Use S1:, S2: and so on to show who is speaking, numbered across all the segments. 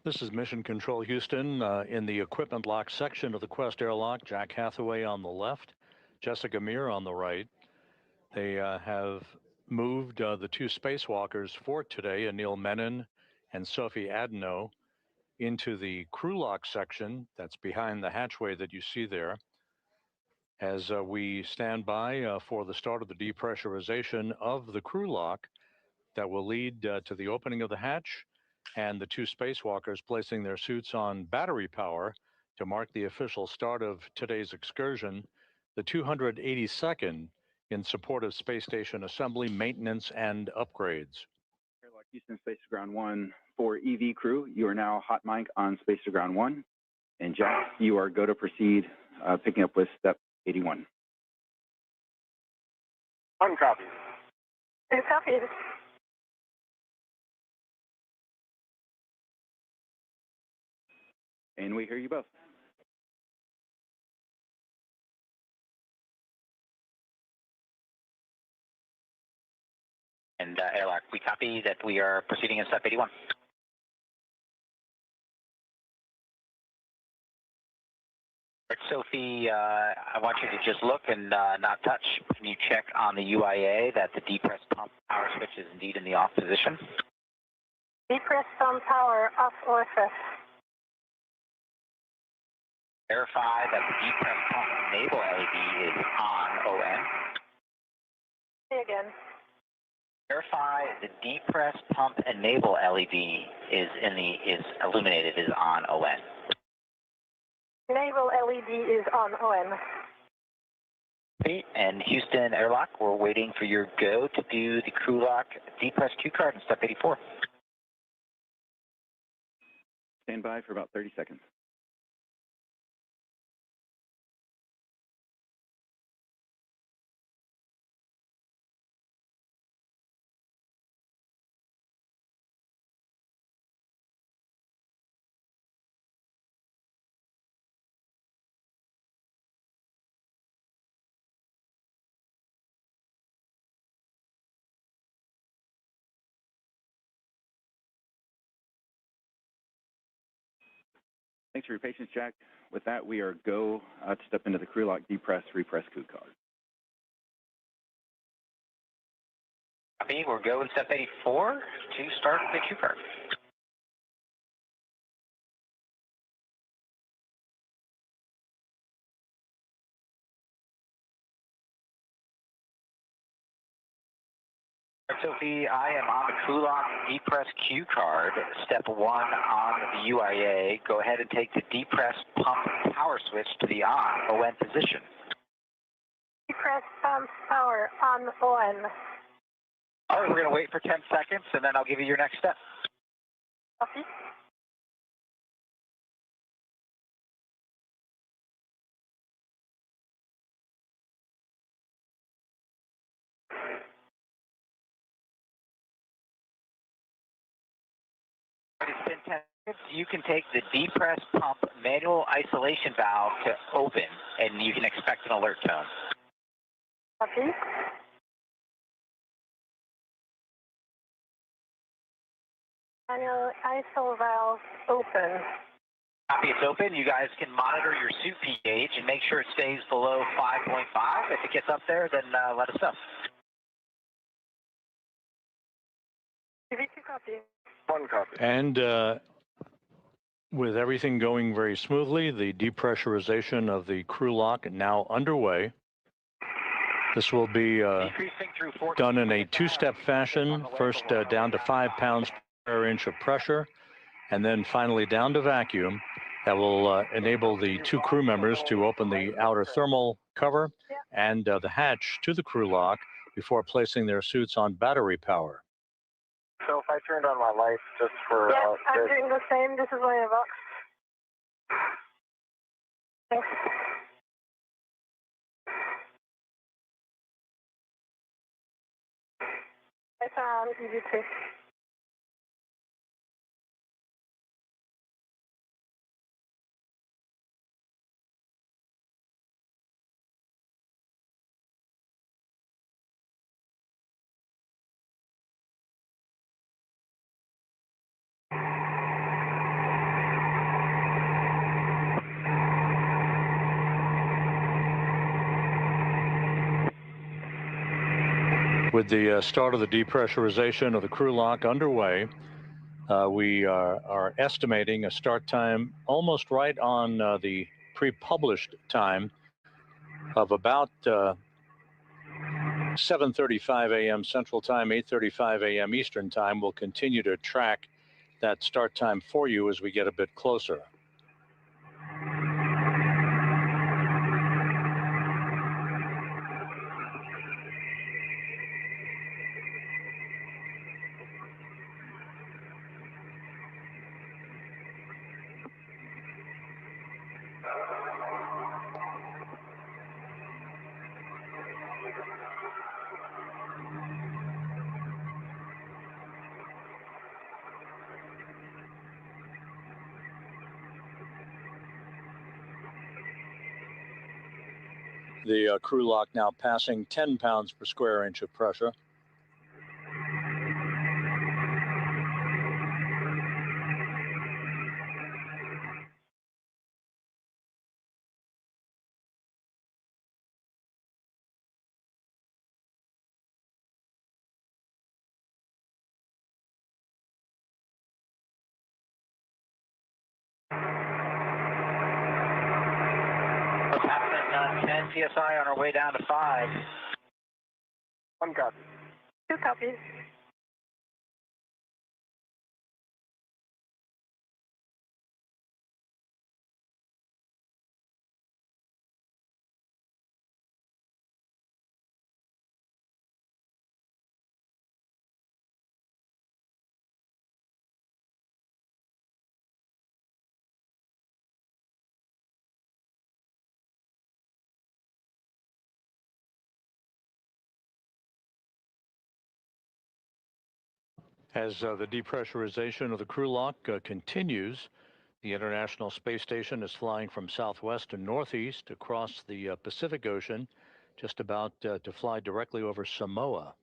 S1: This is Mission Control Houston in the equipment lock section of the Quest airlock. Jack Hathaway on the left, Jessica Meir on the right. They have moved the two spacewalkers for today, Anil Menon and Sophie Adenot, into the crew lock section that's behind the hatchway that you see there. As we stand by for the start of the depressurization of the crew lock that will lead to the opening of the hatch and the two spacewalkers placing their suits on battery power to mark the official start of today's excursion, the 282nd in support of space station assembly, maintenance, and upgrades.
S2: Airlock Houston, Space to Ground 1 for EV crew. You are now hot mic on Space to Ground 1. And Jack, you are go to proceed, picking up with step 81.
S3: One copy.
S4: Two copies.
S2: And we hear you both.
S5: And airlock, we copy that we are proceeding in step 81. Sophie, I want you to just look and not touch. Can you check on the UIA that the depress pump power switch is indeed in the off position?
S4: Depress pump power off OFS.
S5: Verify that the depress pump enable LED is on ON.
S4: Say again.
S5: Verify the depress pump enable LED is illuminated, is on ON.
S4: Enable LED is on ON.
S5: And Houston airlock, we're waiting for your go to do the crew lock depress Q card in step 84.
S2: Stand by for about 30 seconds. Thanks for your patience, Jack. With that, we are go to step into the crew lock, depress, repress crew card.
S5: Copy, we're go in step 84 to start the Q card. Sophie, I am on the crew lock depress Q card. Step 1 on the UIA. Go ahead and take the depress pump power switch to the on position.
S4: Depress pump power on ON.
S5: All right, we're going to wait for 10 seconds, and then I'll give you your next step.
S4: Copy.
S5: It's been 10 seconds. You can take the depress pump manual isolation valve to open, and you can expect an alert tone.
S4: Copy. Manual ISO valve open.
S5: Copy, it's open. You guys can monitor your suit pH and make sure it stays below 5.5. If it gets up there, then let us know.
S4: Copy.
S3: One copy.
S1: And with everything going very smoothly, the depressurization of the crew lock now underway. This will be done in a two-step fashion. First down to 5 pounds per inch of pressure, and then finally down to vacuum. That will enable the two crew members to open the outer thermal cover and the hatch to the crew lock before placing their suits on battery power.
S3: So if I turned on my lights just for...
S4: Yeah, I'm doing the same. This is my box. Thanks. It's on EV2.
S1: With the start of the depressurization of the crew lock underway, we are estimating a start time almost right on the pre-published time of about 7:35 a.m. Central Time, 8:35 a.m. Eastern Time. We'll continue to track that start time for you as we get a bit closer. The crew lock now passing 10 pounds per square inch of pressure.
S5: What's happening? 10 PSI on our way down to 5.
S3: 1 copy.
S4: 2 copies.
S1: As the depressurization of the crew lock continues, the International Space Station is flying from southwest to northeast across the Pacific Ocean, just about to fly directly over Samoa.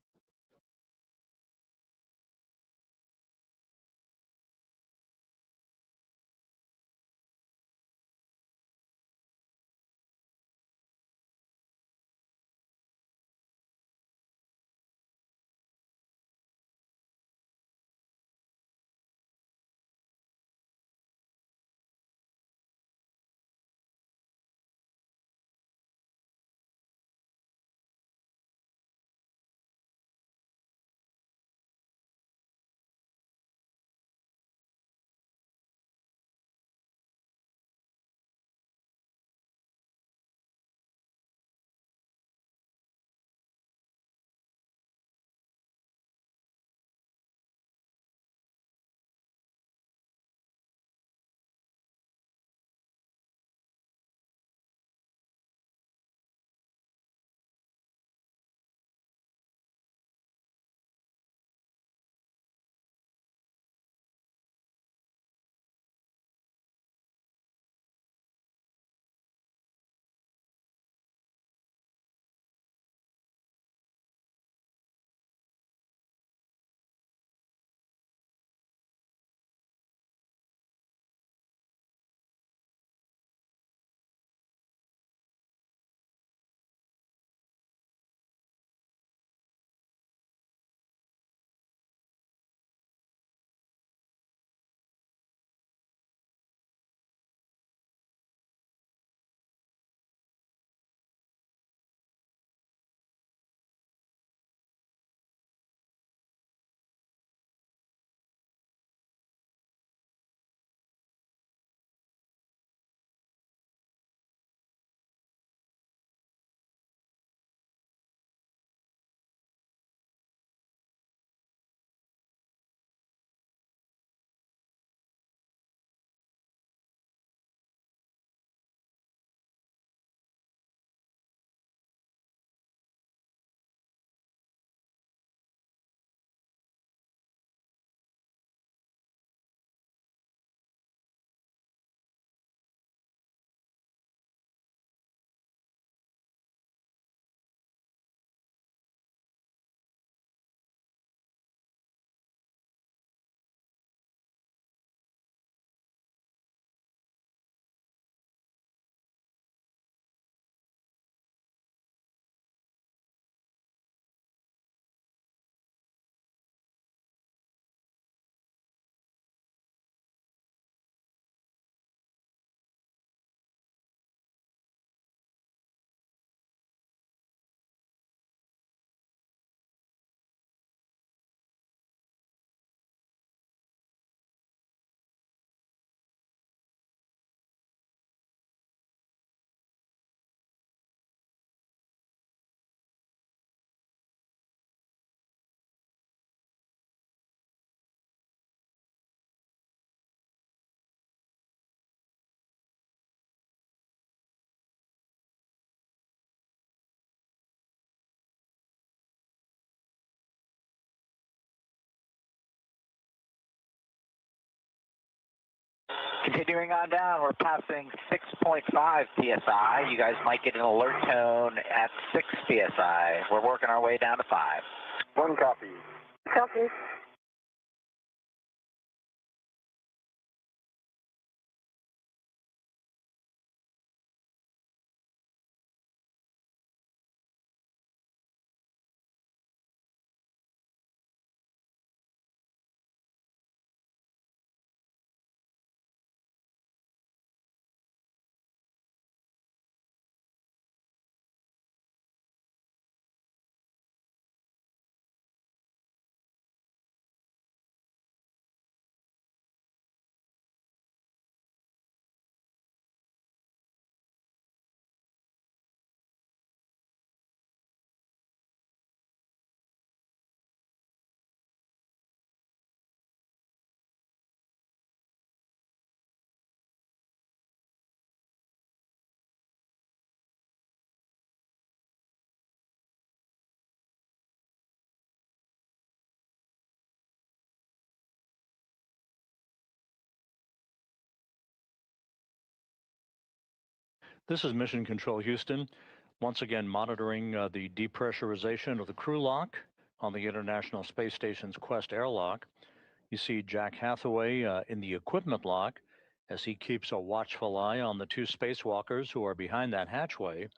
S5: Continuing on down, we're passing 6.5 psi. You guys might get an alert tone at 6 psi. We're working our way down to 5.
S3: 1 copy.
S4: Copy.
S1: This is Mission Control Houston, once again monitoring the depressurization of the crew lock on the International Space Station's Quest airlock. You see Jack Hathaway in the equipment lock as he keeps a watchful eye on the 2 spacewalkers who are behind that hatchway.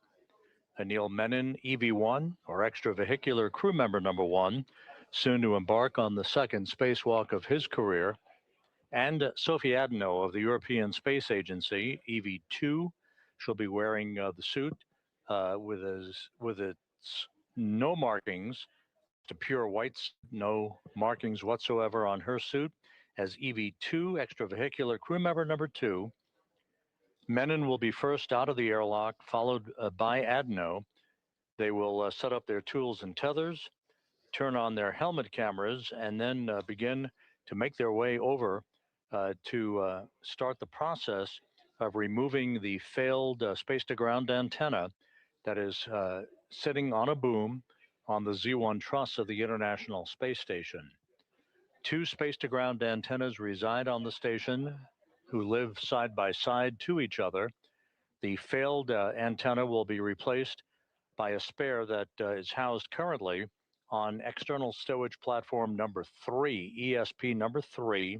S1: Anil Menon, EV1, or extravehicular crew member number 1, soon to embark on the 2nd spacewalk of his career, and Sophie Adenot of the European Space Agency, EV2. She'll be wearing the suit with its no markings, to pure whites, no markings whatsoever on her suit, as EV2, extravehicular crew member number 2. Menon will be first out of the airlock, followed by Adenot. They will set up their tools and tethers, turn on their helmet cameras, and then begin to make their way over to start the process of removing the failed space-to-ground antenna that is sitting on a boom on the Z1 truss of the International Space Station. 2 space-to-ground antennas reside on the station who live side by side to each other. The failed antenna will be replaced by a spare that is housed currently on external stowage platform number 3, ESP number 3,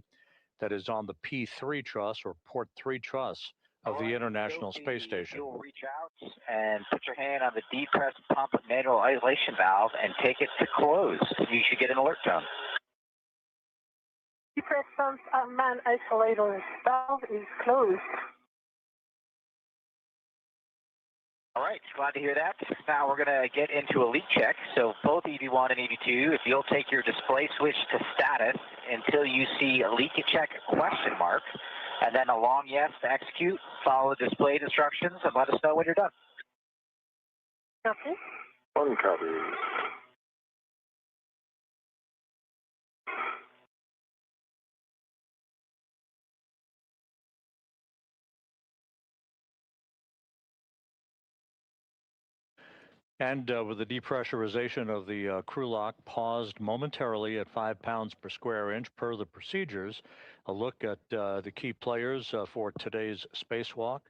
S1: that is on the P3 truss or port 3 truss of the International Space Station.
S5: You'll reach out and put your hand on the depress pump manual isolation valve and take it to close. You should get an alert tone.
S4: Depress pump man isolator valve is closed.
S5: All right, glad to hear that. Now we're going to get into a leak check. So both EV1 and EV2, if you'll take your display switch to status until you see a leak check question mark, and then a long yes to execute, follow the displayed instructions, and let us know when you're done.
S4: Copy.
S3: 1 copy.
S1: And with the depressurization of the crew lock paused momentarily at 5 pounds per square inch per the procedures, a look at the key players for today's spacewalk.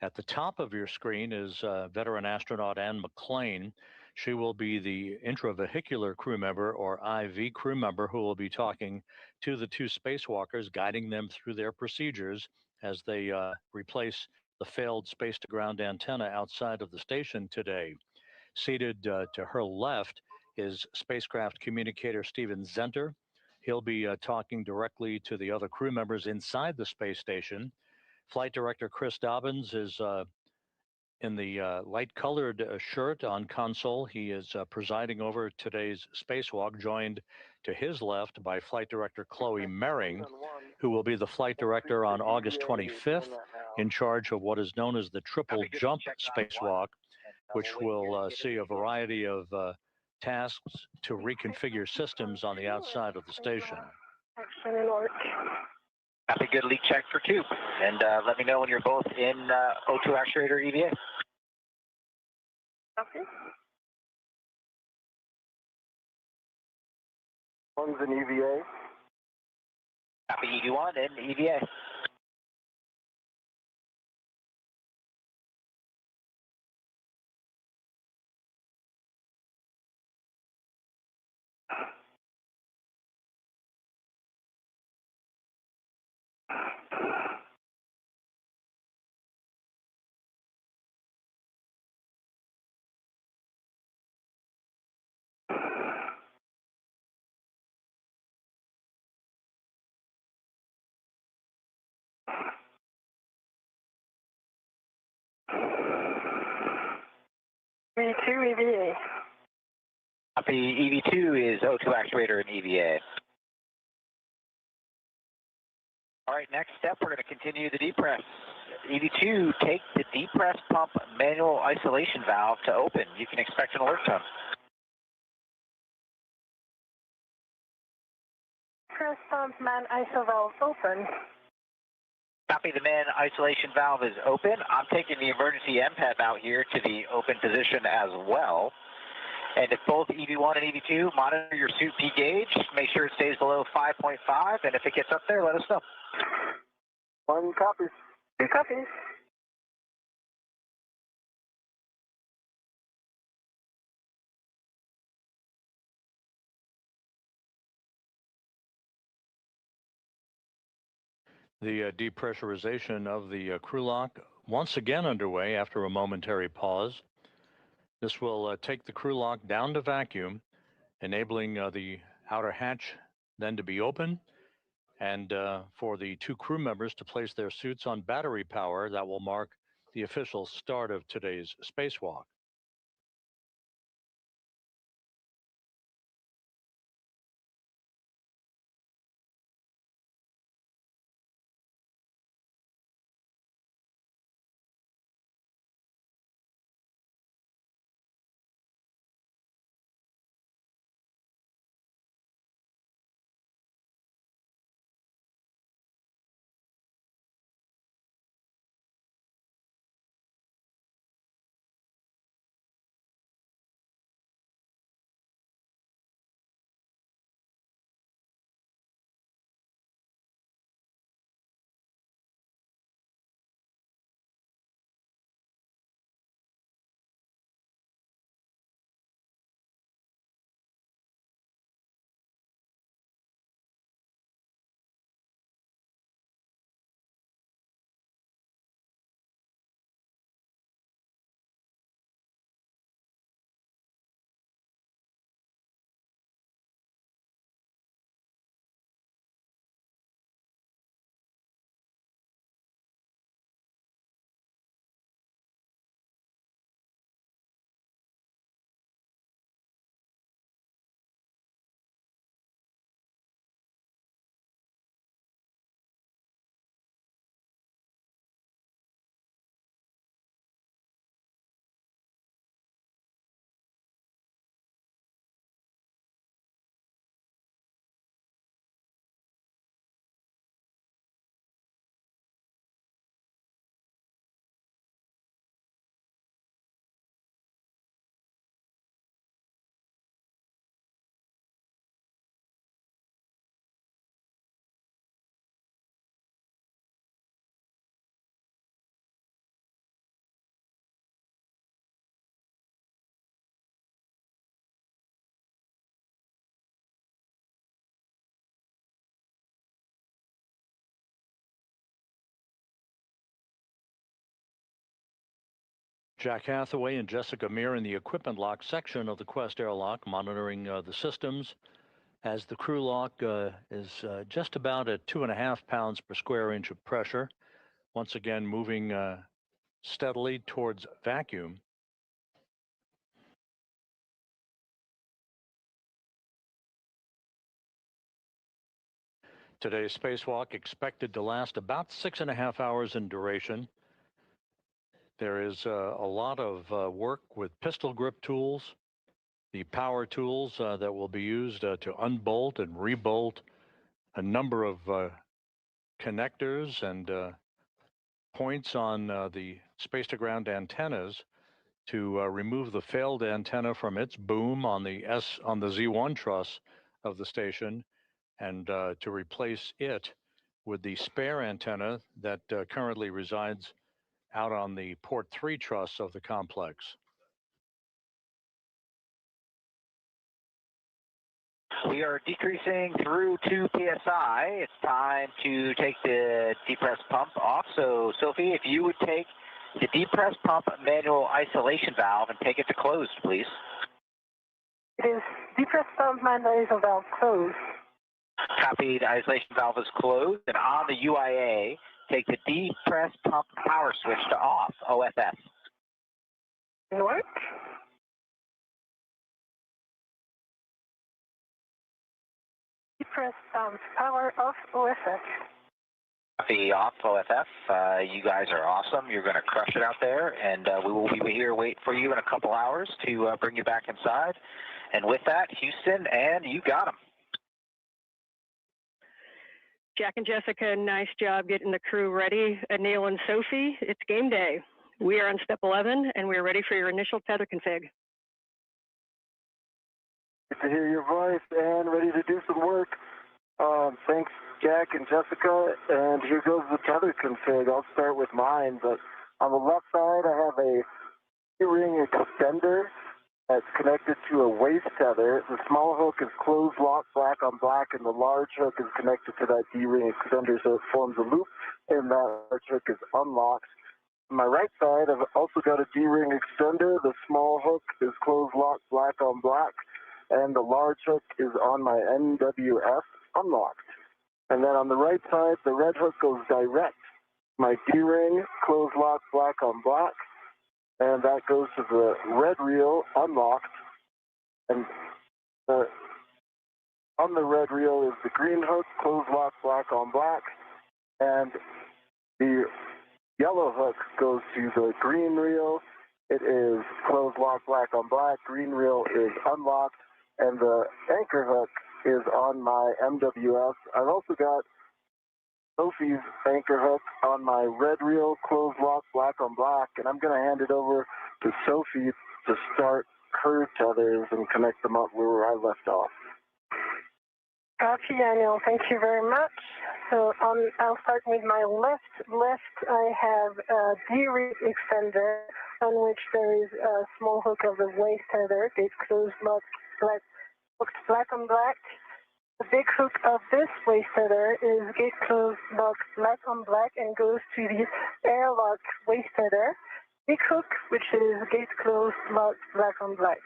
S1: At the top of your screen is veteran astronaut Anne McClain. She will be the intravehicular crew member, or IV crew member, who will be talking to the 2 spacewalkers, guiding them through their procedures as they replace the failed space-to-ground antenna outside of the station today. Seated to her left is spacecraft communicator Steven Zenter. He'll be talking directly to the other crew members inside the space station. Flight Director Chris Dobbins is in the light-colored shirt on console. He is presiding over today's spacewalk, joined to his left by Flight Director Chloe Mering, who will be the flight director on August 25th, in charge of what is known as the triple jump spacewalk, which will see a variety of tasks to reconfigure systems on the outside of the station.
S4: Action alert.
S5: Happy good leak check for 2. And let me know when you're both in O2 actuator EVA.
S4: Copy.
S3: 1's an EVA.
S5: Happy EV1 and EVA.
S4: EV2, EVA.
S5: Copy. EV2 is O2 actuator and EVA. All right, next step, we're going to continue the depress. EV2, take the depress pump manual isolation valve to open. You can expect an alert tone.
S4: Depress pump man ISO valve open.
S5: Copy, the man isolation valve is open. I'm taking the emergency MPAD out here to the open position as well. And if both EV1 and EV2, monitor your suit P gauge. Make sure it stays below 5.5, and if it gets up there, let us know.
S3: 1 copy.
S4: 2 copies.
S1: The depressurization of the crew lock once again underway after a momentary pause. This will take the crew lock down to vacuum, enabling the outer hatch then to be open, and for the 2 crew members to place their suits on battery power. That will mark the official start of today's spacewalk. Jack Hathaway and Jessica Meir in the equipment lock section of the Quest airlock, monitoring the systems as the crew lock is just about at 2.5 pounds per square inch of pressure. Once again, moving steadily towards vacuum. Today's spacewalk expected to last about 6.5 hours in duration. There is a lot of work with pistol grip tools, the power tools that will be used to unbolt and rebolt a number of connectors and points on the space-to-ground antennas to remove the failed antenna from its boom on the Z1 truss of the station, and to replace it with the spare antenna that currently resides out on the port 3 truss of the complex.
S5: We are decreasing through 2 psi. It's time to take the depress pump off. So, Sophie, if you would take the depress pump manual isolation valve and take it to closed, please.
S4: It is depress pump man ISO valve closed.
S5: Copy, the isolation valve is closed. And on the UIA, take the depress pump power switch to off, OFS.
S4: Work. press power off OFF.
S5: Copy off OFF. You guys are awesome. You're going to crush it out there, and we will be here waiting for you in a couple hours to bring you back inside. And with that, Houston, and you got them.
S6: Jack and Jessica, nice job getting the crew ready. Anil and Sophie, it's game day. We are on step 11, and we're ready for your initial tether config.
S3: Good to hear your voice and ready to do some work. Thanks, Jack and Jessica. And here goes the tether config. I'll start with mine, but on the left side, I have a D-ring extender that's connected to a waist tether. The small hook is closed lock, black on black, and the large hook is connected to that D-ring extender, so it forms a loop, and that large hook is unlocked. On my right side, I've also got a D-ring extender. The small hook is closed lock, black on black, and the large hook is on my NWS unlocked. And then on the right side, the red hook goes direct. My D-ring, closed lock, black on black, and that goes to the red reel unlocked. And on the red reel is the green hook, closed lock, black on black, and the yellow hook goes to the green reel. It is closed lock, black on black. Green reel is unlocked, and the anchor hook is on my MWS. I've also got Sophie's anchor hook on my red reel, closed lock, black on black, and I'm going to hand it over to Sophie to start her tethers and connect them up where I left off.
S4: Copy, Anil. Thank you very much. So I'll start with my left. I have a D-ring extender on which there is a small hook of the waist tether, gate closed, locked, black on black. The big hook of this waist tether is gate closed, locked, black on black, and goes to the airlock waist tether. Big hook, which is gate closed, locked, black on black.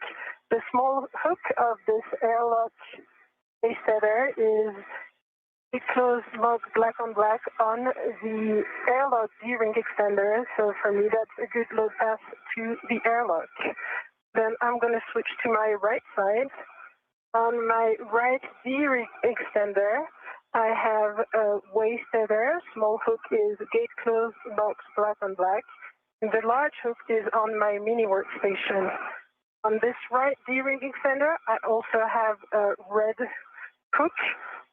S4: The small hook of this airlock waist tether is gate closed, locked, black on black on the airlock D-ring extender. So for me, that's a good load path to the airlock. Then I'm going to switch to my right side. On my right D-ring extender, I have a waist tether. Small hook is gate closed, locked, black on black. And the large hook is on my mini workstation. On this right D-ring extender, I also have a red hook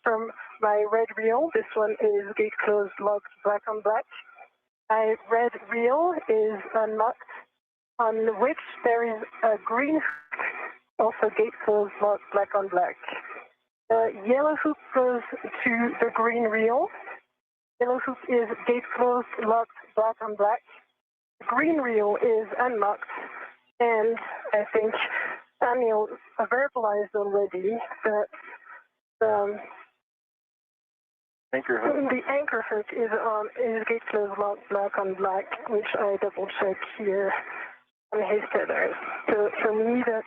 S4: from my red reel. This one is gate closed, locked, black on black. My red reel is unlocked, on which there is a green hook, also gate closed, locked, black on black. The yellow hook goes to the green reel. Yellow hook is gate closed, locked, black on black. The green reel is unlocked, and I think Anil verbalized already that
S3: Anchor hook.
S4: the anchor hook is gate closed, locked, black on black, which I double check here on his tethers. So for me, that's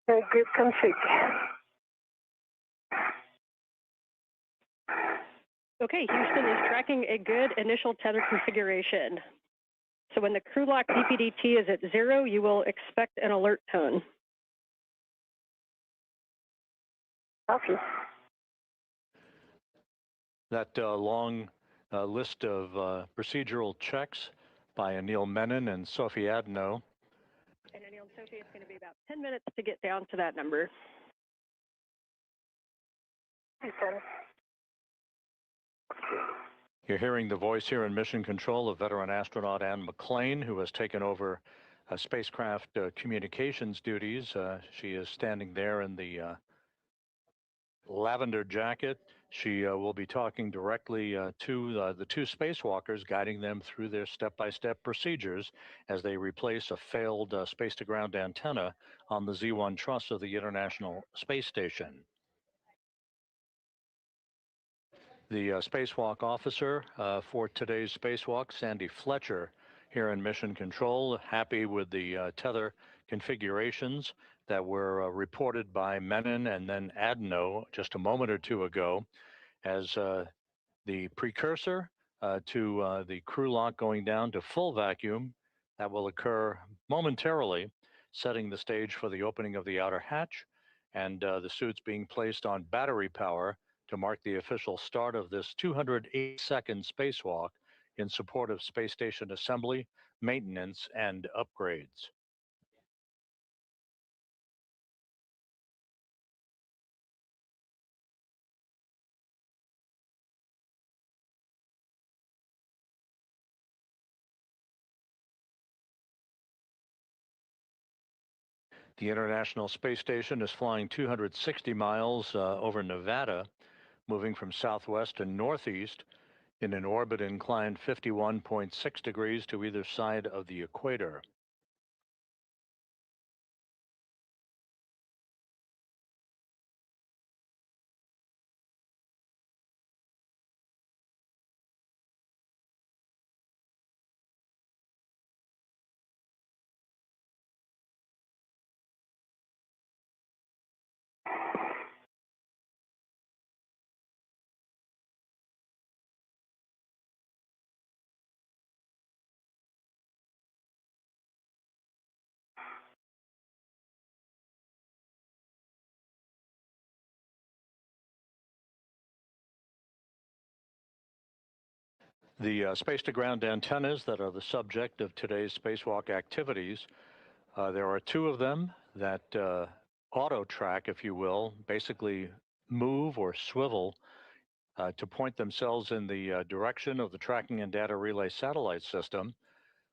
S4: a good config.
S6: Okay, Houston is tracking a good initial tether configuration. So when the crew lock DPDT is at 0, you will expect an alert tone.
S4: Copy.
S1: That long list of procedural checks by Anil Menon and Sophie Adenot.
S6: And Anil and Sophie, it's going to be about 10 minutes to get down to that number.
S1: You're hearing the voice here in Mission Control of veteran astronaut Anne McClain, who has taken over spacecraft communications duties. She is standing there in the lavender jacket. She will be talking directly to the two spacewalkers, guiding them through their step-by-step procedures as they replace a failed space-to-ground antenna on the Z1 truss of the International Space Station. The spacewalk officer for today's spacewalk, Sandy Fletcher, here in Mission Control, happy with the tether configurations that were reported by Menon and then Adenot just a moment or two ago as the precursor to the crew lock going down to full vacuum. That will occur momentarily, setting the stage for the opening of the outer hatch and the suits being placed on battery power to mark the official start of this 208-second spacewalk in support of space station assembly, maintenance, and upgrades. The International Space Station is flying 260 miles over Nevada, moving from southwest to northeast in an orbit inclined 51.6 degrees to either side of the equator. The space-to-ground antennas that are the subject of today's spacewalk activities, there are two of them that auto-track, if you will, basically move or swivel to point themselves in the direction of the tracking and data relay satellite system,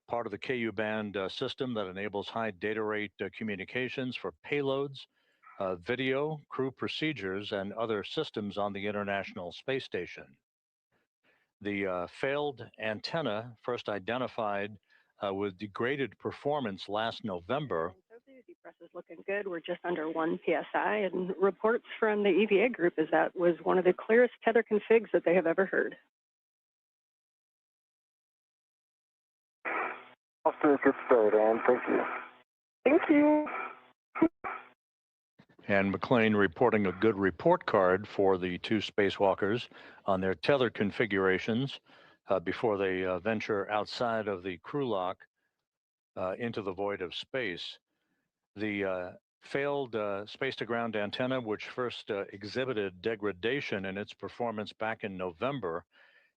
S1: part of the KU band system that enables high data rate communications for payloads, video, crew procedures, and other systems on the International Space Station. The failed antenna, first identified with degraded performance last November.
S6: Sophie, the press is looking good. We're just under 1 PSI, and reports from the EVA group is that was one of the clearest tether configs that they have ever heard.
S3: Off to a good start, Ann. Thank you. Thank you.
S1: And McLean reporting a good report card for the two spacewalkers on their tether configurations before they venture outside of the crew lock into the void of space. The failed space-to-ground antenna, which first exhibited degradation in its performance back in November,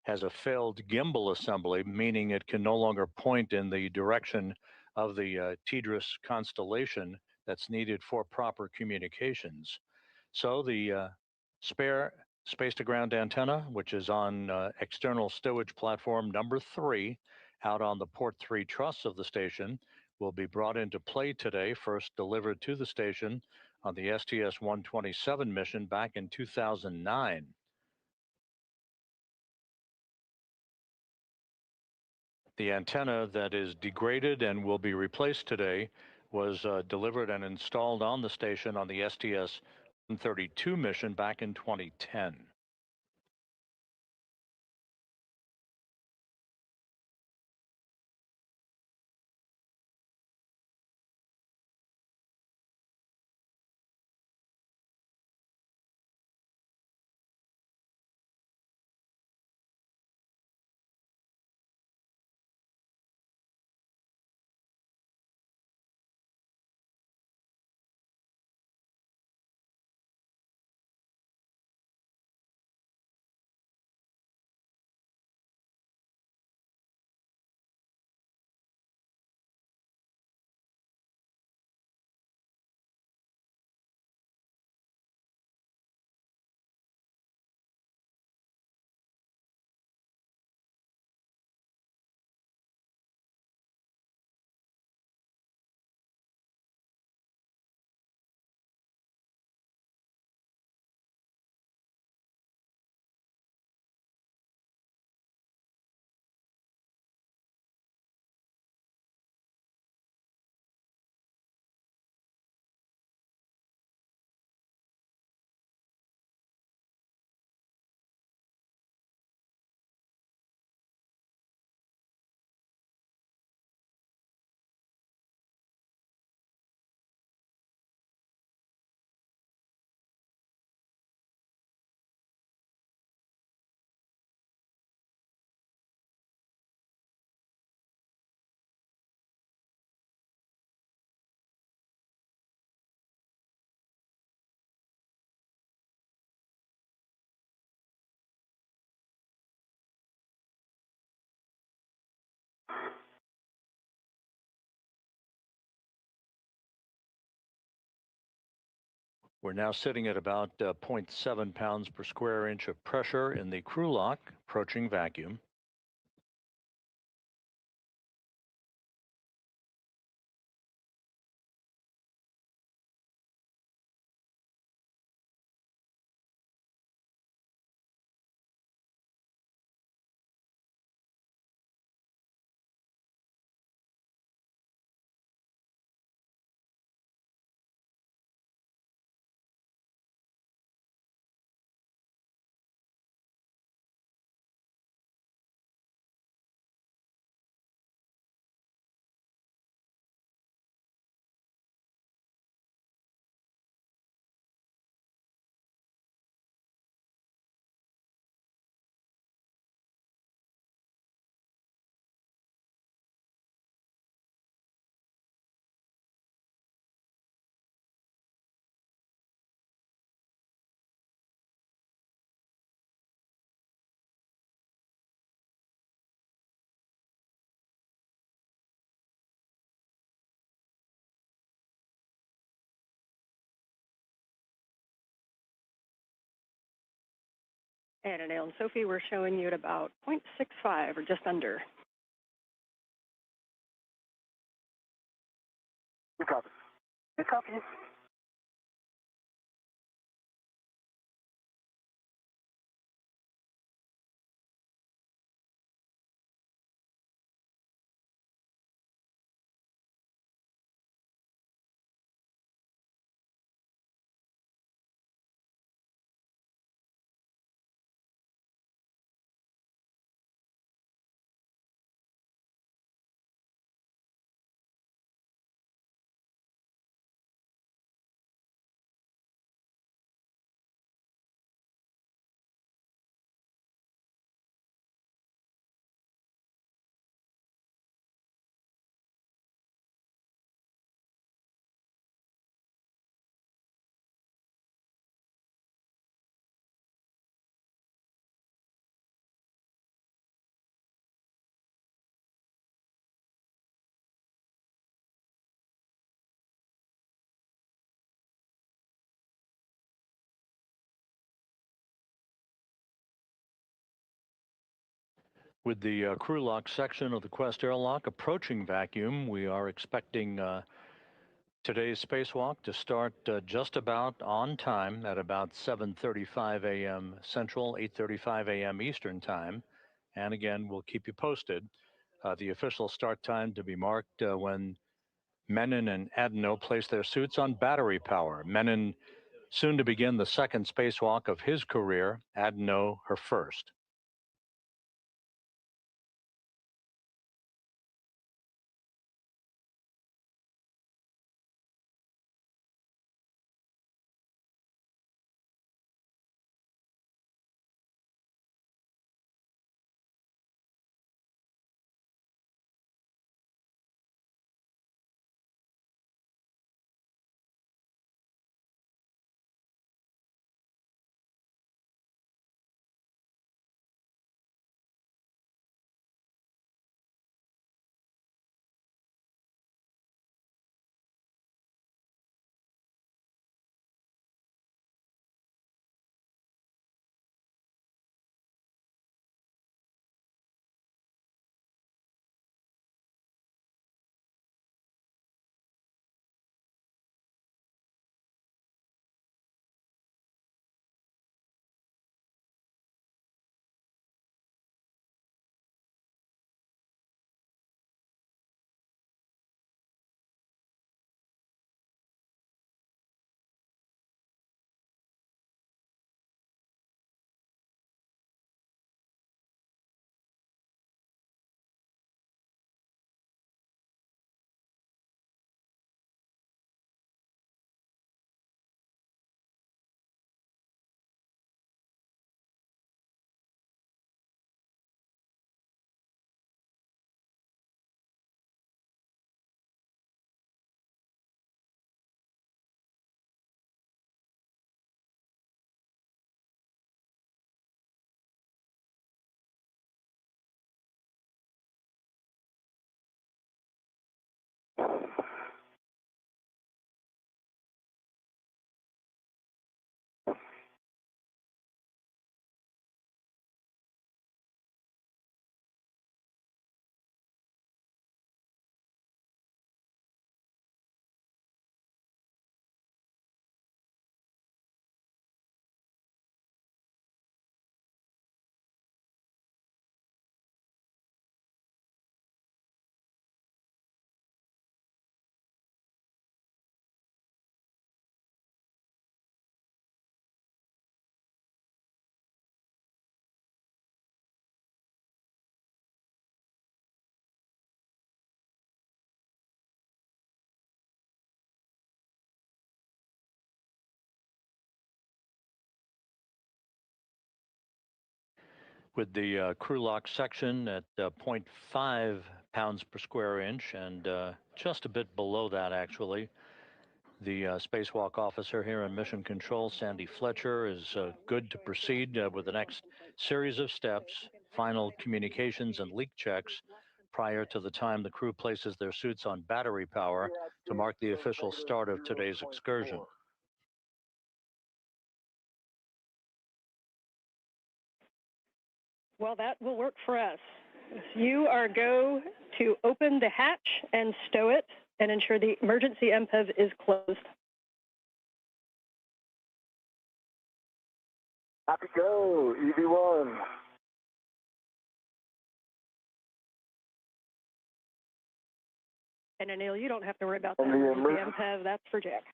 S1: has a failed gimbal assembly, meaning it can no longer point in the direction of the TDRS constellation that's needed for proper communications. So the spare space-to-ground antenna, which is on external stowage platform number 3, out on the port 3 truss of the station, will be brought into play today, first delivered to the station on the STS-127 mission back in 2009. The antenna that is degraded and will be replaced today was delivered and installed on the station on the STS-132 mission back in 2010. We're now sitting at about 0.7 pounds per square inch of pressure in the crew lock, approaching vacuum.
S6: And Anil and Sophie, we're showing you at about 0.65 or just under.
S3: Good copy. Good copy.
S1: With the crew lock section of the Quest airlock approaching vacuum, we are expecting today's spacewalk to start just about on time at about 7:35 a.m. Central, 8:35 a.m. Eastern Time. And again, we'll keep you posted. The official start time to be marked when Menon and Adenot place their suits on battery power. Menon soon to begin the second spacewalk of his career, Adenot her first. with the crew lock section at 0.5 pounds per square inch and just a bit below that, actually. The spacewalk officer here in Mission Control, Sandy Fletcher, is good to proceed with the next series of steps, final communications and leak checks prior to the time the crew places their suits on battery power to mark the official start of today's excursion.
S6: Well, that will work for us. You are go to open the hatch and stow it and ensure the emergency MPEV is closed.
S3: Happy go, EV1.
S6: And Anil, you don't have to worry about that.
S3: And the
S6: emergency MPEV, that's for Jack.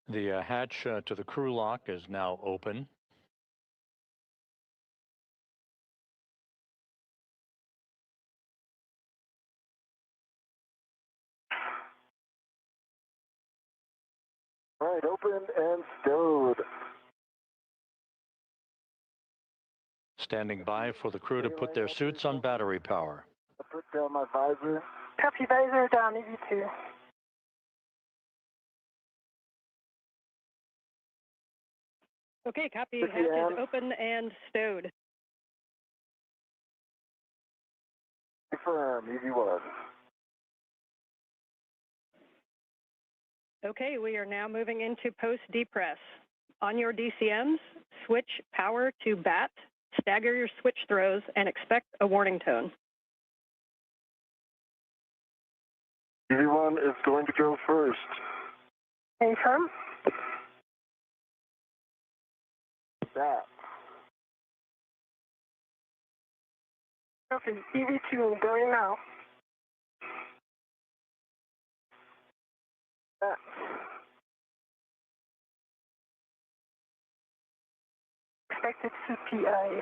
S1: The hatch to the crew lock is now open.
S3: All right, open and stowed.
S1: Standing by for the crew to put their suits on battery power.
S3: I put down my visor.
S4: Copy, visor down, EV2.
S6: Okay, copy.
S3: Copy,
S6: Hatch is
S3: Ann.
S6: open and stowed.
S3: Confirm, EV1.
S6: Okay, we are now moving into post-depress. On your DCMs, switch power to BAT, stagger your switch throws, and expect a warning tone.
S3: EV1 is going to go first.
S4: Confirm.
S3: That.
S4: Copy, EV2 going now.
S3: That.
S4: Expected CPI.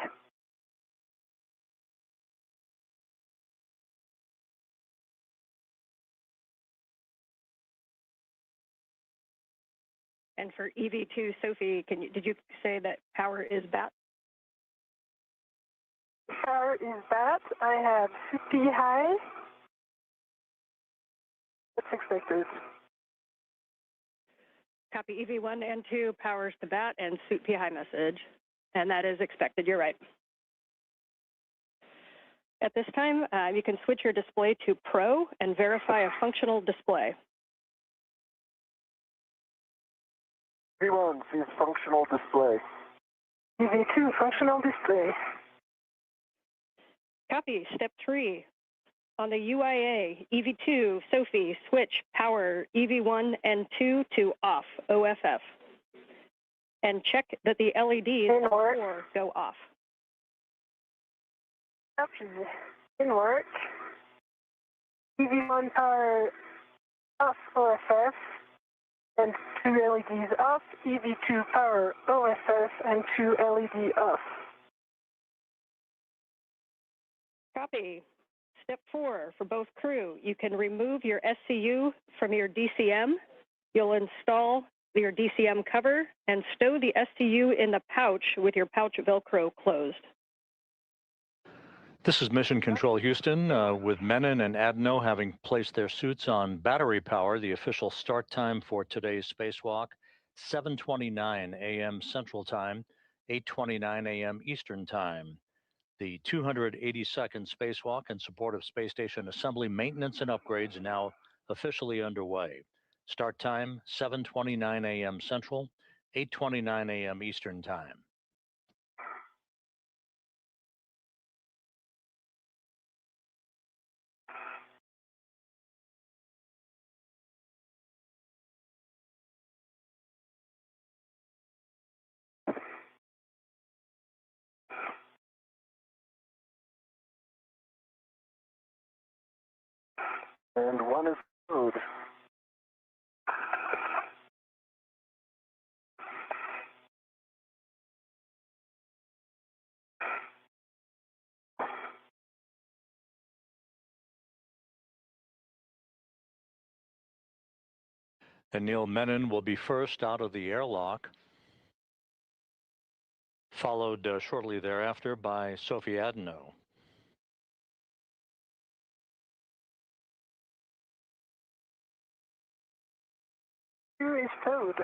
S6: And for EV2, Sophie, did you say that power is BAT?
S4: Power is BAT. I have CP high. That's expected.
S6: Copy EV1 and 2, powers to BAT and suit P high message. And that is expected, you're right. At this time, you can switch your display to Pro and verify a functional display.
S3: EV1 sees functional display.
S4: EV2 functional display.
S6: Copy, step 3. On the UIA, EV2, Sophie, switch power EV1 and 2 to off, OFF. And check that the LEDs on 4 go off.
S4: Copy. In work. EV1 power off, OFF. And 2 LEDs off. EV2 power OFF and 2 LED off.
S6: Copy. Step 4, for both crew, you can remove your SCU from your DCM. You'll install your DCM cover and stow the SCU in the pouch with your pouch Velcro closed.
S1: This is Mission Control Houston with Menon and Adenot having placed their suits on battery power. The official start time for today's spacewalk, 7:29 a.m. Central Time, 8:29 a.m. Eastern Time. The 282nd spacewalk in support of space station assembly, maintenance, and upgrades now officially underway. Start time, 7:29 a.m. Central, 8:29 a.m. Eastern Time.
S3: And 1 is stowed.
S1: Anil Menon will be first out of the airlock, followed shortly thereafter by Sophie Adenot.
S4: Here is towed.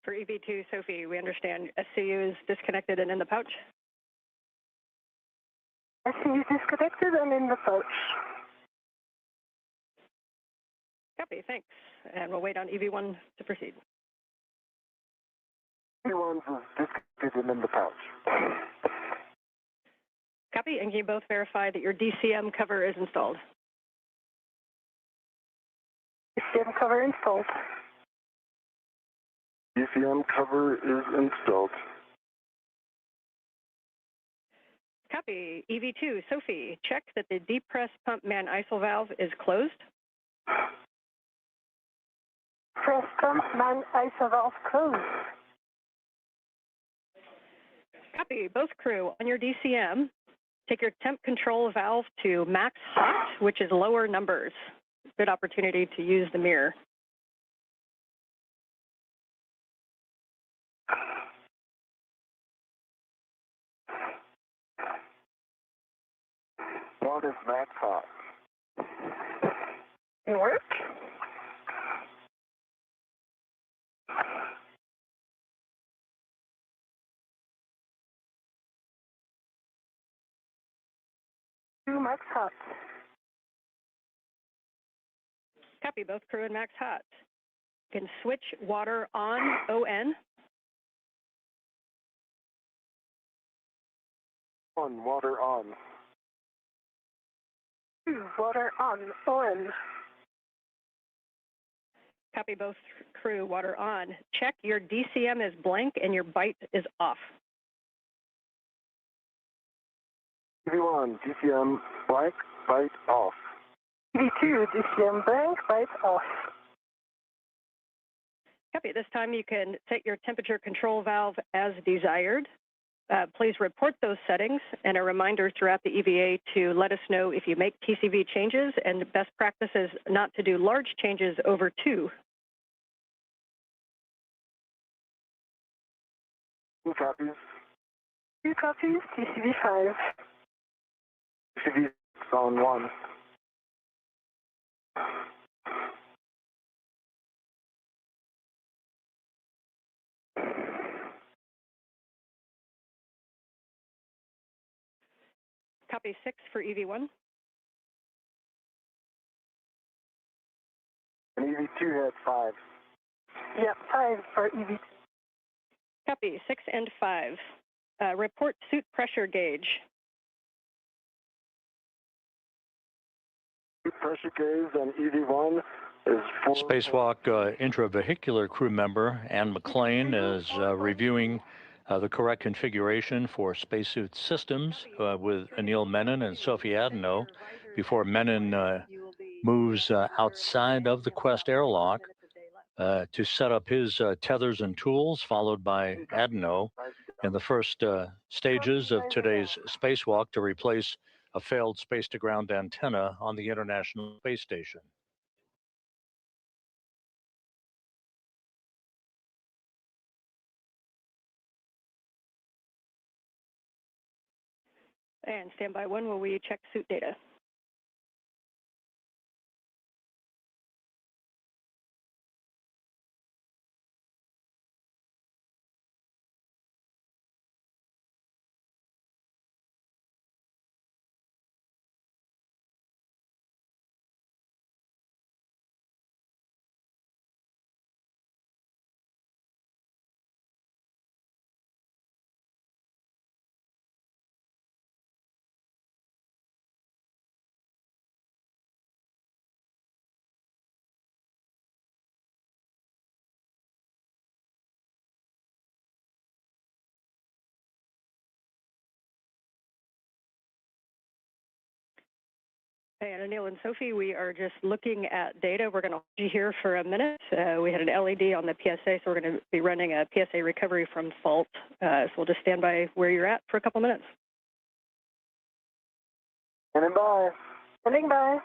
S6: For EV2, Sophie, we understand SCU is disconnected and in the pouch.
S4: SCU disconnected and in the pouch.
S6: Copy, thanks. And we'll wait on EV1 to proceed.
S3: EV1 is disconnected and in the pouch.
S6: Copy, and can you both verify that your DCM cover is installed?
S4: DCM cover installed.
S3: DCM cover is installed.
S6: Copy. EV2, Sophie, check that the depress pump man ISIL valve is closed.
S4: Press pump man ISO valve closed.
S6: Copy. Both crew, on your DCM, take your temp control valve to max hot, which is lower numbers. Good opportunity to use the mirror.
S3: What is max hot?
S4: Can work. Do max hot.
S6: Copy. Both crew and max hot. You can switch water on ON.
S3: On, water on.
S4: Water on. On.
S6: Copy. Both crew, water on. Check your DCM is blank and your bite is off.
S3: EV1, DCM blank, bite off.
S4: EV2, DCM blank, bite off.
S6: Copy. This time you can set your temperature control valve as desired. Please report those settings, and a reminder throughout the EVA to let us know if you make TCV changes, and best practice is not to do large changes over 2.
S3: 2 copies.
S4: 2 copies, TCV 5.
S3: TCV on 1.
S6: Copy 6 for EV1.
S3: And EV2 had 5.
S4: Yeah, 5 for EV2.
S6: Copy 6 and 5. Report suit pressure gauge.
S3: Pressure gauge on EV1 is 4.
S1: Spacewalk intravehicular crew member Ann McLean is reviewing the correct configuration for spacesuit systems with Anil Menon and Sophie Adenot before Menon moves outside of the Quest airlock to set up his tethers and tools, followed by Adenot in the first stages of today's spacewalk to replace a failed space-to-ground antenna on the International Space Station.
S6: And standby 1 while we check suit data. And Anil and Sophie, we are just looking at data. We're going to hold you here for a minute. We had an LED on the PSA, so we're going to be running a PSA recovery from fault. So we'll just stand by where you're at for a couple minutes.
S3: Standing by.
S4: Standing by.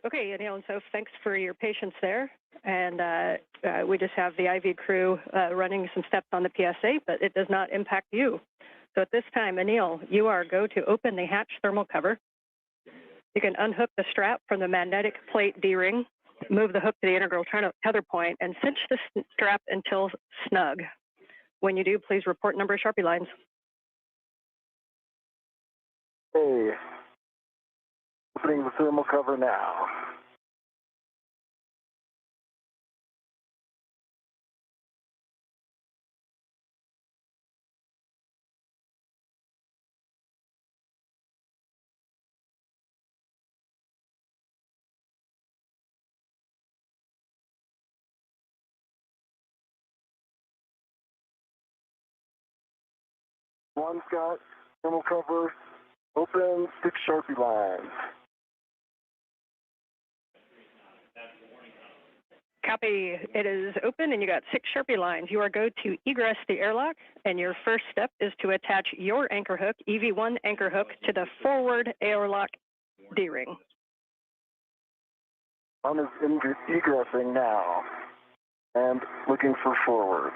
S6: Okay, Anil and Soph, thanks for your patience there. And we just have the IV crew running some steps on the PSA, but it does not impact you. So at this time, Anil, you are go to open the hatch thermal cover. You can unhook the strap from the magnetic plate D-ring, move the hook to the integral tether point, and cinch the strap until snug. When you do, please report number of Sharpie lines.
S3: Hey. Opening the thermal cover now. One's got thermal cover open, 6 Sharpie lines.
S6: Copy. It is open and you got 6 Sharpie lines. You are go to egress the airlock, and your first step is to attach your anchor hook, EV1 anchor hook, to the forward airlock D-ring.
S3: One is egressing now and looking for forward.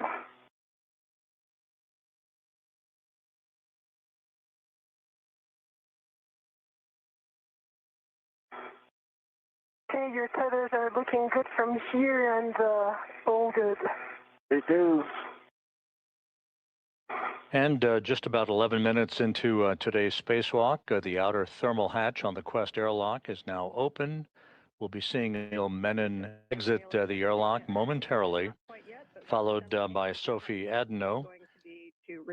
S4: Okay, your tethers are looking good from here and all good.
S3: It is.
S1: And just about 11 minutes into today's spacewalk, the outer thermal hatch on the Quest airlock is now open. We'll be seeing Anil Menon exit the airlock momentarily, followed by Sophie Adenot,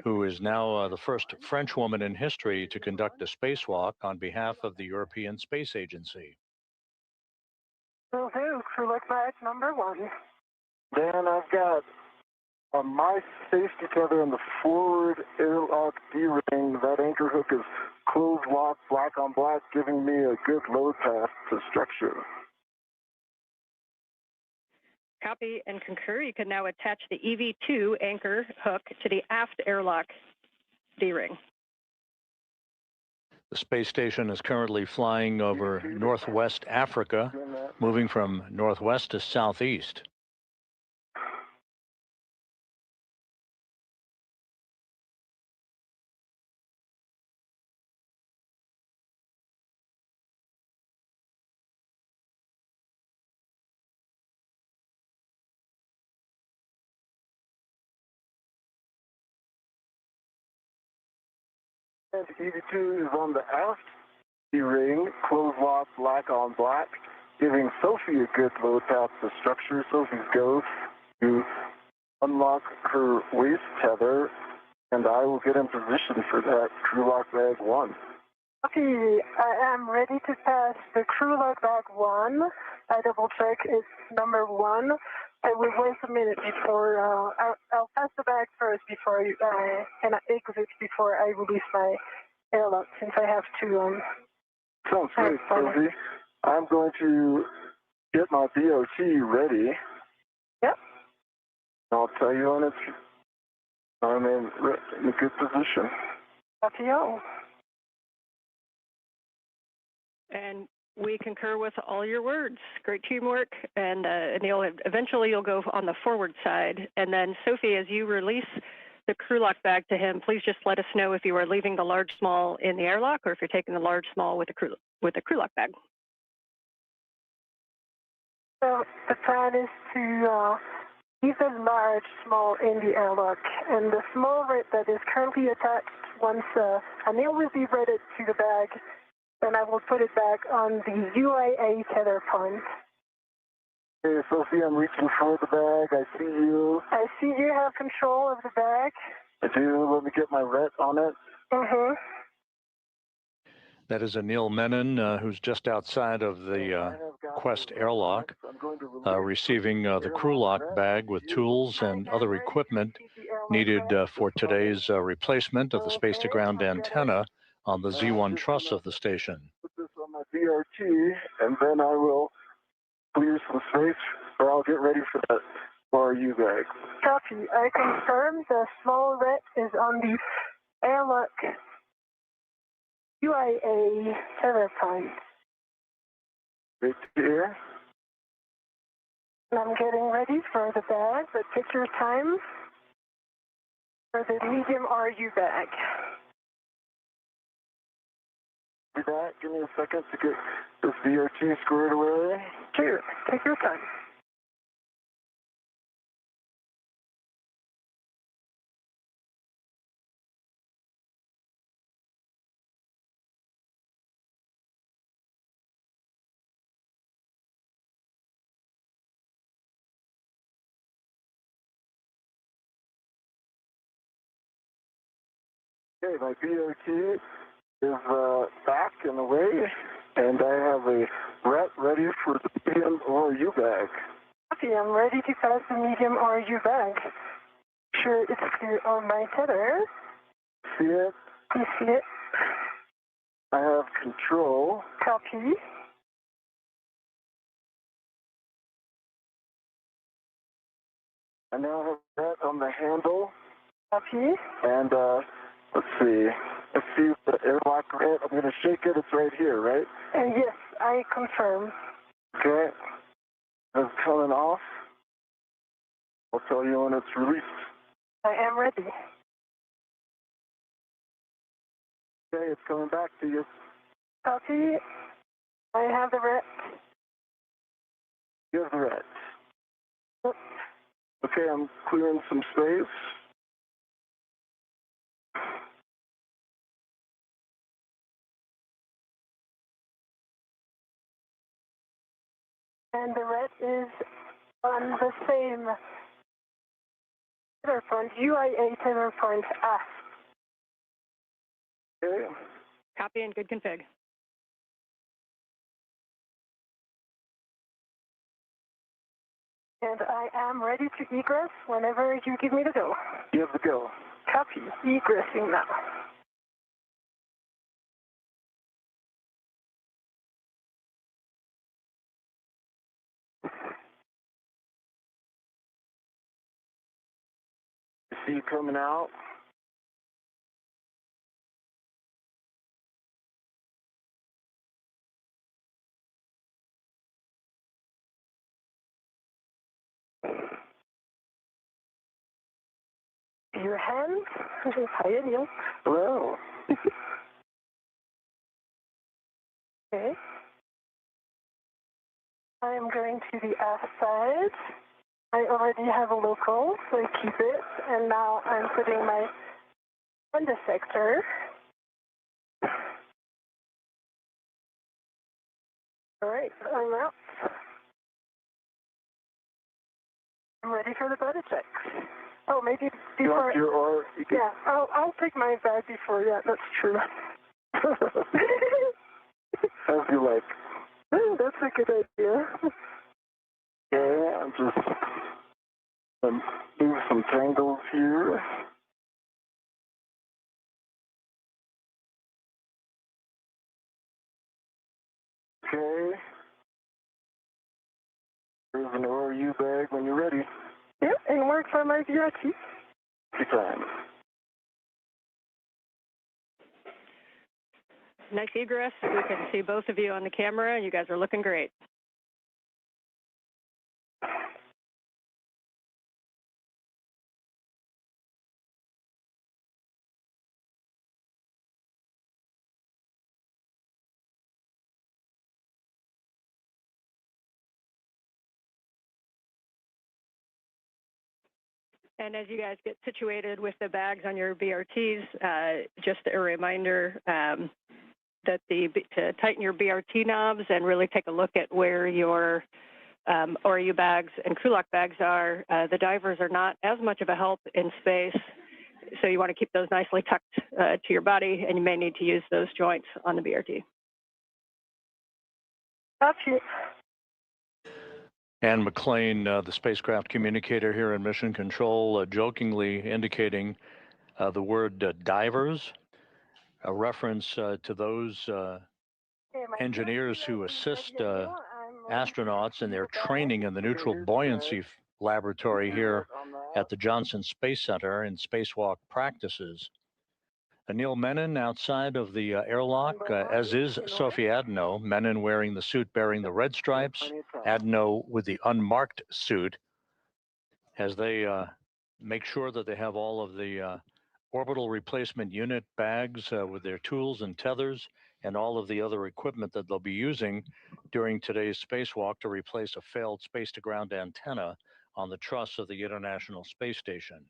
S1: who is now the first French woman in history to conduct a spacewalk on behalf of the European Space Agency.
S4: Will do. Crew look back number 1.
S3: Dan, I've got on my safety tether in the forward airlock D-ring. That anchor hook is closed lock, black on black, giving me a good load path to structure.
S6: Copy and concur. You can now attach the EV2 anchor hook to the aft airlock D-ring.
S1: The space station is currently flying over northwest Africa, moving from northwest to southeast.
S3: And EV2 is on the aft D-ring, closed lock, black on black, giving Sophie a good load path to structure. Sophie's go to unlock her waist tether, and I will get in position for that crew lock bag 1.
S4: Okay, I am ready to pass the crew lock bag 1. I double check it's number 1. I will wait a minute before, I'll pass the bag first before I can exit before I release my airlock, since I have to,
S3: Sounds great, Sophie. I'm going to get my BOT ready. I'll tell you when I'm in a good position.
S4: Copy all.
S6: And we concur with all your words. Great teamwork. And Anil, eventually you'll go on the forward side. And then Sophie, as you release the crew lock bag to him, please just let us know if you are leaving the large small in the airlock or if you're taking the large small with the crew lock bag.
S4: So the plan is to leave the large small in the airlock, and the small red that is currently attached, once Anil will be ready to the bag, then I will put it back on the UIA tether point.
S3: Hey, Sophie, I'm reaching for the bag. I see you.
S4: I see you have control of the bag.
S3: I do. Let me get my ret on it.
S4: Mm-hmm.
S1: That is Anil Menon, who's just outside of the Quest airlock, receiving the crew lock bag with tools and other equipment needed for today's replacement of the space-to-ground antenna on the Z1 truss of the station.
S3: Put this on my VRT, and then I will clear some space, or I'll get ready for that RU bag.
S4: Copy. I confirm the small red is on the airlock UIA tether point.
S3: Great to hear.
S4: And I'm getting ready for the bag, but take your time for the medium RU bag.
S3: Be back. Give me a second to get this VRT squared away.
S4: Sure. Take your time.
S3: Okay, my VRT is back and away, and I have a ret ready for the medium RU bag.
S4: Okay, I'm ready to pass the medium RU bag. Sure, it's clear on my tether.
S3: See it?
S4: You see it?
S3: I have control.
S4: Copy.
S3: I now have that on the handle.
S4: Copy.
S3: And let's see. Let's see the airlock ret. I'm going to shake it. It's right here, right?
S4: Yes, I confirm.
S3: Okay. It's coming off. I'll tell you when it's released.
S4: I am ready.
S3: Okay, it's coming back to you.
S4: Copy. I have the ret.
S3: You have the ret. Okay, I'm clearing some space.
S4: And the red is on the same tether point, UIA tether point aft.
S3: Okay.
S6: Copy and good config.
S4: And I am ready to egress whenever you give me the go.
S3: You have the go.
S4: Copy. Egressing now.
S3: I see you coming out.
S4: Your hands. Hi, Anil.
S3: Hello.
S4: Okay. I am going to the aft side. I already have a local, so I keep it. And now I'm putting my under sector. All right, I'm out. I'm ready for the body check. Oh, maybe
S3: You
S4: before.
S3: want your or? You can...
S4: Yeah, I'll take my bag before. Yeah, that's true.
S3: As you like.
S4: That's a good idea.
S3: Okay, I'm just move some tangles here. Okay. There's an ORU bag when you're ready.
S4: Yep, and we're for my VRT.
S3: Time.
S6: Nice egress. We can see both of you on the camera. You guys are looking great. And as you guys get situated with the bags on your BRTs, just a reminder that to tighten your BRT knobs and really take a look at where your ORU bags and crew lock bags are. The divers are not as much of a help in space, so you want to keep those nicely tucked to your body, and you may need to use those joints on the BRT.
S4: Copy.
S1: Ann McLean, the spacecraft communicator here in Mission Control, jokingly indicating the word divers, a reference to those engineers who assist astronauts in their training in the neutral buoyancy laboratory here at the Johnson Space Center in spacewalk practices. Anil Menon outside of the airlock, as is Sophie Adenot, Menon wearing the suit bearing the red stripes, Adenot with the unmarked suit, as they make sure that they have all of the orbital replacement unit bags with their tools and tethers and all of the other equipment that they'll be using during today's spacewalk to replace a failed space-to-ground antenna on the truss of the International Space Station.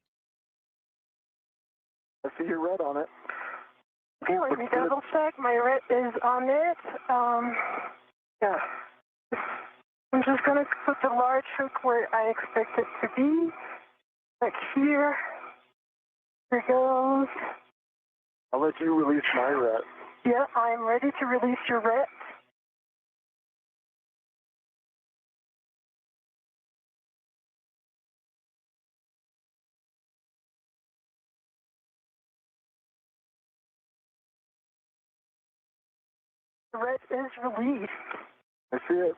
S3: I see your red on it.
S4: Okay, let me double check. My red is on it. Yeah. I'm just going to put the large hook where I expect it to be. Like here. Here it goes.
S3: I'll let you release my red.
S4: Yeah, I'm ready to release your red. The red is released.
S3: I see it.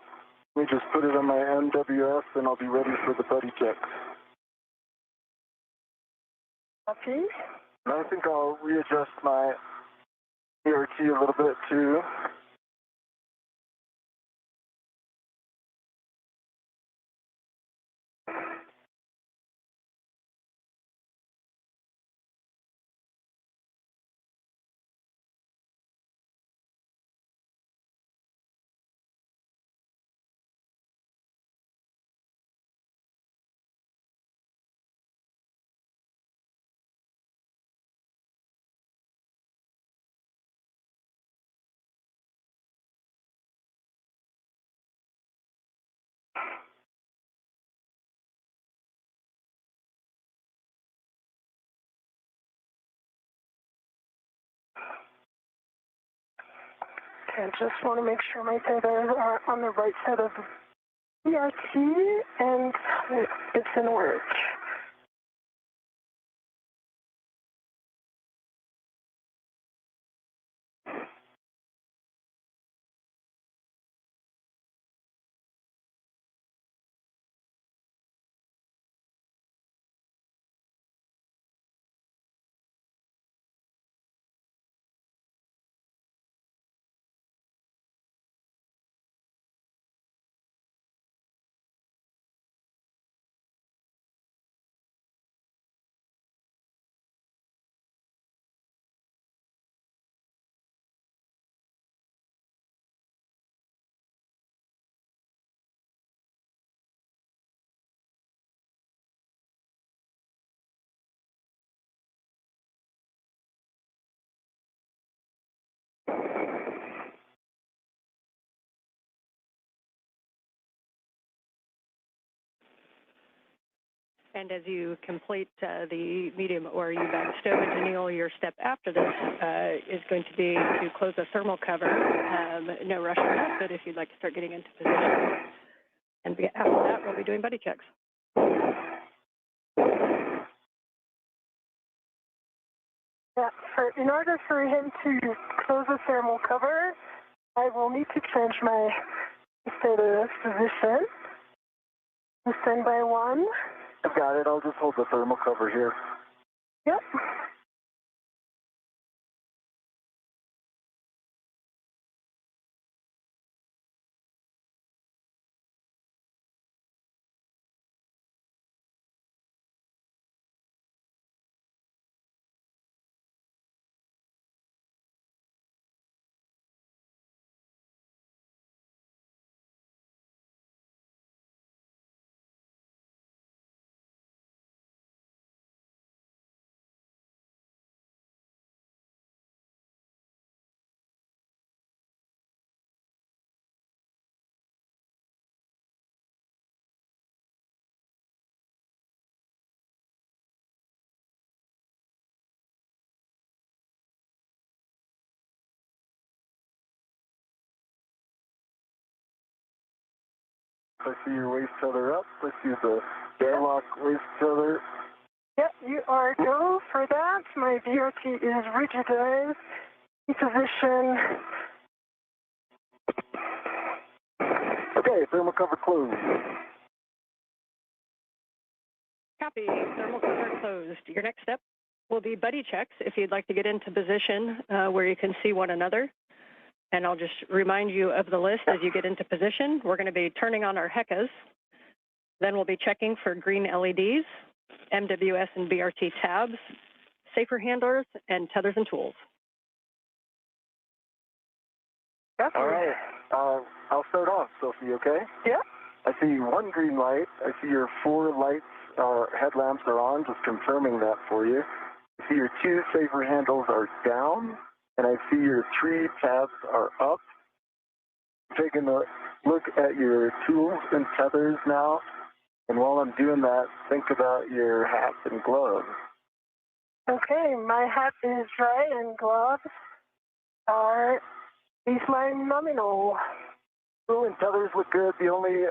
S3: Let me just put it on my NWS and I'll be ready for the buddy check.
S4: Okay.
S3: And I think I'll readjust my ERT a little bit too.
S4: Okay, I just want to make sure my tethers are on the right side of the ERT and it's in work.
S6: And as you complete the medium ORU bag stowage, Anil, your step after this is going to be to close the thermal cover. No rush on that, but if you'd like to start getting into position. And after that, we'll be doing buddy checks.
S4: Yeah, in order for him to close the thermal cover, I will need to change my status position. Standby 1,
S3: I've got it. I'll just hold the thermal cover here.
S4: Yep.
S3: I see your waist tether up. I see the airlock waist tether.
S4: Yep, you are go for that. My BRT is rigidized. In position.
S3: Okay, thermal cover closed.
S6: Copy. Thermal cover closed. Your next step will be buddy checks if you'd like to get into position where you can see one another. And I'll just remind you of the list as you get into position. We're going to be turning on our HECAs. Then we'll be checking for green LEDs, MWS and BRT tabs, safer handlers, and tethers and tools.
S3: All right. I'll start off, Sophie, okay?
S4: Yeah.
S3: I see one green light. I see your 4 lights, headlamps are on, just confirming that for you. I see your 2 safer handles are down, and I see your 3 tabs are up. Taking a look at your tools and tethers now, and while I'm doing that, think about your hat and gloves.
S4: Okay, my hat is dry and gloves are baseline nominal.
S3: Tool and tethers look good. The only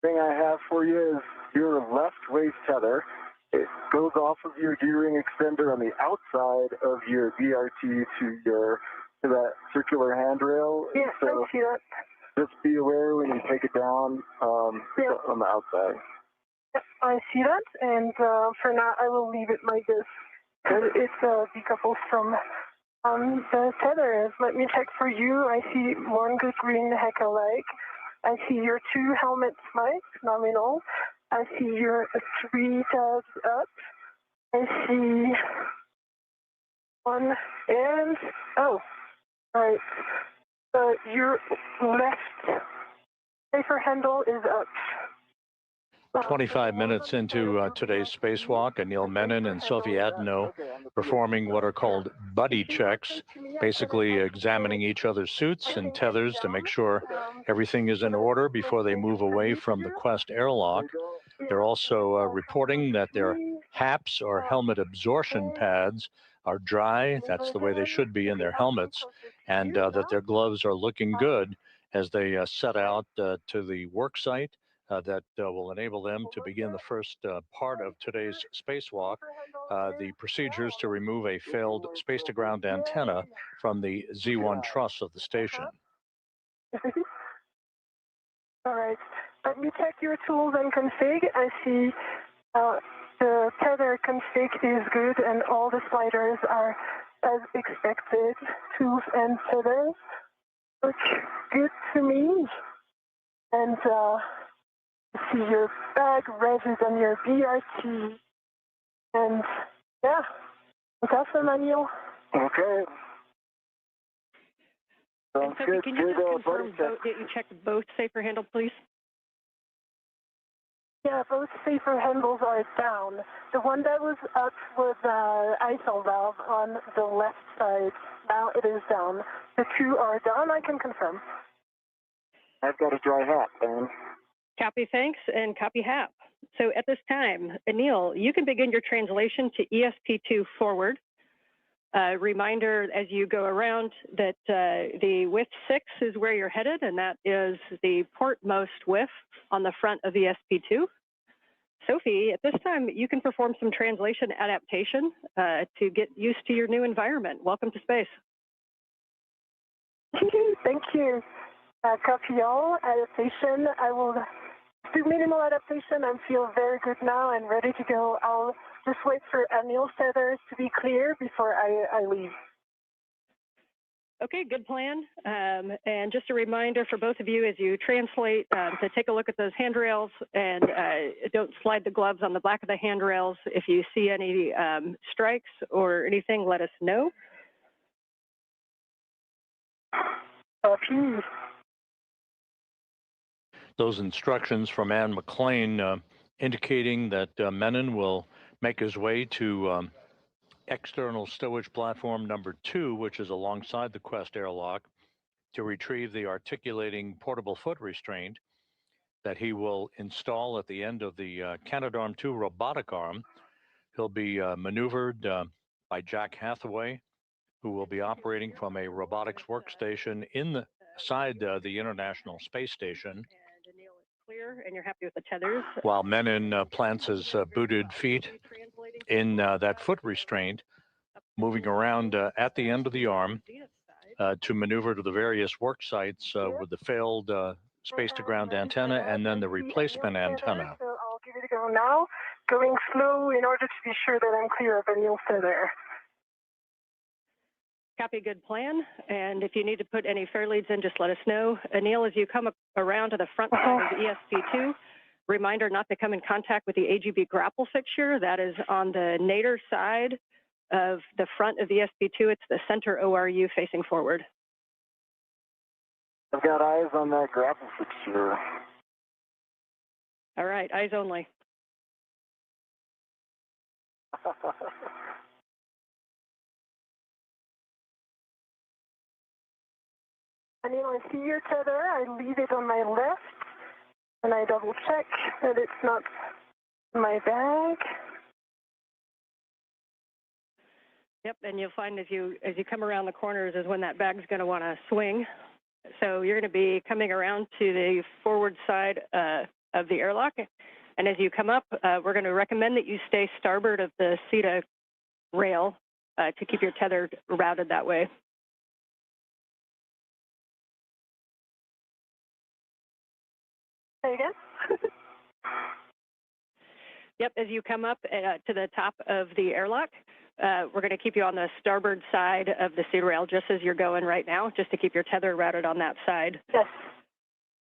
S3: thing I have for you is your left waist tether. It goes off of your D-ring extender on the outside of your BRT to that circular handrail.
S4: Yes,
S3: so
S4: I see that.
S3: just be aware when you take it down on the outside.
S4: Yep, I see that, and for now I will leave it like this. It's decoupled from the tethers. Let me check for you. I see one good green HECA light. I see your 2 helmet mics, nominal. I see your 3 tabs up. I see 1 and, oh, all right. Your left safer handle is up.
S1: 25 minutes into today's spacewalk, Anil Menon and Sophie Adenot performing what are called buddy checks, basically examining each other's suits and tethers to make sure everything is in order before they move away from the Quest airlock. They're also reporting that their HAPs, or helmet absorption pads, are dry. That's the way they should be in their helmets, and that their gloves are looking good as they set out to the work site. That will enable them to begin the first part of today's spacewalk, the procedures to remove a failed space-to-ground antenna from the Z1 truss of the station.
S4: All right. Let me check your tools and config. I see the tether config is good and all the sliders are as expected. Tools and tethers look good to me. And see your bag wedges and your BRT. And yeah, that's awesome, Anil.
S3: Okay.
S6: And Sophie, can you just confirm that you checked both safer handles, please?
S4: Yeah, both safer handles are down. The one that was up was ISO valve on the left side. Now it is down. The 2 are down, I can confirm.
S3: I've got a dry hat, man.
S6: Copy, thanks, and copy HAP. So at this time, Anil, you can begin your translation to ESP2 forward. Reminder as you go around that the whiff 6 is where you're headed, and that is the portmost whiff on the front of ESP2. Sophie, at this time, you can perform some translation adaptation to get used to your new environment. Welcome to space.
S4: Thank you. Copy all, adaptation. I will Do minimal adaptation and feel very good now and ready to go. I'll just wait for Anil's feathers to be clear before I leave.
S6: Okay, good plan. And just a reminder for both of you as you translate to take a look at those handrails and don't slide the gloves on the back of the handrails. If you see any strikes or anything, let us know.
S4: Please.
S1: Those instructions from Anne McLean indicating that Menon will make his way to external stowage platform number 2, which is alongside the Quest airlock, to retrieve the articulating portable foot restraint that he will install at the end of the Canadarm2 robotic arm. He'll be maneuvered by Jack Hathaway, who will be operating from a robotics workstation inside the International Space Station.
S6: Clear, and you're happy with the tethers.
S1: While Menon plants his booted feet in that foot restraint, moving around at the end of the arm to maneuver to the various work sites with the failed space-to-ground antenna and then the replacement antenna.
S4: So I'll give it a go now, going slow in order to be sure that I'm clear of Anil's feather.
S6: Copy, good plan. And if you need to put any fair leads in, just let us know. Anil, as you come around to the front side of the ESP2, reminder not to come in contact with the AGB grapple fixture. That is on the nadir side of the front of the ESP2. It's the center ORU facing forward.
S3: I've got eyes on that grapple fixture.
S6: All right, eyes only.
S4: Anil, I see your tether. I leave it on my left, and I double check that it's not in my bag.
S6: Yep, and you'll find as you come around the corners is when that bag's going to want to swing. So you're going to be coming around to the forward side of the airlock, and as you come up, we're going to recommend that you stay starboard of the CETA rail to keep your tether routed that way.
S4: Say again?
S6: Yep, as you come up to the top of the airlock, we're going to keep you on the starboard side of the CETA rail, just as you're going right now, just to keep your tether routed on that side.
S4: Yes.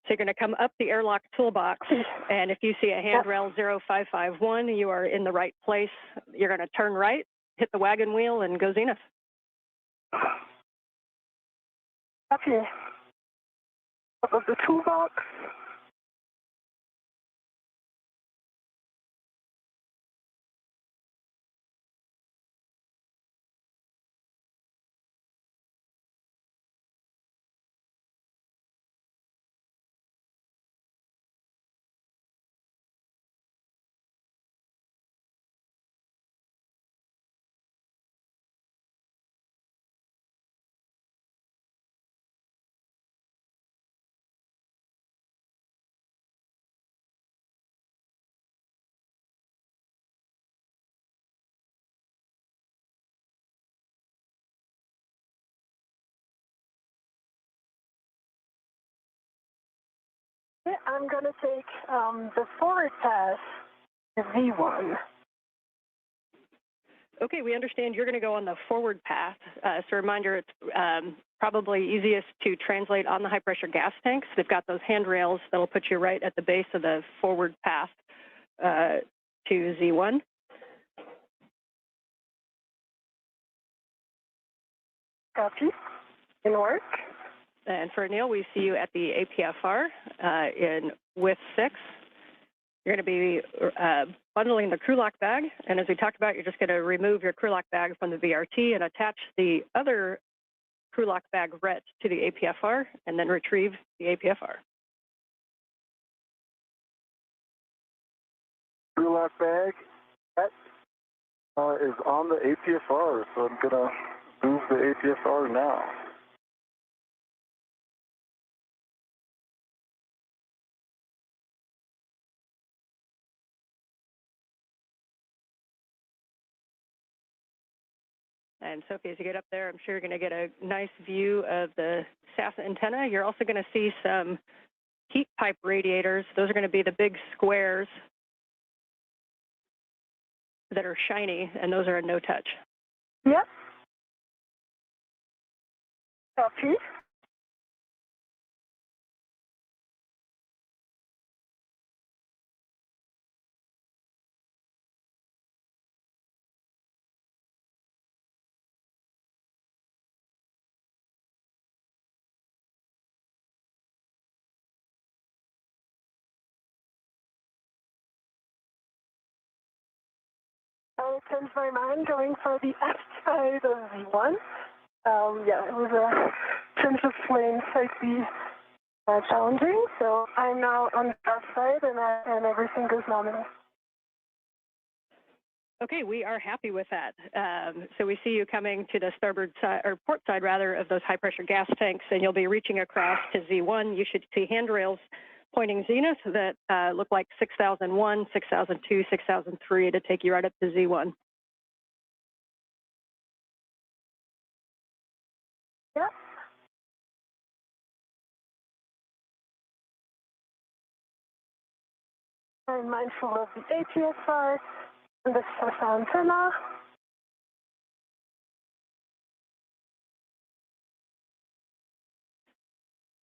S6: So you're going to come up the airlock toolbox, and if you see a handrail 0551, you are in the right place. You're going to turn right, hit the wagon wheel, and go zenith.
S4: Okay. Up of the toolbox. I'm going to take the forward pass, the V1.
S6: Okay, we understand you're going to go on the forward path. So reminder, it's probably easiest to translate on the high-pressure gas tanks. They've got those handrails that'll put you right at the base of the forward path to Z1.
S4: Copy. In work.
S6: And for Anil, we see you at the APFR in with 6. You're going to be bundling the crew lock bag. And as we talked about, you're just going to remove your crew lock bag from the VRT and attach the other crew lock bag ret to the APFR and then retrieve the APFR.
S3: Crew lock bag is on the APFR, so I'm going to move the APFR now.
S6: And Sophie, as you get up there, I'm sure you're going to get a nice view of the SAS antenna. You're also going to see some heat pipe radiators. Those are going to be the big squares that are shiny, and those are a no touch.
S4: Yep. Copy. I changed my mind going for the aft side of V1. Yeah, it was a change of plane slightly challenging, so I'm now on the aft side and everything goes nominal.
S6: Okay, we are happy with that. So we see you coming to the starboard side, or port side rather, of those high pressure gas tanks, and you'll be reaching across to Z1. You should see handrails pointing zenith that look like 6001, 6002, 6003 to take you right up to Z1.
S4: Yep. I'm mindful of the ATSR and the SOSA antenna.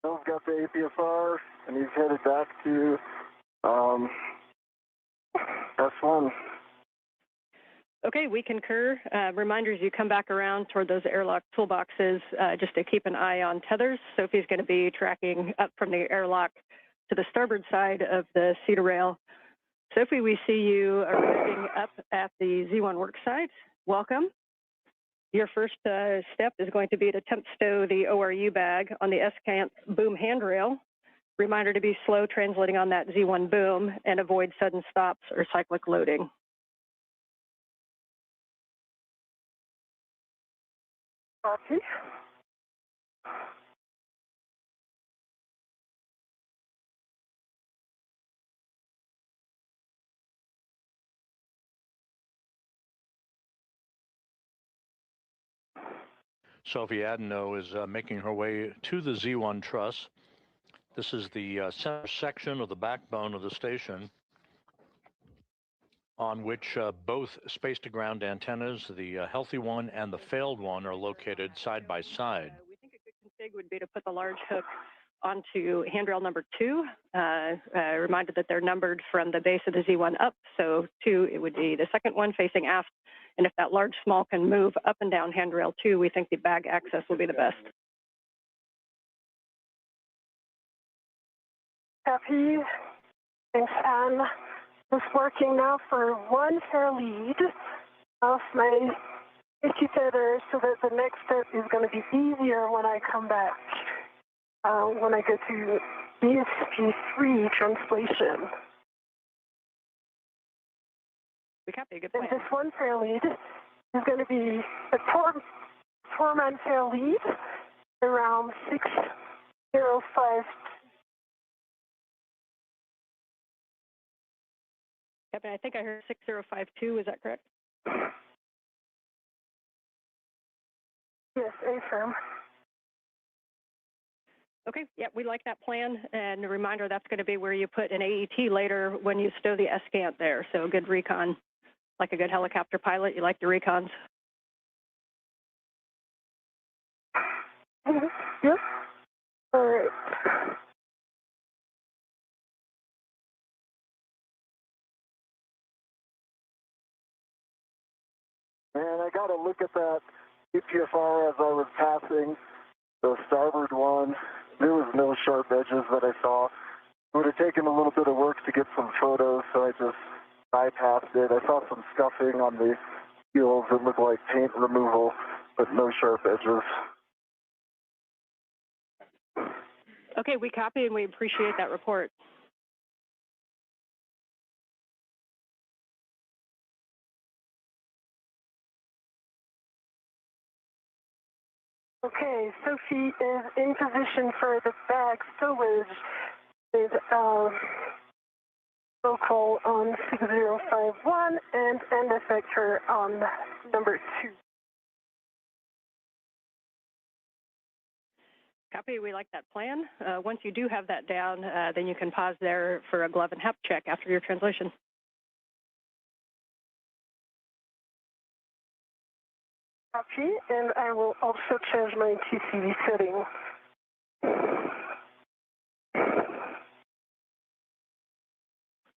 S3: Bill's got the APSR, and he's headed back to S1.
S6: Okay, we concur. Reminders, you come back around toward those airlock toolboxes just to keep an eye on tethers. Sophie's going to be tracking up from the airlock to the starboard side of the cedar rail. Sophie, we see you arriving up at the Z1 work site. Welcome. Your first step is going to be to temp stow the ORU bag on the S-cant boom handrail. Reminder to be slow translating on that Z1 boom and avoid sudden stops or cyclic loading.
S4: Copy.
S1: Sophie Adenot is making her way to the Z1 truss. This is the center section of the backbone of the station on which both space-to-ground antennas, the healthy one and the failed one, are located side by side.
S6: We think a good config would be to put the large hook onto handrail number 2. Reminded that they're numbered from the base of the Z1 up, so 2, it would be the second one facing aft. And if that large small can move up and down handrail 2, we think the bag access will be the best.
S4: Copy. Thanks, Anne. Just working now for one fair lead of my issue tether so that the next step is going to be easier when I come back, when I go to ESP3 translation.
S6: We copy, good plan.
S4: And this one fair lead is going to be a four-man fair lead around 605.
S6: Captain, I think I heard 6052, is that correct?
S4: Yes, affirm.
S6: Okay, yeah, we like that plan. And a reminder, that's going to be where you put an AET later when you stow the S-cant there. So good recon. Like a good helicopter pilot, you like the recons?
S4: Yep. All right.
S3: And I got to look at that EPFR as I was passing the starboard one. There was no sharp edges that I saw. It would have taken a little bit of work to get some photos, so I just bypassed it. I saw some scuffing on the heels. It looked like paint removal, but no sharp edges.
S6: Okay, we copy and we appreciate that report.
S4: Okay, Sophie is in position for the bag stowage with local on 6051 and end effector on number 2.
S6: Copy, we like that plan. Once you do have that down, then you can pause there for a glove and HEP check after your translation.
S4: Copy, and I will also change my TCV setting.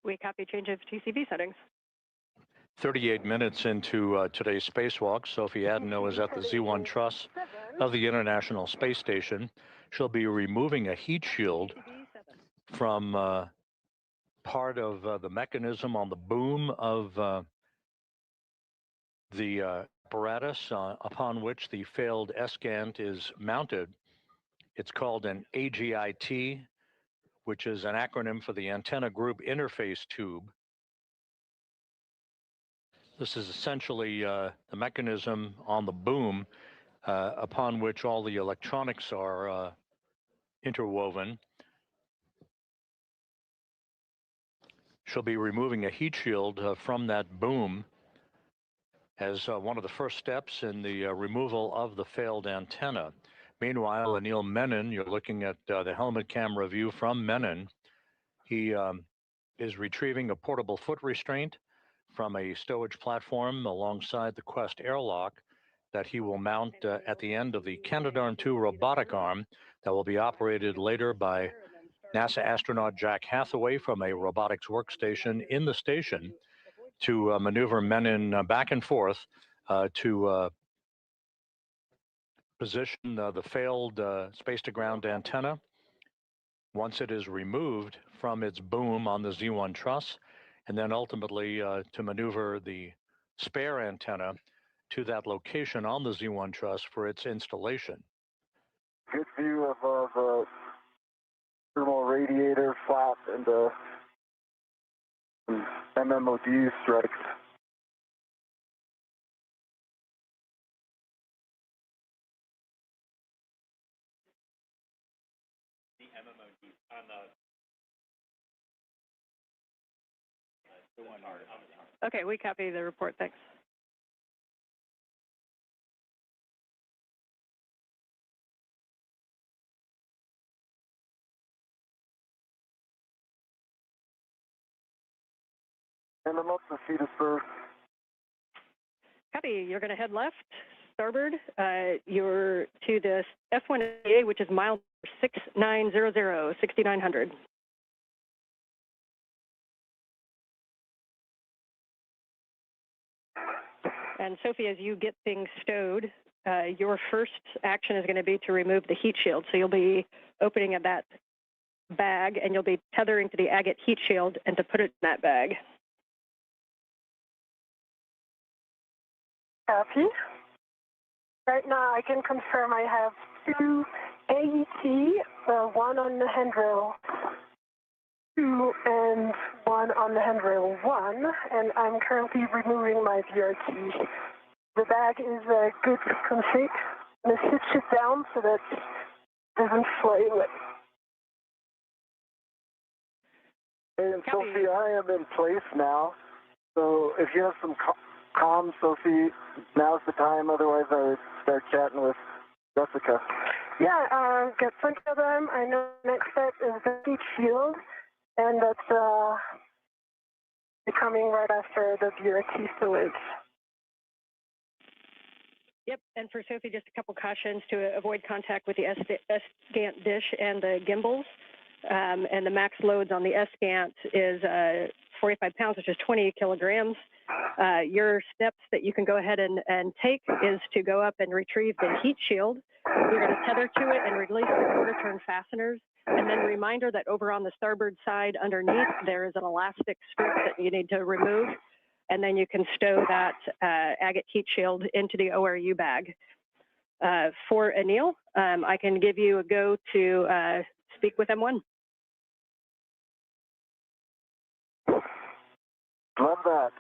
S6: We copy change of TCV settings.
S1: 38 minutes into today's spacewalk, Sophie Adenot is at the Z1 truss of the International Space Station. She'll be removing a heat shield from part of the mechanism on the boom of the apparatus upon which the failed ESCANT is mounted. It's called an AGIT, which is an acronym for the Antenna Group Interface Tube. This is essentially the mechanism on the boom upon which all the electronics are interwoven. She'll be removing a heat shield from that boom as one of the first steps in the removal of the failed antenna. Meanwhile, Anil Menon, you're looking at the helmet camera view from Menon. He is retrieving a portable foot restraint from a stowage platform alongside the Quest airlock that he will mount at the end of the Canadarm2 robotic arm that will be operated later by NASA astronaut Jack Hathaway from a robotics workstation in the station to maneuver Menon back and forth to position the failed space-to-ground antenna. Once it is removed from its boom on the Z1 truss, and then ultimately to maneuver the spare antenna to that location on the Z1 truss for its installation.
S3: Good view of the thermal radiator flap and the MMOD strike.
S6: Okay, we copy the report, thanks.
S3: And I'm up to Fetus first.
S6: Copy, you're going to head left, starboard. You're to the F1A, which is mile 6900, 6900. And Sophie, as you get things stowed, your first action is going to be to remove the heat shield. So you'll be opening at that bag, and you'll be tethering to the agate heat shield and to put it in that bag.
S4: Copy. Right now, I can confirm I have 2 AET, 1 on the handrail 2 and 1 on the handrail 1, and I'm currently removing my VRT. The bag is a good config. I'm going to hitch it down so that it doesn't fly away.
S3: And Sophie, I am in place now. So if you have some comms, Sophie, now's the time. Otherwise, I would start chatting with Jessica.
S4: Yeah, get plenty of them. I know the next step is the heat shield, and that's coming right after the VRT storage.
S6: Yep, and for Sophie, just a couple cautions to avoid contact with the ESCANT dish and the gimbals. And the max loads on the ESCANT is 45 pounds, which is 20 kilograms. Your steps that you can go ahead and take is to go up and retrieve the heat shield. You're going to tether to it and release the quarter turn fasteners. And then a reminder that over on the starboard side underneath, there is an elastic strip that you need to remove. And then you can stow that agate heat shield into the ORU bag. For Anil, I can give you a go to speak with M1.
S3: Love that.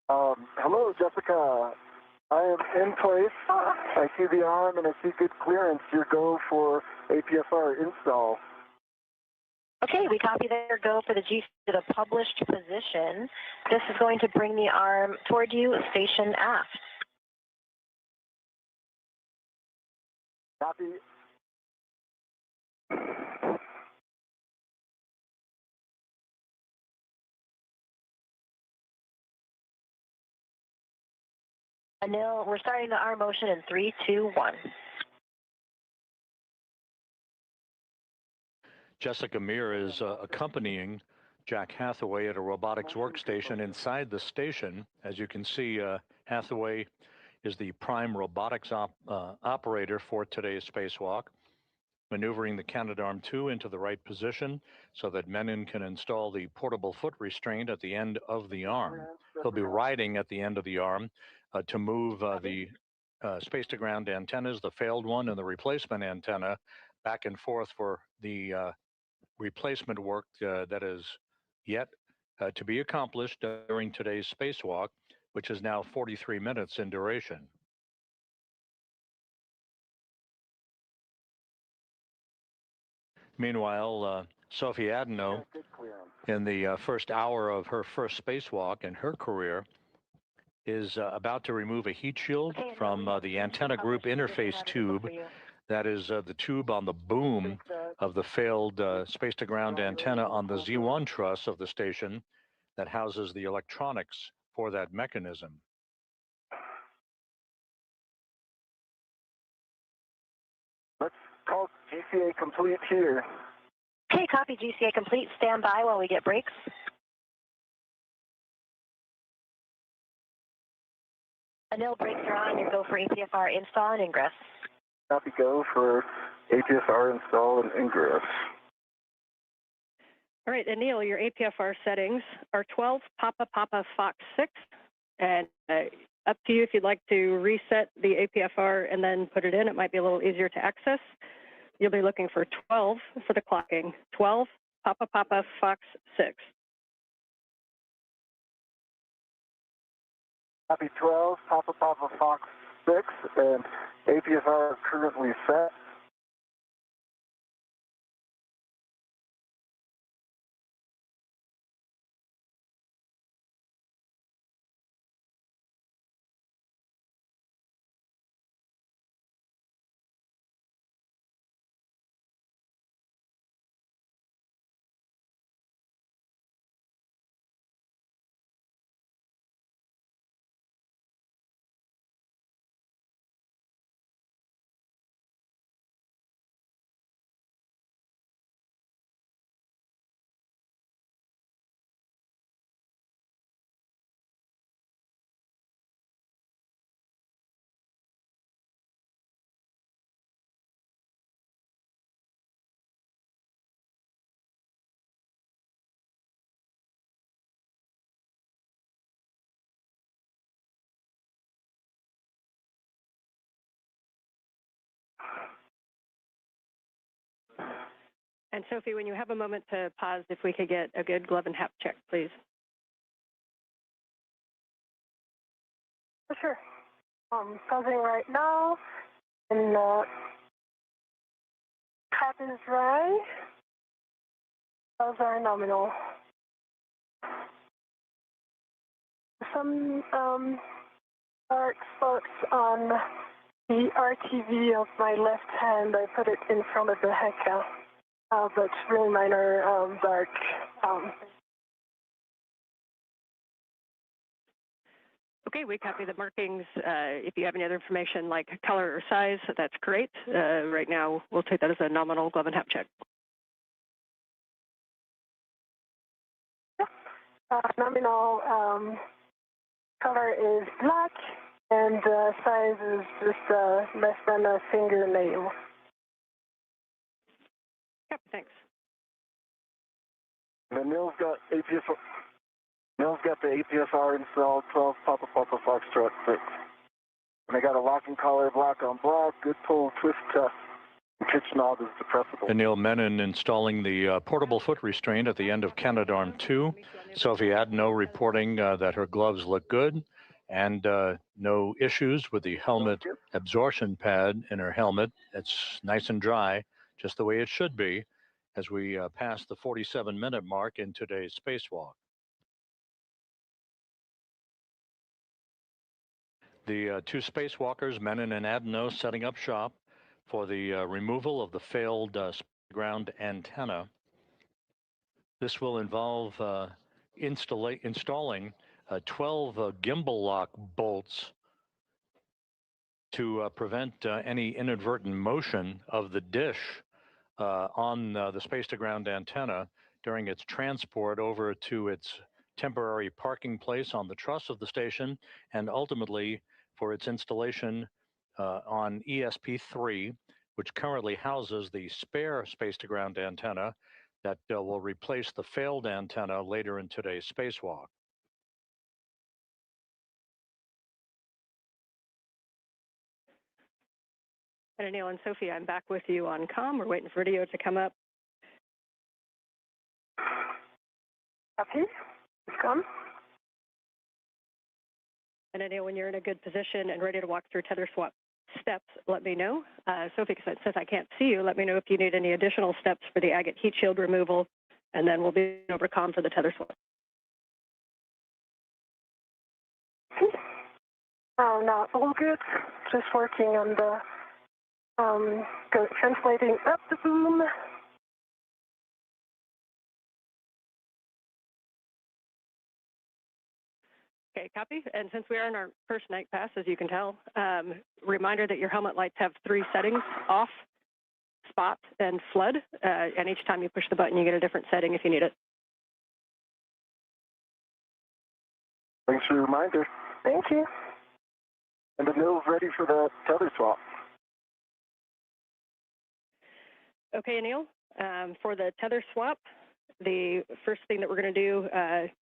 S3: Hello, Jessica. I am in place. I see the arm and I see good clearance. Your go for APSR install.
S7: Okay, we copy there. Go for the G to the published position. This is going to bring the arm toward you, station aft.
S3: Copy.
S7: Anil, we're starting the arm motion in 3, 2, 1.
S1: Jessica Meir is accompanying Jack Hathaway at a robotics workstation inside the station. As you can see, Hathaway is the prime robotics operator for today's spacewalk, maneuvering the Canadarm2 into the right position so that Menon can install the portable foot restraint at the end of the arm. He'll be riding at the end of the arm to move the space-to-ground antennas, the failed one and the replacement antenna, back and forth for the replacement work that is yet to be accomplished during today's spacewalk, which is now 43 minutes in duration. Meanwhile, Sophie Adenot, in the first hour of her first spacewalk in her career, is about to remove a heat shield from the antenna group interface tube. That is the tube on the boom of the failed space-to-ground antenna on the Z1 truss of the station that houses the electronics for that mechanism.
S3: Let's call GCA complete here.
S7: Okay, copy GCA complete. Stand by while we get breaks. Anil, brakes are on. You go for APFR install and ingress.
S3: Copy, go for APFR install and ingress.
S6: All right, Anil, your APFR settings are 12 Papa Papa Fox 6, and up to you if you'd like to reset the APFR and then put it in. It might be a little easier to access. You'll be looking for 12 for the clocking. 12 Papa Papa Fox 6.
S3: Copy 12 Papa Papa Fox 6, and APFR currently set.
S6: And Sophie, when you have a moment to pause, if we could get a good glove and hat check, please.
S4: Sure. Pausing right now, and hat is dry. Those are nominal. Some dark spots on the RTV of my left hand. I put it in front of the HECA, but really minor dark.
S6: Okay, we copy the markings. If you have any other information like color or size, that's great. Right now, we'll take that as a nominal glove and hat check.
S4: Nominal color is black, and size is just less than a fingernail.
S6: Yep, thanks.
S3: And Neil's got APFR. Neil's got the APFR installed, 12 Papa Papa Foxtrot 6. And I got a locking collar, black on black, good pull, twist test. Pitch knob is depressible.
S1: Anil Menon installing the portable foot restraint at the end of Canadarm2. Sophie Adenot reporting that her gloves look good and no issues with the helmet absorption pad in her helmet. It's nice and dry, just the way it should be, as we pass the 47-minute mark in today's spacewalk. The two spacewalkers, Menon and Adenot, setting up shop for the removal of the failed ground antenna. This will involve installing 12 gimbal lock bolts to prevent any inadvertent motion of the dish on the space-to-ground antenna during its transport over to its temporary parking place on the truss of the station, and ultimately for its installation on ESP3, which currently houses the spare space-to-ground antenna that will replace the failed antenna later in today's spacewalk.
S6: And Anil and Sophie, I'm back with you on comm. We're waiting for video to come up.
S4: Copy. Come.
S6: And Anil, when you're in a good position and ready to walk through tether swap steps, let me know. Sophie, since I can't see you, let me know if you need any additional steps for the agate heat shield removal, and then we'll be over comm for the tether swap.
S4: Oh, no, all good. Just working on the translating up the boom.
S6: Okay, copy. And since we are in our first night pass, as you can tell, reminder that your helmet lights have 3 settings: off, spot, and flood. And each time you push the button, you get a different setting if you need it.
S3: Thanks for the reminder.
S4: Thank you.
S3: And the mill's ready for the tether swap.
S6: Okay, Anil, for the tether swap, the first thing that we're going to do,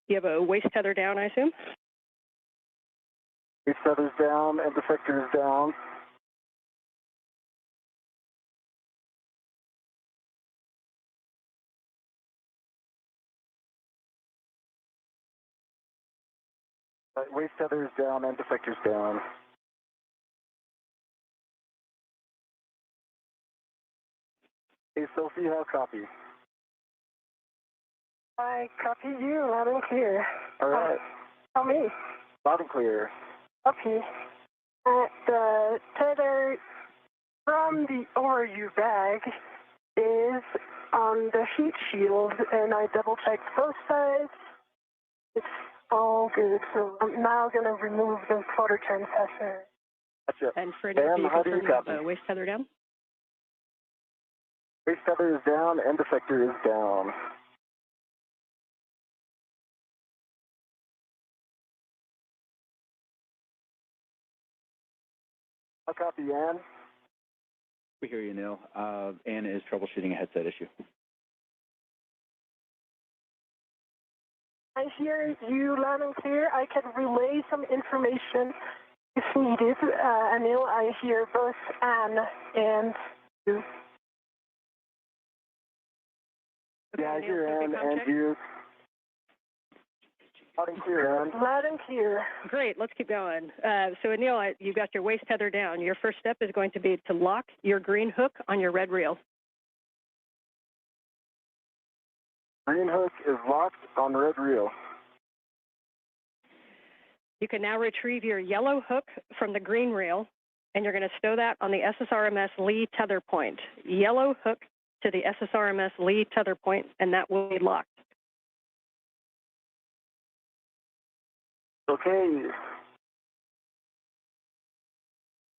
S6: you have a waist tether down, I assume?
S3: Waist tether's down and defector is down. Waist tether is down and defector's down. Hey, Sophie, how copy?
S4: I copy you loud and clear.
S3: All right.
S4: Tell me.
S3: Loud and clear.
S4: Copy. The tether from the ORU bag is on the heat shield, and I double-checked both sides. It's all good, so I'm now going to remove the photo transfessor.
S3: Gotcha.
S6: And for Anil, can you
S3: how do you
S6: confirm
S3: copy?
S6: the waist tether down?
S3: Waist tether is down and defector is down. How copy, Ann?
S2: We hear you, Neil. Anna is troubleshooting a headset issue.
S4: I hear you loud and clear. I can relay some information if needed. Anil, I hear both Anne and you.
S6: Okay,
S3: Yeah, I
S6: Anil,
S3: hear
S6: Sophie,
S3: Ann
S6: comm
S3: and
S6: check.
S3: you. Loud and clear, Ann.
S4: Loud and clear.
S6: Great, let's keep going. So Anil, you've got your waist tether down. Your first step is going to be to lock your green hook on your red reel.
S3: Green hook is locked on red reel.
S6: You can now retrieve your yellow hook from the green reel, and you're going to stow that on the SSRMS Lee tether point. Yellow hook to the SSRMS Lee tether point, and that will be locked.
S3: Okay.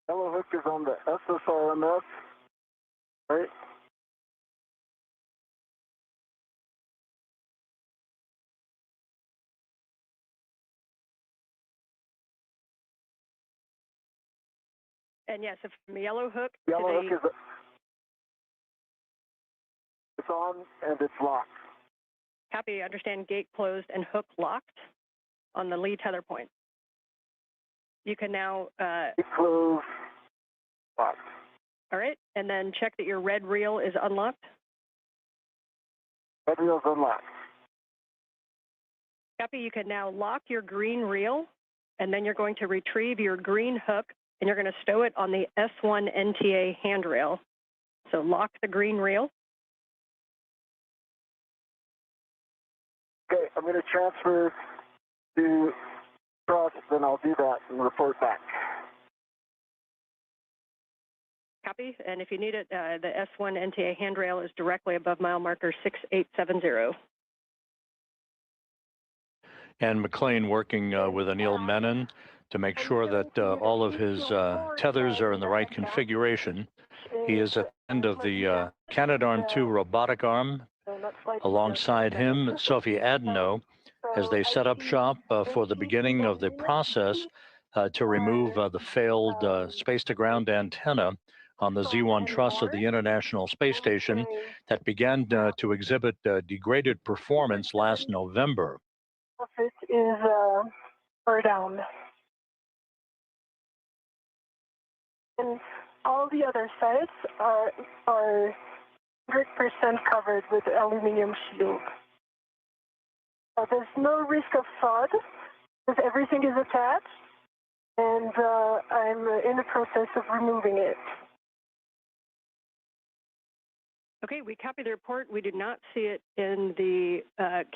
S3: Yellow hook is on the SSRMS, right?
S6: And yes, if from the yellow hook
S3: Yellow
S6: to
S3: hook
S6: the...
S3: is it's on and it's locked.
S6: Copy, understand gate closed and hook locked on the Lee tether point. You can now...
S3: Gate closed, locked.
S6: all right, and then check that your red reel is unlocked.
S3: Red reel's unlocked.
S6: Copy, you can now lock your green reel, and then you're going to retrieve your green hook, and you're going to stow it on the S1 NTA handrail. So lock the green reel.
S3: Okay, I'm going to transfer to truck, then I'll do that and report back.
S6: copy. And if you need it, the S1 NTA handrail is directly above mile marker 6870.
S1: And McLean working with Anil Menon to make sure that all of his tethers are in the right configuration. He is at the end of the Canadarm2 robotic arm. Alongside him, Sophie Adenot, as they set up shop for the beginning of the process to remove the failed space-to-ground antenna on the Z1 truss of the International Space Station that began to exhibit degraded performance last November.
S4: It is or down. And all the other sides are 100% covered with aluminum shield. There's no risk of fraud because everything is attached, and I'm in the process of removing it.
S6: Okay, we copy the report. We do not see it in the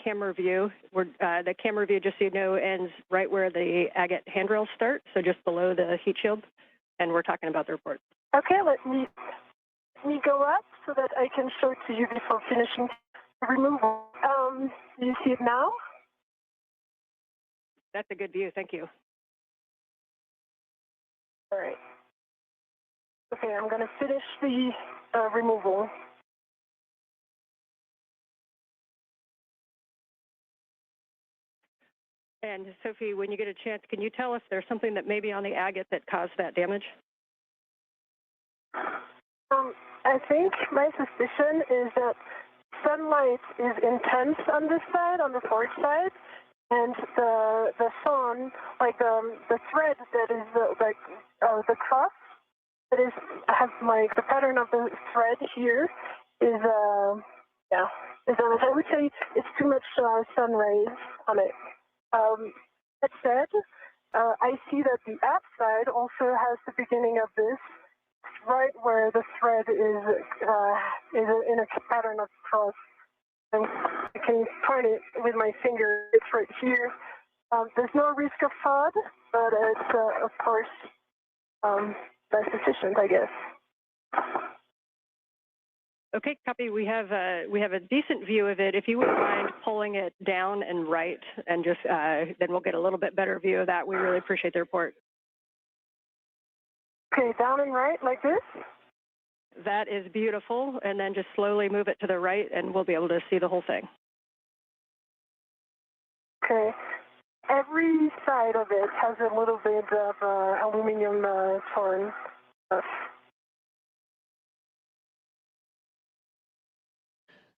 S6: camera view. The camera view, just so you know, ends right where the agate handrails start, so just below the heat shield, and we're talking about the report.
S4: Okay, let me go up so that I can show it to you before finishing the removal. Do you see it now?
S6: That's a good view, thank you.
S4: All right. Okay, I'm going to finish the removal.
S6: And Sophie, when you get a chance, can you tell us there's something that may be on the agate that caused that damage?
S4: I think my suspicion is that sunlight is intense on this side, on the forward side, and the sun, like the thread that is the cross that has like the pattern of the thread here is I would say it's too much sun rays on it. That said, I see that the app side also has the beginning of this right where the thread is in a pattern of cross. And I can point it with my finger. It's right here. There's no risk of fraud, but it's of course that's sufficient, I guess.
S6: Okay, copy. We have a decent view of it. If you wouldn't mind pulling it down and right, and just then we'll get a little bit better view of that. We really appreciate the report.
S4: Okay, down and right like this.
S6: That is beautiful, and then just slowly move it to the right, and we'll be able to see the whole thing.
S4: Okay. Every side of it has a little bit of aluminum torn stuff.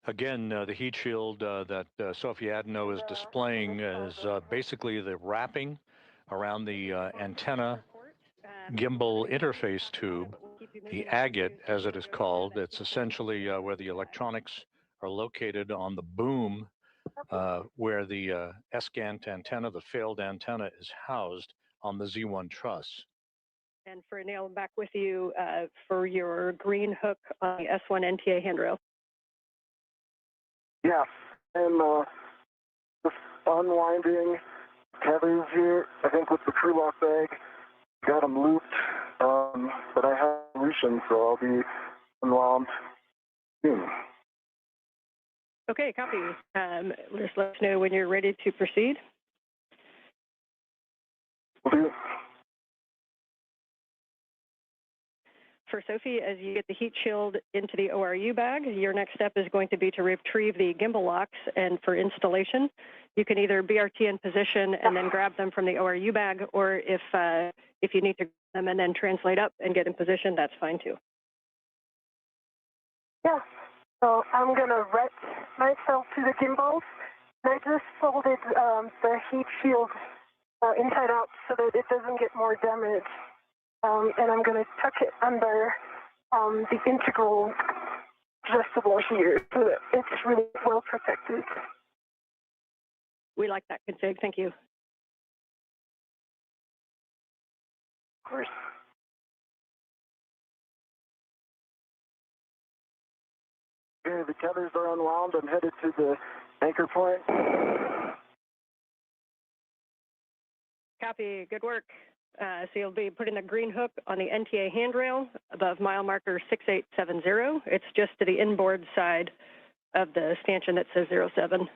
S1: Again, the heat shield that Sophie Adenot is displaying is basically the wrapping around the antenna gimbal interface tube, the agate, as it is called. It's essentially where the electronics are located on the boom where the ESCANT antenna, the failed antenna, is housed on the Z1 truss.
S6: And for Anil, back with you for your green hook on the S1 NTA handrail.
S3: Yeah, I'm just unwinding tethers here, I think with the crew lock bag. Got them looped, but I have solutions, so I'll be unwound soon.
S6: Okay, copy. Just let us know when you're ready to proceed.
S3: Will do.
S6: For Sophie, as you get the heat shield into the ORU bag, your next step is going to be to retrieve the gimbal locks, and for installation, you can either BRT in position and then grab them from the ORU bag, or if you need to grab them and then translate up and get in position, that's fine too.
S4: Yeah, so I'm gonna wrap myself to the gimbals. I just folded the heat shield inside out so that it doesn't get more damage. And I'm going to tuck it under the integral adjustable here so that it's really well protected.
S6: We like that config. Thank you.
S4: Of course.
S3: Okay, the tethers are unwound. I'm headed to the anchor point.
S6: Copy. Good work. So you'll be putting the green hook on the NTA handrail above mile marker 6870. It's just to the inboard side of the stanchion that says 07.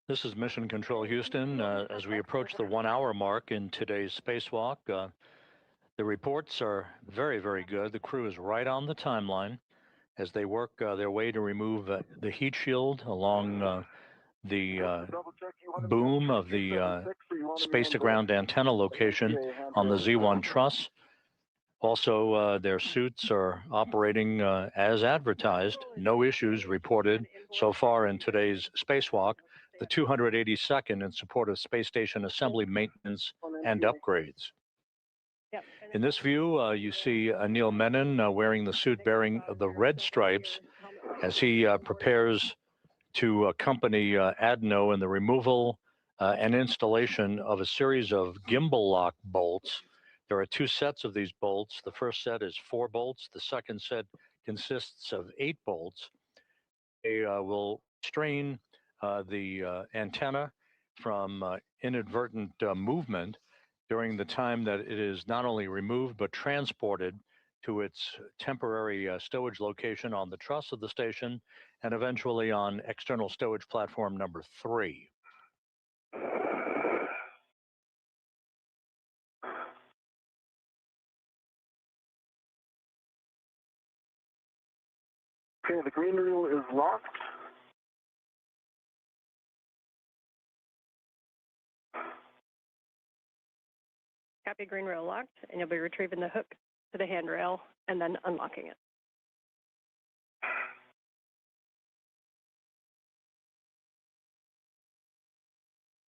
S1: This is Mission Control Houston. As we approach the 1 hour mark in today's spacewalk, the reports are very, very good. The crew is right on the timeline as they work their way to remove the heat shield along the boom of the space-to-ground antenna location on the Z1 truss. Also, their suits are operating as advertised. No issues reported so far in today's spacewalk. The 282nd in support of space station assembly maintenance and upgrades. In this view, you see Anil Menon wearing the suit bearing the red stripes as he prepares to accompany Adenot in the removal and installation of a series of gimbal lock bolts. There are 2 sets of these bolts. The first set is 4 bolts. The second set consists of 8 bolts. They will strain the antenna from inadvertent movement during the time that it is not only removed but transported to its temporary stowage location on the truss of the station and eventually on external stowage platform number 3.
S3: Okay, the green reel is locked.
S6: Copy, green reel locked, and you'll be retrieving the hook to the handrail and then unlocking it.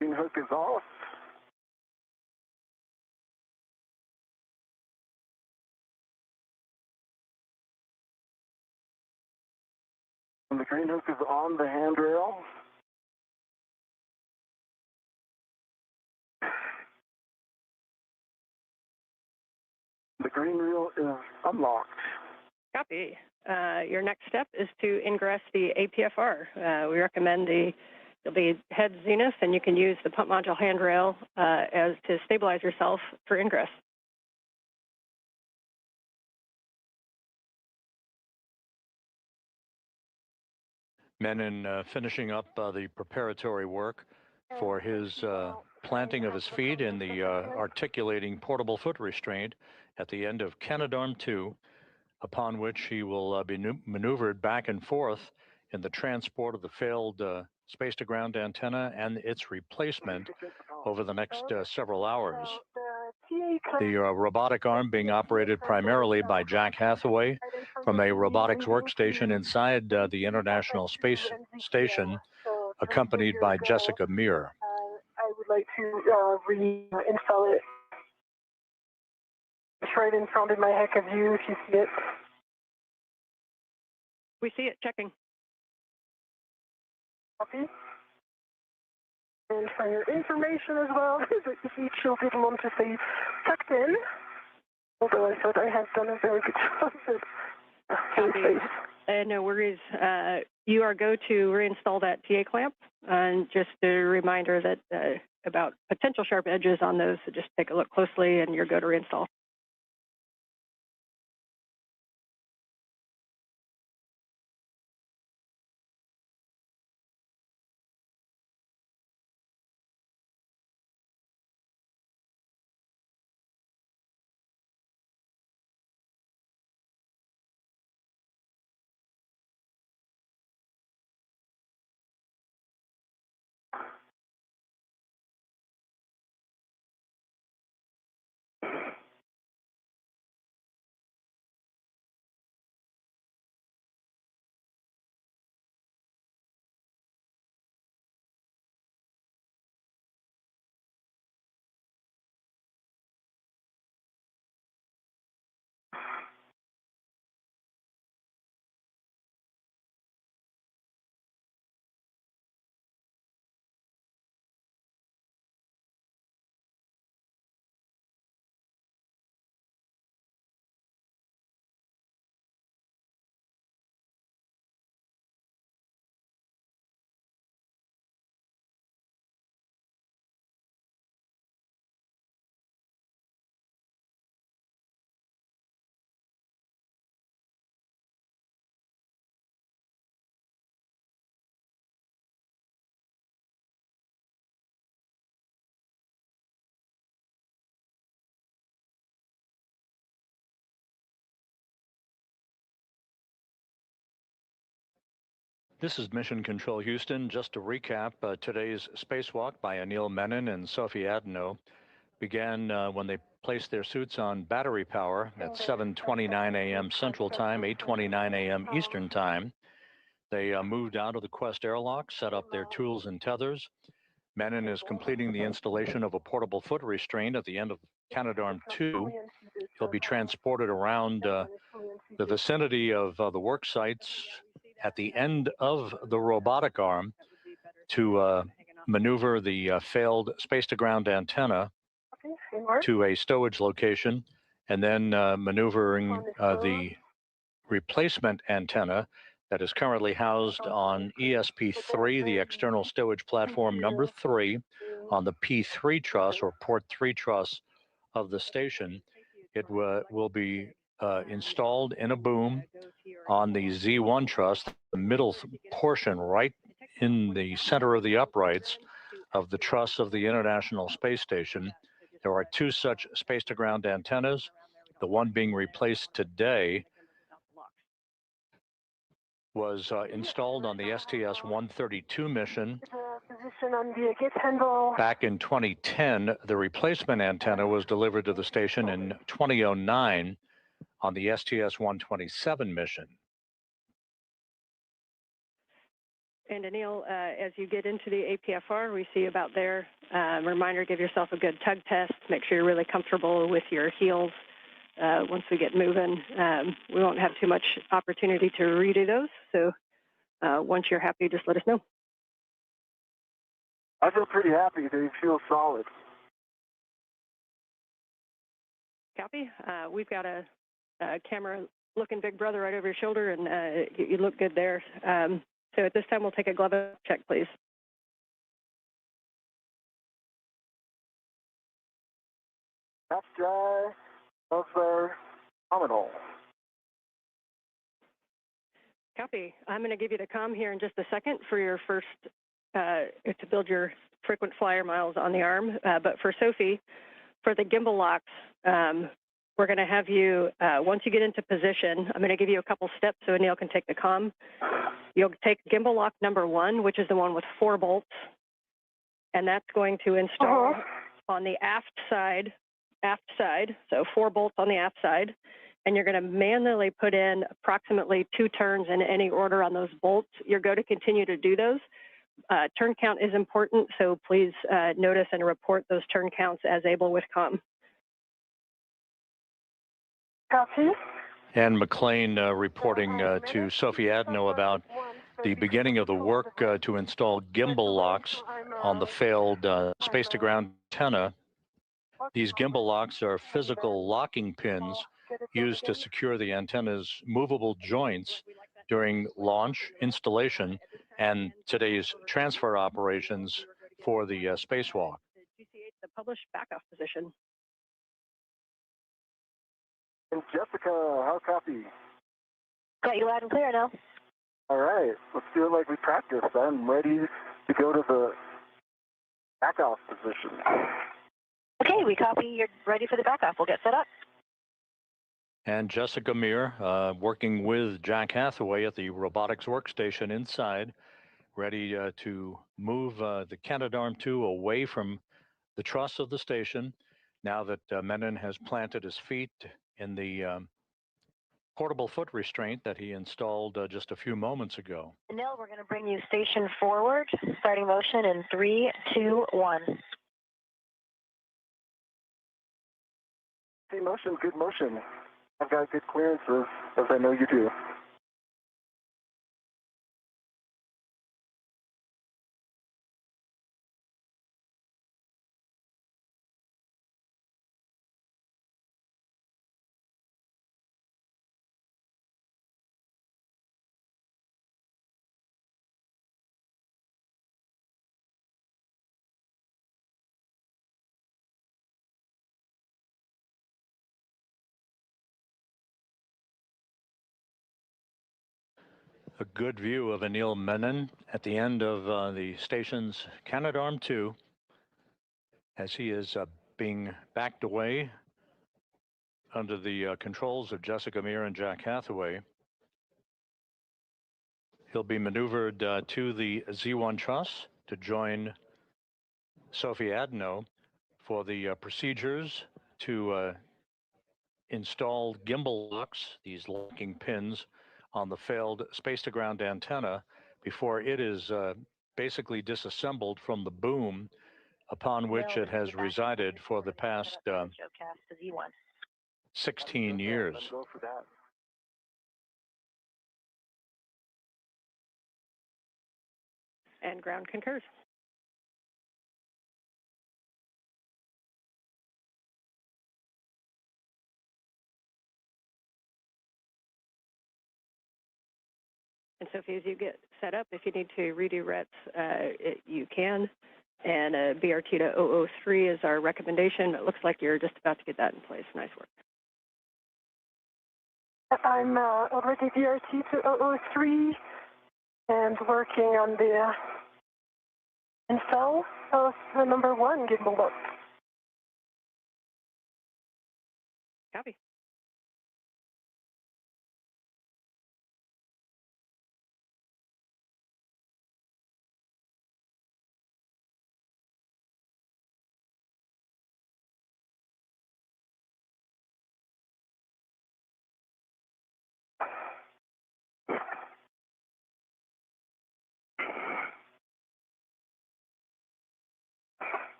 S3: Green hook is off. And the green hook is on the handrail. The green reel is unlocked.
S6: Copy. Your next step is to ingress the APFR. We recommend there'll be head zenith, and you can use the pump module handrail as to stabilize yourself for ingress.
S1: Menon finishing up the preparatory work for his planting of his feet in the articulating portable foot restraint at the end of Canadarm 2, upon which he will be maneuvered back and forth in the transport of the failed space-to-ground antenna and its replacement over the next several hours. The robotic arm being operated primarily by Jack Hathaway from a robotics workstation inside the International Space Station, accompanied by Jessica Meir.
S4: I would like to reinstall it. It's right in front of my heck of view if you see it.
S6: We see it, checking.
S4: Copy. And for your information as well, the heat shield didn't want to stay tucked in, although I thought I had done a very good job of it.
S6: No worries. You are go to reinstall that TA clamp, and just a reminder that about potential sharp edges on those, so just take a look closely and you're go to reinstall.
S1: This is Mission Control Houston. Just to recap, today's spacewalk by Anil Menon and Sophie Adenot began when they placed their suits on battery power at 7:29 a.m. Central Time, 8:29 a.m. Eastern Time. They moved out of the Quest airlock, set up their tools and tethers. Menon is completing the installation of a portable foot restraint at the end of Canadarm2. He'll be transported around the vicinity of the work sites at the end of the robotic arm to maneuver the failed space-to-ground antenna to a stowage location, and then maneuvering the replacement antenna that is currently housed on ESP3, the external stowage platform number 3, on the P3 truss or port 3 truss of the station. It will be installed in a boom on the Z1 truss, the middle portion right in the center of the uprights of the truss of the International Space Station. There are 2 such space-to-ground antennas. The one being replaced today was installed on the STS-132 mission. Back in 2010, the replacement antenna was delivered to the station in 2009 on the STS-127 mission.
S6: And Anil, as you get into the APFR, we see about there, reminder, give yourself a good tug test. Make sure you're really comfortable with your heels. Once we get moving, we won't have too much opportunity to redo those. So once you're happy, just let us know.
S3: I feel pretty happy. They feel solid.
S6: Copy. We've got a camera looking big brother right over your shoulder, and you look good there. So at this time, we'll take a glove check, please.
S3: That's dry. Those are nominal.
S6: Copy. I'm going to give you the comm here in just a second for your first, to build your frequent flyer miles on the arm. But for Sophie, for the gimbal locks, we're going to have you, once you get into position, I'm going to give you a couple steps so Anil can take the comm. You'll take gimbal lock number 1, which is the one with 4 bolts, and that's going to install on the aft side, so 4 bolts on the aft side, and you're going to manually put in approximately 2 turns in any order on those bolts. You're going to continue to do those. Turn count is important, so please notice and report those turn counts as able with comm.
S4: Copy.
S1: And McLean reporting to Sophie Adenot about the beginning of the work to install gimbal locks on the failed space-to-ground antenna. These gimbal locks are physical locking pins used to secure the antenna's movable joints during launch, installation, and today's transfer operations for the spacewalk.
S6: The published backoff position.
S3: And Jessica, how copy?
S7: Got you loud and clear now.
S3: All right, let's do it like we practiced. I'm ready to go to the backoff position.
S7: Okay, we copy. You're ready for the backoff. We'll get set up.
S1: And Jessica Meir, working with Jack Hathaway at the robotics workstation inside, ready to move the Canadarm2 away from the truss of the station, now that Menon has planted his feet in the portable foot restraint that he installed just a few moments ago.
S7: Anil, we're going to bring you station forward, starting motion in 3, 2, 1.
S3: Hey, motion, good motion. I've got good clearances, as I know you do.
S1: A good view of Anil Menon at the end of the station's Canadarm2 as he is being backed away under the controls of Jessica Meir and Jack Hathaway. He'll be maneuvered to the Z1 truss to join Sophie Adenot for the procedures to install gimbal locks, these locking pins on the failed space-to-ground antenna before it is basically disassembled from the boom upon which it has resided for the past 16 years.
S3: Go for that.
S6: And ground concurs. And Sophie, as you get set up, if you need to redo RETs, you can. And BRT to 003 is our recommendation. It looks like you're just about to get that in place. Nice work.
S4: I'm already BRT to 003 and working on the install of the number 1 gimbal lock.
S6: Copy.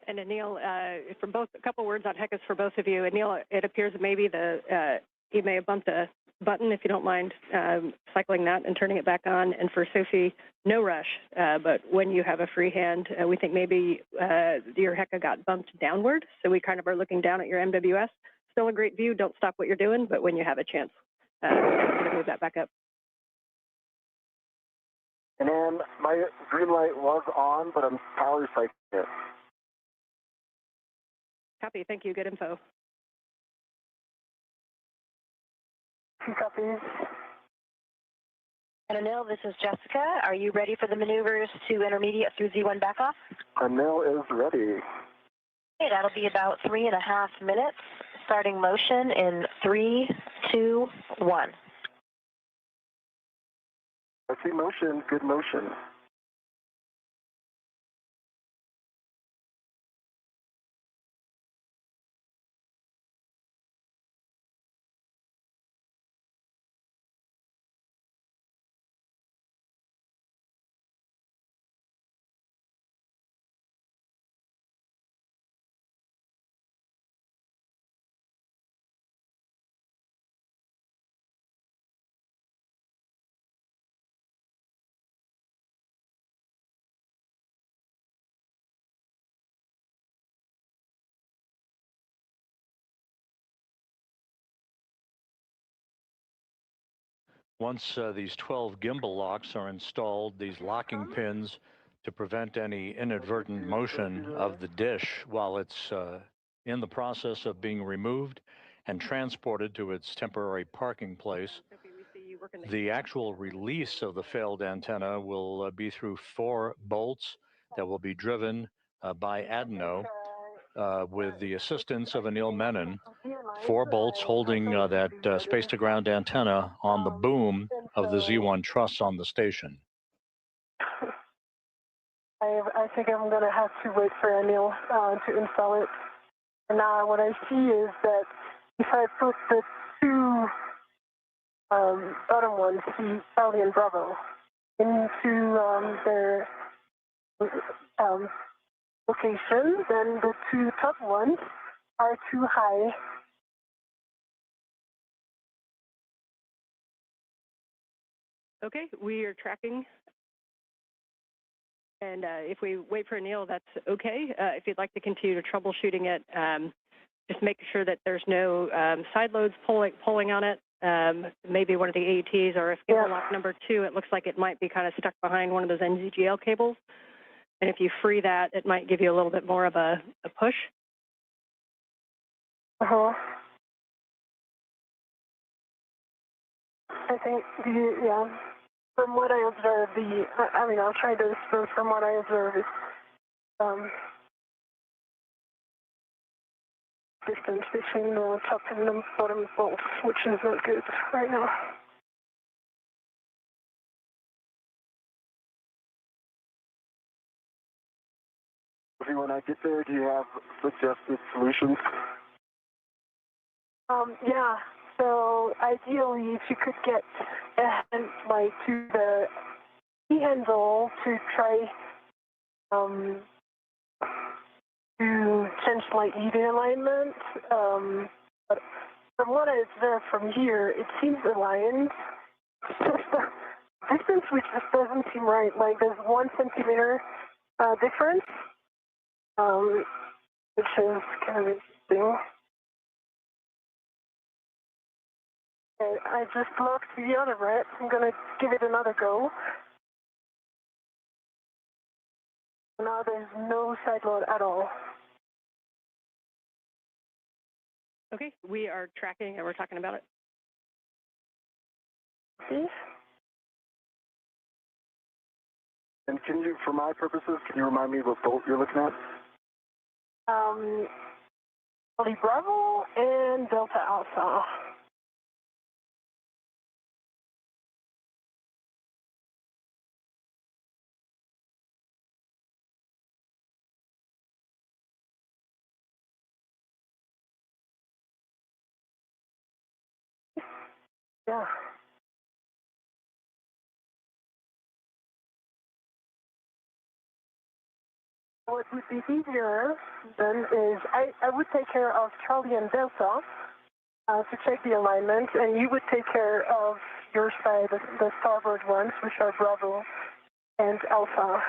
S6: And Anil, for both, a couple words on HECUS for both of you. Anil, it appears that maybe you may have bumped a button, if you don't mind cycling that and turning it back on. And for Sophie, no rush, but when you have a free hand, we think maybe your HECA got bumped downward. So we kind of are looking down at your MWS. Still a great view. Don't stop what you're doing, but when you have a chance, move that back up.
S3: And then my green light was on, but I'm power cycling it.
S6: Copy. Thank you. Good info.
S4: Copy.
S7: And Anil, this is Jessica. Are you ready for the maneuvers to intermediate through Z1 back off?
S3: Anil is ready.
S7: Okay, that'll be about 3.5 minutes. Starting motion in 3, 2, 1.
S3: I see motion. Good motion.
S1: Once these 12 gimbal locks are installed, these locking pins to prevent any inadvertent motion of the dish while it's in the process of being removed and transported to its temporary parking place. The actual release of the failed antenna will be through 4 bolts that will be driven by Adenot with the assistance of Anil Menon. 4 bolts holding that space-to-ground antenna on the boom of the Z1 truss on the station.
S4: I think I'm going to have to wait for Anil to install it. And now what I see is that if I put the 2 bottom ones, C, Charlie and Bravo, into their location, then the 2 top ones are too high.
S6: Okay, we are tracking. And if we wait for Anil, that's okay. If you'd like to continue to troubleshooting it, just make sure that there's no side loads pulling on it. Maybe one of the AETs, or if gimbal lock number 2, it looks like it might be kind of stuck behind one of those NZGL cables. And if you free that, it might give you a little bit more of a push.
S4: Uh-huh. I think, yeah. From what I observed, I'll try this, but from what I observed, it's distance between the top and the bottom both, which is not good right now.
S3: When I get there, do you have suggested solutions?
S4: Yeah. So ideally, if you could get to the key handle to try to change slightly the alignment. But from what I observed from here, it seems aligned. Just the distance which just doesn't seem right. Like there's 1 centimeter difference, which is kind of interesting. Okay, I just looked the other route. I'm gonna give it another go. Now there's no side load at all.
S6: Okay, we are tracking and we're talking about it.
S4: See?
S3: And can you, for my purposes, can you remind me what bolt you're looking at?
S4: Charlie Bravo and Delta Alpha. Yeah. What would be easier then is I would take care of Charlie and Delta to check the alignment, and you would take care of your side, the starboard ones, which are Bravo and Alpha.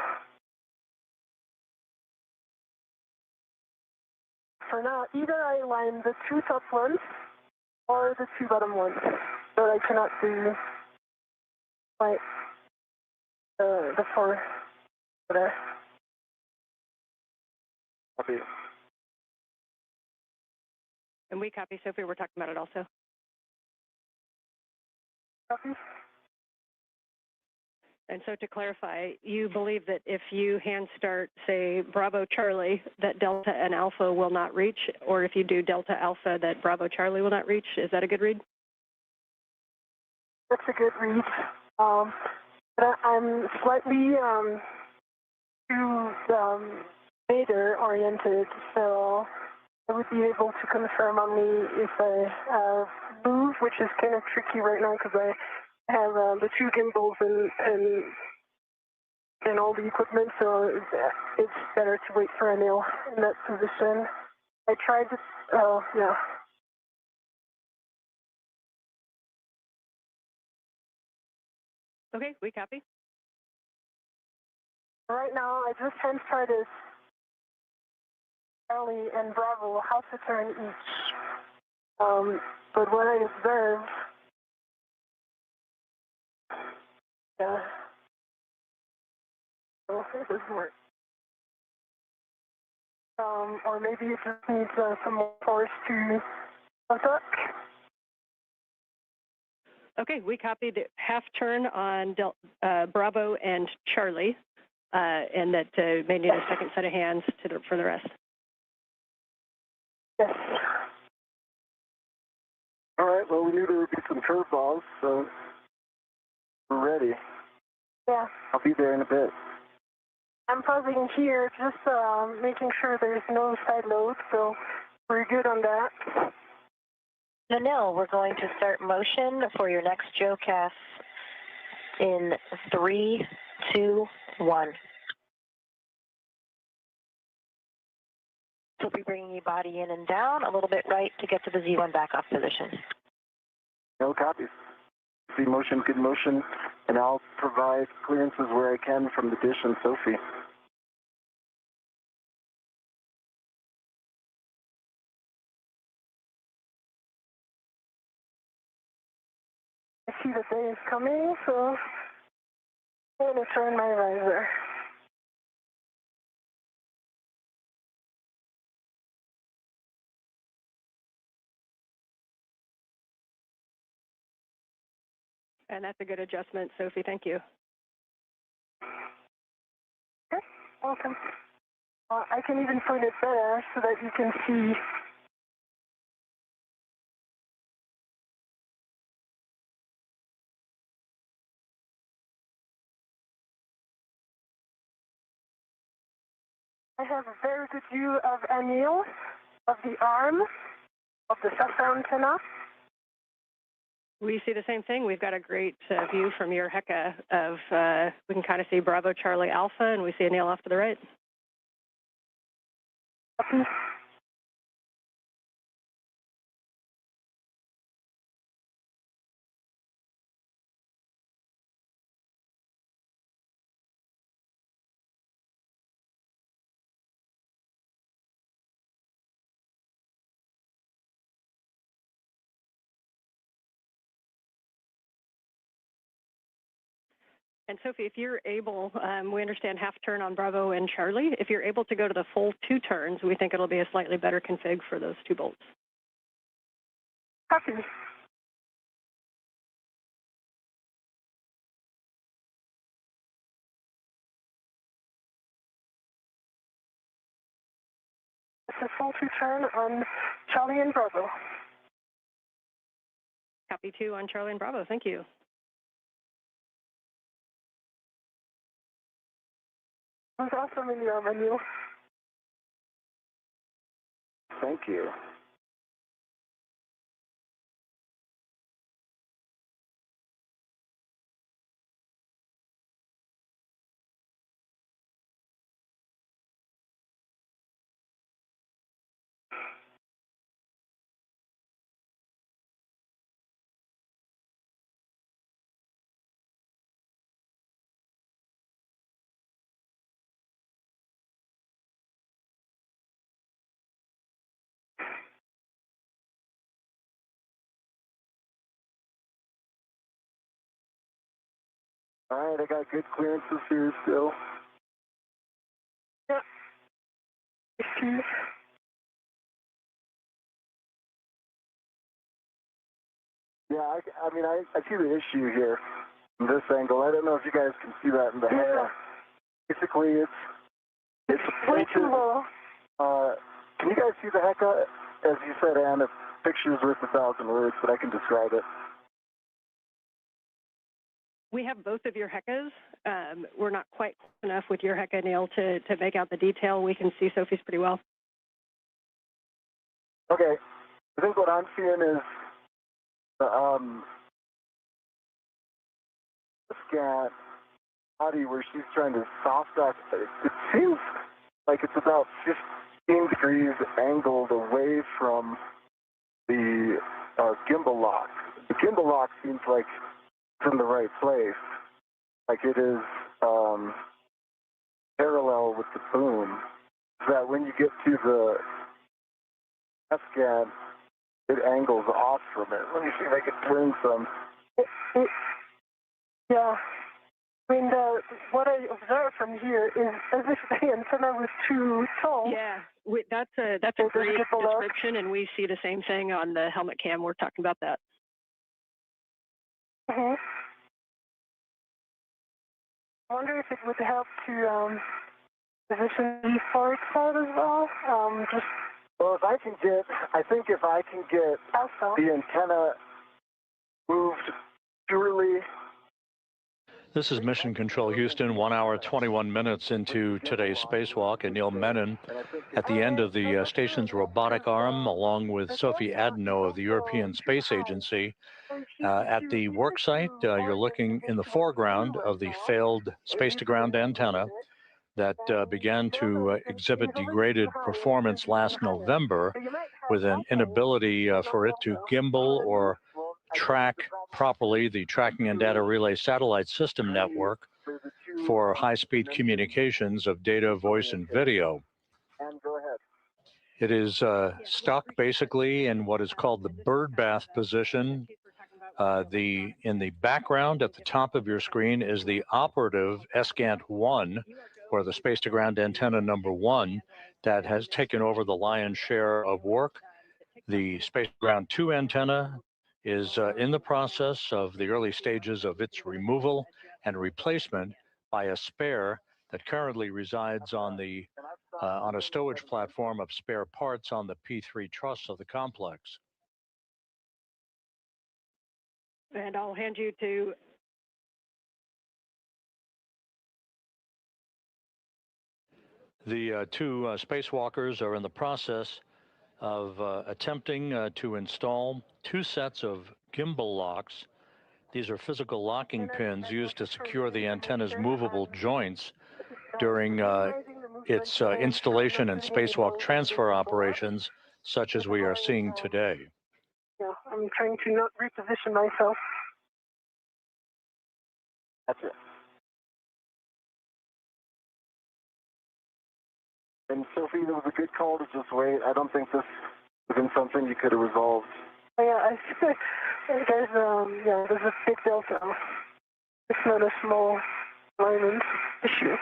S4: For now, either I align the 2 top ones or the 2 bottom ones, but I cannot do like the 4 there.
S3: Copy.
S6: And we copy, Sophie. We're talking about it also.
S4: Copy.
S6: And so to clarify, you believe that if you hand start, say, Bravo Charlie, that Delta and Alpha will not reach, or if you do Delta Alpha, that Bravo Charlie will not reach? Is that a good read?
S4: That's a good read. But I'm slightly too beta oriented, so I would be able to confirm only if I move, which is kind of tricky right now because I have the 2 gimbals and all the equipment, so it's better to wait for Anil in that position. I tried to, yeah.
S6: Okay, we copy.
S4: Right now, I just hand started Charlie and Bravo, how to turn each. But what I observed, yeah, oh, it doesn't work. Or maybe it just needs some more force to duck.
S6: Okay, we copied half turn on Bravo and Charlie, and that may need a second set of hands for the rest.
S4: Yes.
S3: All right, well, we knew there would be some curveballs, so we're ready.
S4: Yeah.
S3: I'll be there in a bit.
S4: I'm pausing here, just making sure there's no side load, so we're good on that.
S7: Anil, we're going to start motion for your next GeoCast in 3, 2, 1. We'll be bringing you body in and down, a little bit right to get to the Z1 back-off position.
S3: No copies. See motion, good motion, and I'll provide clearances where I can from the dish and Sophie.
S4: I see the day is coming, so I'm going to turn my visor.
S6: And that's a good adjustment, Sophie. Thank you.
S4: Okay, welcome. I can even point it better so that you can see. I have a very good view of Anil, of the arm, of the SASA antenna.
S6: We see the same thing. We've got a great view from your HECA of, we can kind of see Bravo Charlie Alpha, and we see Anil off to the right.
S4: Copy.
S6: And Sophie, if you're able, we understand half turn on Bravo and Charlie. If you're able to go to the full 2 turns, we think it'll be a slightly better config for those 2 bolts.
S4: Copy. It's a full 2 turn on Charlie and Bravo.
S6: Copy 2 on Charlie and Bravo. Thank you.
S4: It was awesome in your menu.
S3: Thank you. All right, I got good clearances here still.
S4: Yep.
S3: Yeah, I mean, I see the issue here from this angle. I don't know if you guys can see that in the head. Basically, it's
S4: way too low.
S3: Can you guys see the HECA? As you said, Ann, a picture's worth 1,000 words, but I can describe it.
S6: We have both of your HECAs. We're not quite close enough with your HECA, Neil, to make out the detail. We can see Sophie's pretty well.
S3: Okay. I think what I'm seeing is the scan body where she's trying to soft dock. It seems like it's about 15 degrees angled away from the gimbal lock. The gimbal lock seems like it's in the right place. Like it is parallel with the boom. So that when you get to the scan, it angles off from it. Let me see if I can turn some.
S4: Yeah. I mean, what I observe from here is as if the antenna was too tall.
S6: Yeah, that's a great description, and we see the same thing on the helmet cam. We're talking about that.
S4: I wonder if it would help to position the forward side as well.
S3: Well, I think if I can get the antenna moved purely.
S1: This is Mission Control Houston, 1 hour, 21 minutes into today's spacewalk. Anil Menon at the end of the station's robotic arm, along with Sophie Adenot of the European Space Agency. At the work site, you're looking in the foreground of the failed space-to-ground antenna that began to exhibit degraded performance last November with an inability for it to gimbal or track properly the tracking and data relay satellite system network for high-speed communications of data, voice, and video. It is stuck basically in what is called the birdbath position. In the background at the top of your screen is the operative SCANT-1, or the space-to-ground antenna number 1, that has taken over the lion's share of work. The space-to-ground 2 antenna is in the process of the early stages of its removal and replacement by a spare that currently resides on a stowage platform of spare parts on the P3 truss of the complex.
S6: And I'll hand you to
S1: the two spacewalkers are in the process of attempting to install two sets of gimbal locks. These are physical locking pins used to secure the antenna's movable joints during its installation and spacewalk transfer operations, such as we are seeing today.
S4: Yeah, I'm trying to not reposition myself.
S3: That's it. And Sophie, it was a good call to just wait. I don't think this would have been something you could have resolved.
S4: Yeah, there's a big delta. It's not a small alignment issue.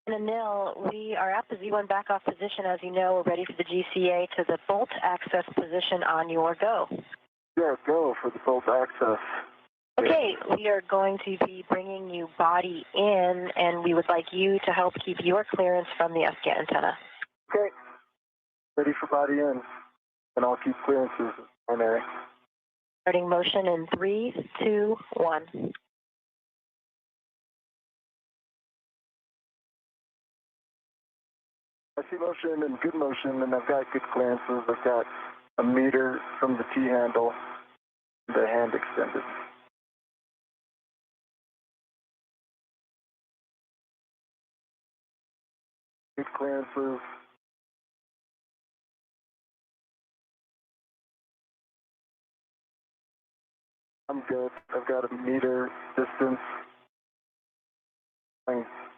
S7: And Anil, we are at the Z1 backoff position. As you know, we're ready for the GCA to the bolt access position on your go.
S3: Yeah, go for the bolt access.
S7: Okay, we are going to be bringing you body in, and we would like you to help keep your clearance from the SCAT antenna.
S3: Okay. Ready for body in, and I'll keep clearances primary.
S7: Starting motion in 3, 2, 1.
S3: I see motion and good motion, and I've got good clearances. I've got a meter from the T-handle, the hand extended. Good clearances. I'm good. I've got a meter distance.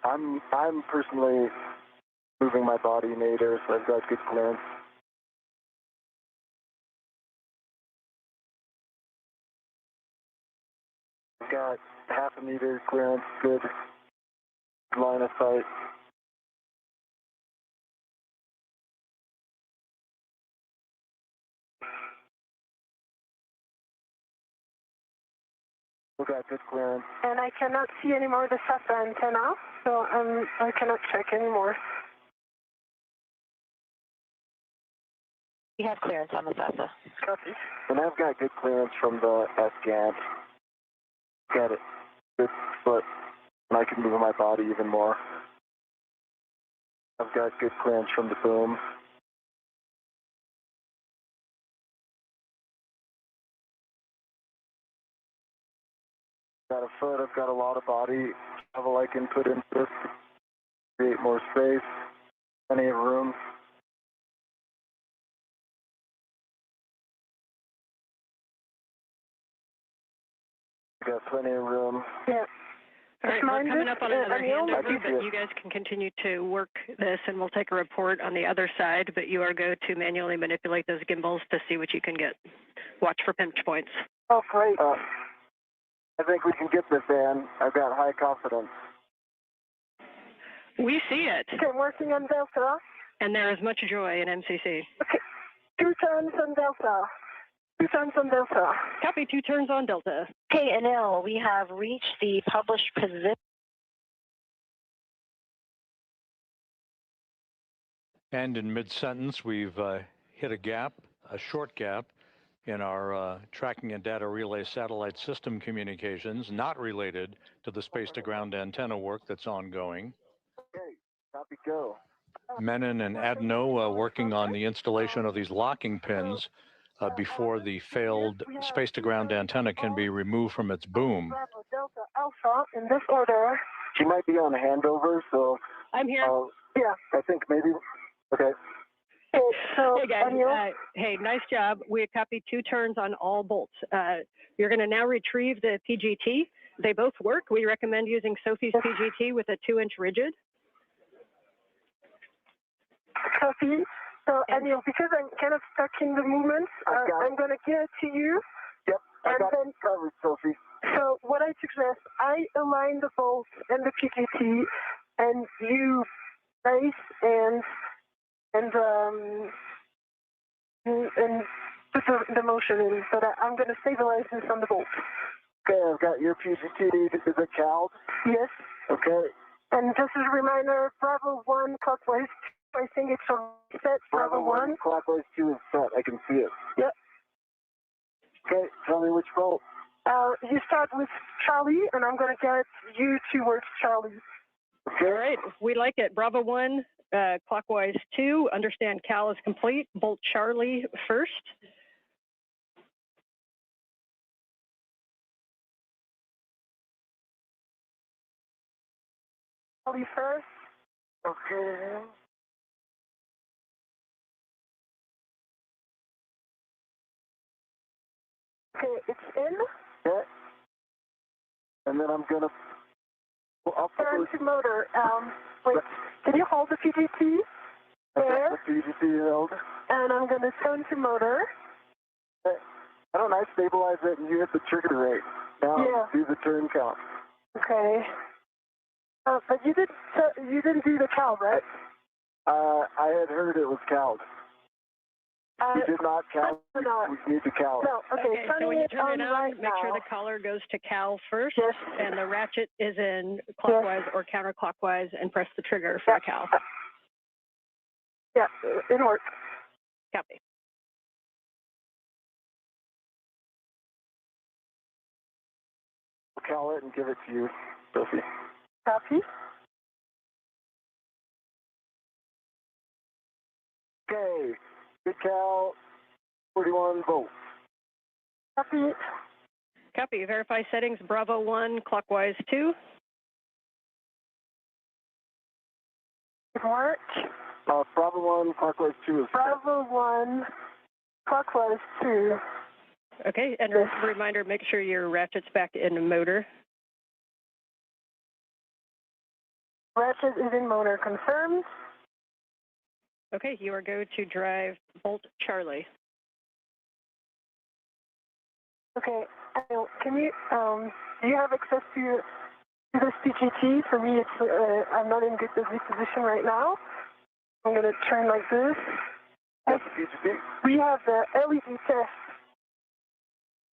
S3: I'm personally moving my body nadir, so I've got good clearance. I've got half a meter clearance, good line of sight. We've got good clearance.
S4: And I cannot see anymore the SATA antenna, so I cannot check anymore.
S7: We have clearance on the SATA.
S4: Copy.
S3: And I've got good clearance from the SCAT. Got it. Good foot. And I can move my body even more. I've got good clearance from the boom. Got a foot, I've got a lot of body travel I can put into this to create more space, plenty of room. Got plenty of room.
S4: Yeah.
S6: All right, we're coming up on another
S4: Anil,
S6: handover, but you guys can continue to work this, and we'll take a report on the other side, but you are go to manually manipulate those gimbals to see what you can get. Watch for pinch points.
S3: Oh, great. I think we can get this, Ann. I've got high confidence.
S6: We see it,
S4: Okay, I'm working on Delta.
S6: and there is much joy in MCC.
S4: Okay, 2 turns on Delta. 2 turns on Delta.
S6: Copy, 2 turns on Delta.
S7: Okay, Anil, we have reached the published position.
S1: And in mid-sentence, we've hit a short gap in our tracking and data relay satellite system communications, not related to the space-to-ground antenna work that's ongoing.
S3: Okay, copy, go.
S1: Menon and Adenot working on the installation of these locking pins before the failed space-to-ground antenna can be removed from its boom.
S4: Bravo, Delta, Alpha, in this order.
S3: She might be on handover, so
S6: I'm here.
S4: Yeah.
S3: I think maybe, okay.
S4: Okay, so,
S6: Hey guys,
S4: Anil,
S6: hey, nice job. We copied 2 turns on all bolts. You're going to now retrieve the PGT. They both work. We recommend using Sophie's PGT with a 2-inch rigid.
S4: copy. So, Anil, because I'm kind of stuck in the movement, I'm going to give it to you.
S3: Yep, I
S4: And
S3: got
S4: then-
S3: it covered, Sophie.
S4: So, what I suggest, I align the bolts and the PGT, and you place and and put the motion in. So that I'm going to stabilize this on the bolt.
S3: Okay, I've got your PGT. Is it CALD?
S4: Yes.
S3: Okay.
S4: And just as a reminder, Bravo 1 clockwise. I think it's set. Bravo 1
S3: clockwise 2 is set. I can see it.
S4: Yep.
S3: Okay, tell me which bolt.
S4: You start with Charlie, and I'm going to get you towards Charlie.
S3: Okay.
S6: All right, we like it. Bravo 1, clockwise 2. Understand Cal is complete. Bolt Charlie first.
S4: Charlie first.
S3: Okay.
S4: Okay, it's in.
S3: Okay. And then I'm gonna
S4: Turn to motor. Wait, can you hold the PGT there?
S3: The PGT held.
S4: And I'm going to turn to motor.
S3: Okay. I don't know, I stabilize it and you hit the trigger rate. Now do the turn count.
S4: Okay. But you didn't do the CALD, right?
S3: I had heard it was CALD. We did not CALD. We need to CALD.
S4: No, okay.
S6: So when you turn it on,
S4: right
S6: make sure
S4: now.
S6: the collar goes to Cal first,
S4: Yes.
S6: and the ratchet is in clockwise or counterclockwise, and press the trigger for Cal.
S4: Yeah, in work.
S6: Copy.
S3: I'll Cal it and give it to you, Sophie.
S4: Copy.
S3: Okay, good Cal, 41 volts.
S4: Copy.
S6: Copy. Verify settings. Bravo 1, clockwise 2.
S4: Good work.
S3: Bravo 1, clockwise 2 is
S4: Bravo 1, clockwise 2.
S6: Okay, and a reminder, make sure your ratchet's back in the motor.
S4: Ratchet is in motor, confirmed.
S6: Okay, you are go to drive Bolt Charlie.
S4: Okay, can you, do you have access to this PGT? For me, it's, I'm not in good position right now. I'm going to turn like this.
S3: Yes, PGT.
S4: We have the LED test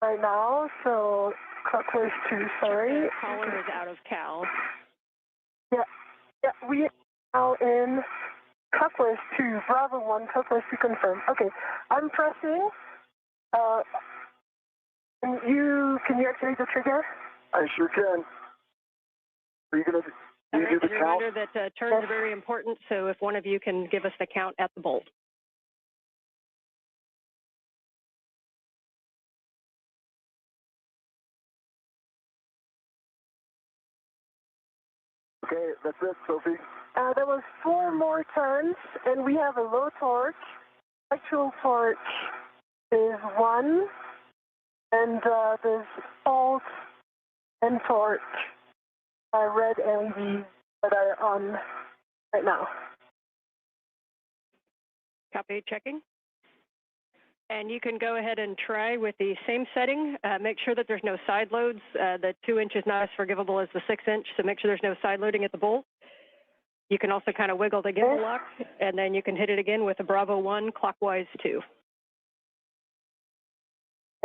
S4: right now, so clockwise 2, sorry.
S6: The collar is out of Cal.
S4: Yeah, we are now in clockwise 2, Bravo 1, clockwise 2 confirmed. Okay, I'm pressing. Can you activate the trigger?
S3: I sure can. Are you going to do the count?
S6: Reminder that turns are very important, so if one of you can give us the count at the bolt.
S3: Okay, that's it, Sophie.
S4: There was 4 more turns, and we have a low torque. Actual torque is 1, and there's fault and torque, red LEDs that are on right now.
S6: Copy, checking. And you can go ahead and try with the same setting. Make sure that there's no side loads. The 2-inch is not as forgivable as the 6-inch, so make sure there's no side loading at the bolt. You can also kind of wiggle the gimbal lock, and then you can hit it again with a Bravo 1, clockwise 2.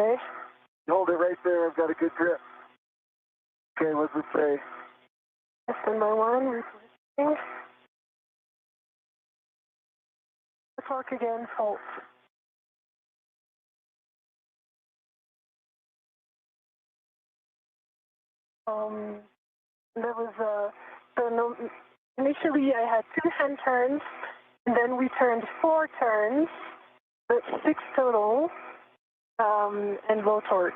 S4: Okay.
S3: Hold it right there. I've got a good grip. Okay, what's it say?
S4: Standby 1, repositioning. Torque again, fault. There was initially I had 2 hand turns, and then we turned 4 turns, but 6 total, and low torque.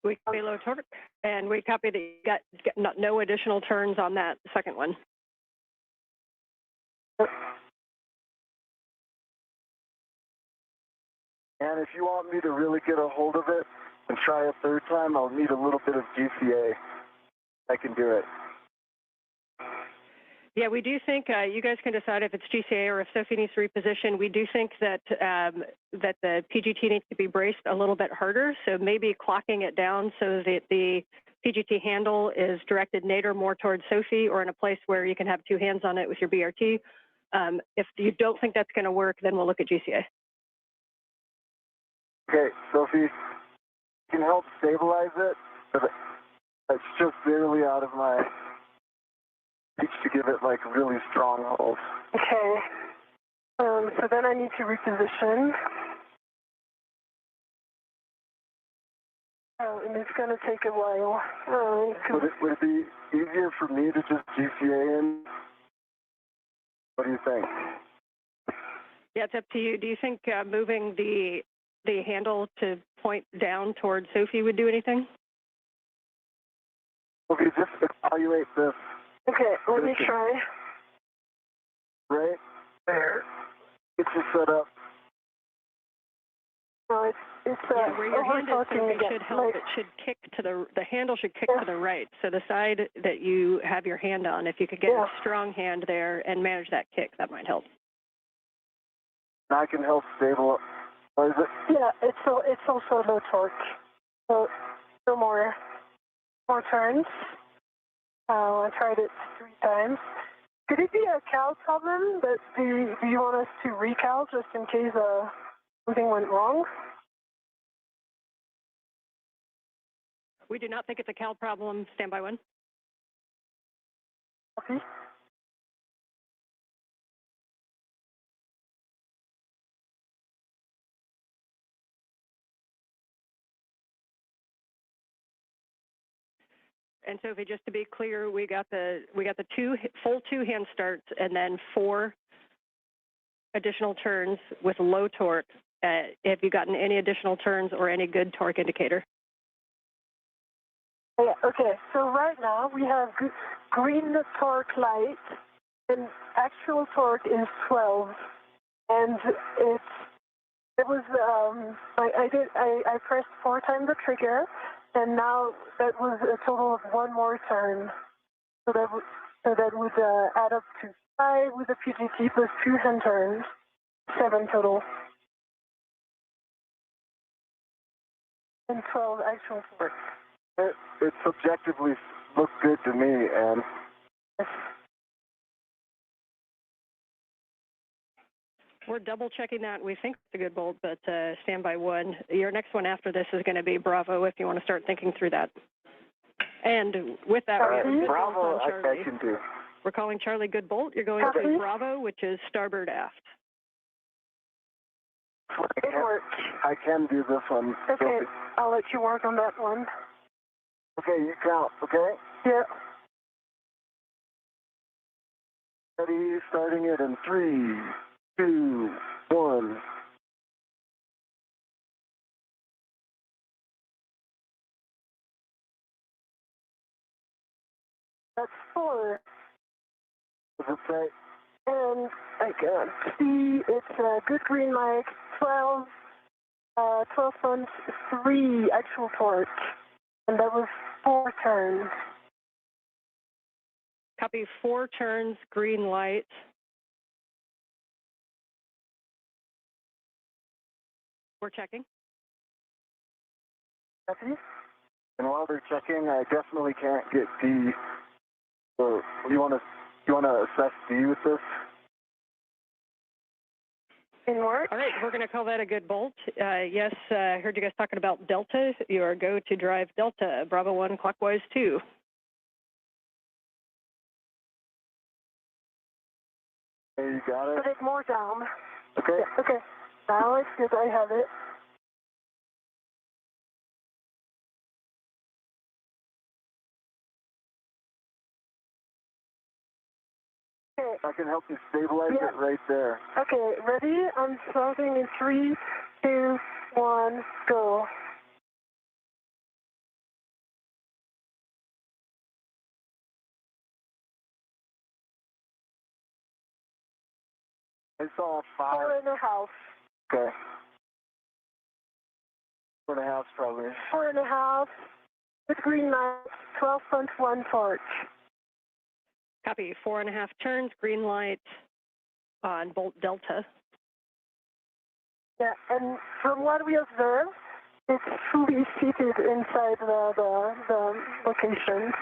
S6: We copy low torque, and we copy that you got no additional turns on that second one.
S3: And if you want me to really get a hold of it and try a third time, I'll need a little bit of GCA. I can do it.
S6: Yeah, we do think you guys can decide if it's GCA or if Sophie needs to reposition. We do think that that the PGT needs to be braced a little bit harder, so maybe clocking it down so that the PGT handle is directed nadir more towards Sophie or in a place where you can have 2 hands on it with your BRT, If you don't think that's going to work, then we'll look at GCA.
S3: Okay, Sophie, you can help stabilize it, but it's just barely out of my reach to give it like really strong hold.
S4: Okay. So then I need to reposition. Oh, and it's going to take a while.
S3: Would it be easier for me to just GCA in? What do you think?
S6: Yeah, it's up to you. Do you think moving the handle to point down towards Sophie would do anything?
S3: Okay, just evaluate this.
S4: Okay, let me try.
S3: Right there. It's just set up.
S4: No, it's
S6: yeah, where your hand is, Sophie,
S4: again.
S6: should help. It should kick to the handle should kick to the right. So the side that you have your hand on, if you could get a strong hand there and manage that kick, that might help.
S3: I can help stabilize it.
S4: Yeah, it's also low torque. So more turns. I tried it 3 times. Could it be a cal problem? But do you want us to recal just in case something went wrong?
S6: We do not think it's a cal problem. Standby 1.
S4: Okay.
S6: And Sophie, just to be clear, we got the full two hand starts and then 4 additional turns with low torque. Have you gotten any additional turns or any good torque indicator?
S4: Yeah, okay, so right now we have green torque light, and actual torque is 12, and I pressed 4 times the trigger, and now that was a total of 1 more turn, so that would add up to 5 with the PGT plus 2 hand turns, 7 total, and 12 actual torque.
S3: It subjectively looked good to me, and
S6: we're double checking that. We think it's a good bolt, but standby 1. Your next one after this is going to be Bravo if you want to start thinking through that. And with that, we have a good
S3: Bravo,
S6: bolt on Charlie.
S3: I can do.
S6: We're calling Charlie good bolt. You're going to Bravo, which is starboard aft.
S4: It works.
S3: I can do this one.
S4: Okay,
S3: Sophie.
S4: I'll let you work on that one.
S3: Okay, you count, okay?
S4: Yeah.
S3: Ready, starting it in 3, 2, 1.
S4: That's 4.
S3: Does it say?
S4: And I can see it's a good green light, 12 tons, 3 actual torque. And that was 4 turns.
S6: Copy 4 turns, green light. We're checking.
S3: Copy. And while they're checking, I definitely can't get D. So you want to assess D with this?
S4: In work?
S6: All right, we're going to call that a good bolt. Yes, I heard you guys talking about Delta. You are go to drive Delta, Bravo 1 clockwise 2.
S3: Okay, you got it?
S4: Put it more down.
S3: Okay.
S4: Yeah, okay. Now it's good. I have it. Okay.
S3: I can help you stabilize it right there.
S4: Okay, ready? I'm starting in 3, 2, 1, go.
S3: I saw 5.
S4: 4.5.
S3: Okay. 4.5 probably.
S4: 4.5. With green light, 12.1 torque.
S6: Copy 4.5 turns, green light on bolt Delta.
S4: Yeah, and from what we observed, it's fully seated inside the location.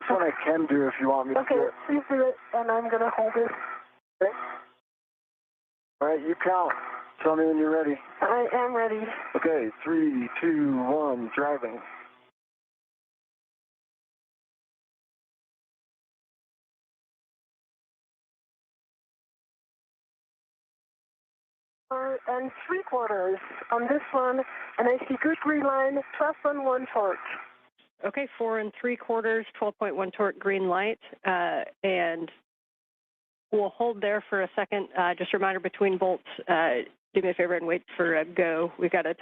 S3: That's what I can do if you want me to do
S4: Okay,
S3: it.
S4: please do it, and I'm going to hold it.
S3: Okay. All right, you count. Tell me when you're ready.
S4: I am ready.
S3: Okay, 3, 2, 1, driving.
S4: And 3/4 on this one, and I see good green line, 12.1 torque.
S6: Okay, 4 3/4, 12.1 torque, green light, and we'll hold there for a second. Just a reminder between bolts, do me a favor and wait for a go. We've got to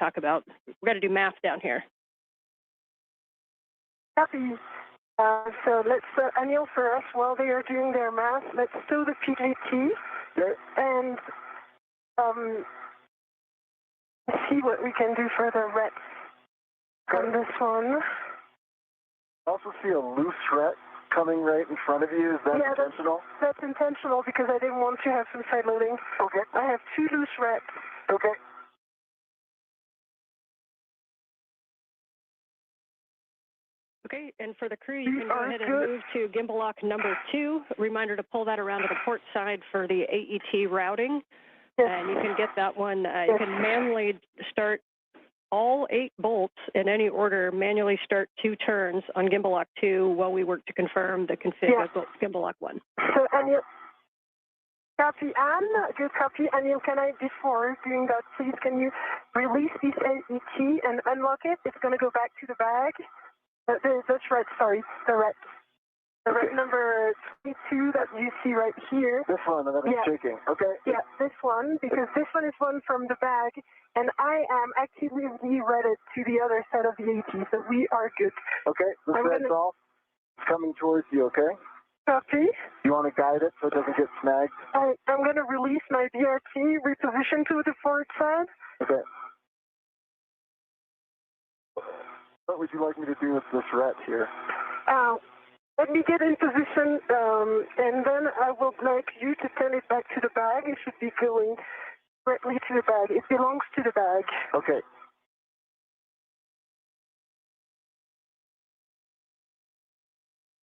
S6: do math down here.
S4: Copy. So let's, Anil first, while they are doing their math, let's stow the PJT and see what we can do for the rets on this one.
S3: I also see a loose ret coming right in front of you. Is that intentional?
S4: That's intentional because I didn't want to have some side loading.
S3: Okay.
S4: I have 2 loose rets.
S3: Okay.
S6: Okay, and for the crew, you can go ahead and move to gimbal lock number 2. Reminder to pull that around to the port side for the AET routing.
S4: Yes.
S6: And you can get that one, you can manually start all 8 bolts in any order, manually start 2 turns on gimbal lock 2 while we work to confirm the config of gimbal lock 1.
S4: So, Anil, copy, Anne, good copy. Anil, can I, before doing that, please, can you release this AET and unlock it? It's going to go back to the bag. That's right, sorry, the ret. The ret number 22 that you see right here.
S3: This one that I'm shaking, okay?
S4: Yeah, this one, because this one is one from the bag, and I am actively rerouted to the other side of the AT, so we are good.
S3: Okay, this red's off. It's coming towards you, okay?
S4: Copy.
S3: You want to guide it so it doesn't get snagged?
S4: I'm going to release my BRT, reposition to the forward side.
S3: Okay. What would you like me to do with this ret here?
S4: Let me get in position, and then I would like you to turn it back to the bag. It should be going directly to the bag. It belongs to the bag.
S3: Okay.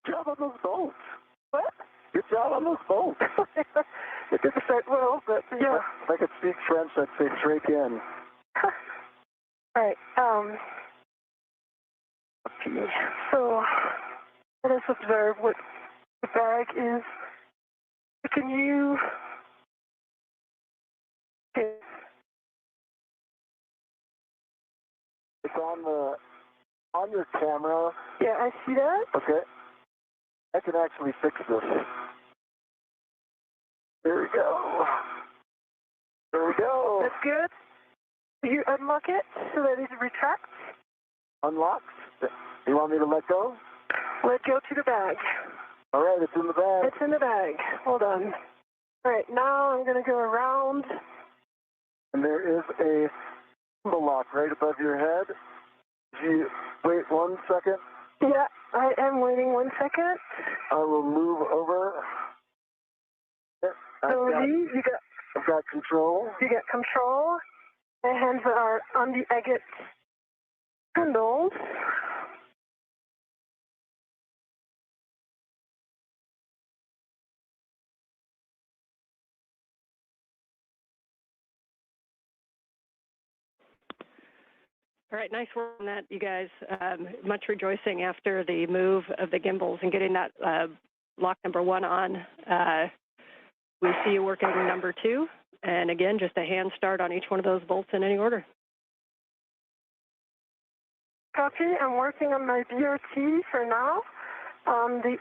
S3: Good job on those bolts.
S4: What?
S3: Good job on those bolts.
S4: It didn't start well, but yeah.
S3: If I could speak French, I'd say drake in.
S4: All right. Okay. So let us observe what the bag is. Can you? Okay.
S3: It's on your camera.
S4: Yeah, I see that.
S3: Okay. I can actually fix this. There we go. There we go.
S4: That's good. You unlock it so that it retracts.
S3: Unlocked. You want me to let go?
S4: Let go to the bag.
S3: All right, it's in the bag.
S4: It's in the bag. Hold on. All right, now I'm going to go around.
S3: And there is a gimbal lock right above your head. You wait 1 second.
S4: Yeah, I am waiting 1 second.
S3: I will move over. I've got control.
S4: You got control. My hands are on the agate handles.
S6: All right, nice work on that, you guys. Much rejoicing after the move of the gimbals and getting that lock number 1 on. We see you working number 2. And again, just a hand start on each one of those bolts in any order.
S4: Copy. I'm working on my BRT for now on the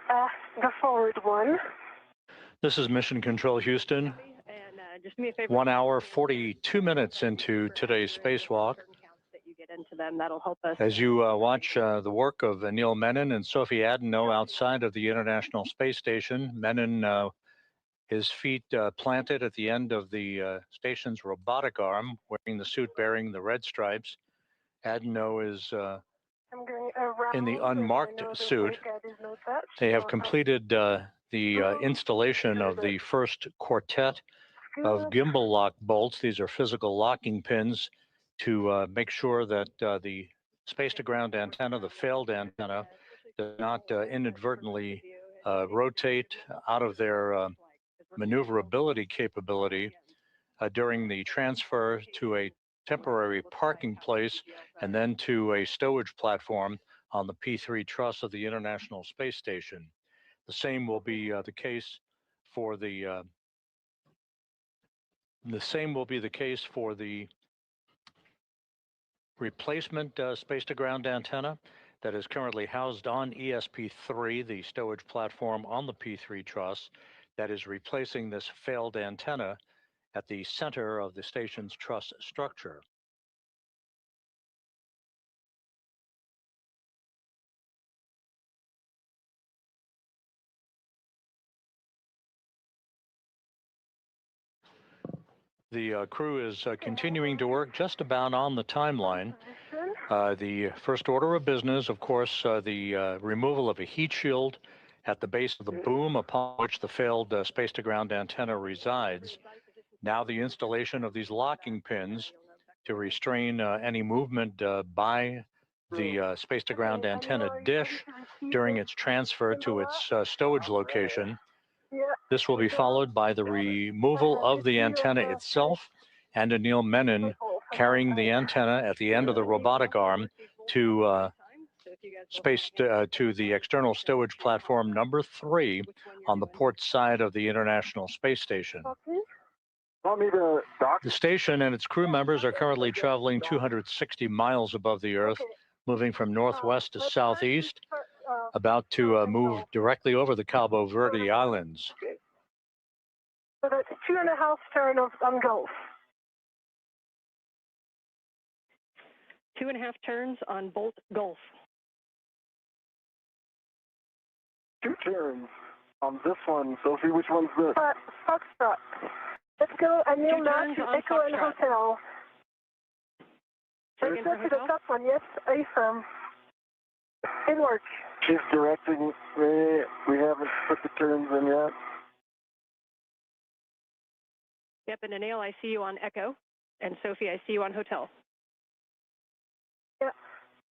S4: forward one.
S1: This is Mission Control Houston.
S6: And just do me a favor.
S1: 1 hour, 42 minutes into today's spacewalk.
S6: Into them, that'll help us.
S1: As you watch the work of Anil Menon and Sophie Adenot outside of the International Space Station, Menon, his feet planted at the end of the station's robotic arm, wearing the suit bearing the red stripes. Adenot is in the unmarked suit. They have completed the installation of the first quartet of gimbal lock bolts. These are physical locking pins to make sure that the space-to-ground antenna, the failed antenna, does not inadvertently rotate out of their maneuverability capability. during the transfer to a temporary parking place and then to a stowage platform on the P3 truss of the International Space Station. The same will be the case for the replacement space-to-ground antenna that is currently housed on ESP3, the stowage platform on the P3 truss, that is replacing this failed antenna at the center of the station's truss structure. The crew is continuing to work just about on the timeline. The first order of business, of course, the removal of a heat shield at the base of the boom upon which the failed space-to-ground antenna resides. Now the installation of these locking pins to restrain any movement by the space-to-ground antenna dish during its transfer to its stowage location. This will be followed by the removal of the antenna itself and Anil Menon carrying the antenna at the end of the robotic arm to to the external stowage platform number 3 on the port side of the International Space Station. The station and its crew members are currently traveling 260 miles above the Earth, moving from northwest to southeast, about to move directly over the Cabo Verde Islands.
S4: So that's 2.5 turns on Gulf.
S6: 2.5 turns on Bolt Gulf.
S3: 2 turns on this one. Sophie, which one's this?
S4: Foxtrot. Let's go Anil Menon to Echo and
S6: Foxtrot.
S4: Hotel. Let's
S6: Second
S4: go
S6: for
S4: to the
S6: hotel?
S4: top one. Yes, affirm. It works.
S3: She's directing me. We haven't put the turns in yet.
S6: Yep, and Anil, I see you on Echo, and Sophie, I see you on Hotel.
S4: Yeah.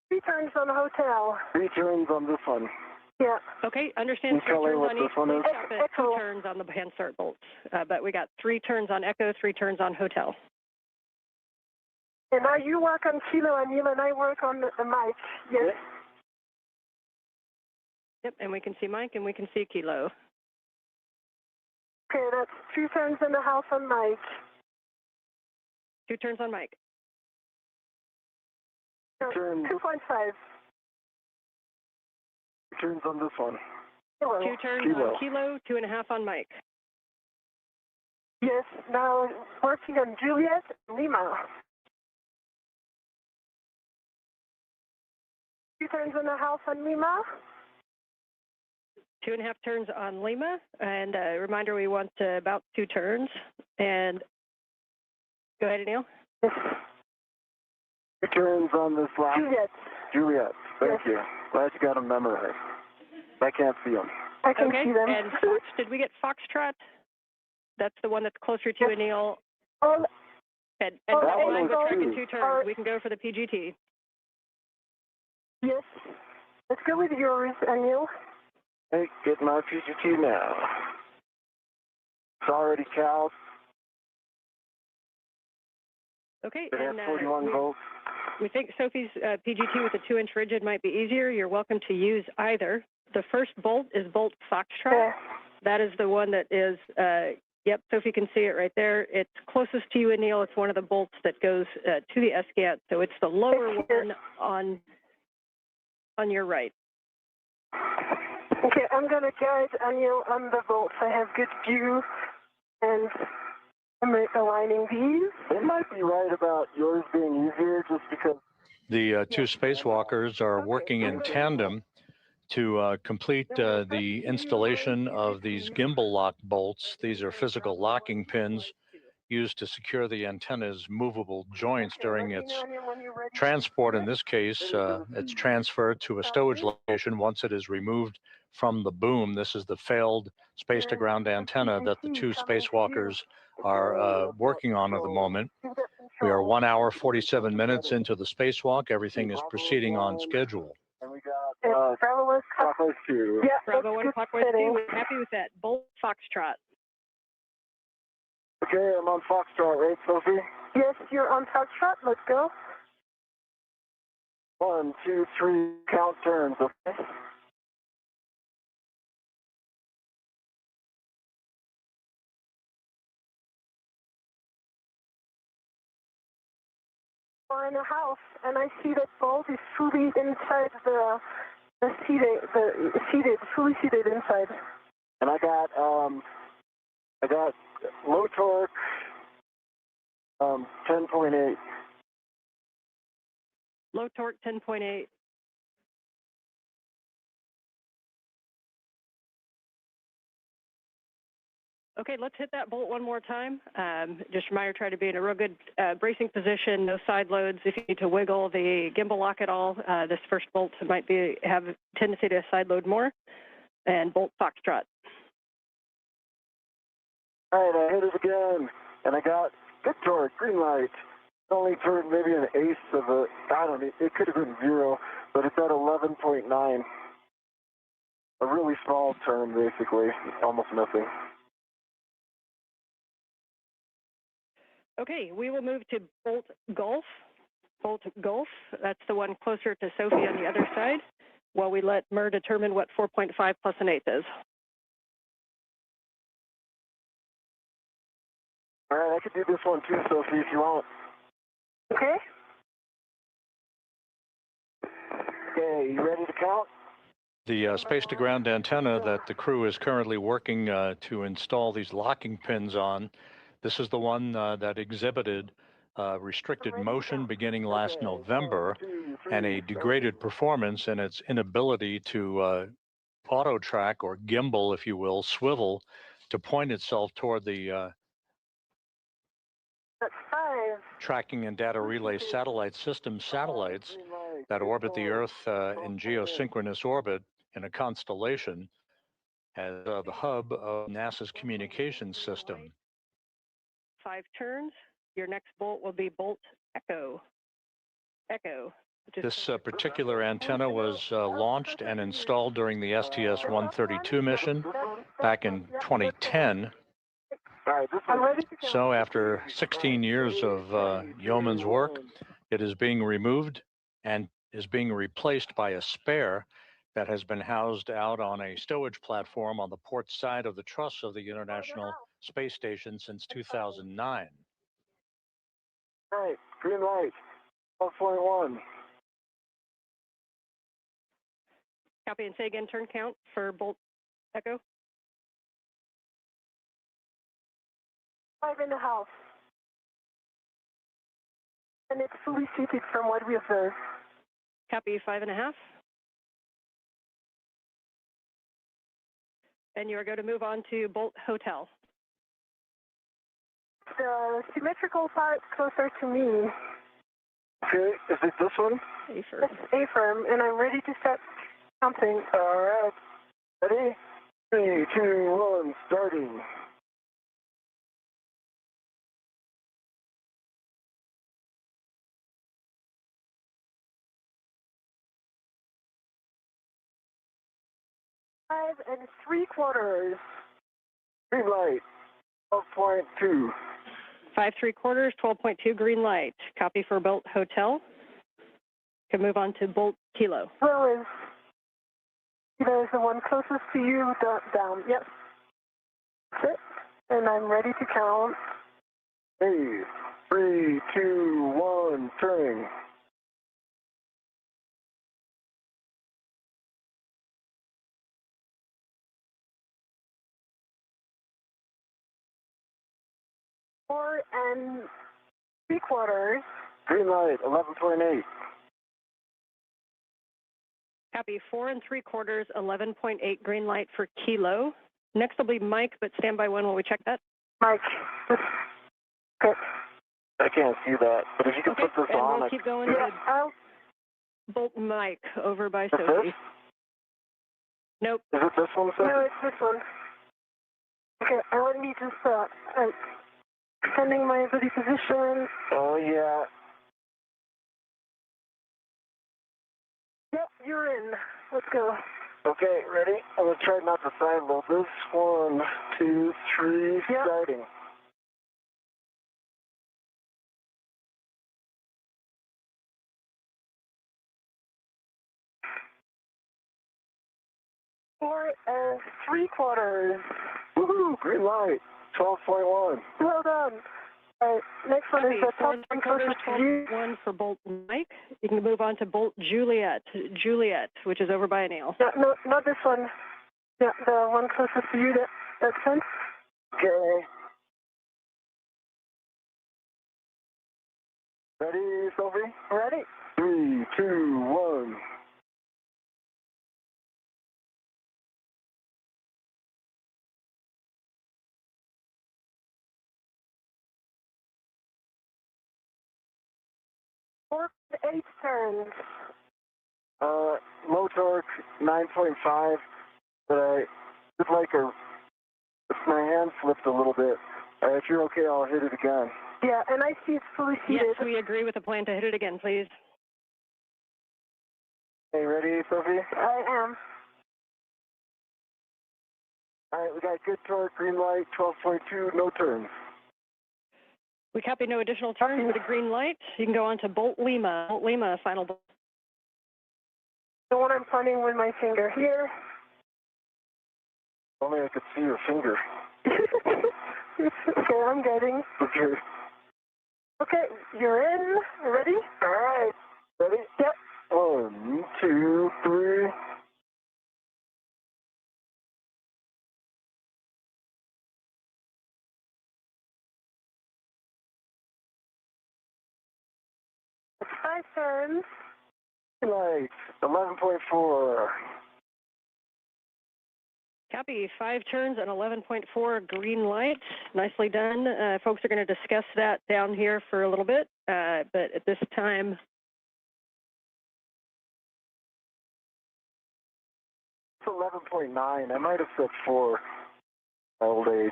S4: 3 turns on Hotel.
S3: 3 turns on this one.
S4: Yeah.
S6: Okay, understand
S3: Can you
S6: 3
S3: tell me
S6: turns
S3: what
S6: on
S3: this
S6: each.
S3: one is?
S6: We'll stop at 2 turns on the hand start bolts, but we got 3 turns on Echo, 3 turns on Hotel.
S4: And now you work on Kilo, Anil, and I work on the mic. Yes.
S6: Yep, and we can see Mike and we can see Kilo.
S4: Okay, that's 2 turns and a half on Mike.
S6: 2 turns on Mike.
S3: Turn.
S4: 2.5.
S3: Turns on this one.
S6: 2 turns on Kilo, 2.5 on Mike.
S4: Yes, now working on Juliet, Lima. 2 turns and a half on Lima.
S6: 2.5 turns on Lima, and a reminder we want about 2 turns. And go ahead, Anil.
S3: 2 turns on this last. Juliet. Thank
S4: Yes.
S3: you. Glad you got them memorized. I can't see them.
S4: I can
S6: Okay,
S4: see them.
S6: and Fox, did we get Foxtrot? That's the one that's closer to Anil.
S4: All,
S6: And
S3: that
S6: never
S3: one
S6: mind,
S3: was
S6: go track in
S3: 2.
S6: 2 turns. We can go for the PGT.
S4: yes. Let's go with yours, Anil.
S3: Hey, get my PGT now. It's already cowed.
S6: Okay,
S3: It has
S6: and
S3: 41 volts.
S6: we think Sophie's PGT with a 2-inch rigid might be easier. You're welcome to use either. The first bolt is bolt Foxtrot.
S4: Yeah.
S6: That is the one that is, yep, Sophie can see it right there. It's closest to you, Anil. It's one of the bolts that goes to the SGAT. So it's the lower one on your right.
S4: Okay, I'm going to guide Anil on the bolts. I have good view, and I'm aligning these.
S3: It might be right about yours being easier just because.
S1: The 2 spacewalkers are working in tandem to complete the installation of these gimbal lock bolts. These are physical locking pins used to secure the antenna's movable joints during its transport. In this case, it's transferred to a stowage location once it is removed from the boom. This is the failed space-to-ground antenna that the 2 spacewalkers are working on at the moment. We are 1 hour, 47 minutes into the spacewalk. Everything is proceeding on schedule.
S3: And we got
S4: Bravo 1
S3: clockwise 2.
S4: Yeah,
S6: Bravo
S4: that's
S6: 1
S4: good
S6: clockwise 2.
S4: setting.
S6: We're happy with that. Bolt Foxtrot.
S3: Okay, I'm on Foxtrot, right, Sophie?
S4: Yes, you're on Foxtrot. Let's go.
S3: 1, 2, 3, count turns, okay?
S4: We're in a house, and I see that Bolt is fully inside fully seated inside.
S3: And I got low torque, 10.8.
S6: Low torque 10.8. Okay, let's hit that bolt one more time. Just a reminder, try to be in a real good bracing position, no side loads. If you need to wiggle the gimbal lock at all, this first bolt might have a tendency to side load more. And bolt Foxtrot.
S3: All right, I hit it again, and I got good torque, green light. Only turned maybe an eighth of a, I don't know, it could have been 0, but it's at 11.9. A really small turn, basically, almost nothing.
S6: Okay, we will move to bolt Golf. Bolt Golf, that's the one closer to Sophie on the other side, while we let MER determine what 4.5 plus an eighth is.
S3: All right, I could do this one too, Sophie, if you want.
S4: Okay.
S3: Okay, you ready to count?
S1: The space-to-ground antenna that the crew is currently working to install these locking pins on, this is the one that exhibited restricted motion beginning last November and a degraded performance in its inability to auto-track or gimbal, if you will, swivel to point itself toward the
S4: That's 5.
S1: tracking and data relay satellite system satellites that orbit the Earth in geosynchronous orbit in a constellation as the hub of NASA's communications system.
S6: 5 turns. Your next bolt will be bolt Echo. Echo.
S1: This particular antenna was launched and installed during the STS-132 mission back in 2010. So after 16 years of yeoman's work, it is being removed and is being replaced by a spare that has been housed out on a stowage platform on the port side of the truss of the International Space Station since 2009.
S3: Right, green light, 12.1.
S6: Copy, and say again, turn count for bolt Echo.
S4: 5.5. And it's fully seated from what we observed.
S6: Copy, 5.5. And you are going to move on to bolt Hotel.
S4: The symmetrical part closer to me.
S3: Okay, is it this one?
S6: A-firm.
S4: It's A-firm, and I'm ready to start counting.
S3: All right, ready? 3, 2, 1, starting.
S4: Five and 3/4.
S3: Green light, 12.2.
S6: 5 3/4, 12.2 green light. Copy for bolt Hotel. Can move on to bolt Kilo.
S4: Well, is either the one closest to you down. Yep. That's it. And I'm ready to count.
S3: Hey, 3, 2, 1, turning.
S4: Four and 3/4.
S3: Green light, 11.8.
S6: Copy, 4 3/4, 11.8 green light for Kilo. Next will be Mike, but stand by one while we check that.
S4: Mike. Okay.
S3: I can't see that, but if you can put this
S6: and
S3: on.
S6: we'll keep going
S4: Yeah,
S6: to
S4: I'll.
S6: bolt Mike over by
S3: Is
S6: Sophie.
S3: this?
S6: Nope.
S3: Is it this one, sir?
S4: No, it's this one. Okay, let me just sending my ready position.
S3: Oh, yeah.
S4: Yep, you're in. Let's go.
S3: Okay, ready? I'm going to try not to side load this. 1, 2, 3,
S4: Yep.
S3: starting.
S4: 4 3/4.
S3: Woohoo! Green light. 12.1.
S4: Well done. All right, next one is the top
S6: 1 for Bolt Mike. You can move on to Bolt Juliet, which is over by Anil.
S4: Yeah, no, not this one. Yeah, the one closest to you, that sense.
S3: Okay. Ready, Sophie?
S4: Ready?
S3: 3, 2, 1.
S4: Four 8 turns.
S3: Low torque, 9.5, but I just like my hand slipped a little bit. If you're okay, I'll hit it again.
S4: Yeah, and I see it's fully seated.
S6: Yes, we agree with the plan to hit it again, please.
S3: Hey, ready, Sophie?
S4: I am.
S3: All right, we got good torque, green light, 12.2, no turns.
S6: We copy no additional turns with a green light. You can go on to Bolt Lima. Bolt Lima, final bolt.
S4: The one I'm pointing with my finger here.
S3: Only I could see your finger.
S4: Okay, I'm getting.
S3: Okay.
S4: Okay, you're in. Ready?
S3: All right. Ready?
S4: Yep.
S3: 1, 2, 3.
S4: It's 5 turns.
S3: Light, 11.4.
S6: Copy, 5 turns and 11.4 green light. Nicely done. Folks are going to discuss that down here for a little bit, but at this time,
S3: It's 11.9. I might have said 4. Old age.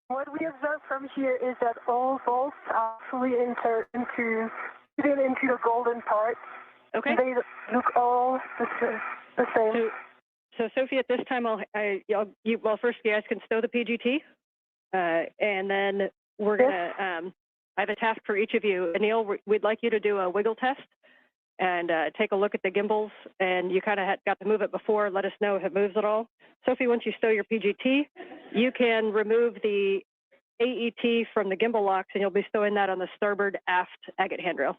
S4: What we observe from here is that all bolts actually enter into the golden part.
S6: okay.
S4: They look all the same.
S6: So Sophie, at this time, well, first you guys can stow the PGT, and then we're gonna. I have a task for each of you. Anil, we'd like you to do a wiggle test and take a look at the gimbals. And you kind of got to move it before. Let us know if it moves at all. Sophie, once you stow your PGT, you can remove the AET from the gimbal locks, and you'll be stowing that on the starboard aft agate handrail.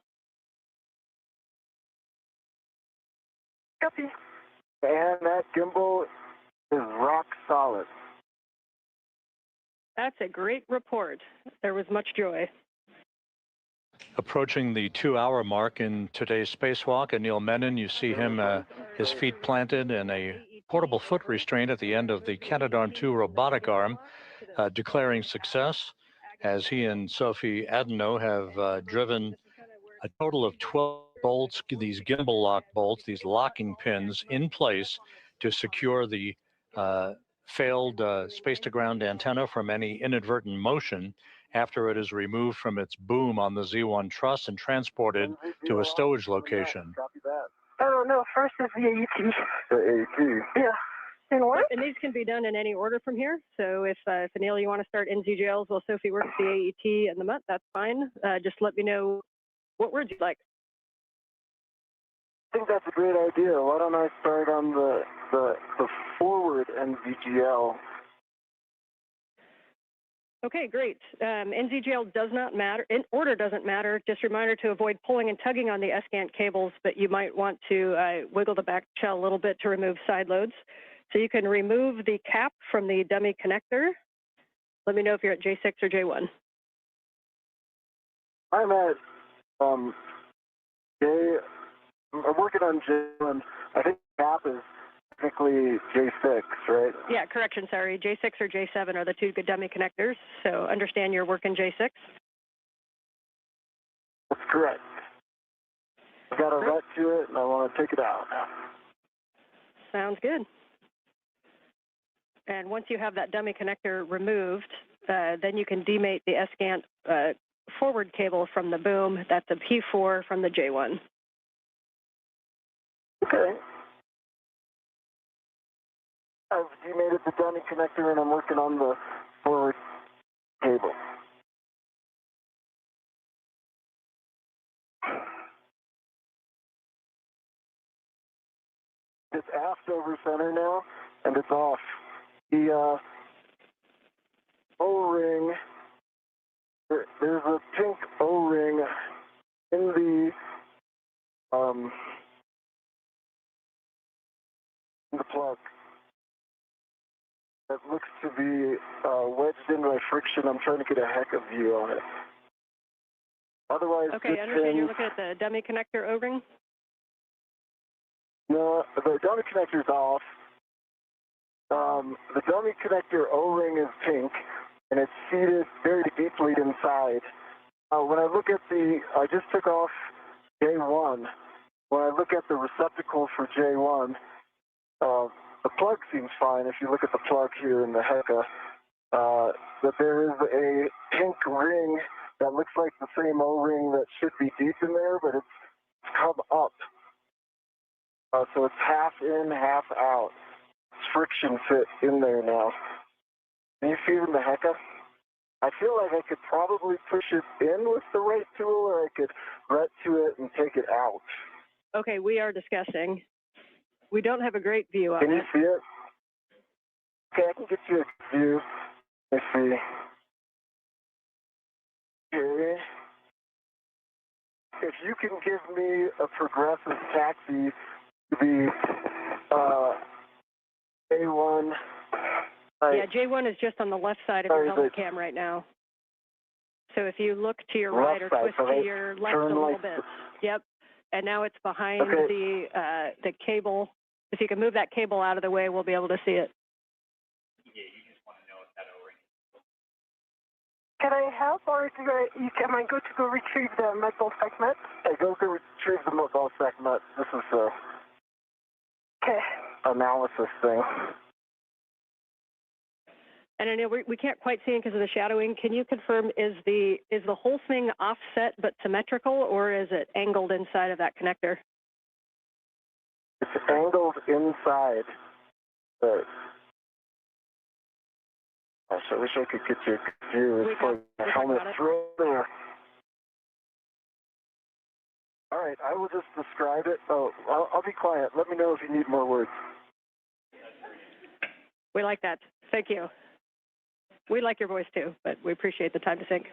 S4: Copy.
S3: And that gimbal is rock solid.
S6: That's a great report. There was much joy.
S1: Approaching the 2-hour mark in today's spacewalk, Anil Menon, you see him, his feet planted in a portable foot restraint at the end of the Canadarm2 robotic arm, declaring success as he and Sophie Adenot have driven a total of 12 bolts, these gimbal lock bolts, these locking pins in place to secure the failed space-to-ground antenna from any inadvertent motion after it is removed from its boom on the Z1 truss and transported to a stowage location.
S3: Copy that.
S4: Oh, no, first is the AET.
S3: The AT.
S4: Yeah. And what?
S6: And these can be done in any order from here. So if Anil, you want to start NZGLs while Sophie works the AET and the MUT, that's fine. Just let me know what words you'd like.
S3: I think that's a great idea. Why don't I start on the forward NVGL?
S6: Okay, great. NZGL does not matter. In order doesn't matter. Just a reminder to avoid pulling and tugging on the SCANT cables, but you might want to wiggle the back shell a little bit to remove side loads. So you can remove the cap from the dummy connector. Let me know if you're at J6 or J1.
S3: I'm at J. I'm working on J1. I think cap is technically J6, right?
S6: Yeah, correction, sorry. J6 or J7 are the two good dummy connectors. So understand you're working J6.
S3: That's correct. I've got a vet to it, and I want to take it out now.
S6: Sounds good. And once you have that dummy connector removed, then you can demate the SCANT forward cable from the boom. That's a P4 from the J1.
S3: Okay. I've demated the dummy connector, and I'm working on the forward cable. over center now, and it's off. The O-ring, there's a pink O-ring in the plug that looks to be wedged in by friction. I'm trying to get a heck of view on it. Otherwise,
S6: okay, I understand you're looking at the dummy connector O-ring?
S3: No, the dummy connector's off. The dummy connector O-ring is pink, and it's seated very deeply inside. When I look at I just took off J1. When I look at the receptacle for J1, the plug seems fine if you look at the plug here in the HECA. But there is a pink ring that looks like the same O-ring that should be deep in there, but it's come up. So it's half in, half out. It's friction fit in there now. Can you feel the HECA? I feel like I could probably push it in with the right tool, or I could ret to it and take it out.
S6: Okay, we are discussing. We don't have a great view of it.
S3: Can you see it? Okay, I can get you a view. Let's see. Okay. If you can give me a progressive taxi to the A1.
S6: Yeah, J1 is just on the left side of your helmet cam right now. So if you look to your right or twist to your left a little bit. Yep. And now it's behind the cable. If you can move that cable out of the way, we'll be able to see it.
S5: Yeah, you just want to know if that O-ring is.
S4: Can I help, or am I good to go retrieve the metal segment?
S3: Hey, go retrieve the metal segment. This is a analysis thing.
S6: And I know we can't quite see it because of the shadowing. Can you confirm, is the whole thing offset but symmetrical, or is it angled inside of that connector?
S3: It's angled inside. Gosh, I wish I could get you a view. It's like the helmet's right there. All right, I will just describe it. Oh, I'll be quiet. Let me know if you need more words.
S6: We like that. Thank you. We like your voice too, but we appreciate the time to think.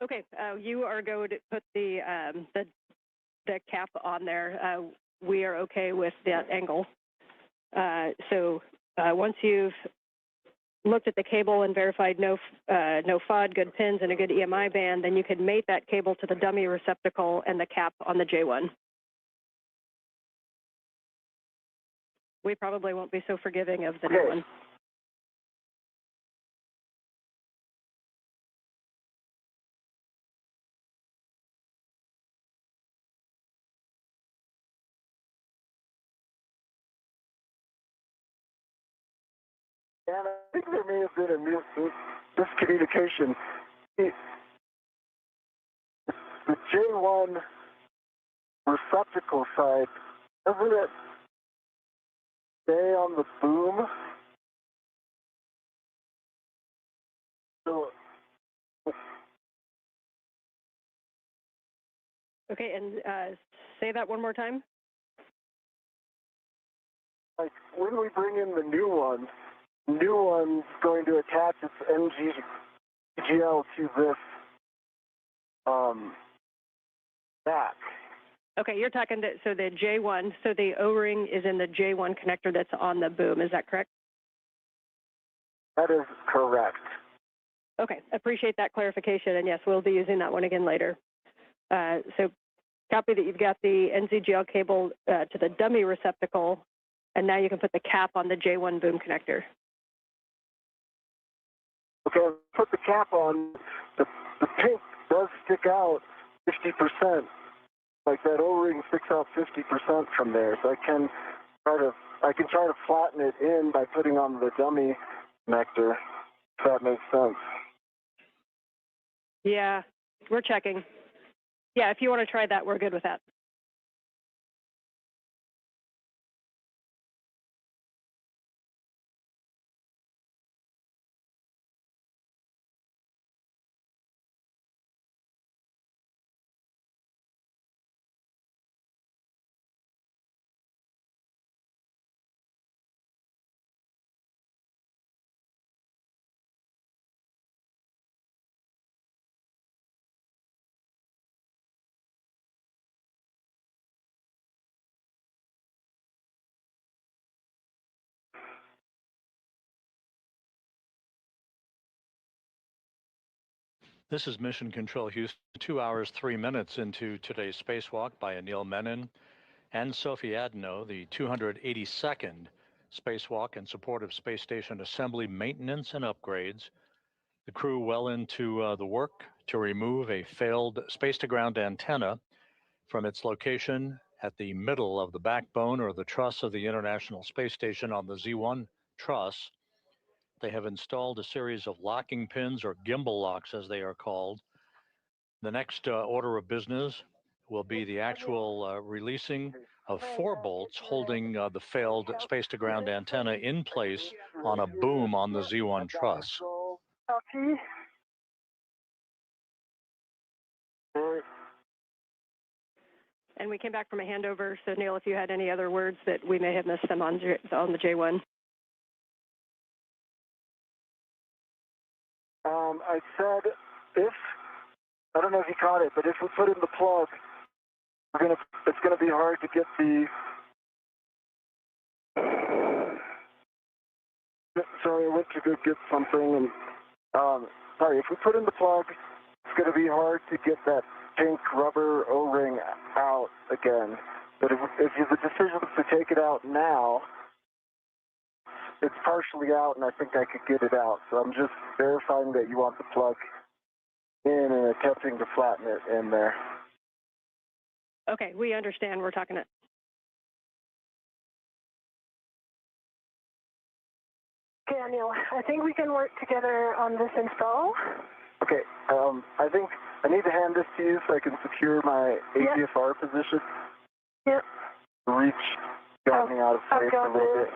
S6: Okay, you are going to put the cap on there. We are okay with that angle. So once you've looked at the cable and verified no FOD, good pins, and a good EMI band, then you can mate that cable to the dummy receptacle and the cap on the J1. We probably won't be so forgiving of the new one.
S3: And I think there may have been a miscommunication. The J1 receptacle side, doesn't it stay on the boom? So,
S6: okay, and say that one more time.
S3: Like when we bring in the new one's going to attach its NGL to this back.
S6: Okay, you're talking so the J1, so the O-ring is in the J1 connector that's on the boom. Is that correct?
S3: That is correct.
S6: Okay, appreciate that clarification, and yes, we'll be using that one again later. So copy that you've got the NZGL cable to the dummy receptacle, and now you can put the cap on the J1 boom connector.
S3: Okay, put the cap on. The pink does stick out 50%. Like that O-ring sticks out 50% from there. So I can try to flatten it in by putting on the dummy connector, if that makes sense.
S6: Yeah, we're checking. Yeah, if you want to try that, we're good with that.
S1: This is Mission Control Houston, 2 hours, 3 minutes into today's spacewalk by Anil Menon and Sophie Adenot, the 282nd spacewalk in support of space station assembly, maintenance, and upgrades. The crew well into the work to remove a failed space-to-ground antenna from its location at the middle of the backbone or the truss of the International Space Station on the Z1 truss. They have installed a series of locking pins, or gimbal locks as they are called. The next order of business will be the actual releasing of 4 bolts holding the failed space-to-ground antenna in place on a boom on the Z1 truss.
S4: Copy.
S6: And we came back from a handover, so Neil, if you had any other words that we may have missed them on the J1.
S3: I said if, I don't know if you caught it, but if we put in the plug, it's gonna be hard to get the, sorry, I went to go get something and, sorry, if we put in the plug, it's gonna be hard to get that pink rubber O-ring out again. But if the decision is to take it out now, it's partially out, and I think I could get it out. So I'm just verifying that you want the plug in and attempting to flatten it in there.
S6: Okay, we understand. We're talking it.
S4: Okay, Anil, I think we can work together on this install.
S3: Okay, I think I need to hand this to you so I can secure my APFR position.
S4: Yep.
S3: The reach got me out of place a little bit.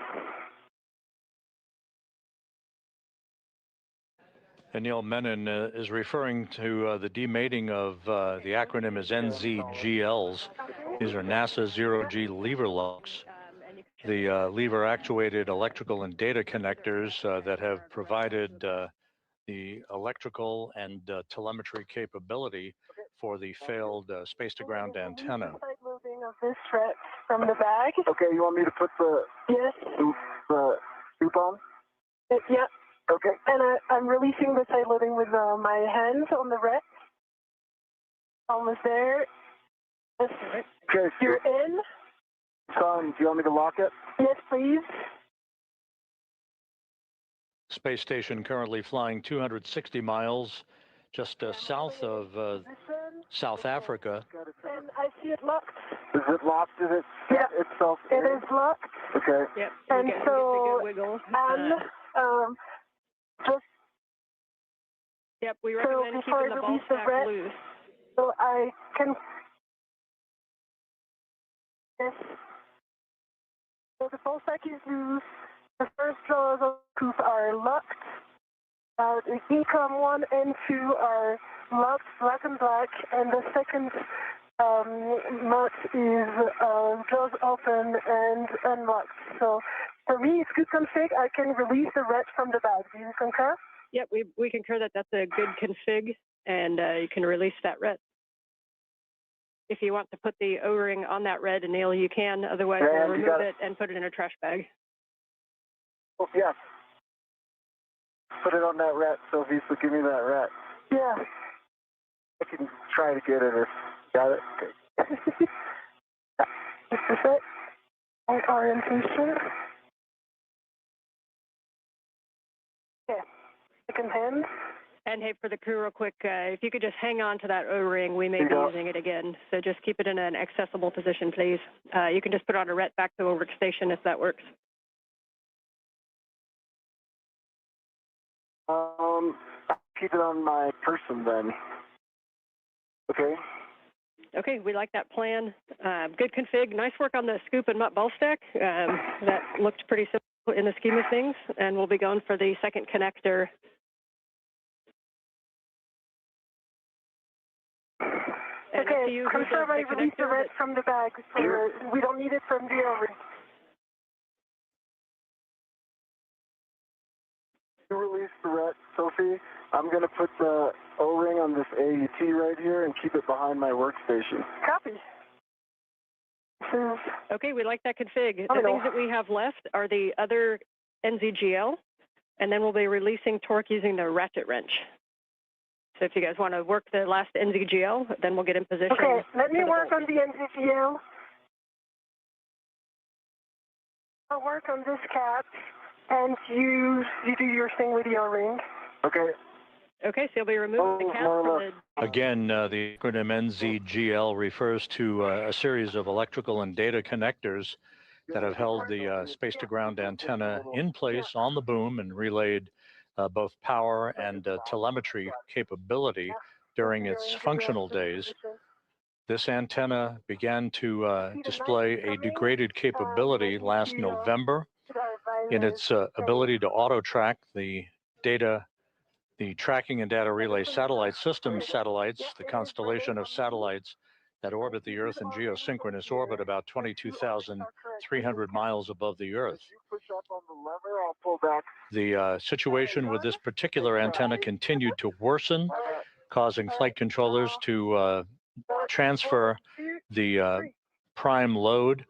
S1: Anil Menon is referring to the demating of the acronym is NZGLs. These are NASA zero-G lever locks. The lever-actuated electrical and data connectors that have provided the electrical and telemetry capability for the failed space-to-ground antenna.
S4: Moving of this thread from the bag.
S3: Okay, you want me to put the scoop on?
S4: Yeah.
S3: Okay.
S4: And I'm releasing the side loading with my hands on the red. Almost there. Yes.
S3: Okay.
S4: You're in.
S3: Son, do you want me to lock it?
S4: Yes, please.
S1: Space station currently flying 260 miles just south of South Africa.
S4: And I see it locked.
S3: Is it locked? Is it
S4: Yeah.
S3: itself?
S4: It is locked.
S3: Okay.
S6: Yep.
S4: And
S6: we get
S4: so,
S6: the good wiggle.
S4: just
S6: yep, we recommend keeping the ball stack loose.
S4: So I can. Yes. So the ball stack is loose. The first jaws of the scoop are locked. The ECOM 1 and 2 are locked, black and black, and the second nut is jaws open and unlocked. So for me, it's good config. I can release the red from the bag. Do you concur?
S6: Yep, we concur that that's a good config, and you can release that red. If you want to put the O-ring on that red, Anil, you can. Otherwise, we'll remove it and put it in a trash bag.
S3: Oh, yeah. Put it on that rat, Sophie, so give me that rat.
S4: Yeah.
S3: I can try to get it. Got it? Okay.
S4: This is it. And orientation. Okay. Second hand.
S6: And hey, for the crew, real quick, if you could just hang on to that O-ring, we may be using it again. So just keep it in an accessible position, please. You can just put it on a ret back to the workstation if that works.
S3: Keep it on my person then. Okay.
S6: Okay, we like that plan. Good config. Nice work on the scoop and mutt ball stack. That looked pretty simple in the scheme of things. And we'll be going for the second connector. And
S4: okay, confirm I released the red from the bag. So we don't need it from the O-ring.
S3: You release the red, Sophie. I'm going to put the O-ring on this AET right here and keep it behind my workstation.
S4: Copy.
S6: Okay, we like that config. The things that we have left are the other NZGL, and then we'll be releasing torque using the ratchet wrench. So if you guys want to work the last NZGL, then we'll get in position.
S4: Okay, let me
S6: for the
S4: work
S6: volt.
S4: on the NZGL. I'll work on this cap, and you do your thing with your ring.
S3: Okay.
S6: Okay, so you'll be removing the cap from the...
S1: Again, the acronym NZGL refers to a series of electrical and data connectors that have held the space-to-ground antenna in place on the boom and relayed both power and telemetry capability during its functional days. This antenna began to display a degraded capability last November in its ability to auto-track the data, the tracking and data relay satellite system satellites, the constellation of satellites that orbit the Earth in geosynchronous orbit about 22,300 miles above the Earth. The situation with this particular antenna continued to worsen, causing flight controllers to transfer the prime load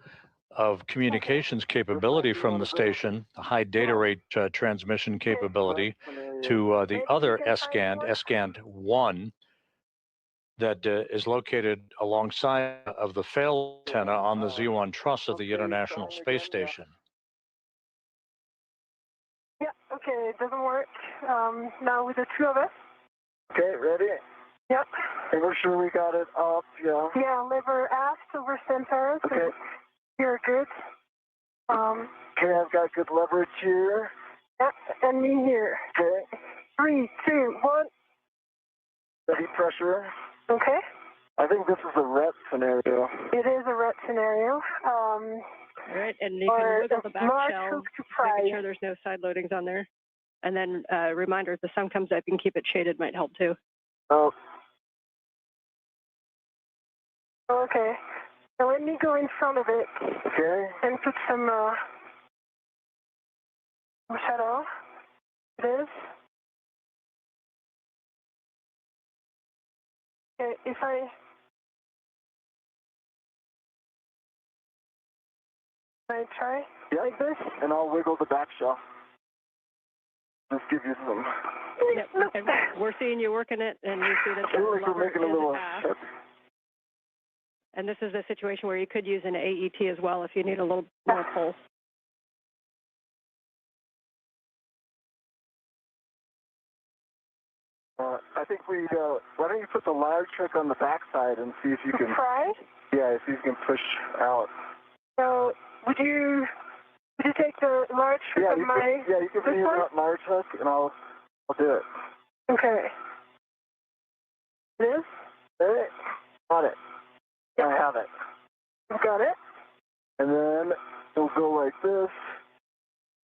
S1: of communications capability from the station, the high data rate transmission capability, to the other S-GAN 1, that is located alongside of the failed antenna on the Z1 truss of the International Space Station.
S4: Yeah, okay, it doesn't work. Now with the two of us.
S3: Okay, ready?
S4: Yep.
S3: And we're sure we got it up, yeah.
S4: Yeah, lever aft over center. So
S3: Okay.
S4: you're good.
S3: Okay, I've got good leverage here.
S4: Yep, and me here.
S3: Okay.
S4: 3, 2, 1.
S3: Steady pressure.
S4: Okay.
S3: I think this is a ret scenario.
S4: It is a ret scenario.
S6: All right, and you can wiggle the back
S4: large
S6: shell,
S4: hook to pry.
S6: making sure there's no side loadings on there. And then reminder, if the sun comes up, you can keep it shaded, might help too.
S3: Oh.
S4: Okay. Now let me go in front of it.
S3: Okay.
S4: And put some shadow. It is. Okay, if I try like this.
S3: And I'll wiggle the back shell. Just give you some.
S6: Yep, okay. We're seeing you working it, and you see that the
S3: Feel like we're
S6: lever
S3: making a
S6: is
S3: little.
S6: aft. And this is a situation where you could use an AET as well if you need a little more pull.
S3: I think we, why don't you put the large trick on the backside and see if you can.
S4: Try?
S3: Yeah, see if you can push out.
S4: So, would you take the large hook of my...
S3: Yeah, you can bring that large hook and I'll do it.
S4: Okay. This?
S3: There it. Got it.
S4: Yep.
S3: I have it.
S4: You got it?
S3: And then it'll go like this.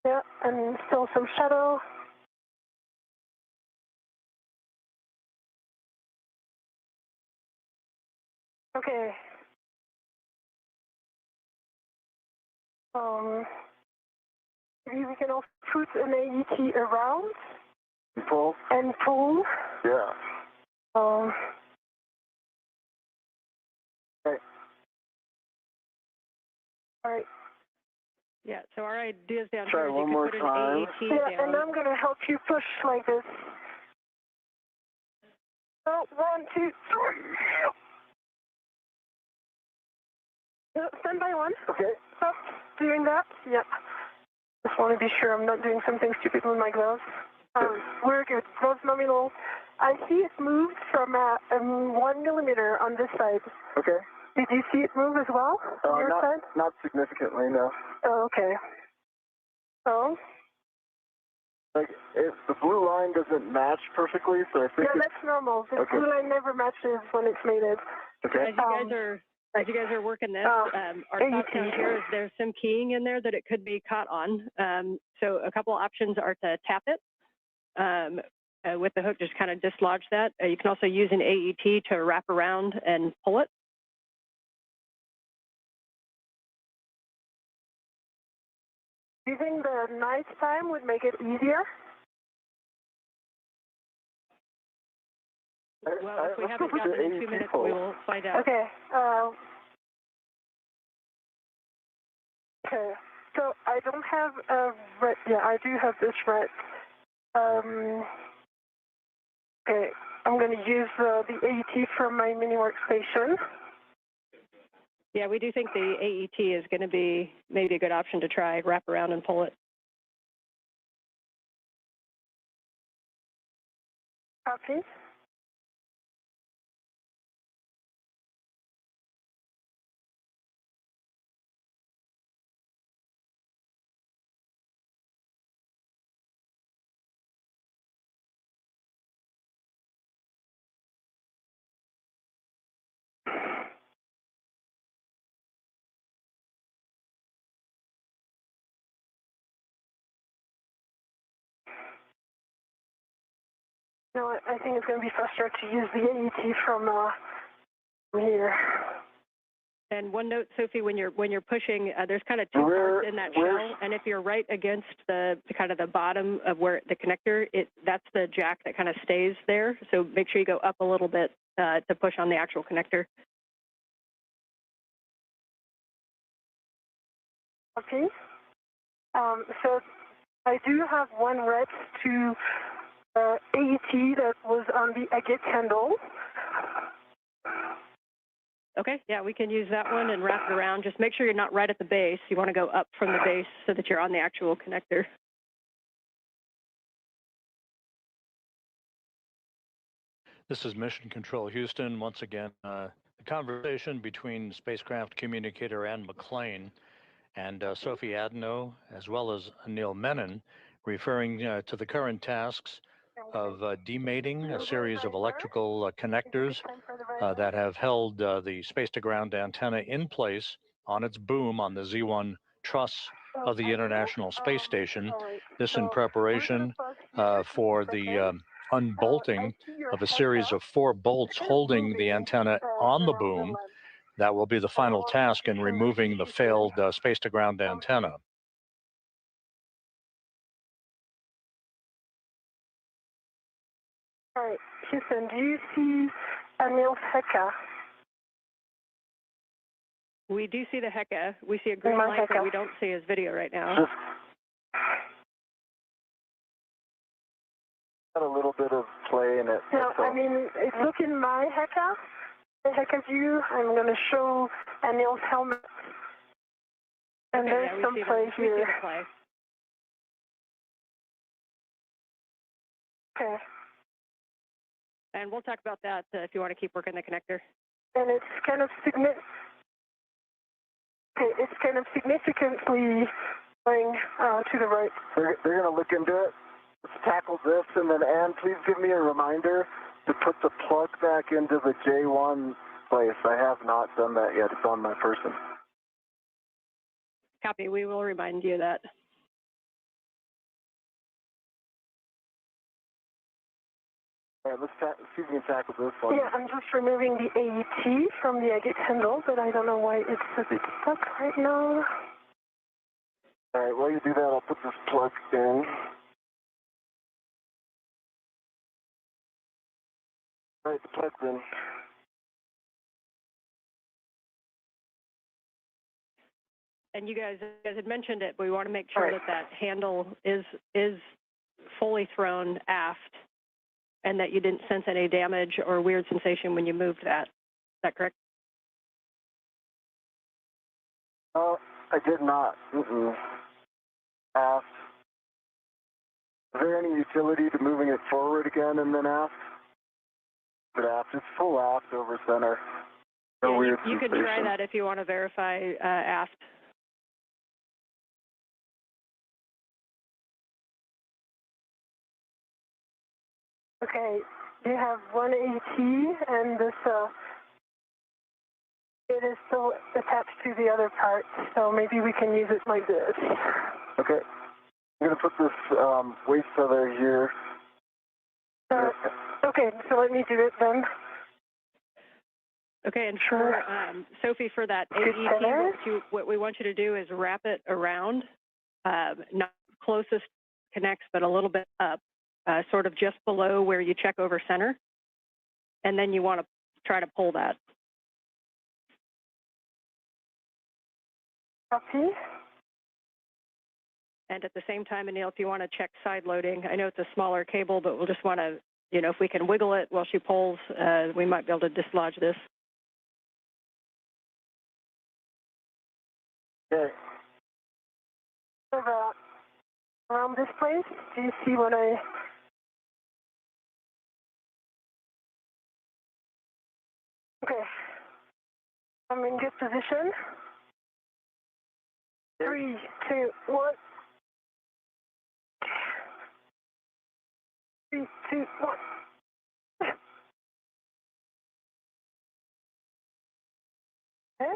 S4: Yeah, and still some shadow. Okay. Maybe we can also put an AET around.
S3: Pull.
S4: And pull.
S3: Yeah. Okay.
S4: All right.
S6: Yeah, so our ideas down
S3: Try
S6: here is
S3: one
S6: you
S3: more
S6: could put
S3: time.
S6: an AET
S4: Yeah,
S6: down.
S4: and I'm going to help you push like this. Oh, 1, 2, 3. Stand by 1.
S3: Okay.
S4: Stop doing that. Yeah. Just want to be sure I'm not doing something stupid with my gloves. We're good. Gloves nominal. I see it moved from 1 millimeter on this side.
S3: Okay.
S4: Did you see it move as well on your side?
S3: Not significantly, no.
S4: Oh, okay. So?
S3: Like, the blue line doesn't match perfectly, so I think
S4: Yeah, that's normal. The blue line never matches when it's mated.
S3: Okay.
S6: As you guys are working this, our thought down here is there's some keying in there that it could be caught on. So a couple options are to tap it with the hook, just kind of dislodge that. You can also use an AET to wrap around and pull it.
S4: Do you think the night time would make it easier?
S6: Well, if we haven't gotten in 2 minutes, we will find out.
S4: Okay. Okay. So I don't have a red. Yeah, I do have this red. Okay. I'm going to use the AET from my mini workstation.
S6: Yeah, we do think the AET is going to be maybe a good option to try, wrap around and pull it.
S4: Copy. No, I think it's going to be faster to use the AET from here.
S6: And one note, Sophie, when you're pushing, there's kind of two parts in that shell, and if you're right against the kind of the bottom of where the connector, that's the jack that kind of stays there. So make sure you go up a little bit to push on the actual connector.
S4: Okay. So I do have one red to AET that was on the agate handle.
S6: Okay, yeah, we can use that one and wrap it around. Just make sure you're not right at the base. You want to go up from the base so that you're on the actual connector.
S1: This is Mission Control Houston. Once again, the conversation between spacecraft communicator Ann McClain and Sophie Adenot, as well as Anil Menon, referring to the current tasks of demating a series of electrical connectors that have held the space-to-ground antenna in place on its boom on the Z1 truss of the International Space Station. This in preparation for the unbolting of a series of 4 bolts holding the antenna on the boom. That will be the final task in removing the failed space-to-ground antenna.
S4: All right, Houston, do you see Anil's Heka?
S6: We do see the Heka. We see a green light, but we don't see his video right now.
S3: Got a little bit of play in it.
S4: No, I mean, look in my Heka, the Heka view. I'm going to show Anil's helmet. And
S6: okay,
S4: there's some play here.
S6: We see the play.
S4: Okay.
S6: And we'll talk about that if you want to keep working the connector.
S4: And it's kind of significantly going to the right.
S3: They're going to look into it. Let's tackle this, and then Ann, please give me a reminder to put the plug back into the J1 place. I have not done that yet. It's on my person.
S6: Copy. We will remind you of that.
S3: All right, let's see if we can tackle this one.
S4: Yeah, I'm just removing the AET from the agate handle, but I don't know why it's a bit stuck right now.
S3: All right, while you do that, I'll put this plug in. All right, the plug's in.
S6: And you guys had mentioned it, but we want to make sure that handle is fully thrown aft, and that you didn't sense any damage or weird sensation when you moved that. Is that correct?
S3: I did not. Aft. Is there any utility to moving it forward again and then aft? But aft, it's full aft over center. No
S6: yeah,
S3: weird
S6: you can try that if you want to verify aft.
S4: Okay, you have one AT, and this, it is still attached to the other part, so maybe we can use it like this.
S3: Okay. I'm going to put this waste feather here.
S4: Okay, so let me do it then.
S6: Okay, and for Sophie, for that AET, what we want you to do is wrap it around, not closest connects, but a little bit up, sort of just below where you check over center, and then you want to try to pull that.
S4: Okay.
S6: And at the same time, Anil, if you want to check side loading, I know it's a smaller cable, but we'll just want to you know, if we can wiggle it while she pulls, we might be able to dislodge this.
S3: Okay.
S4: So around this place, do you see what I... Okay. I'm in good position. 3, 2, 1. 3, 2, 1. Okay.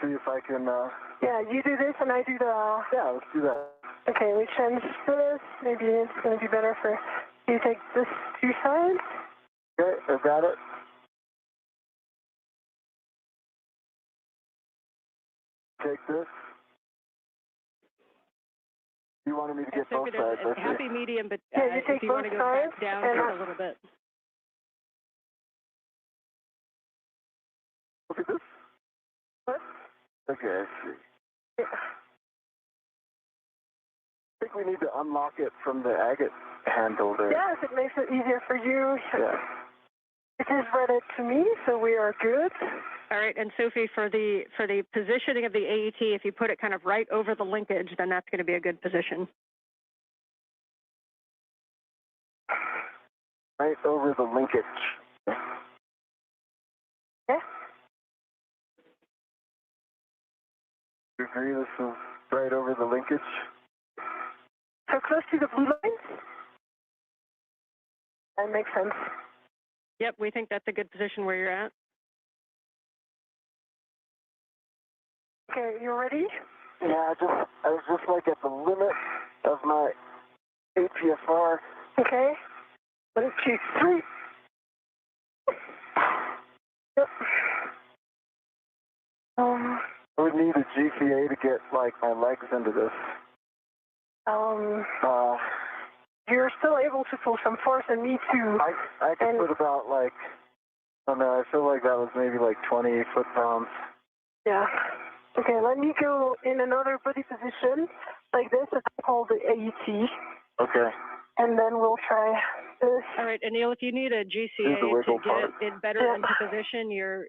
S3: See if I can,
S4: Yeah, you do this and I do the...
S3: yeah, let's do that.
S4: Okay, we change this. Maybe it's going to be better for you to take this 2 sides.
S3: Okay, I got it. Take this. You wanted me to get both sides, I see.
S6: Happy medium, but
S4: Yeah, you take
S6: if you want to
S4: both
S6: go back
S4: sides
S6: down
S4: and
S6: just a little bit.
S3: Look at this.
S4: What?
S3: Okay, I see.
S4: Yeah.
S3: I think we need to unlock it from the agate handle there.
S4: Yes, it makes it easier for you.
S3: Yeah.
S4: It is read to me, so we are good.
S6: All right, and Sophie, for the positioning of the AET, if you put it kind of right over the linkage, then that's going to be a good position.
S3: Right over the linkage.
S4: Yeah.
S3: You agree this is right over the linkage?
S4: So close to the blue lines? That makes sense.
S6: Yep, we think that's a good position where you're at.
S4: Okay, you ready?
S3: Yeah, I was just like at the limit of my APFR.
S4: Okay. 1, 2, 3. Yep.
S3: I would need a GCA to get like my legs into this.
S4: You're still able to pull some force, and me too.
S3: I could put about like, I don't know, I feel like that was maybe like 20 foot-pounds.
S4: Yeah. Okay, let me go in another body position, like this, and hold the AET.
S3: Okay.
S4: And then we'll try this.
S6: All right, Anil, if you need a GCA to get it better into position, you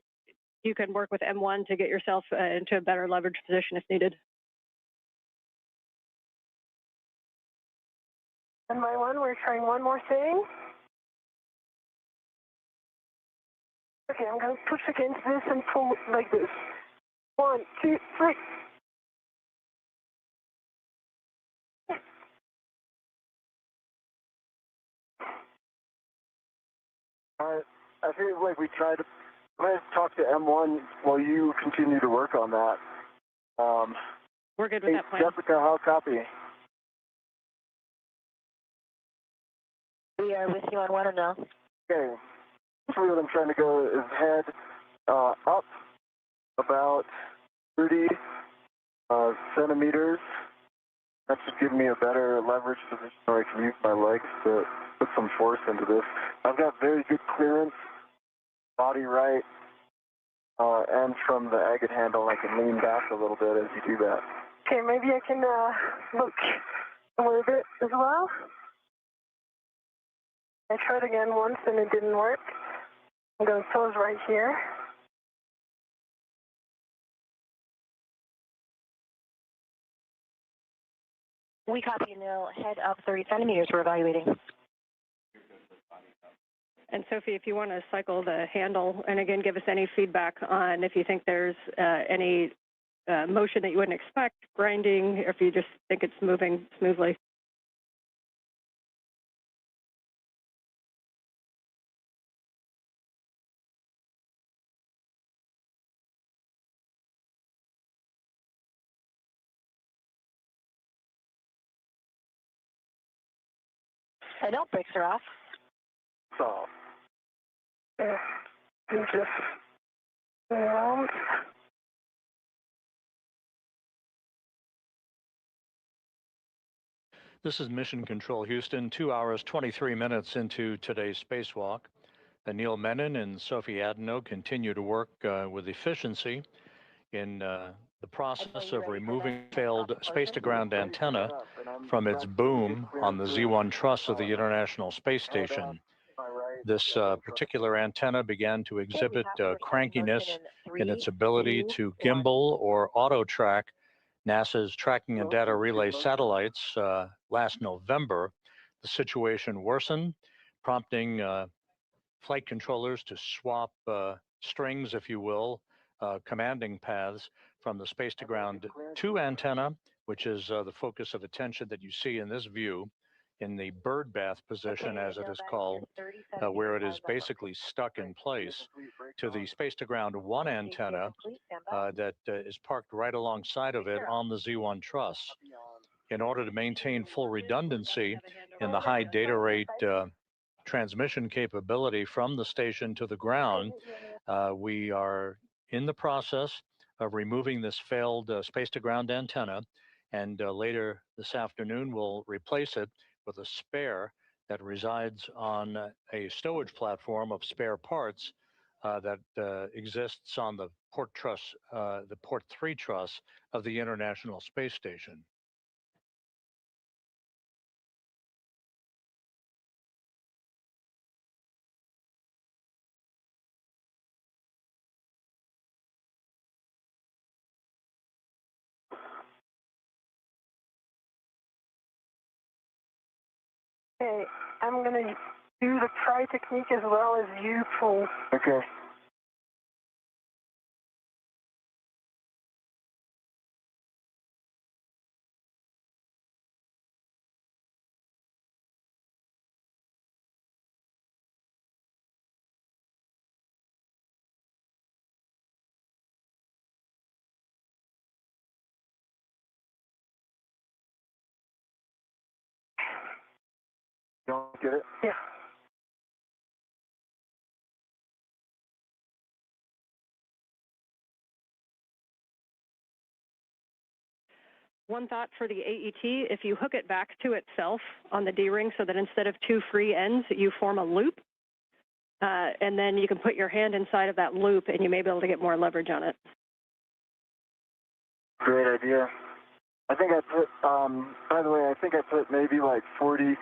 S6: can work with M1 to get yourself into a better leverage position if needed.
S4: And by one, we're trying one more thing. Okay, I'm going to push against this and pull like this. 1, 2, 3.
S3: All right. I feel like we tried to. I'm going to talk to M1 while you continue to work on that.
S6: We're good with that plan.
S3: Jessica, how copy?
S7: We are with you on one or no?
S3: Okay. Basically what I'm trying to go is head up about 30 centimeters. That should give me a better leverage position where I can use my legs to put some force into this. I've got very good clearance, body right, and from the agate handle I can lean back a little bit as you do that.
S4: Okay, maybe I can look a little bit as well. I tried again once and it didn't work. I'm going to pose right here.
S7: We copy Anil. Head up 30 centimeters. We're evaluating.
S6: And Sophie, if you want to cycle the handle, and again, give us any feedback on if you think there's any motion that you wouldn't expect, grinding, or if you just think it's moving smoothly.
S7: Anil, brakes are off.
S3: So,
S4: Yeah, and just around.
S1: This is Mission Control Houston, 2 hours, 23 minutes into today's spacewalk. Anil Menon and Sophie Adenot continue to work with efficiency in the process of removing failed space-to-ground antenna from its boom on the Z1 truss of the International Space Station. This particular antenna began to exhibit crankiness in its ability to gimbal or auto-track NASA's tracking and data relay satellites last November. The situation worsened, prompting flight controllers to swap strings, if you will, commanding paths from the space-to-ground 2 antenna, which is the focus of attention that you see in this view, in the bird bath position, as it is called, where it is basically stuck in place, to the space-to-ground 1 antenna that is parked right alongside of it on the Z1 truss. In order to maintain full redundancy in the high data rate transmission capability from the station to the ground, we are in the process of removing this failed space-to-ground antenna, and later this afternoon we'll replace it with a spare that resides on a stowage platform of spare parts that exists on the port truss, the port 3 truss of the International Space Station.
S4: Okay, I'm going to do the pry technique as well as you pull.
S3: Okay. Don't get it?
S4: Yeah.
S6: One thought for the AET, if you hook it back to itself on the D-ring so that instead of 2 free ends, you form a loop, and then you can put your hand inside of that loop and you may be able to get more leverage on it.
S3: Great idea. I think I put, by the way, I think I put maybe like 40,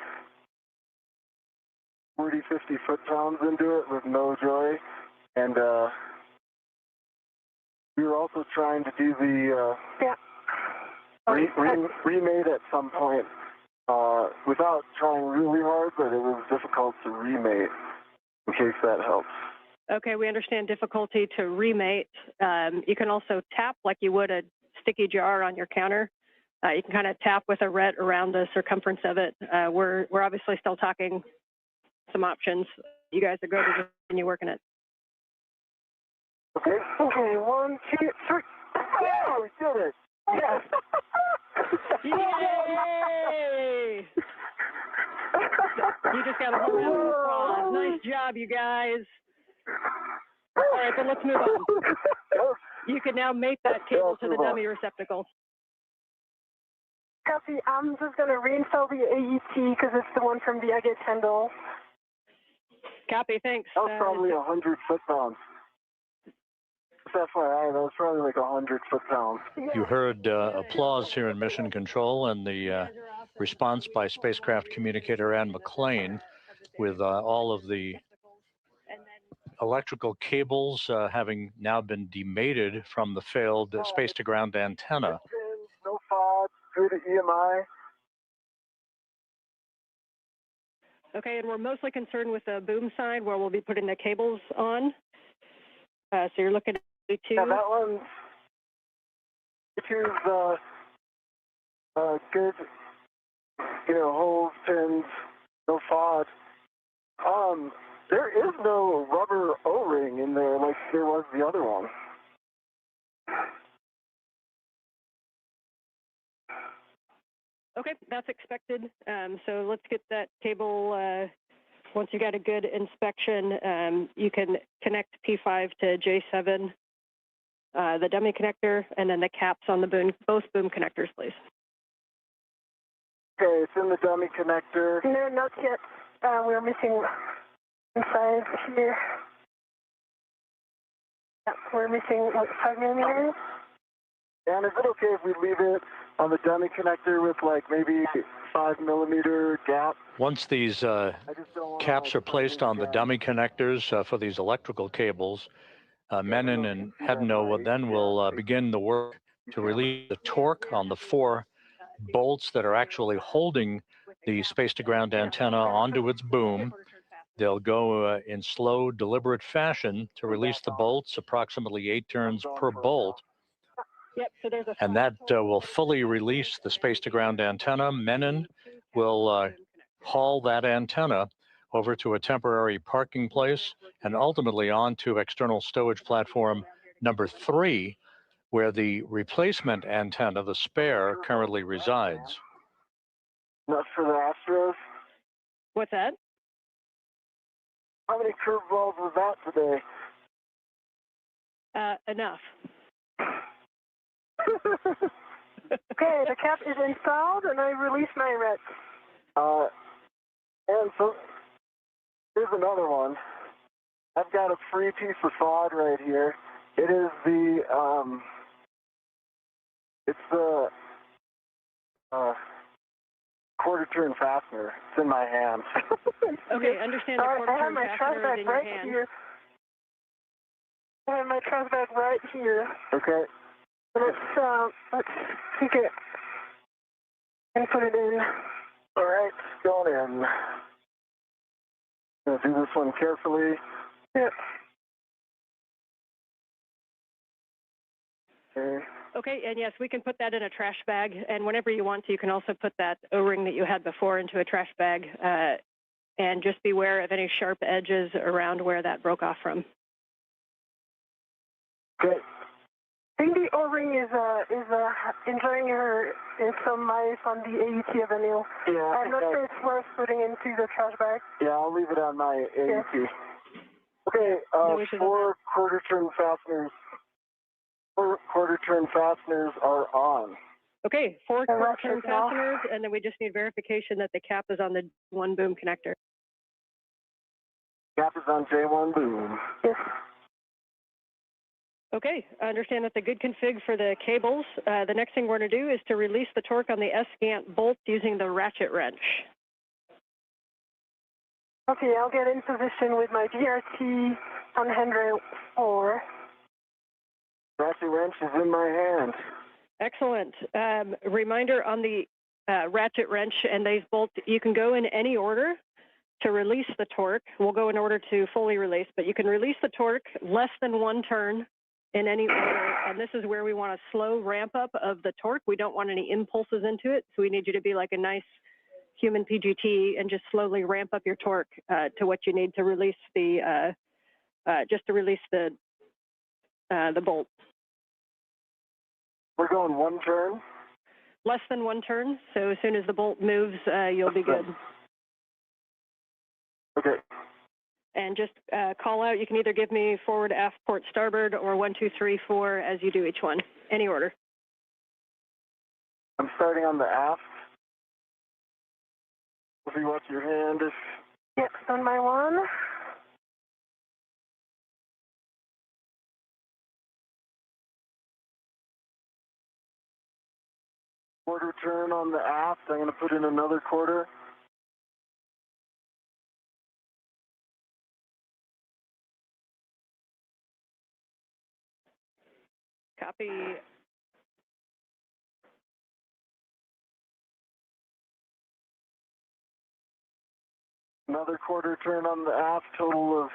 S3: 50 foot-pounds into it with no joy. And we were also trying to do the remate at some point without trying really hard, but it was difficult to remate, in case that helps.
S6: Okay, we understand difficulty to remate. You can also tap like you would a sticky jar on your counter. You can kind of tap with a ret around the circumference of it. We're obviously still talking some options. You guys are going to continue working it.
S3: Okay.
S4: Okay, 1, 2, 3.
S3: Oh, we did it!
S4: Yes.
S6: Yay! You just got a whole round of applause. Nice job, you guys. All right, then let's move on. You can now mate that cable to the dummy receptacle.
S4: Copy. I'm just going to reinstall the AET because it's the one from the Agate handle.
S6: Copy, thanks.
S3: That was probably 100 foot-pounds. FYI, that was probably like 100 foot-pounds.
S1: You heard applause here in Mission Control and the response by spacecraft communicator Ann McLean with all of the electrical cables having now been demated from the failed space-to-ground antenna.
S3: No FOD, through to EMI.
S6: Okay, and we're mostly concerned with the boom side where we'll be putting the cables on. So you're looking at A2.
S3: Yeah, that one, A2's good, holes, pins, no FOD. There is no rubber O-ring in there like there was the other one.
S6: Okay, that's expected. So let's get that cable. Once you got a good inspection, you can connect P5 to J7, the dummy connector, and then the caps on the boom, both boom connectors, please.
S3: Okay, it's in the dummy connector.
S4: No, not yet. We're missing inside here. Yeah, we're missing, what, 5 millimeters?
S3: And is it okay if we leave it on the dummy connector with like maybe 5 millimeter gap?
S1: Once these caps are placed on the dummy connectors for these electrical cables, Menon and Adenot will begin the work to release the torque on the 4 bolts that are actually holding the space-to-ground antenna onto its boom. They'll go in slow, deliberate fashion to release the bolts, approximately 8 turns per bolt.
S6: Yep, so there's a
S1: And that will fully release the space-to-ground antenna. Menon will haul that antenna over to a temporary parking place and ultimately onto external stowage platform number 3, where the replacement antenna, the spare, currently resides.
S3: Not for the Astros?
S6: What's that?
S3: How many curveballs was that today?
S6: Enough.
S4: Okay, the cap is installed, and I release my rets.
S3: And so, here's another one. I've got a free piece of sod right here. It is the, it's the, quarter turn fastener. It's in my hand.
S6: Okay, understand the quarter
S4: I have
S6: turn
S4: my trash
S6: fastener is
S4: bag
S6: in your
S4: right
S6: hand.
S4: here. I have my trash bag right here.
S3: Okay.
S4: Let's take it and put it in.
S3: All right, going in. Gonna do this one carefully.
S4: Yep.
S3: Okay.
S6: Okay, and yes, we can put that in a trash bag, and whenever you want to, you can also put that O-ring that you had before into a trash bag, and just beware of any sharp edges around where that broke off from.
S3: Okay.
S4: I think the O-ring is enjoying some life on the AET of Anil.
S3: Yeah.
S4: I'm not sure it's worth putting into the trash bag.
S3: Yeah, I'll leave it on my AET.
S4: Yeah.
S3: Okay,
S6: No issues on
S3: 4 quarter turn fasteners. 4 quarter turn fasteners are on.
S6: Okay, 4 quarter turn
S4: Electric now.
S6: fasteners, and then we just need verification that the cap is on the 1 boom connector.
S3: Cap is on J1 boom.
S4: Yes.
S6: Okay, I understand that's a good config for the cables. The next thing we're going to do is to release the torque on the S-gant bolt using the ratchet wrench.
S4: Okay, I'll get in position with my DRT on handrail 4.
S3: Ratchet wrench is in my hand.
S6: Excellent. Reminder on the ratchet wrench and these bolts, you can go in any order to release the torque. We'll go in order to fully release, but you can release the torque less than 1 turn in any order, and this is where we want a slow ramp up of the torque. We don't want any impulses into it, so we need you to be like a nice human PGT and just slowly ramp up your torque to what you need to release the bolt.
S3: We're going 1 turn.
S6: Less than 1 turn, so as soon as the bolt moves, you'll be good.
S3: Okay.
S6: And just call out, you can either give me forward, aft, port, starboard, or 1, 2, 3, 4 as you do each one, any order.
S3: I'm starting on the aft. Sophie, watch your hand.
S4: Yep, on my 1.
S3: Quarter turn on the aft. I'm going to put in another quarter.
S6: Copy.
S3: Another quarter turn on the aft, total of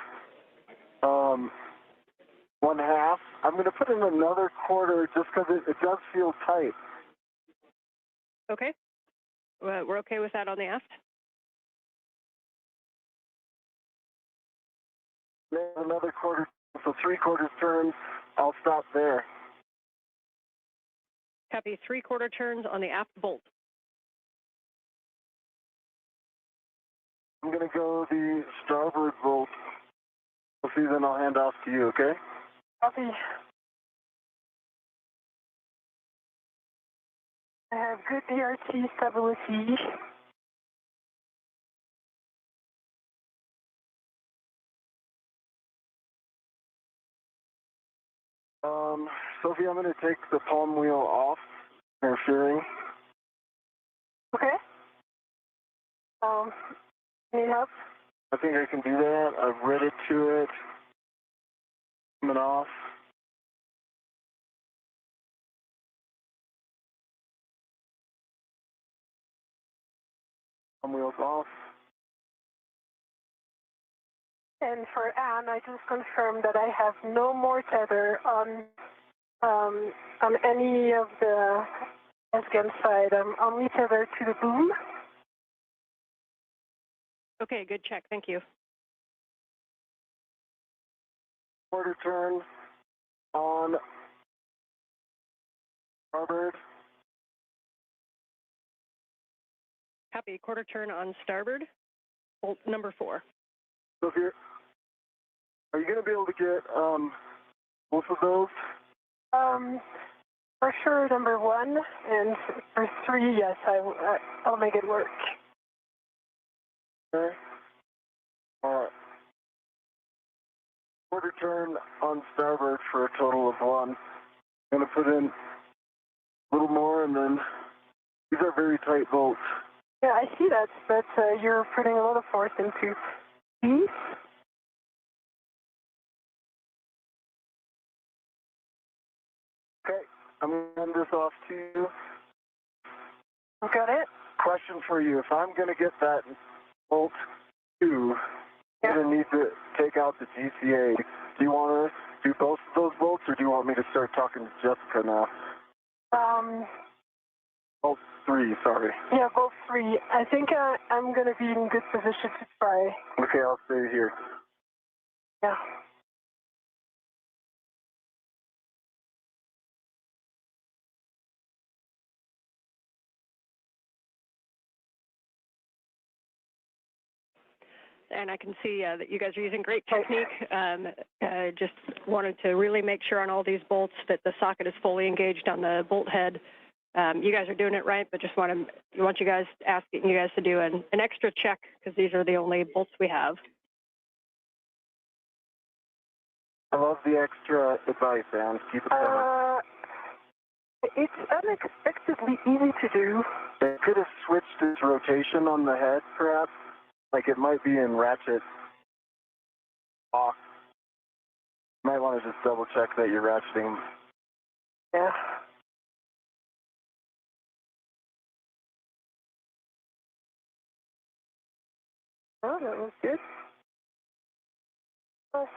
S3: 1/2. I'm going to put in another quarter just because it does feel tight.
S6: Okay. We're okay with that on the aft?
S3: Another quarter, so 3/4 turns. I'll stop there.
S6: Copy 3/4 turns on the aft bolt.
S3: I'm going to go the starboard bolt. We'll see, then I'll hand off to you, okay?
S4: Copy. I have good DRT stability.
S3: Sophie, I'm going to take the palm wheel off, interfering.
S4: Okay. Need help?
S3: I think I can do that. I've read it to it. Coming off. Palm wheels off.
S4: And for Anne, I just confirmed that I have no more tether on any of the Afghan side. I'm only tethered to the boom.
S6: Okay, good check. Thank you.
S3: Quarter turn on starboard.
S6: Copy. Quarter turn on starboard. Bolt number 4.
S3: So if you're, are you going to be able to get both of those?
S4: For sure, number 1, and for 3, yes, I'll make it work.
S3: Okay. Quarter turn on starboard for a total of 1. I'm going to put in a little more, and then these are very tight bolts.
S4: Yeah, I see that, but you're putting a lot of force into these.
S3: Okay, I'm going to hand this off to you.
S4: Got it?
S3: Question for you. If I'm going to get that bolt 2,
S4: Yeah.
S3: I'm going to need to take out the GCA. Do you want to do both of those bolts, or do you want me to start talking to Jessica now? Bolt 3, sorry.
S4: Yeah, both 3. I think I'm going to be in good position to try.
S3: Okay, I'll stay here.
S4: Yeah.
S6: And I can see that you guys are using great technique. Just wanted to really make sure on all these bolts that the socket is fully engaged on the bolt head. You guys are doing it right, but just want you guys asking you guys to do an extra check because these are the only bolts we have.
S3: I love the extra advice, Anne. Keep it coming.
S4: It's unexpectedly easy to do.
S3: They could have switched its rotation on the head, perhaps. Like it might be in ratchet off. You might want to just double check that you're ratcheting.
S4: Yeah. Oh, that was good. Oh.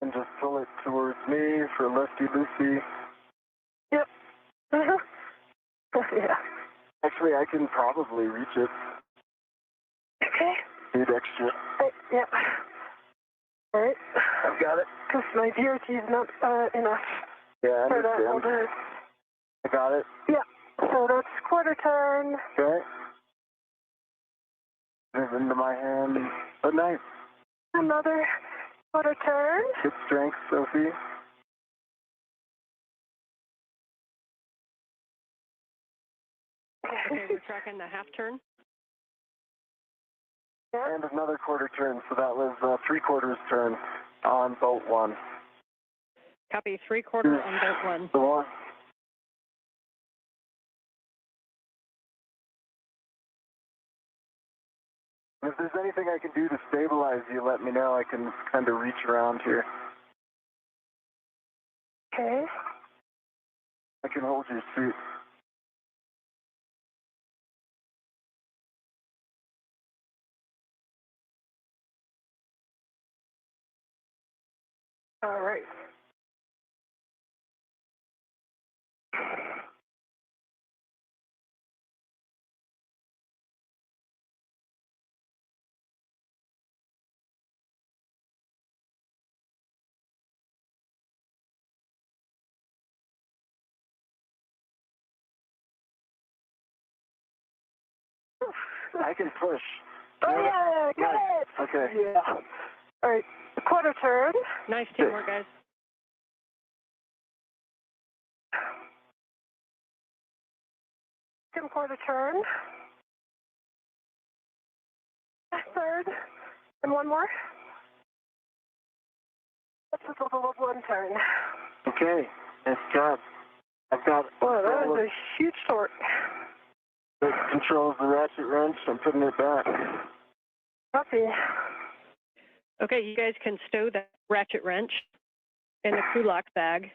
S3: And just pull it towards me for lefty-loosey.
S4: Yep. Yeah.
S3: Actually, I can probably reach it.
S4: Okay.
S3: Need extra.
S4: Yeah. All right.
S3: I've got it.
S4: Because my DRT is not enough.
S3: Yeah, I
S4: for that
S3: understand.
S4: older.
S3: I got it.
S4: Yeah. So that's quarter turn.
S3: Okay. Move into my hand. Good night.
S4: Another quarter turn.
S3: Good strength, Sophie.
S6: Okay, we're tracking the half turn.
S4: Yeah.
S3: And another quarter turn, so that was 3/4 turn on bolt 1.
S6: Copy. 3/4 on bolt 1.
S3: The one. If there's anything I can do to stabilize you, let me know. I can kind of reach around here.
S4: Okay.
S3: I can hold your suit.
S4: All right.
S3: I can push.
S4: Oh, yeah, got it.
S3: Okay.
S4: Yeah. All right, quarter turn.
S6: Nice teamwork, guys.
S4: Second quarter turn. Third. And one more. That's a total of one turn.
S3: Okay. Nice job. I've got.
S4: Well, that was a huge torque.
S3: That controls the ratchet wrench. I'm putting it back.
S4: Copy.
S6: Okay, you guys can stow that ratchet wrench in the crew lock bag.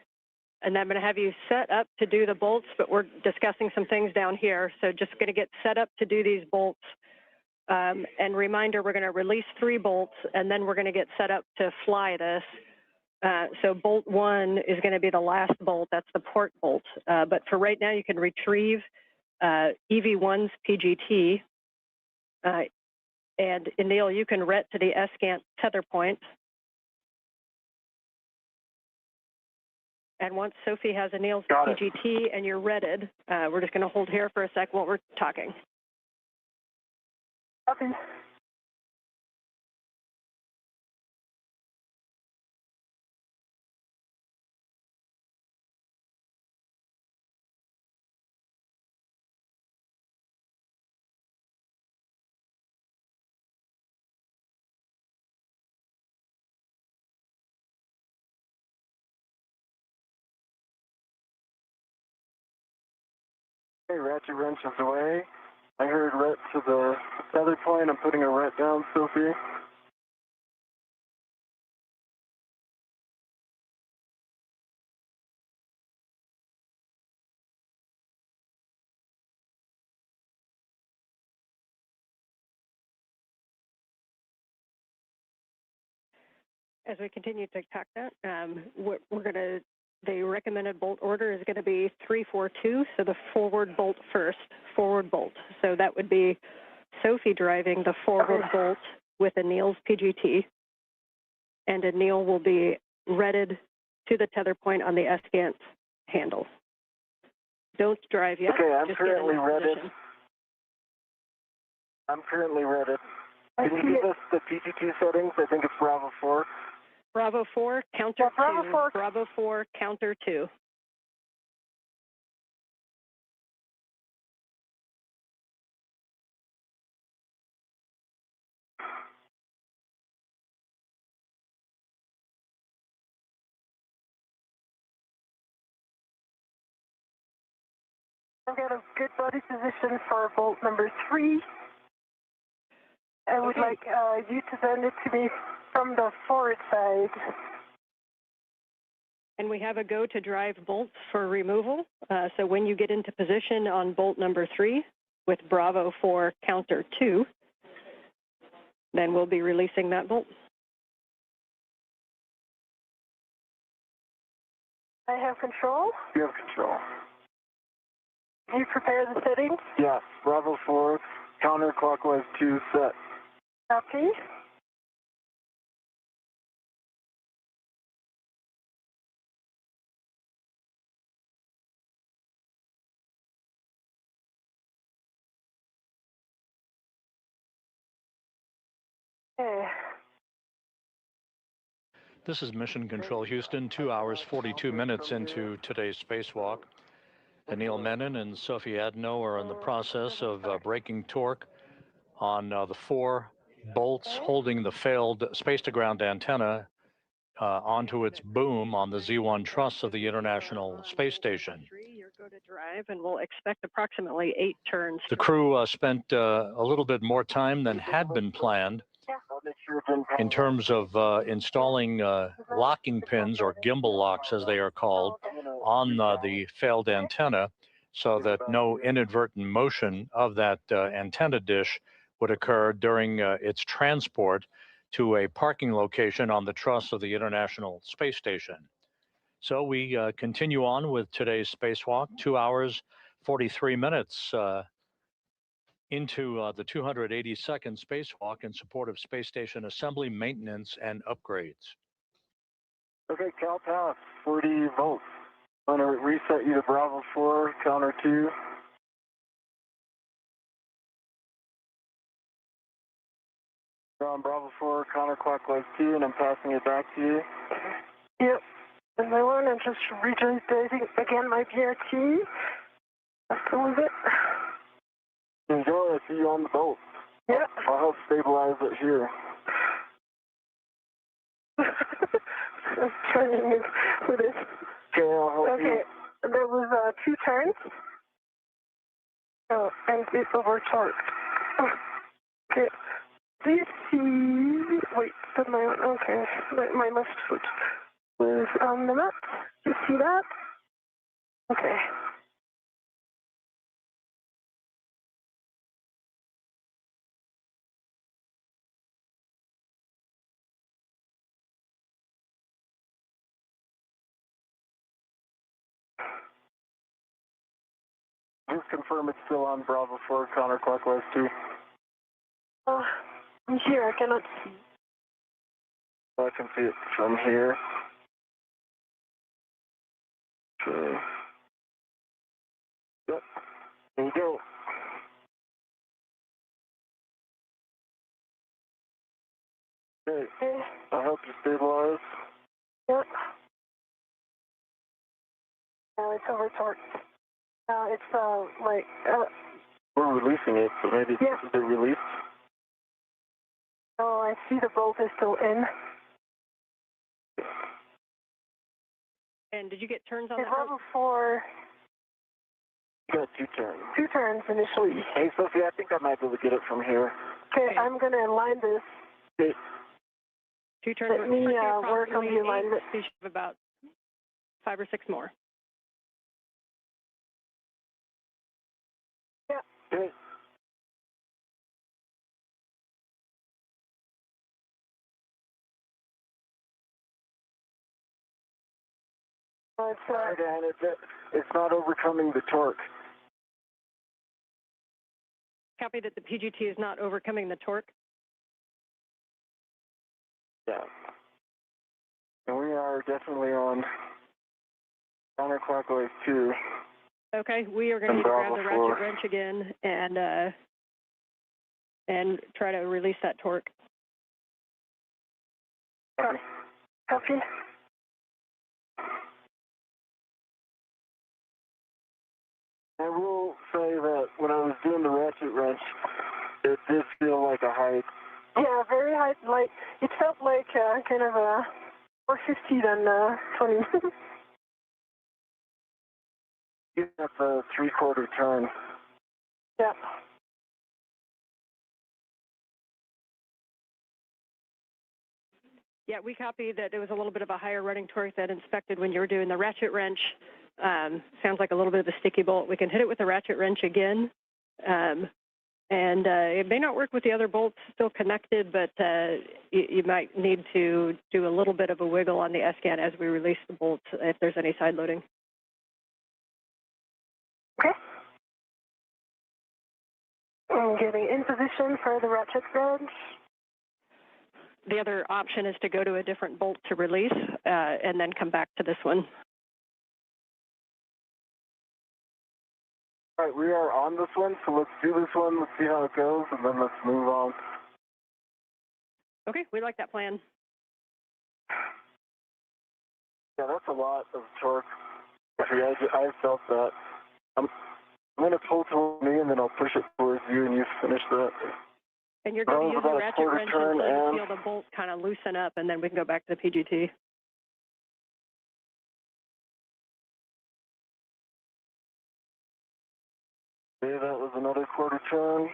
S6: And I'm going to have you set up to do the bolts, but we're discussing some things down here. So just going to get set up to do these bolts. And reminder, we're going to release 3 bolts, and then we're going to get set up to fly this. So bolt 1 is going to be the last bolt. That's the port bolt. But for right now, you can retrieve EV1's PGT. And Anil, you can ret to the ESCANT tether point. And once Sophie has Anil's PGT and you're retted, we're just going to hold here for a sec while we're talking.
S4: Copy.
S3: Okay, ratchet wrench is away. I heard ret to the tether point. I'm putting a ret down, Sophie.
S6: As we continue to talk that, the recommended bolt order is going to be 3-4-2, so the forward bolt first, forward bolt. So that would be Sophie driving the forward bolt with Anil's PGT, and Anil will be retted to the tether point on the ESCANT handle. Don't drive yet.
S3: Okay, I'm
S6: just
S3: currently
S6: get in
S3: retted.
S6: position.
S3: I'm currently retted. Can you give us the PGT settings? I think it's Bravo 4.
S6: Bravo 4, counter 2.
S4: Bravo 4.
S6: Bravo 4, counter 2.
S4: I've got a good body position for bolt number 3. I would like you to send it to me from the forward side.
S6: And we have a go to drive bolts for removal. So when you get into position on bolt number 3 with Bravo 4 counter 2, then we'll be releasing that bolt.
S4: I have control.
S3: You have control.
S4: You prepare the settings.
S3: Yes, Bravo 4, counterclockwise 2 set.
S4: Copy. Okay.
S1: This is Mission Control Houston, 2 hours, 42 minutes into today's spacewalk. Anil Menon and Sophie Adenot are in the process of breaking torque on the 4 bolts holding the failed space-to-ground antenna onto its boom on the Z1 truss of the International Space Station.
S6: You're go to drive, and we'll expect approximately 8 turns.
S1: The crew spent a little bit more time than had been planned in terms of installing locking pins, or gimbal locks as they are called, on the failed antenna, so that no inadvertent motion of that antenna dish would occur during its transport to a parking location on the truss of the International Space Station. So we continue on with today's spacewalk, 2 hours, 43 minutes into the 282nd spacewalk in support of space station assembly, maintenance, and upgrades.
S3: Okay, cal pass, 40 volts. I'm going to reset you to Bravo 4, counter 2. on Bravo 4, counterclockwise 2, and I'm passing it back to you.
S4: Yep. And my one, I'm just regenerating again my BRT. After with it.
S3: Enjoy, I see you on the boat.
S4: Yeah.
S3: I'll help stabilize it here.
S4: I'm trying with it.
S3: Okay, I'll help you.
S4: Okay, there was 2 turns. Oh, and it's over torque. Oh, okay. Do you see? Wait, but my okay, my left foot was on the map. Do you see that? Okay.
S3: Just confirm it's still on Bravo 4, counterclockwise 2.
S4: I'm here. I cannot see.
S3: I can see it from here. Okay. Yep. There you go. Okay. I'll help you stabilize.
S4: Yep. It's over torque. It's like.
S3: We're releasing it, so maybe
S4: Yeah.
S3: it's released.
S4: Oh, I see the bolt is still in.
S6: And did you get turns on
S4: It's
S6: that?
S4: level 4.
S3: You got 2 turns.
S4: 2 turns initially.
S3: Hey, Sophie, I think I might be able to get it from here.
S4: Okay, I'm gonna align this.
S3: Okay.
S6: 2 turns.
S4: Let me work on the alignment.
S6: You should have about 5 or 6 more.
S4: Yeah.
S3: Okay. It's not overcoming the torque.
S6: Copy that the PGT is not overcoming the torque.
S3: Yeah. And we are definitely on counterclockwise 2.
S6: Okay, we are going to need to grab the ratchet wrench again and try to release that torque.
S4: Copy.
S3: I will say that when I was doing the ratchet wrench, it did feel like a height.
S4: Yeah, very high. Like it felt like kind of a more 50 than 20.
S3: You got the 3/4 turn.
S4: Yeah.
S6: Yeah, we copy that it was a little bit of a higher running torque than inspected when you were doing the ratchet wrench. Sounds like a little bit of a sticky bolt. We can hit it with the ratchet wrench again. And it may not work with the other bolts still connected, but you might need to do a little bit of a wiggle on the S-scan as we release the bolts if there's any side loading.
S4: Okay. I'm getting in position for the ratchet wrench.
S6: The other option is to go to a different bolt to release and then come back to this one.
S3: All right, we are on this one, so let's do this one, let's see how it goes, and then let's move on.
S6: Okay, we like that plan.
S3: Yeah, that's a lot of torque. I felt that. I'm going to pull towards me, and then I'll push it towards you, and you finish that.
S6: And you're going to use the ratchet wrench until you feel the bolt kind of loosen up, and then we can go back to the PGT.
S3: Okay, that was another 1/4 turn.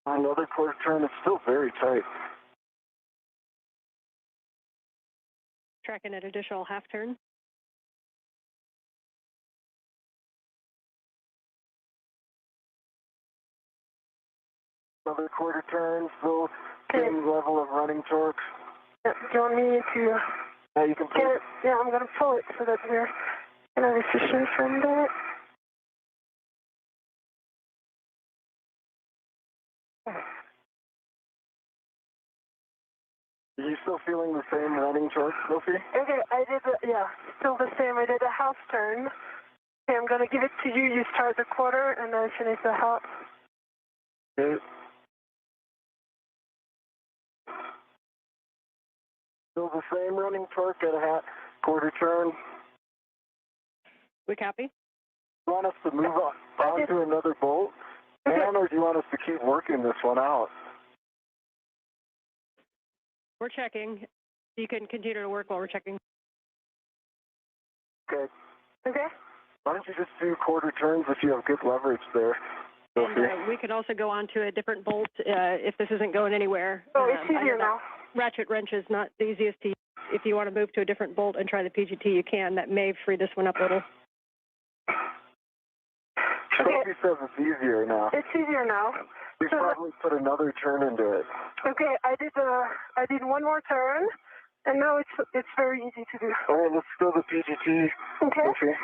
S3: Another 1/4 turn. It's still very tight.
S6: Tracking an additional half turn.
S3: Another 1/4 turn, still same level of running torque.
S4: Yeah, do you want me to?
S3: Yeah, you can pull it.
S4: Yeah, I'm going to pull it so that we're kind of efficient from there.
S3: Are you still feeling the same running torque, Sophie?
S4: Okay, I did, still the same. I did a half turn. Okay, I'm going to give it to you. You start the 1/4 and then finish the half.
S3: Okay. Still the same running torque at a quarter turn.
S6: We copy.
S3: You want us to move on to another bolt? And or do you want us to keep working this one out?
S6: We're checking. You can continue to work while we're checking.
S3: Okay.
S4: Okay.
S3: Why don't you just do quarter turns if you have good leverage there?
S6: And we can also go on to a different bolt if this isn't going anywhere.
S4: Oh, it's easier now.
S6: Ratchet wrench is not the easiest to use. If you want to move to a different bolt and try the PGT, you can. That may free this one up a little.
S3: Sophie says it's easier now.
S4: It's easier now.
S3: We probably put another turn into it.
S4: Okay, I did one more turn, and now it's very easy to do.
S3: All right, let's go to PGT.
S4: Okay.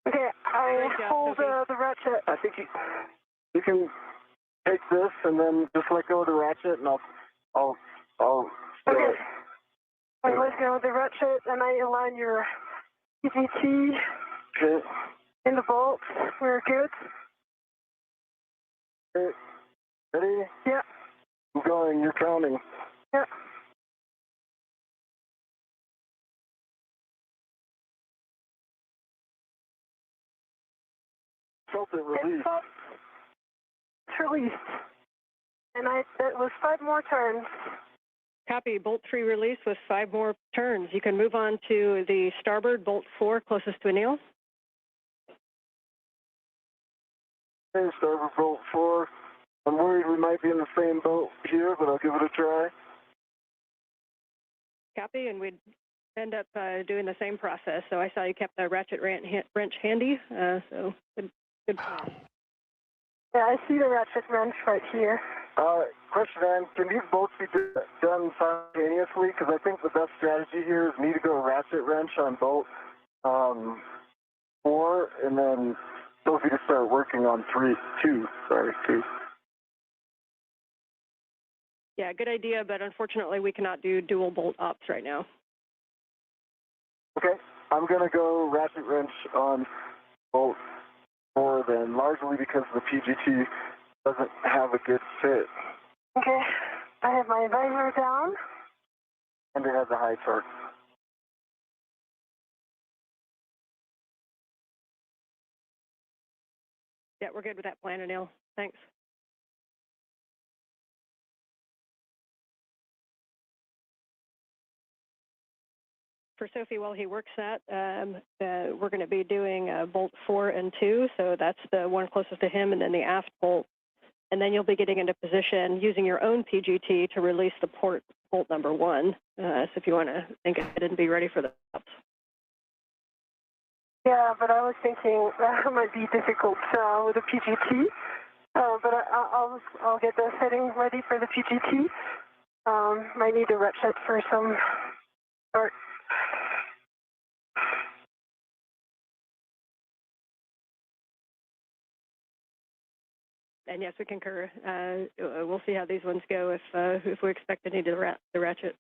S4: Okay, I hold the ratchet.
S3: I think you can take this and then just let go of the ratchet, and I'll.
S4: Okay. I let go of the ratchet, and I align your PGT in the bolt. We're good.
S3: Okay. Ready?
S4: Yeah.
S3: I'm going. You're counting.
S4: Yeah.
S3: Felt it release.
S4: It's released. And that was 5 more turns.
S6: Copy. Bolt 3 release with 5 more turns. You can move on to the starboard, bolt 4, closest to Anil.
S3: Okay, starboard bolt 4. I'm worried we might be in the same boat here, but I'll give it a try.
S6: Copy, and we'd end up doing the same process. So I saw you kept the ratchet wrench handy, so good plan.
S4: Yeah, I see the ratchet wrench right here.
S3: Question, Ann, can these bolts be done simultaneously? Because I think the best strategy here is me to go ratchet wrench on bolt 4, and then Sophie to start working on 2.
S6: Yeah, good idea, but unfortunately we cannot do dual bolt ops right now.
S3: Okay, I'm going to go ratchet wrench on bolt 4 then, largely because the PGT doesn't have a good fit.
S4: Okay, I have my visor down.
S3: And it has a high torque.
S6: Yeah, we're good with that plan, Anil. Thanks. For Sophie, while he works that, we're going to be doing bolt 4 and 2, so that's the one closest to him, and then the aft bolt. And then you'll be getting into position using your own PGT to release the bolt number 1. So if you want to think ahead and be ready for the ops.
S4: Yeah, but I was thinking that might be difficult with the PGT. But I'll get the setting ready for the PGT. Might need a ratchet for some start.
S6: And yes, we concur. We'll see how these ones go if we expect to need the ratchet.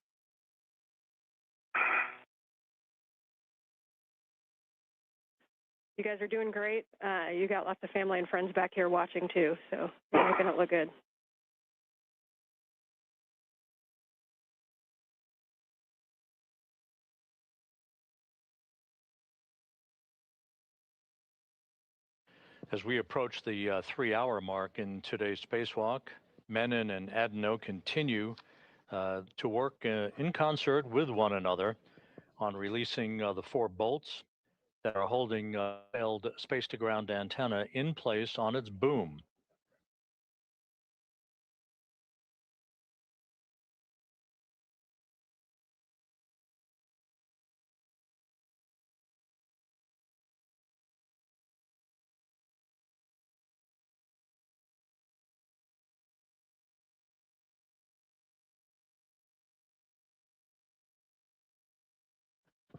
S6: You guys are doing great. You got lots of family and friends back here watching too, so you're making it look good.
S1: As we approach the 3-hour mark in today's spacewalk, Menon and Adenot continue to work in concert with one another on releasing the 4 bolts that are holding failed space-to-ground antenna in place on its boom.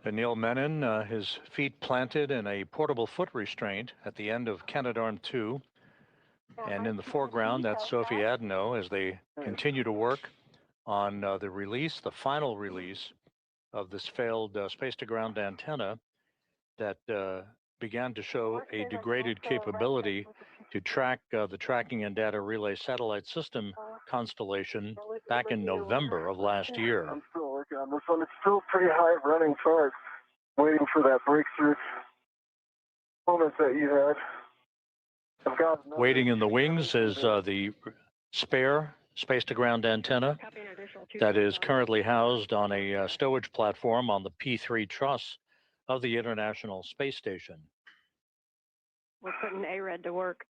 S1: Anil Menon, his feet planted in a portable foot restraint at the end of Canadarm2. And in the foreground, that's Sophie Adenot as they continue to work on the final release of this failed space-to-ground antenna that began to show a degraded capability to track the tracking and data relay satellite system constellation back in November of last year.
S3: I'm still working on this one. It's still pretty high running torque. Waiting for that breakthrough moment that you had. I've got
S1: Waiting in the wings is the spare space-to-ground antenna that is currently housed on a stowage platform on the P3 truss of the International Space Station.
S6: We're putting ARED to work.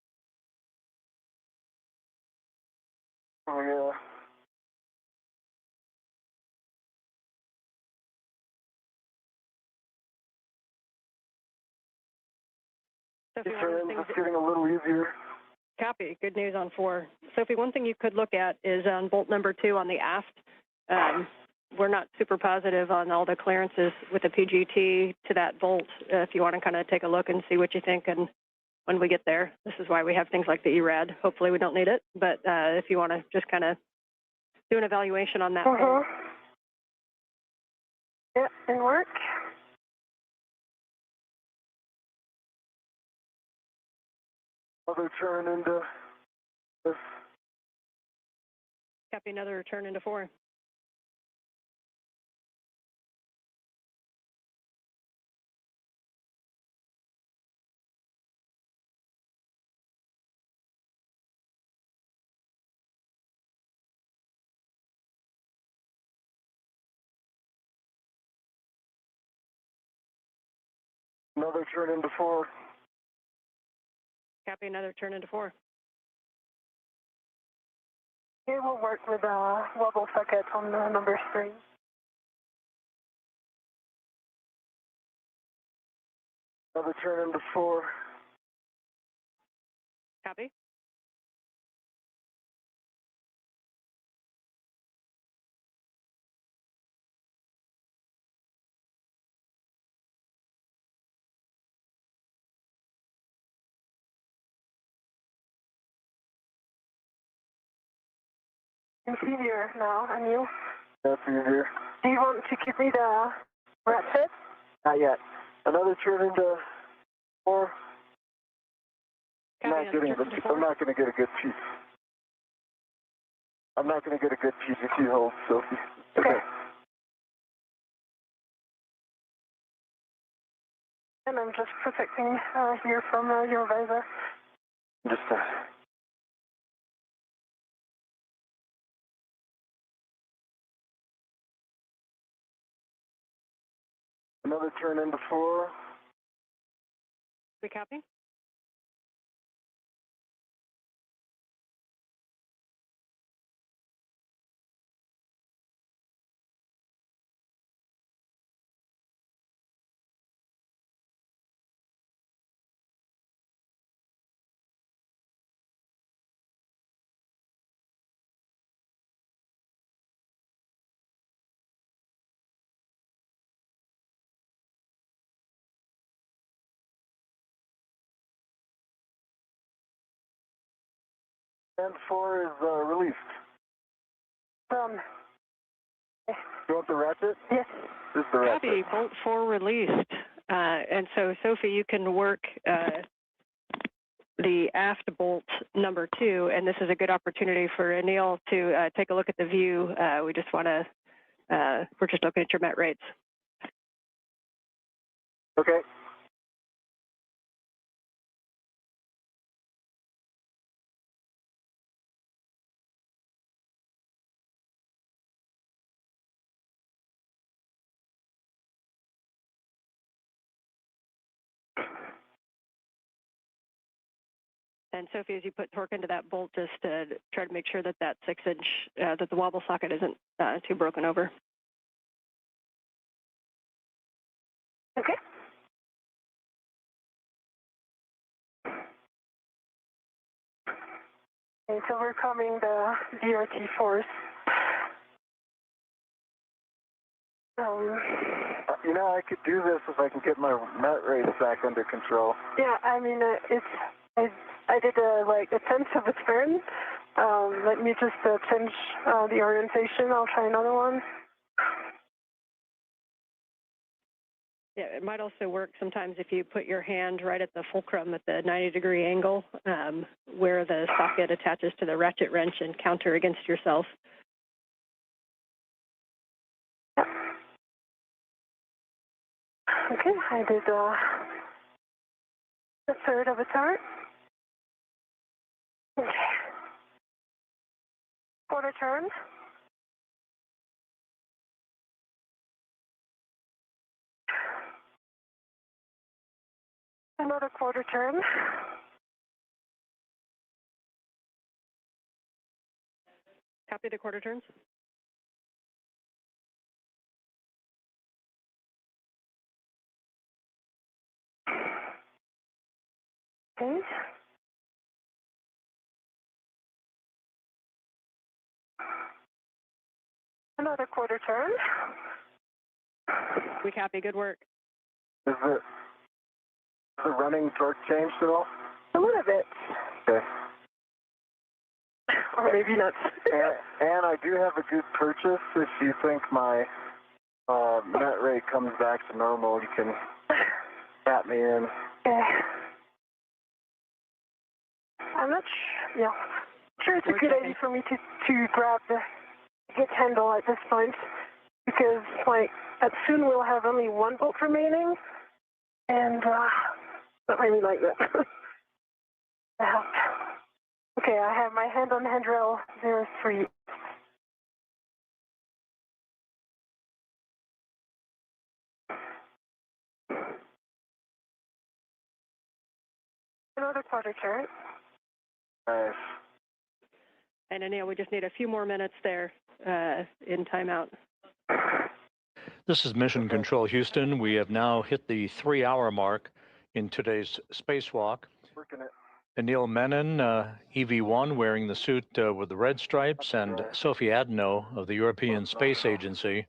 S3: Oh, yeah.
S6: Sophie,
S3: It's getting a little easier.
S6: Copy. Good news on 4. Sophie, one thing you could look at is on bolt number 2 on the aft. We're not super positive on all the clearances with the PGT to that bolt. If you want to kind of take a look and see what you think, and when we get there, this is why we have things like the ERAD. Hopefully we don't need it, but if you want to just kind of do an evaluation on that bolt.
S4: Yep, in work.
S3: Other turn into this.
S6: Copy, another turn into 4.
S3: Another turn into 4.
S6: Copy, another turn into 4.
S4: Here we'll work with a wobble socket on the number 3.
S3: Another turn into 4.
S6: Copy.
S4: It's easier now, Anil.
S3: That's easier.
S4: Do you want to give me the ratchet?
S3: Not yet. Another turn into 4. I'm not going to get a good piece. I'm not going to get a good piece if you hold, Sophie.
S4: Okay. And I'm just protecting here from your visor.
S3: Just another turn into 4.
S6: We copy?
S3: And 4 is released. You want the ratchet?
S4: Yes.
S3: This is the ratchet.
S6: Copy, bolt 4 released. And so, Sophie, you can work the aft bolt number 2, and this is a good opportunity for Anil to take a look at the view. We just want to, we're just looking at your met rates.
S3: Okay.
S6: And Sophie, as you put torque into that bolt, just try to make sure that that 6-inch, that the wobble socket isn't too broken over.
S4: Okay. Okay, so we're coming the DRT force.
S3: You know, I could do this if I can get my met rates back under control.
S4: Yeah, I mean, I did like a tenth of a turn. Let me just change the orientation. I'll try another one.
S6: Yeah, it might also work sometimes if you put your hand right at the fulcrum at the 90-degree angle where the socket attaches to the ratchet wrench and counter against yourself.
S4: Okay, I did a third of a turn. Okay. Quarter turn. Another quarter turn.
S6: Copy the quarter turns.
S4: Okay. Another quarter turn.
S6: We copy. Good work.
S3: Is the running torque changed at all?
S4: A little bit.
S3: Okay.
S4: Or maybe not.
S3: And I do have a good purchase. If you think my net rate comes back to normal, you can tap me in.
S4: Okay. I'm not sure it's a good idea for me to grab the hit handle at this point because soon we'll have only one bolt remaining and not really like that. Okay, I have my hand on handrail 03. Another quarter turn.
S3: Nice.
S6: And Anil, we just need a few more minutes there in timeout.
S1: This is Mission Control Houston. We have now hit the 3-hour mark in today's spacewalk.
S3: Working it.
S1: Anil Menon, EV1, wearing the suit with the red stripes, and Sophie Adenot of the European Space Agency,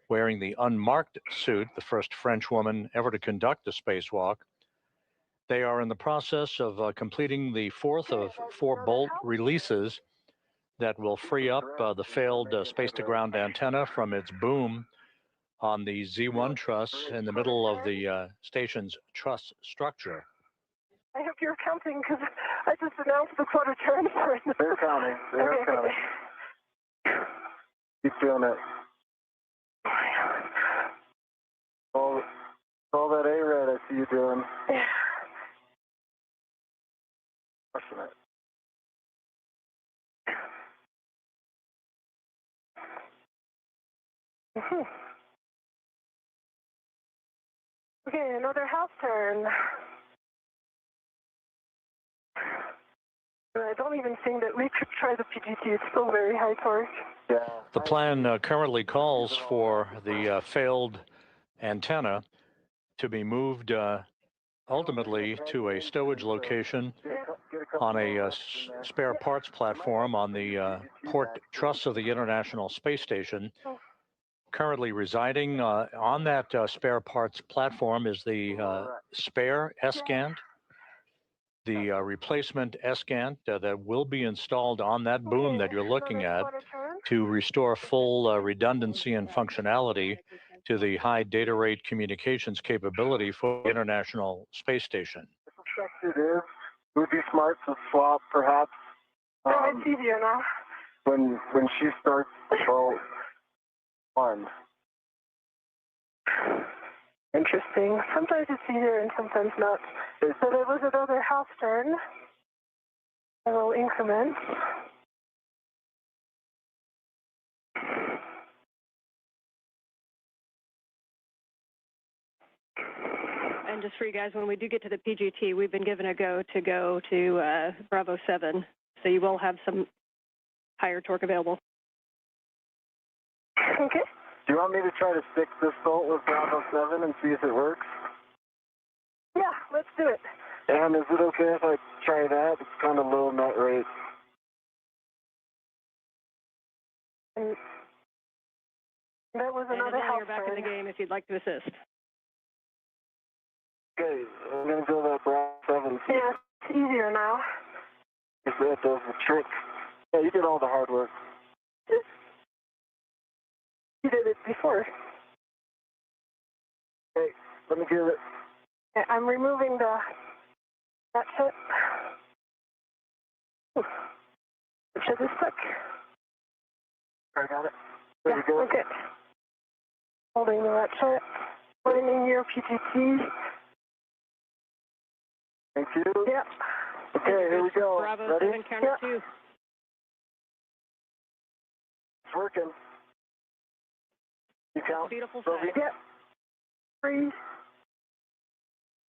S1: wearing the unmarked suit, the first French woman ever to conduct a spacewalk. They are in the process of completing the fourth of 4 bolt releases that will free up the failed space-to-ground antenna from its boom on the Z1 truss in the middle of the station's truss structure.
S4: I hope you're counting because I just announced the quarter turn.
S3: They're counting. They're
S4: Okay.
S3: counting. Keep doing it. All that A-red I see you doing.
S4: Yeah.
S3: Pushing it.
S4: Okay, another house turn. I don't even think that we could try the PGT. It's still very high torque.
S3: Yeah.
S1: The plan currently calls for the failed antenna to be moved ultimately to a stowage location on a spare parts platform on the port truss of the International Space Station. Currently residing on that spare parts platform is the spare S-Gant, the replacement S-Gant that will be installed on that boom that you're looking at to restore full redundancy and functionality to the high data rate communications capability for the International Space Station.
S3: It would be smart to swap, perhaps.
S4: It's easier now.
S3: When she starts the boat on.
S4: Interesting. Sometimes it's easier and sometimes not. So there was another half turn. A little increment.
S6: And just for you guys, when we do get to the PGT, we've been given a go to Bravo 7, so you will have some higher torque available.
S4: Okay.
S3: Do you want me to try to stick this bolt with Bravo 7 and see if it works?
S4: Yeah, let's do it.
S3: And is it okay if I try that? It's kind of low net rate.
S4: And that was
S6: And
S4: another
S6: now
S4: half
S6: you're back
S4: turn.
S6: in the game if you'd like to assist.
S3: Okay, I'm going to go that Bravo 7.
S4: Yeah, it's easier now.
S3: If that does the trick. Yeah, you did all the hard work.
S4: You did it before.
S3: Hey, let me get it.
S4: Okay, I'm removing the ratchet. Ratchet is stuck.
S3: I got it. There
S4: Yeah,
S3: we go.
S4: okay. Holding the ratchet. Putting in your PGT.
S3: Thank you.
S4: Yep.
S3: Okay, here we go.
S6: Bravo
S3: Ready?
S6: 7, counter 2.
S3: It's working. You count?
S6: Beautiful
S3: Sophie?
S6: sight.
S4: Yep. 3.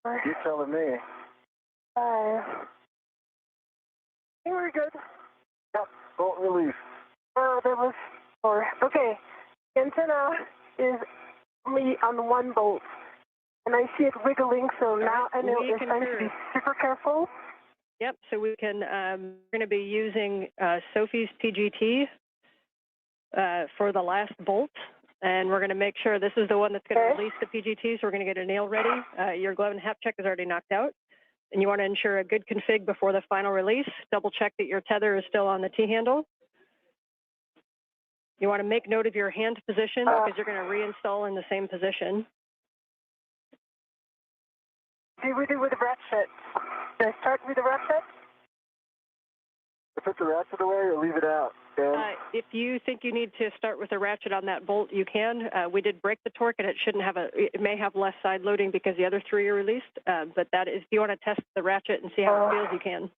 S4: 4.
S3: You telling me.
S4: 5. I think we're good.
S3: Yep. Bolt release.
S4: Oh, that was 4. Okay. Antenna is only on one bolt. And I see it wiggling, so now I know it's time to be super careful.
S6: Yep, so we can, we're going to be using Sophie's PGT for the last bolt. And we're going to make sure this is the one that's going to release the PGT, so we're going to get a nail ready. Your glove and hap check is already knocked out. And you want to ensure a good config before the final release. Double check that your tether is still on the T-handle. You want to make note of your hand position because you're going to reinstall in the same position.
S4: What do we do with the ratchet? Should I start with the ratchet?
S3: Put the ratchet away or leave it out?
S6: If you think you need to start with a ratchet on that bolt, you can. We did break the torque, and it may have less side loading because the other 3 are released. But that is, if you want to test the ratchet and see how it feels, you can.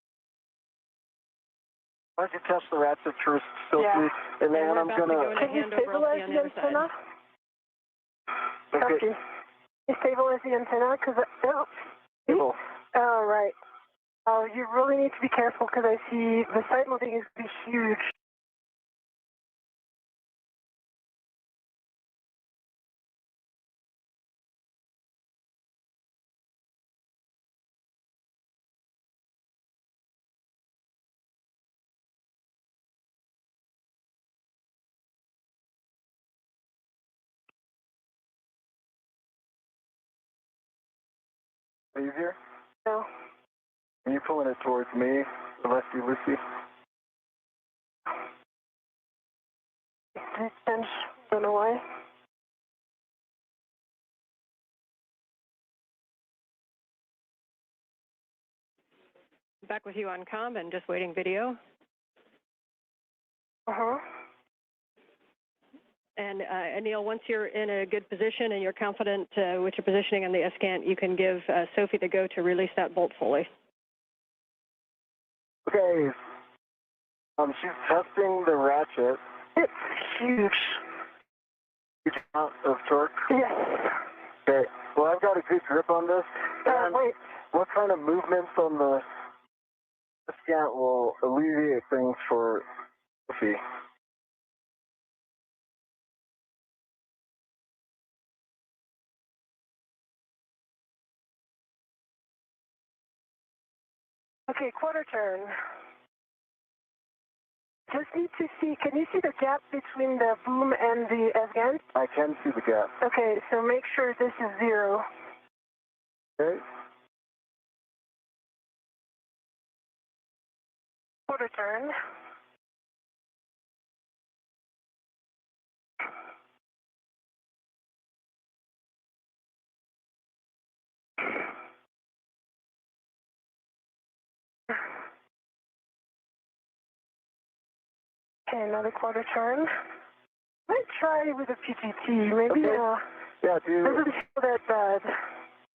S3: Why don't you test the ratchet first, Sophie?
S4: Yeah.
S3: And then
S6: we're
S3: I'm
S6: about to go into
S4: Can you
S6: handover
S4: stabilize
S6: on
S4: the
S6: the other
S4: antenna?
S6: side.
S3: Okay.
S4: Copy. You stabilize the antenna because
S3: Stable.
S4: oh, right. Oh, you really need to be careful because I see the side loading is going to be huge.
S3: Are you here?
S4: No.
S3: Are you pulling it towards me, Lefty Lucy?
S4: Don't know why.
S6: Back with you on comm and just waiting video.
S4: Uh-huh.
S6: And Anil, once you're in a good position and you're confident with your positioning on the S-Gant, you can give Sophie the go to release that bolt fully.
S3: Okay. She's testing the ratchet.
S4: It's huge.
S3: Huge amount of torque.
S4: Yes.
S3: Okay. Well, I've got a good grip on this. And
S4: Wait.
S3: what kind of movements on the Scout will alleviate things for Sophie?
S4: Okay, quarter turn. Just need to see, can you see the gap between the boom and the S-Gant?
S3: I can see the gap.
S4: Okay, so make sure this is 0.
S3: Okay.
S4: Quarter turn. Okay, another quarter turn. Might try with a PGT. Maybe
S3: Yeah, do you...
S4: doesn't feel that bad.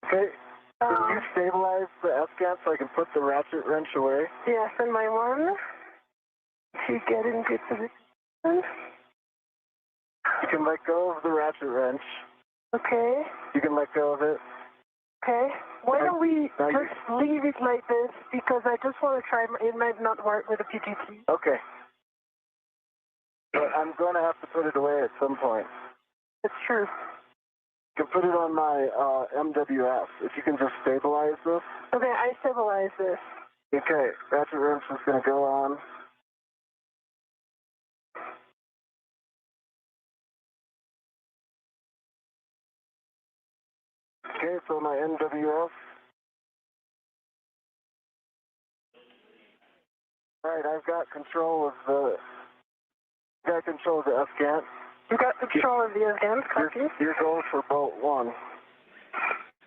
S3: Okay. Can you stabilize the S-Gant so I can put the ratchet wrench away?
S4: Yes, and my one. To get in good position.
S3: You can let go of the ratchet wrench.
S4: Okay.
S3: You can let go of it.
S4: Okay. Why don't we just leave it like this? Because I just want to try. It might not work with a PGT.
S3: Okay. But I'm going to have to put it away at some point.
S4: It's true.
S3: You can put it on my MWF. If you can just stabilize this.
S4: Okay, I stabilize this.
S3: Okay, ratchet wrench is going to go on. Okay, so my MWF. All right, I've got control of the S-Gant.
S4: You got control of the S-Gant, copy.
S3: You're going for bolt 1.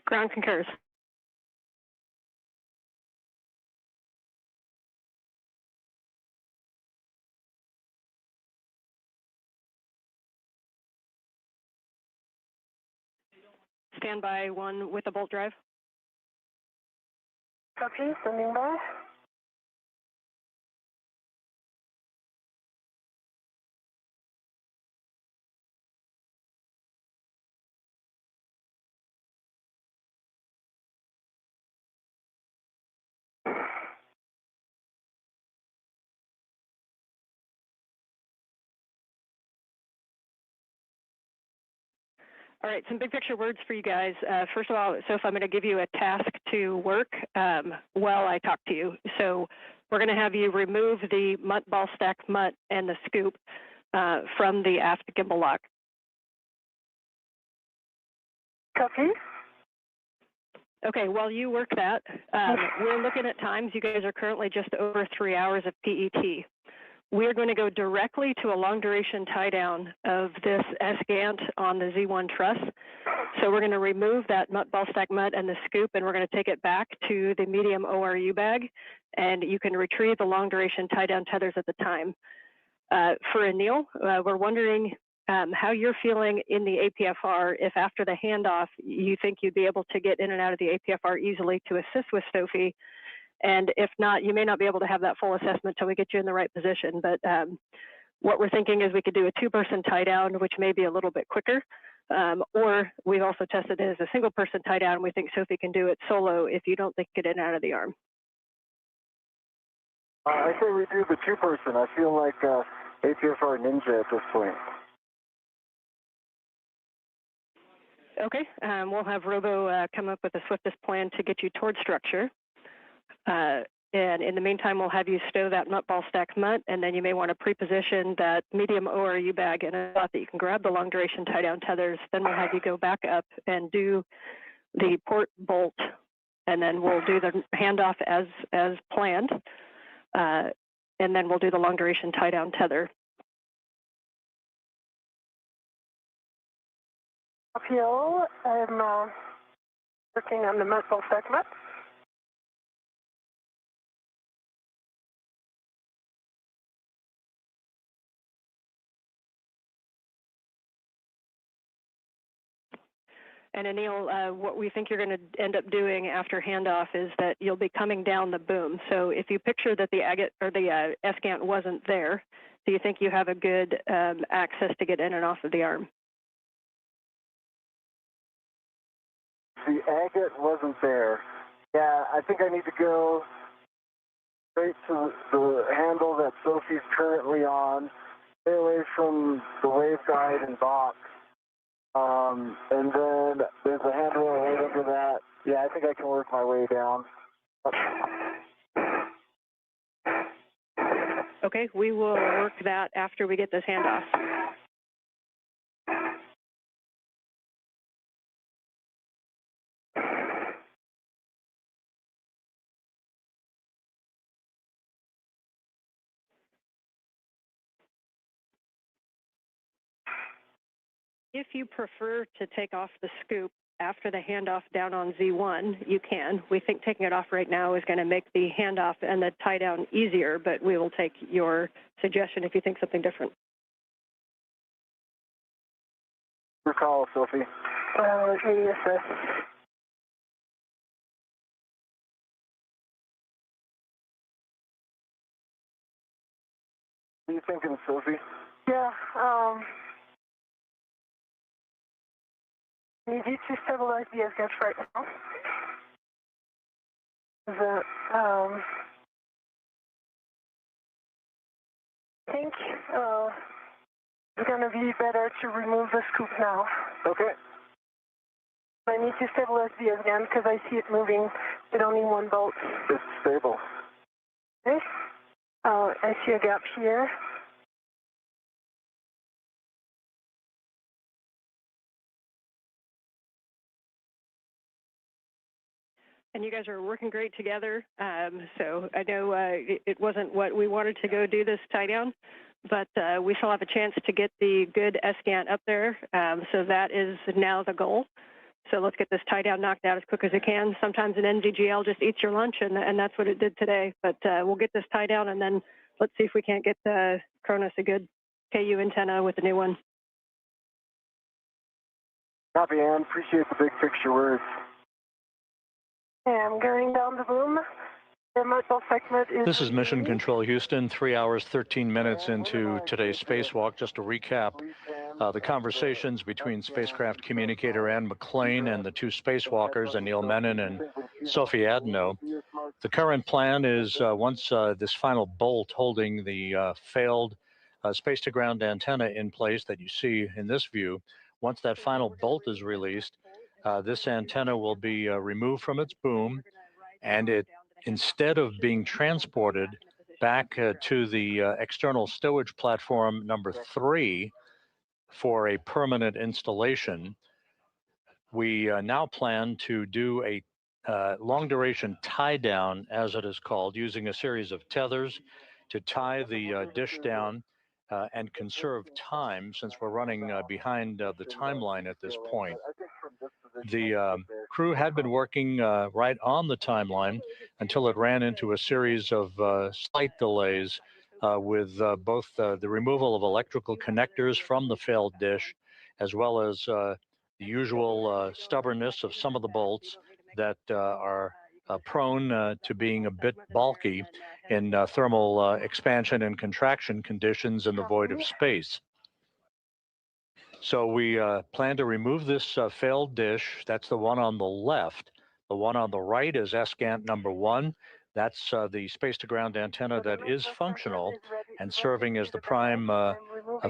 S6: Ground concurs. Standby 1 with a bolt drive.
S4: Copy, standing by.
S6: All right, some big picture words for you guys. First of all, Soph, I'm going to give you a task to work while I talk to you. So we're going to have you remove the MUT ball stack MUT and the scoop from the aft gimbal lock.
S4: Copy.
S6: Okay, while you work that, we're looking at times. You guys are currently just over 3 hours of PET. We're going to go directly to a long duration tie down of this S-gant on the Z1 truss. So we're going to remove that MUT ball stack MUT and the scoop, and we're going to take it back to the medium ORU bag, and you can retrieve the long duration tie down tethers at the time. For Anil, we're wondering how you're feeling in the APFR. If after the handoff, you think you'd be able to get in and out of the APFR easily to assist with Sophie. And if not, you may not be able to have that full assessment till we get you in the right position. But what we're thinking is we could do a 2-person tie down, which may be a little bit quicker. Or we've also tested it as a 1-person tie down. We think Sophie can do it solo if you don't think get in and out of the arm.
S3: I say we do the 2-person. I feel like APFR ninja at this point.
S6: Okay, we'll have Robo come up with the swiftest plan to get you towards structure. And in the meantime, we'll have you stow that MUT ball stack MUT, and then you may want to pre-position that medium ORU bag in a spot that you can grab the long duration tie down tethers. Then we'll have you go back up and do the port bolt, and then we'll do the handoff as planned, and then we'll do the long duration tie down tether.
S4: Uphill, I'm working on the MUT ball stack MUT.
S6: And Anil, what we think you're going to end up doing after handoff is that you'll be coming down the boom. So if you picture that the agate or the S-gant wasn't there, do you think you have a good access to get in and off of the arm?
S3: The agate wasn't there. Yeah, I think I need to go straight to the handle that Sophie's currently on, stay away from the waveguide and box. And then there's a handle right under that. Yeah, I think I can work my way down.
S6: Okay, we will work that after we get this handoff. If you prefer to take off the scoop after the handoff down on Z1, you can. We think taking it off right now is going to make the handoff and the tie down easier, but we will take your suggestion if you think something different.
S3: Your call, Sophie.
S4: ESA.
S3: What are you thinking, Sophie?
S4: Yeah, need you to stabilize the S-gant right now. I think it's going to be better to remove the scoop now.
S3: Okay.
S4: I need to stabilize the S-gant because I see it moving with only 1 bolt.
S3: It's stable.
S4: Okay. I see a gap here.
S6: And you guys are working great together. So I know it wasn't what we wanted to go do this tie down, but we still have a chance to get the good S-gant up there. So that is now the goal. So let's get this tie down knocked out as quick as it can. Sometimes an NVGL just eats your lunch, and that's what it did today. But we'll get this tie down, and then let's see if we can't get Cronus a good KU antenna with the new one.
S3: Copy, Ann. Appreciate the big picture words.
S4: I'm going down the boom. The module segment is...
S1: This is Mission Control Houston, 3 hours, 13 minutes into today's spacewalk. Just to recap the conversations between spacecraft communicator Ann McClain and the two spacewalkers, Anil Menon and Sophie Adenot. The current plan is once this final bolt holding the failed space-to-ground antenna in place that you see in this view, once that final bolt is released, this antenna will be removed from its boom, and it, instead of being transported back to the external stowage platform number 3 for a permanent installation, we now plan to do a long duration tie down, as it is called, using a series of tethers to tie the dish down and conserve time, since we're running behind the timeline at this point. The crew had been working right on the timeline until it ran into a series of slight delays with both the removal of electrical connectors from the failed dish, as well as the usual stubbornness of some of the bolts that are prone to being a bit bulky in thermal expansion and contraction conditions in the void of space. So we plan to remove this failed dish. That's the one on the left. The one on the right is SGANT number 1. That's the space-to-ground antenna that is functional and serving as the prime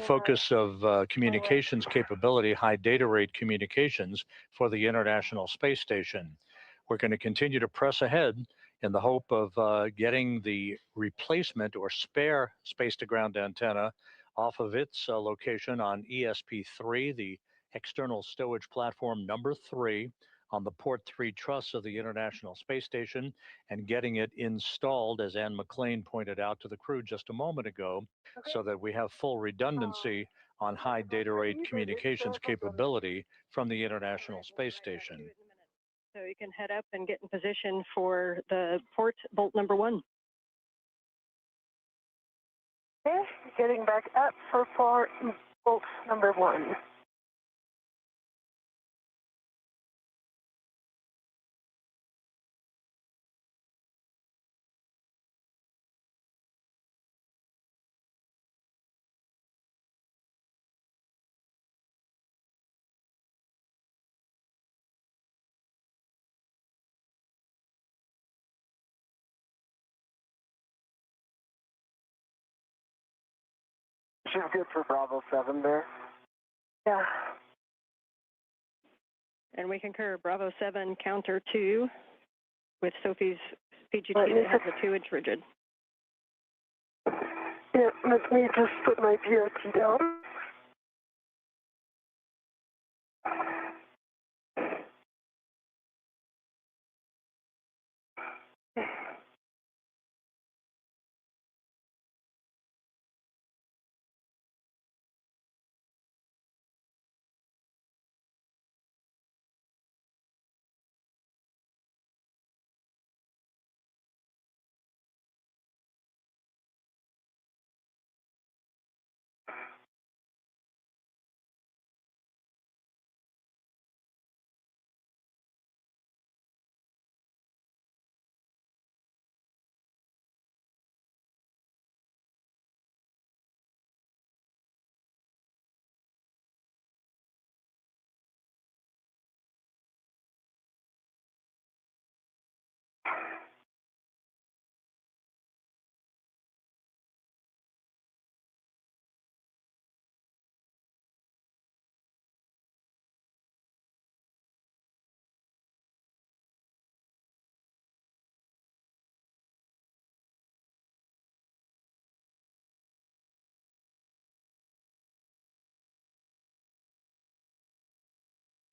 S1: focus of communications capability, high data rate communications for the International Space Station. We're going to continue to press ahead in the hope of getting the replacement or spare space-to-ground antenna off of its location on ESP3, the external stowage platform number 3, on the port 3 truss of the International Space Station, and getting it installed, as Ann McClain pointed out to the crew just a moment ago, so that we have full redundancy on high data rate communications capability from the International Space Station.
S6: So you can head up and get in position for the port bolt number 1.
S4: Okay, getting back up for port bolt number 1.
S3: She's good for Bravo 7 there.
S4: Yeah.
S6: And we concur, Bravo 7 counter 2 with Sophie's PGT that has a 2-inch rigid.
S4: Yeah, let me just put my BRT down.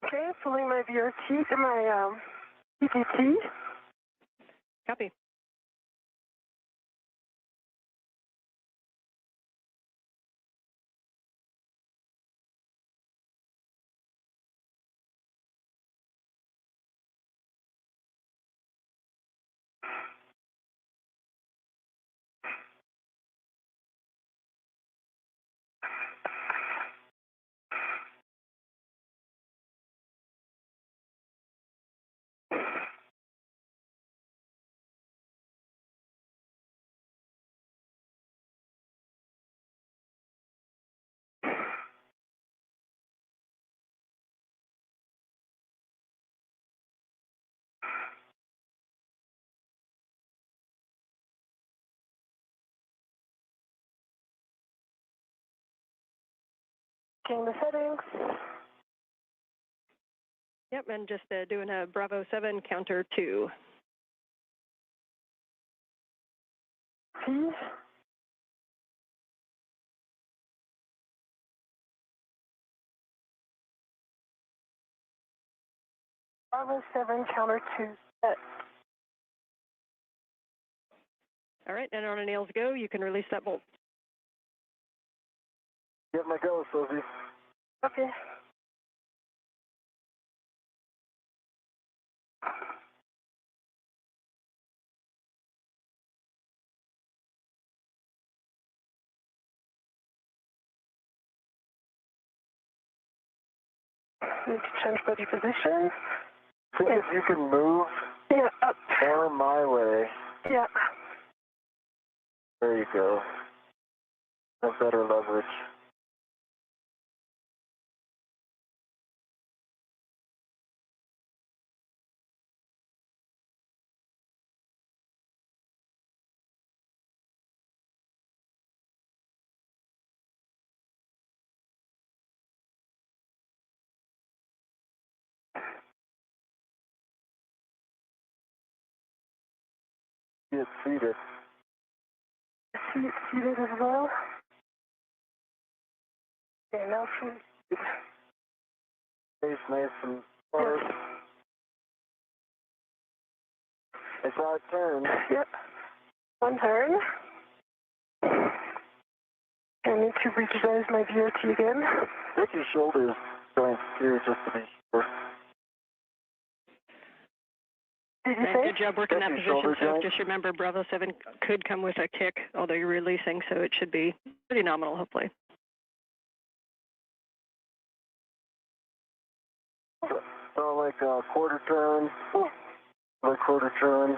S4: Okay, pulling my BRT to my PTT.
S6: Copy.
S4: Checking the settings.
S6: Yep, and just doing a Bravo 7 counter 2.
S4: T. Bravo 7 counter 2 set.
S6: All right, and on Anil's go, you can release that bolt.
S3: Get my go, Sophie.
S4: Okay. Need to change body position.
S3: I think if you can move
S4: Yeah, up.
S3: more my way.
S4: Yeah.
S3: There you go. Have better leverage. Get seated.
S4: Seated as well. Okay, now seated.
S3: Face nice and hard. I saw it turn.
S4: Yep. One turn. I need to visualize my VOT again.
S3: Take your shoulders joints here just to be sure.
S4: Did you say?
S6: Good job working that
S3: Check your
S6: position,
S3: shoulder
S6: so
S3: joint.
S6: just remember Bravo 7 could come with a kick, although you're releasing, so it should be pretty nominal, hopefully.
S3: So like a quarter turn, like quarter turn.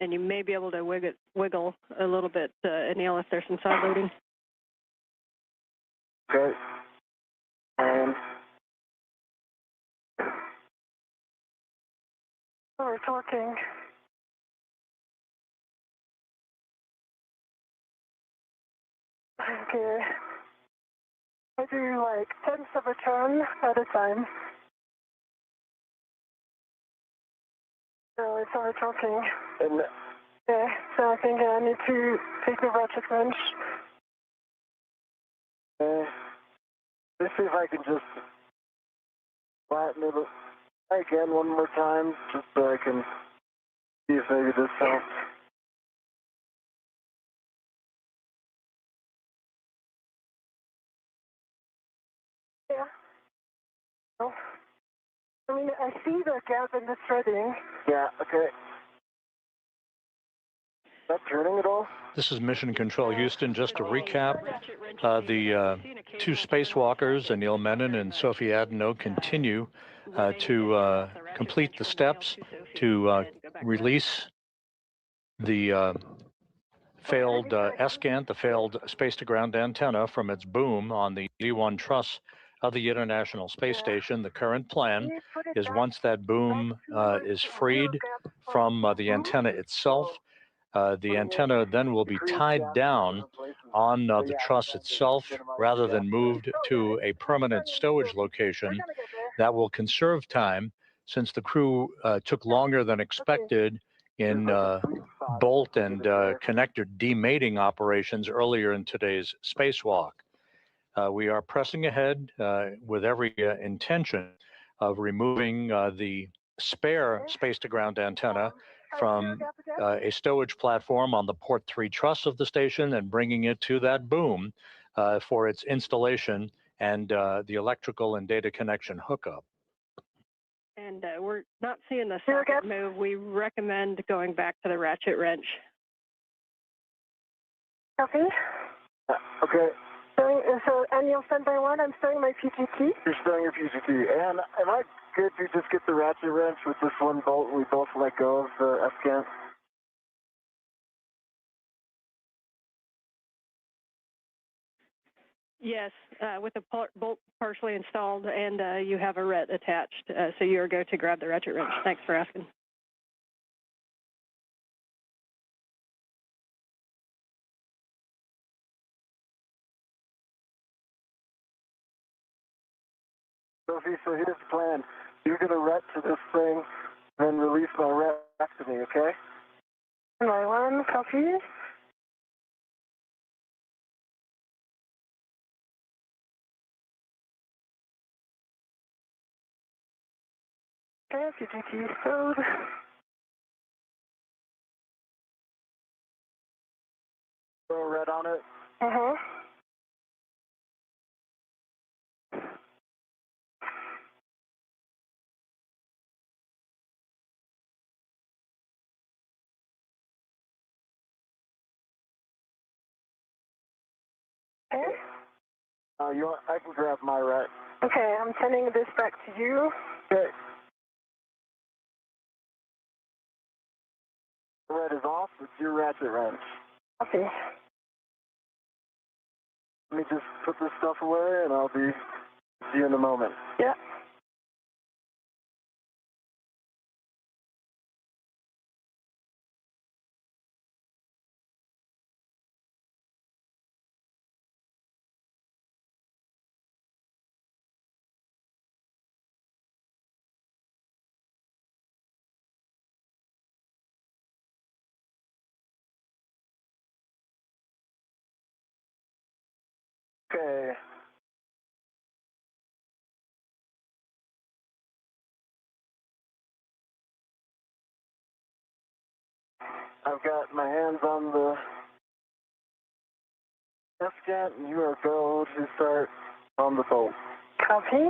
S6: And you may be able to wiggle a little bit, Anil, if there's some side loading.
S3: Okay. And
S4: Oh, we're talking. Okay. I do like tenths of a turn at a time. So it's over talking.
S3: and
S4: Okay, so I think I need to take the ratchet wrench.
S3: let's see if I can just flatten it again one more time, just so I can see if maybe this helps.
S4: Yeah. Oh. I mean, I see the gap in the threading.
S3: Yeah, okay. Not turning at all?
S1: This is Mission Control Houston. Just to recap, the two spacewalkers, Anil Menon and Sophie Adenot, continue to complete the steps to release the failed ESCANT, the failed space-to-ground antenna, from its boom on the D1 truss of the International Space Station. The current plan is, once that boom is freed from the antenna itself, the antenna then will be tied down on the truss itself rather than moved to a permanent stowage location. That will conserve time, since the crew took longer than expected in bolt and connector demating operations earlier in today's spacewalk. We are pressing ahead with every intention of removing the spare space-to-ground antenna from a stowage platform on the port 3 truss of the station and bringing it to that boom for its installation and the electrical and data connection hookup.
S6: And we're not seeing the socket move. We recommend going back to the ratchet wrench.
S4: Copy.
S3: Okay.
S4: So, Anil, standby 1, I'm starting my PGT.
S3: You're starting your PGT. And am I good to just get the ratchet wrench with this one bolt and we both let go of the ESCANT?
S6: Yes, with the bolt partially installed and you have a ret attached, so you're go to grab the ratchet wrench. Thanks for asking.
S3: Sophie, so here's the plan. You're going to ret to this thing, then release my ret back to me, okay?
S4: My one, copy. Okay, PGT code.
S3: Throw a ret on it.
S4: Uh-huh. Okay.
S3: You want, I can grab my ret.
S4: Okay, I'm sending this back to you.
S3: Okay. The ret is off. It's your ratchet wrench.
S4: Copy.
S3: Let me just put this stuff away, and I'll see you in a moment.
S4: Yeah.
S3: Okay. I've got my hands on the F-scan, and you are go to start on the boat.
S4: Copy.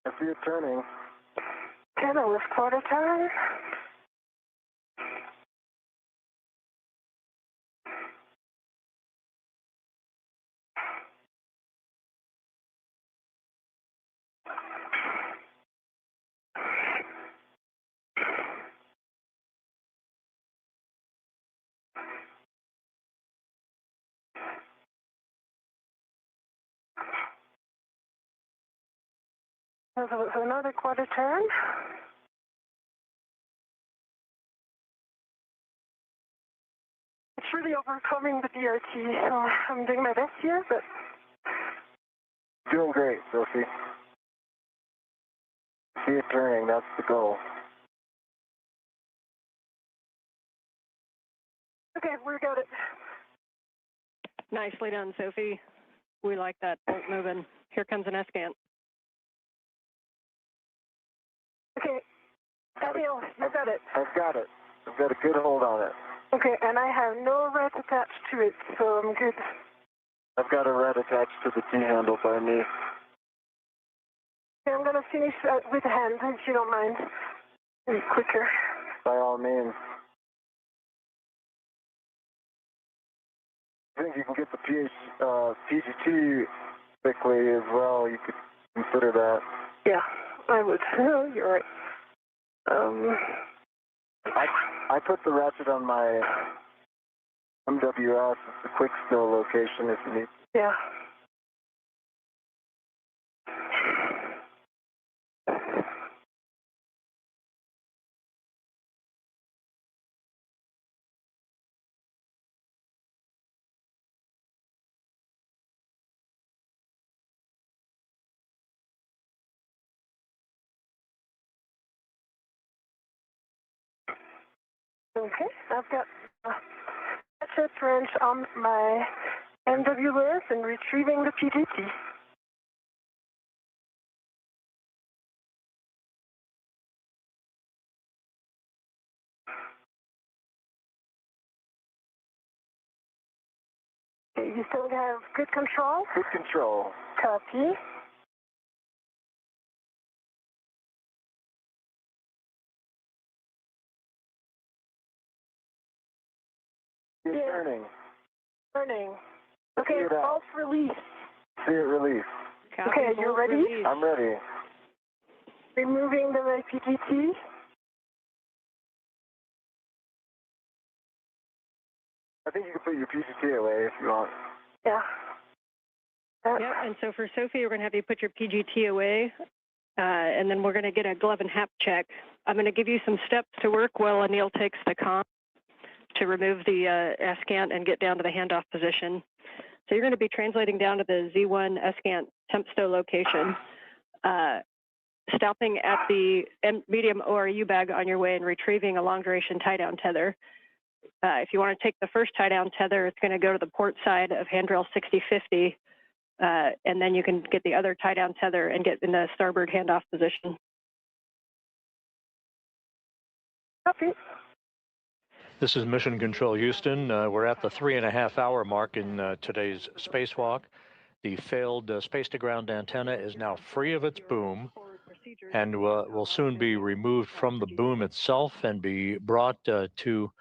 S3: I see it turning.
S4: Okay, that was quarter time. That was another quarter turn. It's really overcoming the DRT, so I'm doing my best here, but
S3: Doing great, Sophie. See it turning, that's the goal.
S4: okay, we got it.
S6: Nicely done, Sophie. We like that bolt moving. Here comes an S-scan.
S4: Okay, Anil, you got it.
S3: I've got it. I've got a good hold on it.
S4: Okay, and I have no red attached to it, so I'm good.
S3: I've got a red attached to the T-handle by me.
S4: Okay, I'm going to finish with the hand, if you don't mind. Be quicker.
S3: By all means. I think you can get the PGT quickly as well. You could consider that.
S4: Yeah, I would. You're right.
S3: I put the ratchet on my MWS. It's a quick still location if you need.
S4: Yeah. Okay, I've got ratchet wrench on my MWS and retrieving the PGT. Okay, you still have good control?
S3: Good control.
S4: Copy.
S3: You're
S4: Yeah.
S3: turning.
S4: Turning. Okay,
S3: Figure it out.
S4: false release.
S3: See it release.
S6: Copy,
S4: Okay, you
S6: hold,
S4: ready?
S6: release.
S3: I'm ready.
S4: Removing the PGT.
S3: I think you can put your PGT away if you want.
S4: Yeah.
S6: Yep, and so for Sophie, we're going to have you put your PGT away, and then we're going to get a glove and hap check. I'm going to give you some steps to work while Anil takes the comm to remove the SCANT and get down to the handoff position. So you're going to be translating down to the Z1 SCANT temp stow location, stopping at the medium ORU bag on your way and retrieving a long-duration tie-down tether. If you want to take the first tie-down tether, it's going to go to the port side of handrail 6050, and then you can get the other tie-down tether and get in the starboard handoff position.
S4: Copy.
S1: This is Mission Control Houston. We're at the 3.5-hour mark in today's spacewalk. The failed space-to-ground antenna is now free of its boom and will soon be removed from the boom itself and be brought to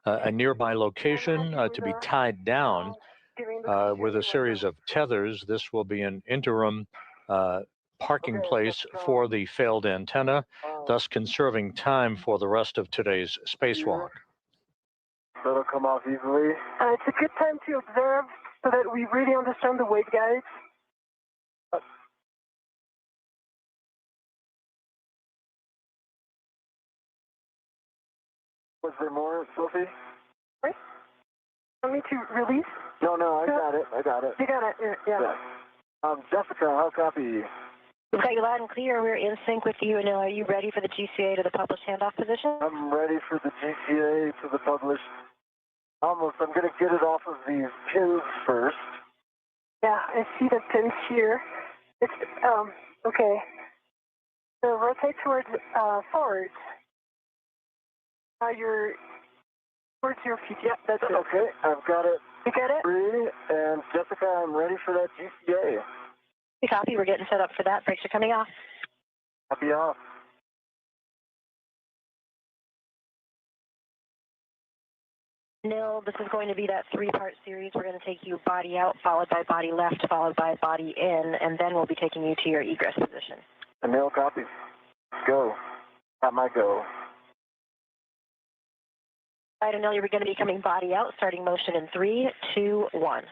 S1: a nearby location to be tied down with a series of tethers. This will be an interim parking place for the failed antenna, thus conserving time for the rest of today's spacewalk.
S3: That'll come off easily.
S4: It's a good time to observe so that we really understand the waveguides.
S3: Was there more, Sophie?
S4: Right? Want me to release?
S3: No, I got it.
S4: You got it, yeah.
S3: Jessica, how copy?
S7: We've got you loud and clear. We're in sync with you. And are you ready for the GCA to the published handoff position?
S3: I'm ready for the GCA to the published. Almost. I'm going to get it off of these pins first.
S4: Yeah, I see the pins here. It's, okay. So rotate towards, forward. You're towards your feet. Yep, that's it.
S3: Okay, I've got it.
S4: You got it?
S3: Free, and Jessica, I'm ready for that GCA.
S7: You copy. We're getting set up for that. Brakes are coming off.
S3: Copy off.
S7: Nil, this is going to be that 3-part series. We're going to take you body out, followed by body left, followed by body in, and then we'll be taking you to your egress position.
S3: Anil, copy. Go. Got my go.
S7: All right, Anil, you're going to be coming body out, starting motion in 3, 2, 1.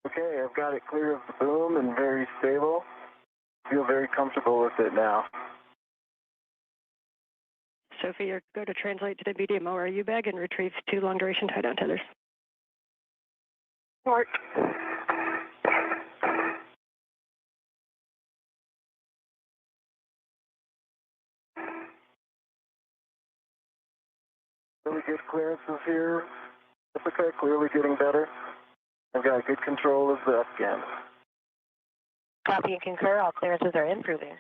S3: Okay, I've got it clear of the boom and very stable. Feel very comfortable with it now.
S6: Sophie, you're going to translate to the medium ORU bag and retrieve 2 long-duration tie-down tethers.
S4: Mark.
S3: Really good clearances here. Jessica, clearly getting better. I've got good control of the scan.
S7: Copy and concur. All clearances are improving.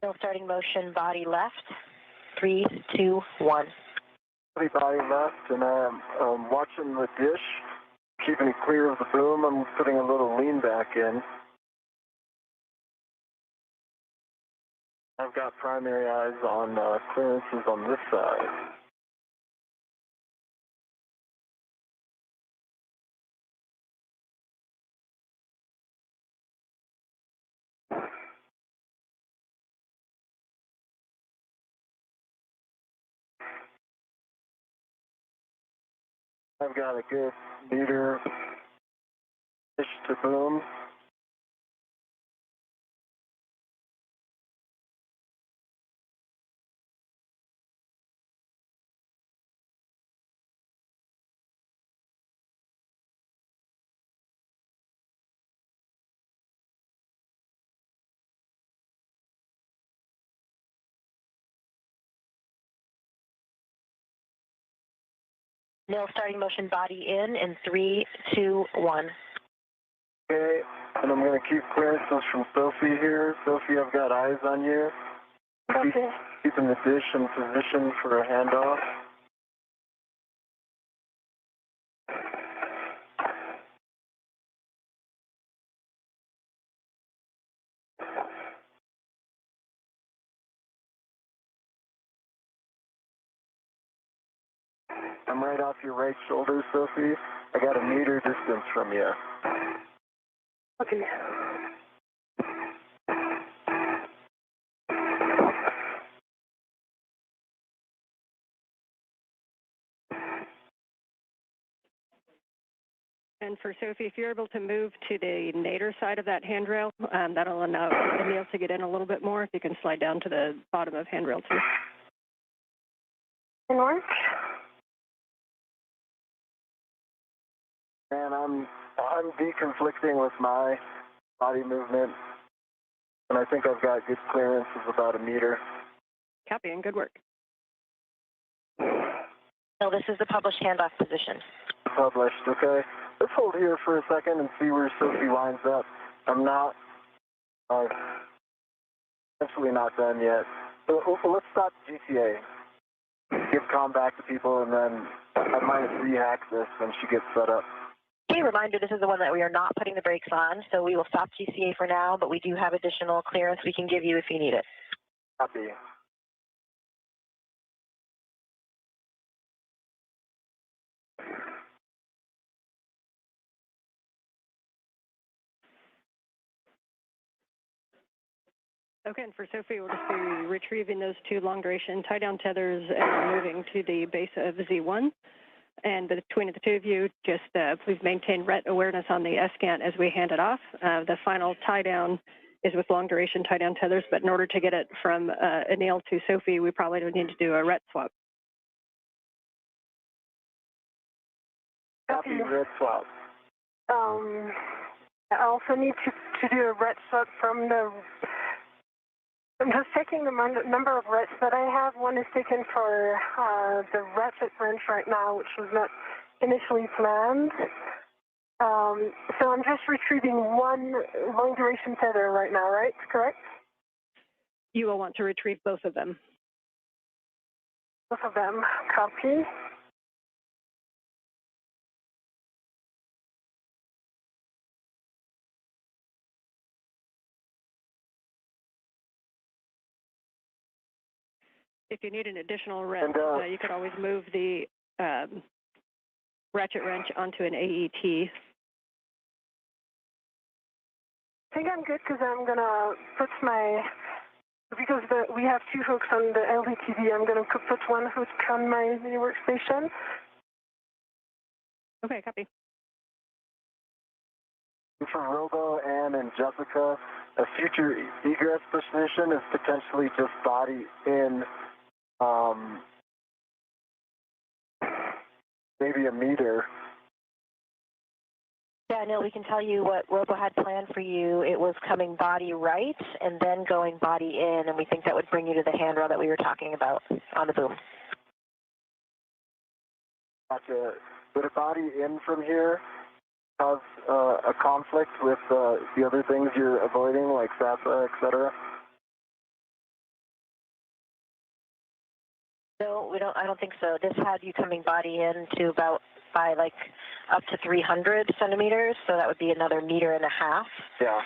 S7: Middle starting motion, body left. 3, 2, 1.
S3: Body left, and I'm watching the dish, keeping it clear of the boom. I'm putting a little lean back in. I've got primary eyes on clearances on this side. I've got a good meter dish to boom.
S7: Nil starting motion body in 3, 2, 1.
S3: Okay, and I'm going to keep clearances from Sophie here. Sophie, I've got eyes on you.
S4: Okay.
S3: Keeping the dish in position for a handoff. I'm right off your right shoulder, Sophie. I got a meter distance from you.
S4: Okay.
S6: And for Sophie, if you're able to move to the nadir side of that handrail, that'll allow Anil to get in a little bit more. If you can slide down to the bottom of handrail 2.
S4: North?
S3: And I'm deconflicting with my body movement, and I think I've got good clearance of about a meter.
S6: Copy, and good work.
S7: So this is the published handoff position.
S3: Published, okay. Let's hold here for a second and see where Sophie lines up. I'm not, essentially not done yet. So let's stop GTA. Give comm back to people, and then I might rehack this when she gets set up.
S7: Okay, reminder, this is the one that we are not putting the brakes on, so we will stop GCA for now, but we do have additional clearance we can give you if you need it.
S3: Copy.
S6: Okay, and for Sophie, we'll just be retrieving those 2 long-duration tie-down tethers and moving to the base of Z1. And between the 2 of you, just please maintain RET awareness on the S-scan as we hand it off. The final tie-down is with long-duration tie-down tethers, but in order to get it from Anil to Sophie, we probably would need to do a RET swap.
S3: Copy, RET swap.
S4: I also need to do a RET swap from the... I'm just checking the number of RETs that I have. One is taken for the ratchet wrench right now, which was not initially planned. So I'm just retrieving 1 long-duration tether right now, right? Correct?
S6: You will want to retrieve both of them.
S4: Both of them. Copy.
S6: If you need an additional RET, you could always move the ratchet wrench onto an AET.
S4: I think I'm good because I'm going to put because we have 2 hooks on the LDTV, I'm going to put 1 hook on my mini workstation.
S6: Okay, copy.
S3: For Robo, Ann, and Jessica, a future egress position is potentially just body in maybe a meter.
S7: Yeah, Neil, we can tell you what Robo had planned for you. It was coming body right and then going body in, and we think that would bring you to the handrail that we were talking about on the boom.
S3: Gotcha. Would a body in from here cause a conflict with the other things you're avoiding, like SASA, etc.?
S7: No, I don't think so. This had you coming body in to about by like up to 300 centimeters, so that would be another 1.5 meters.
S3: Yeah.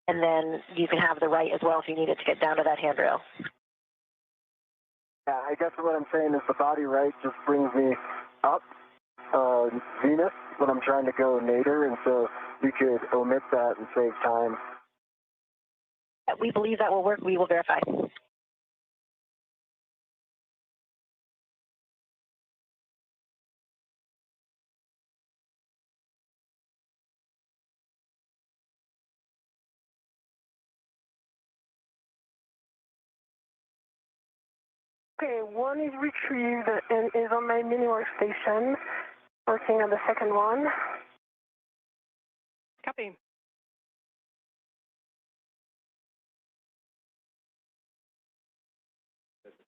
S7: And then you can have the right as well if you needed to get down to that handrail.
S3: Yeah, I guess what I'm saying is the body right just brings me up Venus when I'm trying to go nadir, and so we could omit that and save time.
S7: We believe that will work. We will verify.
S4: Okay, 1 is retrieved and is on my mini workstation, working on the second one.
S6: Copy.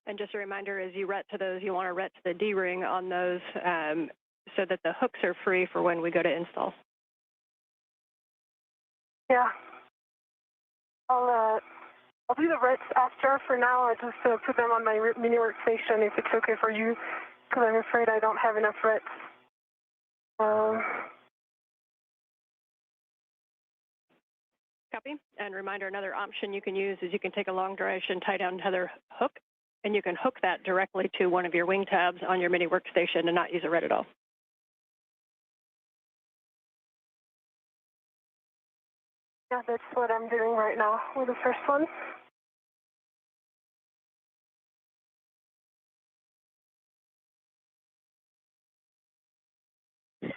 S6: And just a reminder, as you ret to those, you want to ret to the D-ring on those so that the hooks are free for when we go to install.
S4: Yeah. I'll do the rets after for now. I just put them on my mini workstation if it's okay for you, because I'm afraid I don't have enough rets.
S6: Copy. And reminder, another option you can use is you can take a long duration tie down tether hook, and you can hook that directly to one of your wing tabs on your mini workstation and not use a ret at all.
S4: Yeah, that's what I'm doing right now with the first one.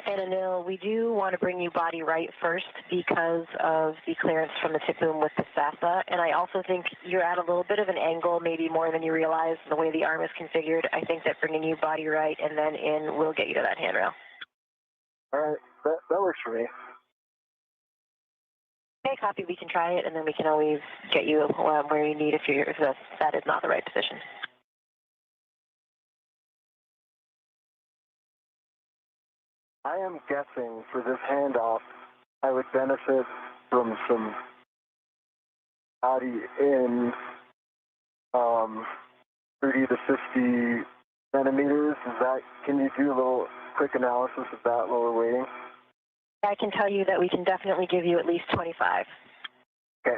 S7: And Anil, we do want to bring you body right first because of the clearance from the tip boom with the SASA. And I also think you're at a little bit of an angle, maybe more than you realize, the way the arm is configured. I think that bringing you body right and then in will get you to that handrail.
S3: All right, that works for me.
S7: Okay, copy. We can try it, and then we can always get you where you need if that is not the right position.
S3: I am guessing for this handoff, I would benefit from some body in 30 to 50 centimeters. Can you do a little quick analysis of that while we're waiting?
S7: I can tell you that we can definitely give you at least 25.
S3: Okay.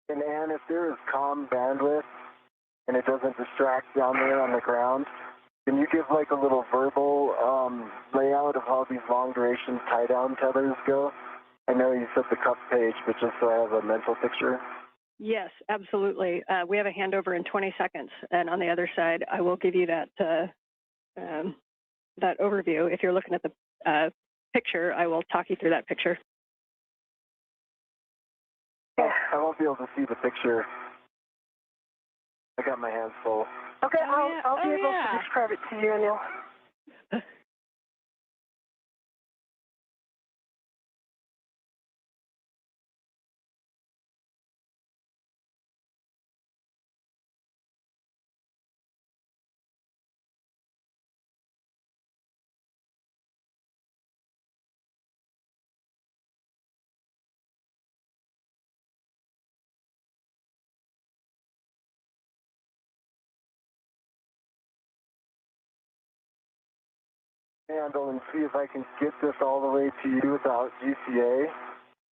S3: And Ann, if there is comm bandwidth and it doesn't distract down there on the ground, can you give like a little verbal layout of how these long duration tie down tethers go? I know you said the cup page, but just so I have a mental picture.
S6: Yes, absolutely. We have a handover in 20 seconds, and on the other side, I will give you that that overview. If you're looking at the picture, I will talk you through that picture.
S3: I won't be able to see the picture. I got my hands full.
S4: Okay, I'll be able to describe it to you, Anil.
S3: Handle and see if I can get this all the way to you without GCA.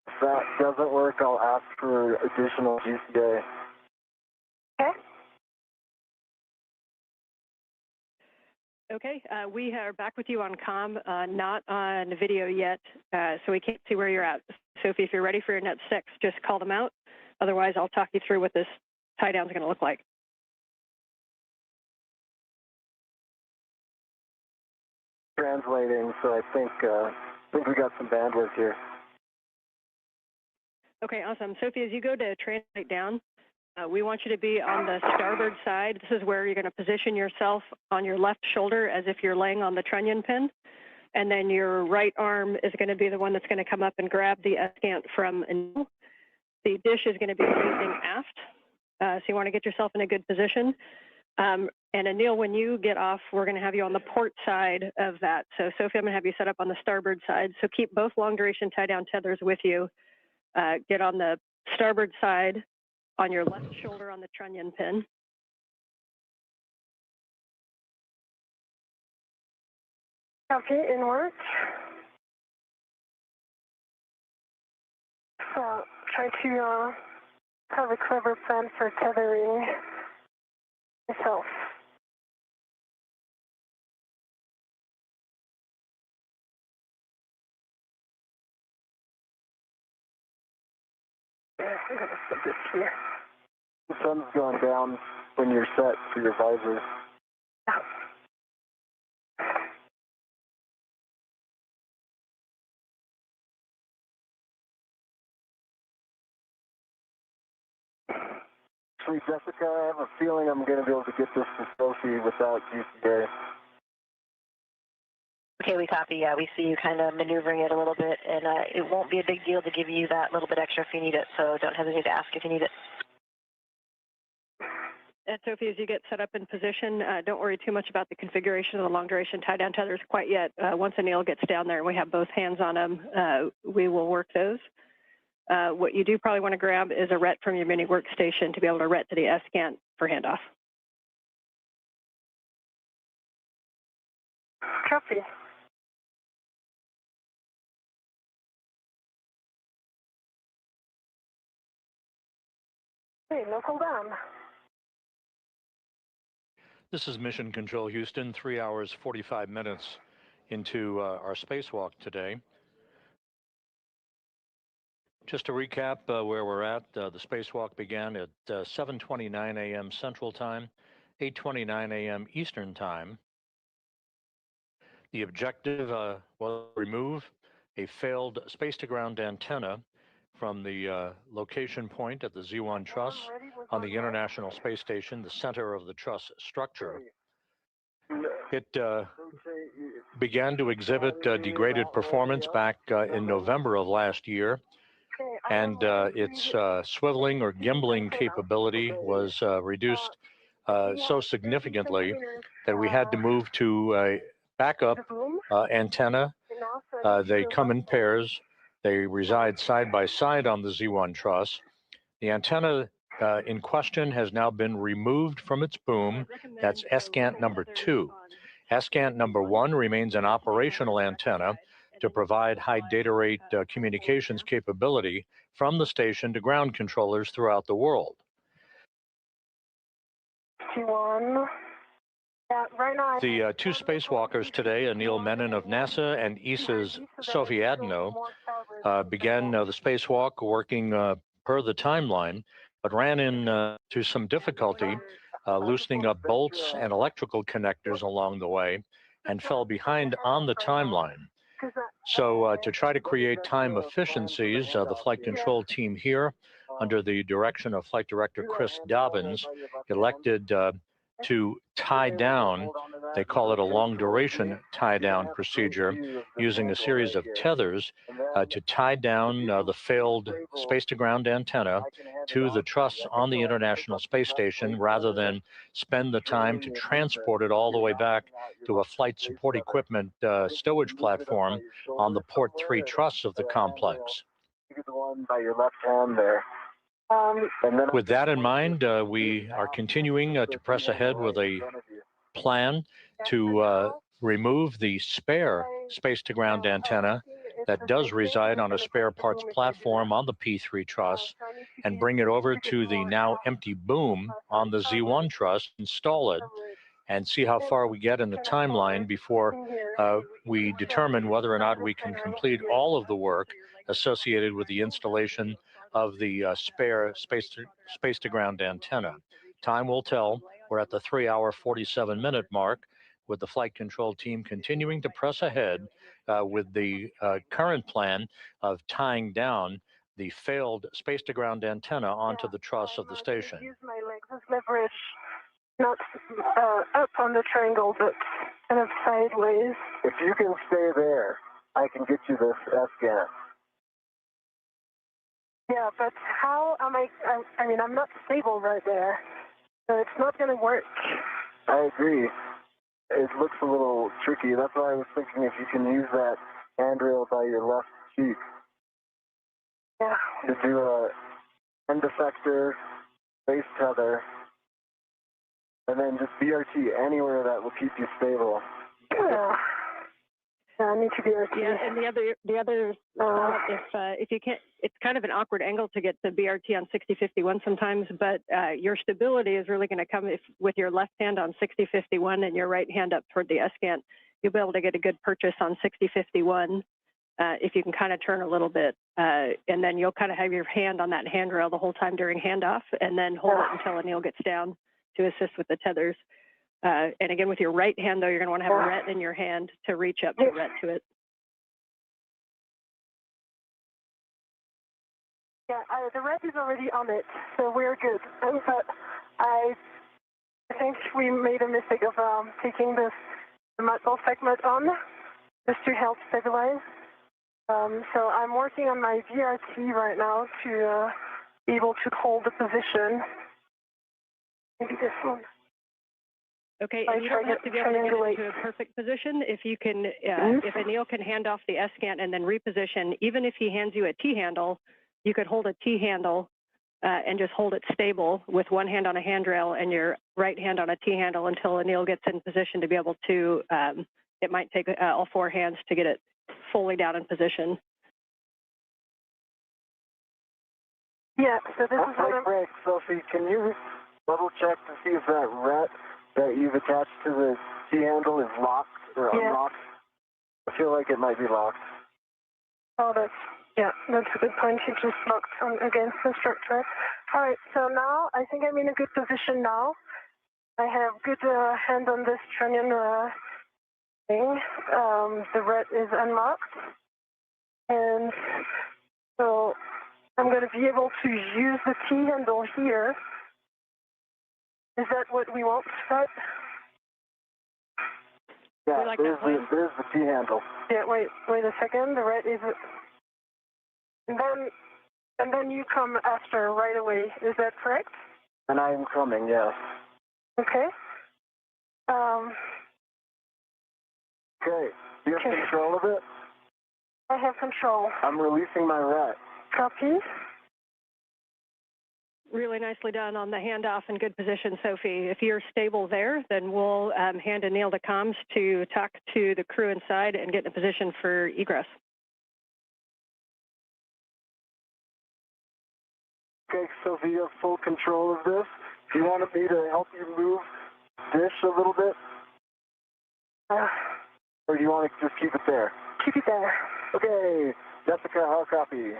S3: If that doesn't work, I'll ask for additional GCA.
S4: Okay.
S6: Okay, we are back with you on comm, not on video yet, so we can't see where you're at. Sophie, if you're ready for your net 6, just call them out. Otherwise, I'll talk you through what this tie down is going to look like.
S3: Translating, so I think we got some bandwidth here.
S6: Okay, awesome. Sophie, as you go to translate down, we want you to be on the starboard side. This is where you're going to position yourself on your left shoulder as if you're laying on the trunnion pin. And then your right arm is going to be the one that's going to come up and grab the escant from Anil. The dish is going to be facing aft. So you want to get yourself in a good position. And Anil, when you get off, we're going to have you on the port side of that. So Sophie, I'm going to have you set up on the starboard side. So keep both long duration tie down tethers with you. Get on the starboard side on your left shoulder on the trunnion pin.
S4: Okay, in work. So try to have a clever plan for tethering myself. I'm going to put this here.
S3: The sun's going down when you're set for your visor. Sweet Jessica, I have a feeling I'm going to be able to get this to Sophie without GCA.
S7: Okay, we copy. Yeah, we see you kind of maneuvering it a little bit, and it won't be a big deal to give you that little bit extra if you need it, so don't hesitate to ask if you need it.
S6: And Sophie, as you get set up in position, don't worry too much about the configuration of the long-duration tie-down tethers quite yet. Once Anil gets down there and we have both hands on him, we will work those. What you do probably want to grab is a RET from your mini workstation to be able to RET to the S-scan for handoff.
S4: Copy. Hey, knuckle down.
S1: This is Mission Control Houston, 3 hours, 45 minutes into our spacewalk today. Just to recap where we're at, the spacewalk began at 7:29 a.m. Central Time, 8:29 a.m. Eastern Time. The objective was to remove a failed space-to-ground antenna from the location point at the Z1 truss on the International Space Station, the center of the truss structure. It began to exhibit degraded performance back in November of last year, and its swiveling or gimbling capability was reduced so significantly that we had to move to a backup antenna. They come in pairs. They reside side by side on the Z1 truss. The antenna in question has now been removed from its boom. That's S-Scant number 2. S-Scant number 1 remains an operational antenna to provide high data rate communications capability from the station to ground controllers throughout the world. The two spacewalkers today, Anil Menon of NASA and ESA's Sophie Adenot, began the spacewalk working per the timeline, but ran into some difficulty loosening up bolts and electrical connectors along the way and fell behind on the timeline. So to try to create time efficiencies, the flight control team here, under the direction of Flight Director Chris Dobbins, elected to tie down, they call it a long duration tie down procedure, using a series of tethers to tie down the failed space to ground antenna to the truss on the International Space Station, rather than spend the time to transport it all the way back to a flight support equipment stowage platform on the Port 3 truss of the complex.
S3: The one by your left hand there.
S1: With that in mind, we are continuing to press ahead with a plan to remove the spare space-to-ground antenna that does reside on a spare parts platform on the P3 truss and bring it over to the now empty boom on the Z1 truss, install it, and see how far we get in the timeline before we determine whether or not we can complete all of the work associated with the installation of the spare space-to-ground antenna. Time will tell. We're at the 3 hour, 47 minute mark, with the flight control team continuing to press ahead with the current plan of tying down the failed space-to-ground antenna onto the truss of the station.
S4: Use my legs as leverage, not up on the triangle, but kind of sideways.
S3: If you can stay there, I can get you this S-Scan.
S4: Yeah, but how am I mean, I'm not stable right there, so it's not going to work.
S3: I agree. It looks a little tricky. That's why I was thinking if you can use that handrail by your left cheek.
S4: Yeah.
S3: To do a end effector, base tether, and then just BRT anywhere that will keep you stable.
S4: Yeah. I need to be RT.
S6: Yeah, and the other if you can't, it's kind of an awkward angle to get the BRT on 6051 sometimes, but your stability is really going to come with your left hand on 6051 and your right hand up toward the S-Scan. You'll be able to get a good purchase on 6051 if you can kind of turn a little bit, and then you'll kind of have your hand on that handrail the whole time during handoff, and then hold it until Anil gets down to assist with the tethers. And again, with your right hand, though, you're going to want to have a ret in your hand to reach up to ret to it.
S4: Yeah, the ret is already on it, so we're good. But I think we made a mistake of taking the sack mode on just to help stabilize. So I'm working on my VRT right now to be able to hold the position. Maybe this one.
S6: Okay, and you don't have to be able to get into a perfect position. If you can, if Anil can hand off the S-scan and then reposition, even if he hands you a T-handle, you could hold a T-handle and just hold it stable with one hand on a handrail and your right hand on a T-handle until Anil gets in position to be able to, it might take all four hands to get it fully down in position.
S4: Yeah, so this is what I'm...
S3: Sophie, can you double check to see if that ret that you've attached to the T-handle is locked or unlocked? I feel like it might be locked.
S4: Oh, that's a good point. It just locked on against the structure. All right, so now I think I'm in a good position now. I have good hand on this trunnion thing. The ret is unlocked. And so I'm going to be able to use the T-handle here. Is that what we want, right?
S3: Yeah,
S6: like
S3: there's the T-handle.
S4: Yeah, wait a second. The ret is... And then you come after right away. Is that correct?
S3: And I am coming, yes.
S4: Okay.
S3: Okay. Do you have control of it?
S4: I have control.
S3: I'm releasing my ret.
S4: Copy.
S6: Really nicely done on the handoff and good position, Sophie. If you're stable there, then we'll hand Anil the comms to talk to the crew inside and get in a position for egress.
S3: Okay, Sophie, you have full control of this. Do you want me to help you move this a little bit? Or do you want to just keep it there?
S4: Keep it there.
S3: Okay, Jessica, how copy?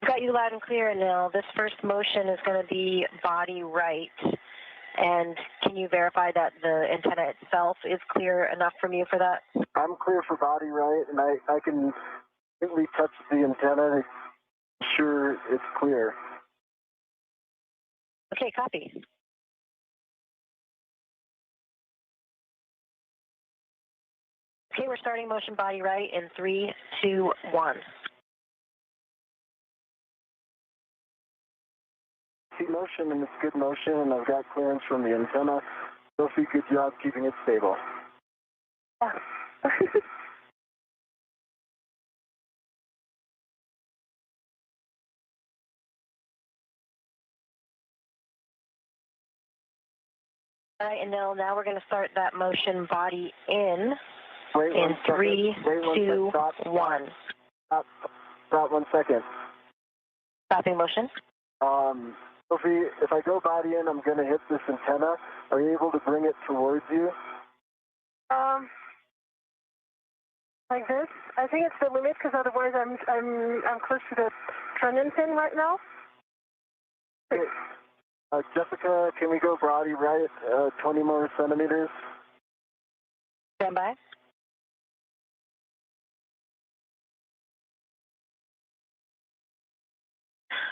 S7: Got you loud and clear, Anil. This first motion is going to be body right. And can you verify that the antenna itself is clear enough from you for that?
S3: I'm clear for body right, and I can gently touch the antenna to be sure it's clear.
S7: Okay, copy. Okay, we're starting motion body right in 3, 2, 1.
S3: See motion, and it's good motion, and I've got clearance from the antenna. Sophie, good job keeping it stable.
S7: All right, Anil, now we're going to start that motion body in
S3: Wait
S7: in 3,
S3: Wait
S7: 2,
S3: stop.
S7: 1.
S3: Stop 1 second.
S7: Stopping motion.
S3: Sophie, if I go body in, I'm going to hit this antenna. Are you able to bring it towards you?
S4: Like this. I think it's the limit because otherwise I'm close to the trunnion pin right now.
S3: Okay. Jessica, can we go body right 20 more centimeters?
S7: Stand by.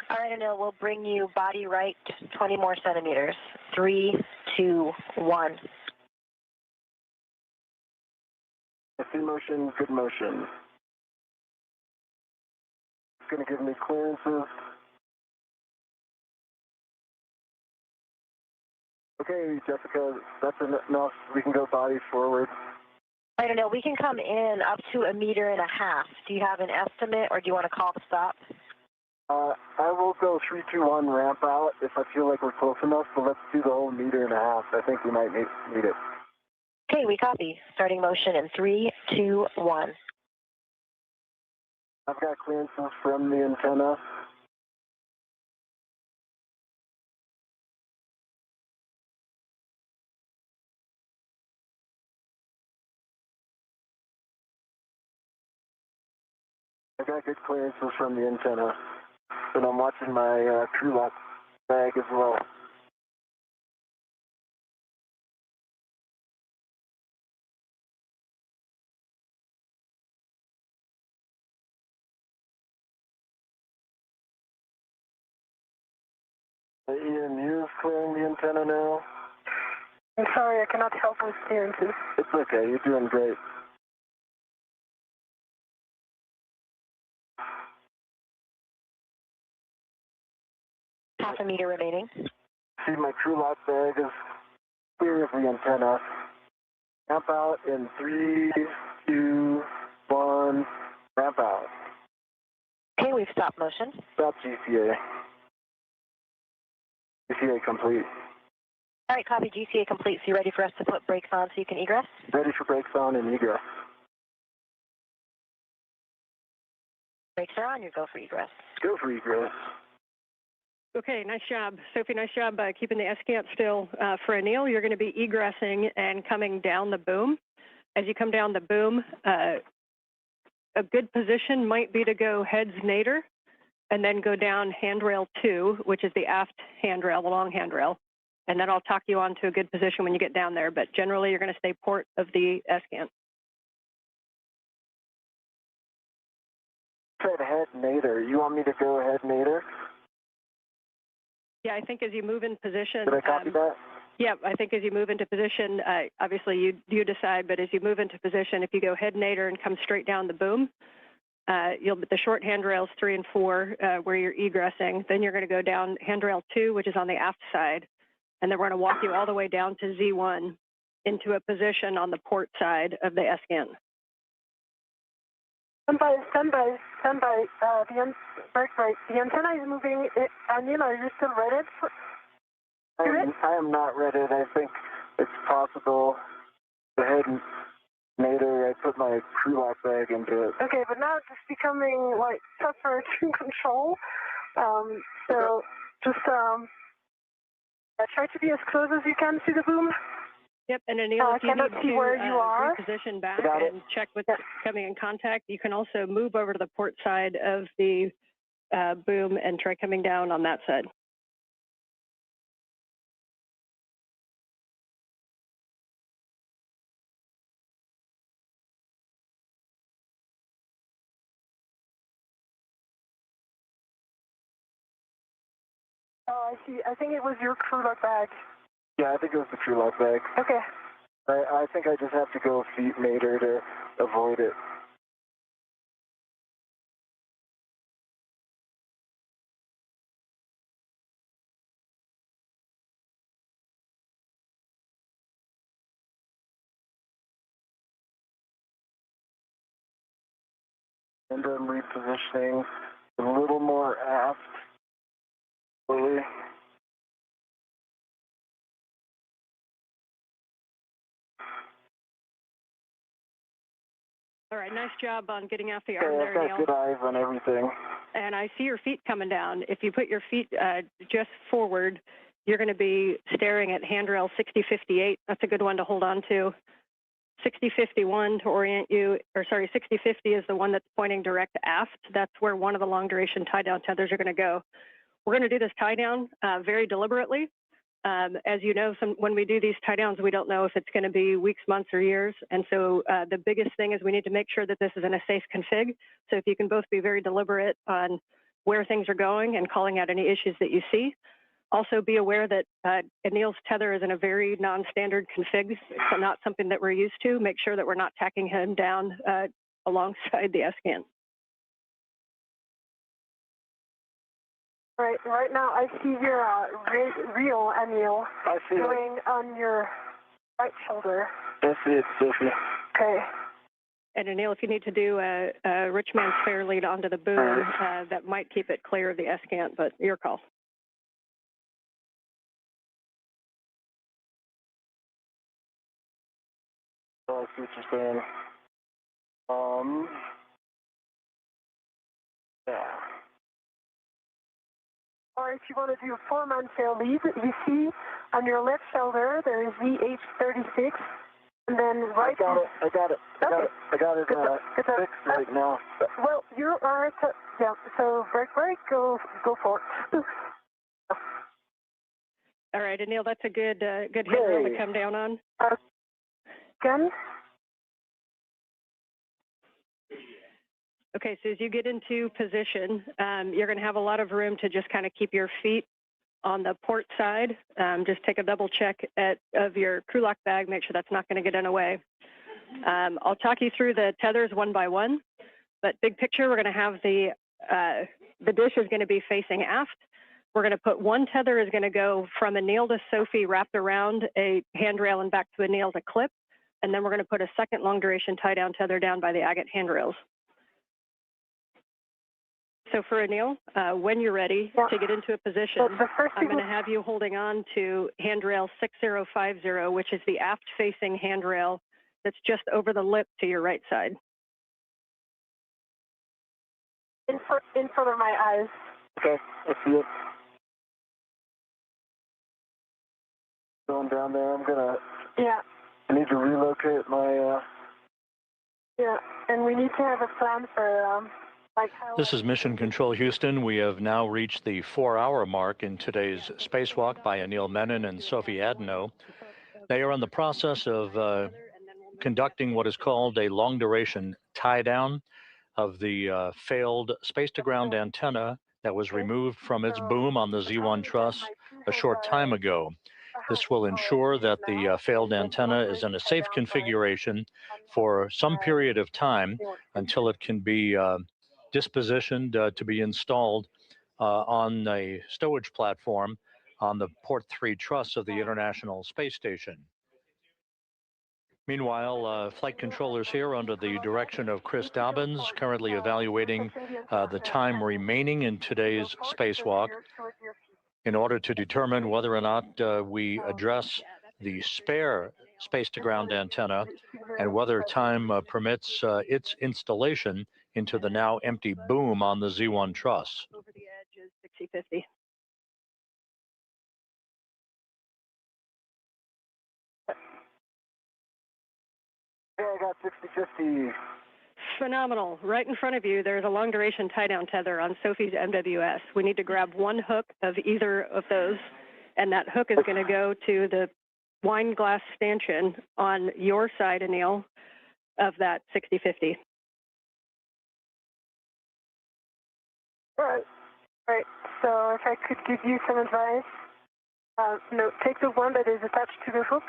S7: All right, Anil, we'll bring you body right 20 more centimeters. 3, 2, 1.
S3: I see motion, good motion. It's going to give me clearances. Okay, Jessica, that's enough. We can go body forward.
S7: I don't know. We can come in up to 1.5 meters. Do you have an estimate, or do you want to call the stop?
S3: I will go 3, 2, 1 ramp out if I feel like we're close enough, but let's do the whole 1.5 meters. I think we might need it.
S7: Okay, we copy. Starting motion in 3, 2, 1.
S3: I've got clearances from the antenna. I got good clearances from the antenna, and I'm watching my crew lock bag as well. Ian, you're clearing the antenna now.
S4: I'm sorry, I cannot help with clearances.
S3: It's okay, you're doing great.
S7: Half a meter remaining.
S3: See, my crew lock bag is clear of the antenna. Ramp out in 3, 2, 1, ramp out.
S7: Okay, we've stopped motion.
S3: Stop GCA. GCA complete.
S7: All right, copy, GCA complete. So you ready for us to put brakes on so you can egress?
S3: Ready for brakes on and egress.
S7: Brakes are on, you go for egress.
S3: Go for egress.
S6: Okay, nice job. Sophie, nice job keeping the S-cant still. For Anil, you're going to be egressing and coming down the boom. As you come down the boom, a good position might be to go heads nadir and then go down handrail 2, which is the aft handrail, the long handrail. And then I'll talk you on to a good position when you get down there. But generally, you're going to stay port of the S-cant.
S3: Said head nadir. You want me to go head nadir?
S6: Yeah, I think as you move in position.
S3: Did I copy that?
S6: Yeah, I think as you move into position, obviously you decide, but as you move into position, if you go head nadir and come straight down the boom, the short handrails 3 and 4 where you're egressing, then you're going to go down handrail 2, which is on the aft side, and then we're going to walk you all the way down to Z1 into a position on the port side of the S-cant.
S4: Stand by. The antenna is moving. Anil, are you still ready?
S3: I am not ready. I think it's possible to head nadir. I put my crew lock bag into it.
S4: Okay, but now it's just becoming like tougher to control. So just try to be as close as you can to the boom.
S6: Yep, and Anil, if you
S4: cannot
S6: need
S4: see
S6: to
S4: where you are.
S6: reposition back and check what's coming in contact, you can also move over to the port side of the boom and try coming down on that side.
S4: Oh, I see. I think it was your crew lock bag.
S3: Yeah, I think it was the crew lock bag.
S4: Okay.
S3: I think I just have to go feet nadir to avoid it. And I'm repositioning a little more aft. Slowly.
S6: All right, nice job on getting off the arm there,
S3: I've
S6: Neil.
S3: got good eyes on everything.
S6: And I see your feet coming down. If you put your feet just forward, you're going to be staring at handrail 6058. That's a good one to hold on to. 6051 to orient you, or sorry, 6050 is the one that's pointing direct aft. That's where one of the long duration tie down tethers are going to go. We're going to do this tie down very deliberately. As you know, when we do these tie downs, we don't know if it's going to be weeks, months, or years. And so the biggest thing is we need to make sure that this is in a safe config. So if you can both be very deliberate on where things are going and calling out any issues that you see. Also be aware that Anil's tether is in a very non-standard config, so not something that we're used to. Make sure that we're not tacking him down alongside the S-cant.
S4: Right now I see your real Anil going on your right shoulder.
S3: That's it, Sophie.
S4: Okay.
S6: And Anil, if you need to do a rich man's fair lead onto the boom, that might keep it clear of the S-cant, but your call.
S3: I see what you're saying. Yeah.
S4: Or if you want to do a 4-man fair lead, you see on your left shoulder there is VH36, and then right.
S3: I got it. Fixed right now.
S4: Well, you are yeah. So break, go for it.
S6: All right, Anil, that's a good handrail to come down on.
S4: Again.
S6: Okay, so as you get into position, you're going to have a lot of room to just kind of keep your feet on the port side, just take a double check of your crew lock bag, make sure that's not going to get in the way. I'll talk you through the tethers one by one, but big picture, we're going to have the dish is going to be facing aft. We're going to put one tether is going to go from Anil to Sophie wrapped around a handrail and back to Anil to clip. And then we're going to put a second long duration tie down tether down by the agate handrails. So for Anil, when you're ready to get into a position, I'm going to have you holding on to handrail 6050, which is the aft facing handrail that's just over the lip to your right side.
S4: In front of my eyes.
S3: Okay, I see it. Going down there, I'm gonna.
S4: Yeah.
S3: I need to relocate my.
S4: Yeah, and we need to have a plan for like how.
S1: This is Mission Control Houston. We have now reached the 4-hour mark in today's spacewalk by Anil Menon and Sophie Adenot. They are in the process of conducting what is called a long-duration tie-down of the failed space-to-ground antenna that was removed from its boom on the Z1 truss a short time ago. This will ensure that the failed antenna is in a safe configuration for some period of time until it can be dispositioned to be installed on a stowage platform on the Port 3 truss of the International Space Station. Meanwhile, flight controllers here under the direction of Chris Dobbins currently evaluating the time remaining in today's spacewalk in order to determine whether or not we address the spare space-to-ground antenna and whether time permits its installation into the now empty boom on the Z1 truss.
S6: Over the edge is 6050.
S3: Yeah, I got 6050.
S6: Phenomenal. Right in front of you, there's a long duration tie down tether on Sophie's MWS. We need to grab one hook of either of those, and that hook is going to go to the wine glass stanchion on your side, Anil, of that 6050.
S4: Right. Right. So if I could give you some advice, no, take the one that is attached to the hook,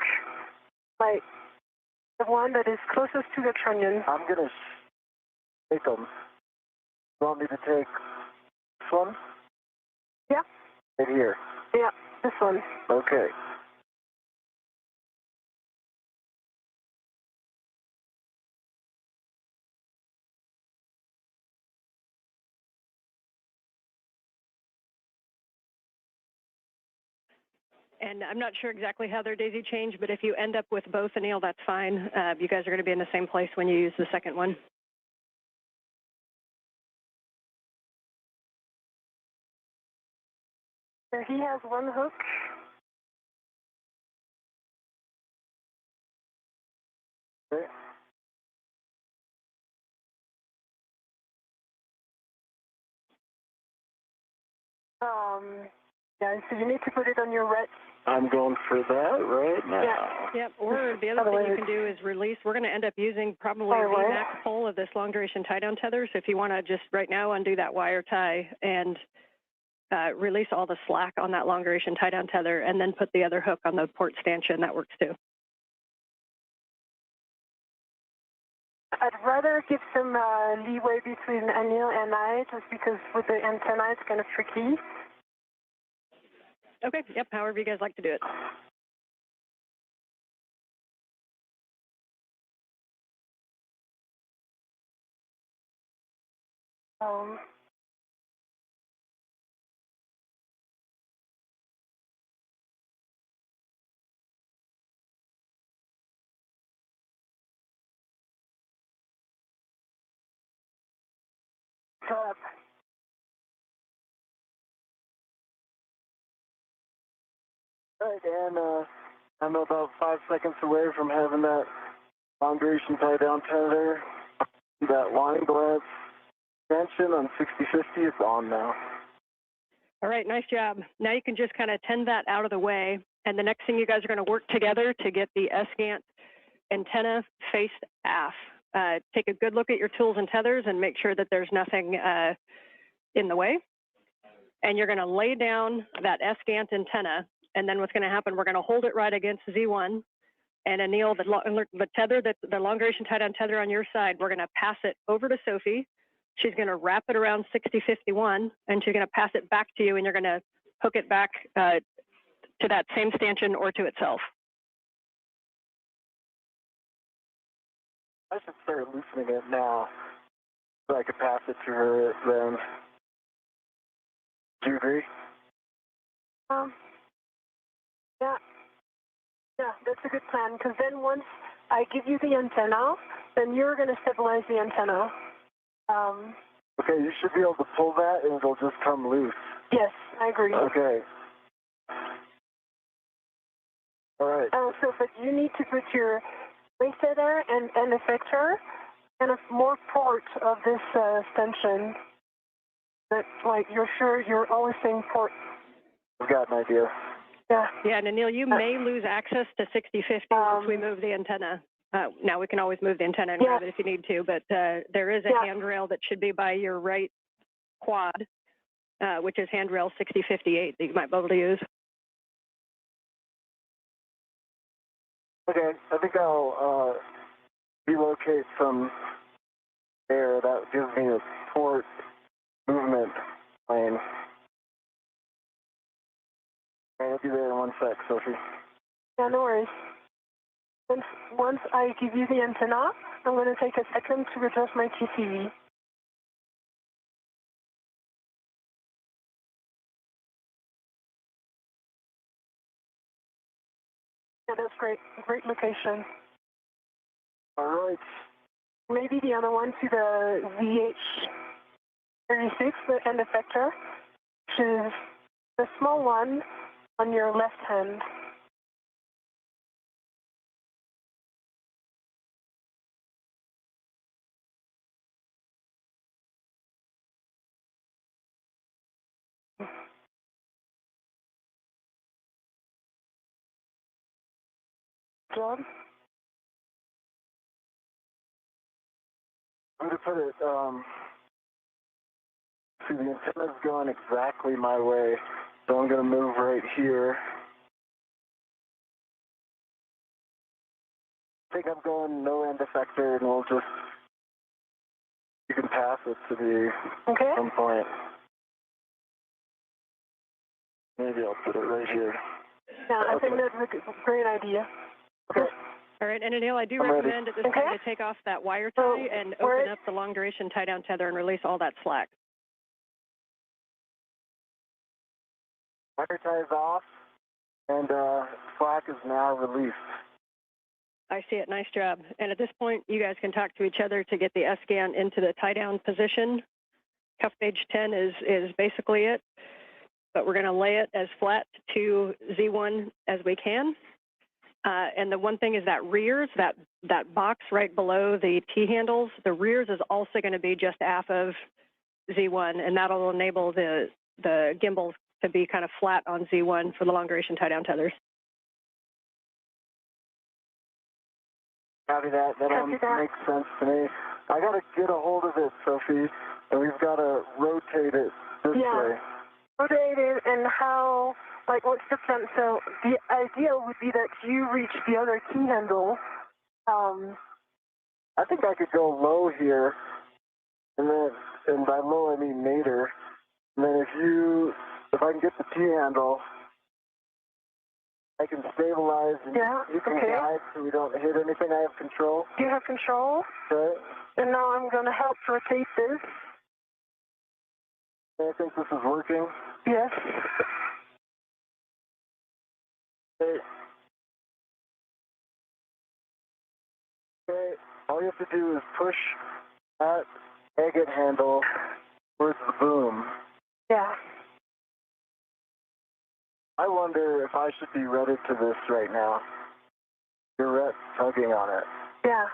S4: like the one that is closest to the trunnion.
S3: I'm gonna take them. You want me to take this one?
S4: Yeah.
S3: Right here.
S4: Yeah, this one.
S3: Okay.
S6: And I'm not sure exactly how they're daisy chained, but if you end up with both, Anil, that's fine. You guys are going to be in the same place when you use the second one.
S4: So he has one hook.
S3: Okay.
S4: Yeah, so you need to put it on your right.
S3: I'm going for that right now.
S4: Yeah.
S6: Yep, or the other thing you can do is release. We're going to end up using probably the max pull of this long duration tie down tether. So if you want to just right now undo that wire tie and release all the slack on that long duration tie down tether and then put the other hook on the port stanchion, that works too.
S4: I'd rather give some leeway between Anil and I, just because with the antenna it's kind of tricky.
S6: Okay, yep, however you guys like to do it.
S4: Up.
S3: Right, and I'm about 5 seconds away from having that long duration tie down tether. That wine glass extension on 6050 is on now.
S6: All right, nice job. Now you can just kind of tend that out of the way. And the next thing you guys are going to work together to get the SGANT antenna faced aft. Take a good look at your tools and tethers and make sure that there's nothing in the way. and you're going to lay down that askant antenna. And then what's going to happen, we're going to hold it right against Z1. And Anil, the tether, the long duration tie-down tether on your side, we're going to pass it over to Sophie. She's going to wrap it around 6051, and she's going to pass it back to you, and you're going to hook it back to that same stanchion or to itself.
S3: I should start loosening it now so I could pass it to her then. Do you agree?
S4: Yeah, that's a good plan, because then once I give you the antenna, then you're going to stabilize the antenna.
S3: Okay, you should be able to pull that and it'll just come loose.
S4: Yes, I agree.
S3: Okay. All right.
S4: So, but you need to put your base tether and effector and a more port of this stanchion. That, like, you're sure you're always saying port.
S3: I've got an idea.
S4: Yeah.
S6: Yeah, and Anil, you may lose access to 6050 once we move the antenna. Now, we can always move the antenna and grab it if you need to, but there is a handrail that should be by your right quad, which is handrail 6058 that you might be able to use.
S3: Okay, I think I'll relocate some air. That gives me a port movement plane. I'll be there in 1 sec, Sophie.
S4: Yeah, no worries. Once I give you the antenna, I'm going to take a second to adjust my TCV. Yeah, that's great. Great location.
S3: All right.
S4: Maybe the other one to the VH36, the end effector, which is the small one on your left hand. Job?
S3: I'm going to put it, see, the antenna's going exactly my way, so I'm going to move right here. I think I'm going no end effector, and we'll just, you can pass it to the some point. Maybe I'll put it right here.
S4: Yeah, I think that's a great idea.
S3: Okay.
S6: All right, and Anil, I do recommend at this time to take off that wire tie and open up the long duration tie-down tether and release all that slack.
S3: Wire tie is off, and slack is now released.
S6: I see it. Nice job. And at this point, you guys can talk to each other to get the S-scan into the tie-down position. Cuff page 10 is basically it, but we're going to lay it as flat to Z1 as we can. And the one thing is that rears, that box right below the T-handles, the rears is also going to be just aft of Z1, and that'll enable the gimbals to be kind of flat on Z1 for the long-duration tie-down tethers.
S3: Copy that. That all makes sense to me. I got to get a hold of it, Sophie, and we've got to rotate it this way.
S4: Rotate it, and how, like, what's the plan? So the idea would be that you reach the other key handle.
S3: I think I could go low here, and by low I mean nadir. And then if I can get the T handle, I can stabilize and you can guide so we don't hit anything. I have control.
S4: You have control.
S3: Okay.
S4: And now I'm going to help rotate this.
S3: I think this is working.
S4: Yes.
S3: Okay. Okay. All you have to do is push that agate handle towards the boom.
S4: Yeah.
S3: I wonder if I should be wedded to this right now. You're tugging on it.
S4: Yeah.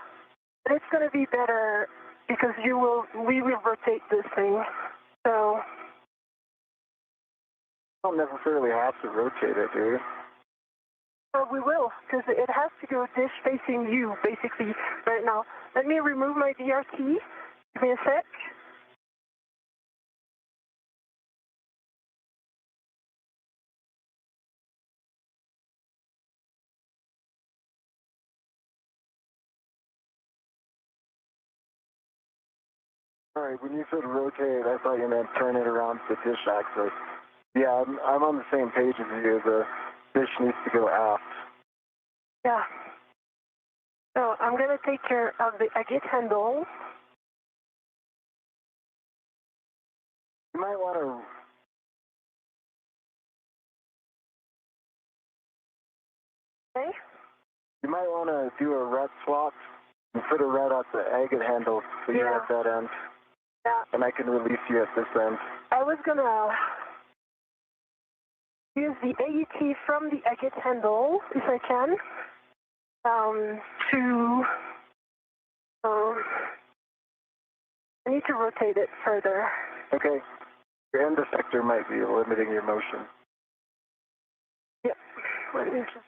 S4: But it's going to be better because we will rotate this thing. So.
S3: You don't necessarily have to rotate it, do you?
S4: We will, because it has to go dish facing you, basically, right now. Let me remove my DRT. Give me a sec.
S3: Sorry, when you said rotate, I thought you meant turn it around to dish axis. Yeah, I'm on the same page as you. The dish needs to go aft.
S4: Yeah. So I'm going to take care of the exit handle.
S3: You might want to...
S4: Okay.
S3: You might want to do a ret swap and put a ret at the exit handle so you're at that end.
S4: Yeah.
S3: And I can release you at this end.
S4: I was going to use the AET from the exit handle, if I can, I need to rotate it further.
S3: Okay. Your end effector might be limiting your motion.
S4: Yep. Let me just...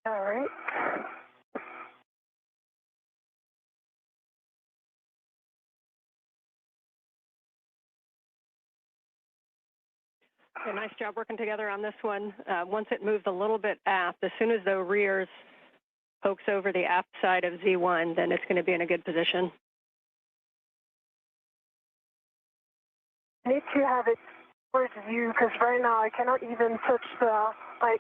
S4: All right.
S6: Okay, nice job working together on this one. Once it moves a little bit aft, as soon as the rears pokes over the aft side of Z1, then it's going to be in a good position.
S4: I need to have it towards you because right now I cannot even touch the,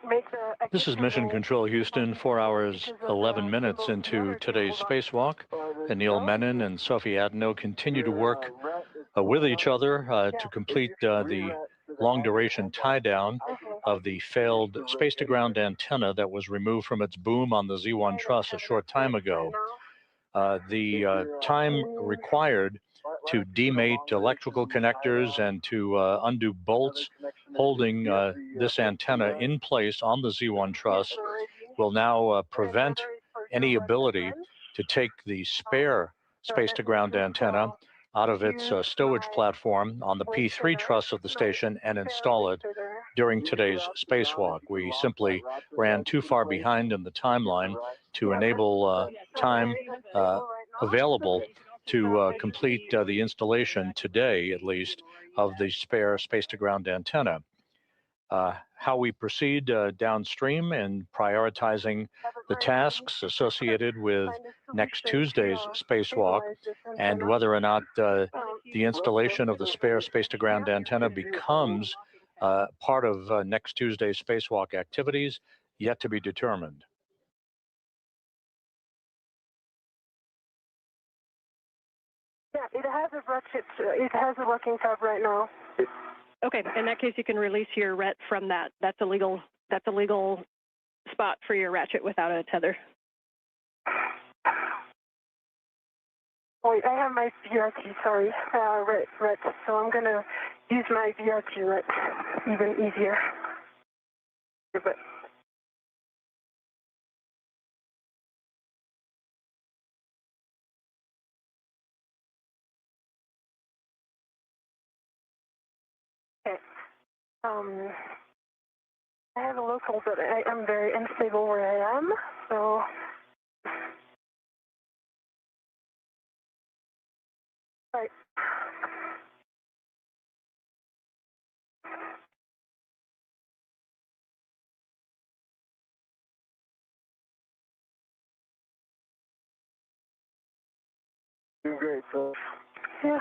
S4: make the...
S1: This is Mission Control Houston, 4 hours, 11 minutes into today's spacewalk. Anil Menon and Sophie Adenot continue to work with each other to complete the long-duration tie-down of the failed space-to-ground antenna that was removed from its boom on the Z1 truss a short time ago. The time required to demate electrical connectors and to undo bolts holding this antenna in place on the Z1 truss will now prevent any ability to take the spare space-to-ground antenna out of its stowage platform on the P3 truss of the station and install it during today's spacewalk. We simply ran too far behind in the timeline to enable time available to complete the installation today, at least, of the spare space-to-ground antenna. How we proceed downstream in prioritizing the tasks associated with next Tuesday's spacewalk and whether or not the installation of the spare space-to-ground antenna becomes part of next Tuesday's spacewalk activities, yet to be determined.
S4: Yeah, it has a ratchet. It has a working tab right now.
S6: Okay, in that case, you can release your ret from that. That's a legal spot for your ratchet without a tether.
S4: Wait, I have my VRT, sorry, ret. So I'm going to use my VRT ret, even easier. But okay. I have a local, but I'm very unstable where I am, so. Right.
S3: Doing great, so.
S4: Yeah.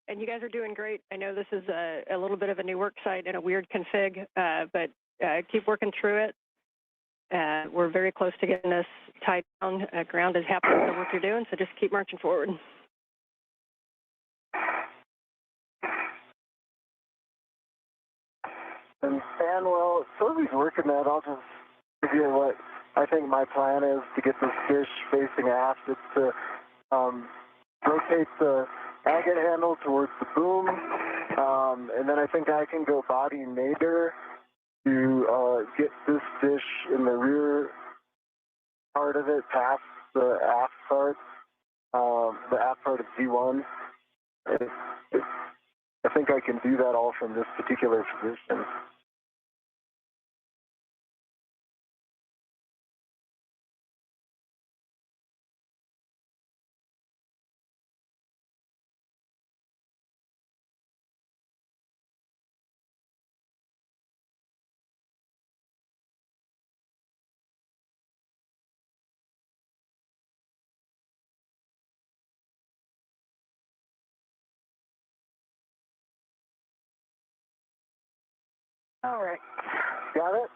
S6: And you guys are doing great. I know this is a little bit of a new work site and a weird config, but keep working through it. We're very close to getting this tied down. Ground is happy with the work you're doing, so just keep marching forward.
S3: And well, Sophie's working that. I'll just give you what I think my plan is to get this dish facing aft. It's to rotate the agate handle towards the boom, and then I think I can go body nadir to get this dish in the rear part of it past the aft part of Z1. I think I can do that all from this particular position.
S4: All right.
S3: Got it?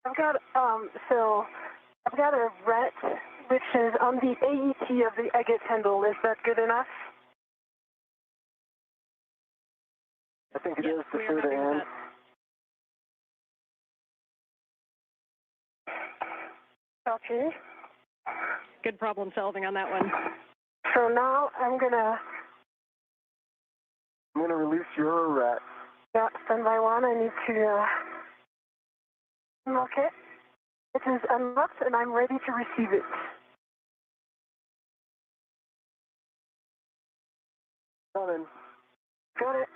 S4: I've got a ret which is on the AET of the agate handle. Is that good enough?
S3: I think it is to
S6: we are
S3: further
S6: happy with
S3: end.
S4: Okay.
S6: Good problem solving on that one.
S4: So now I'm gonna
S3: release your ret.
S4: standby one. I need to unlock it. It is unlocked and I'm ready to receive it.
S3: Coming.
S4: Got it.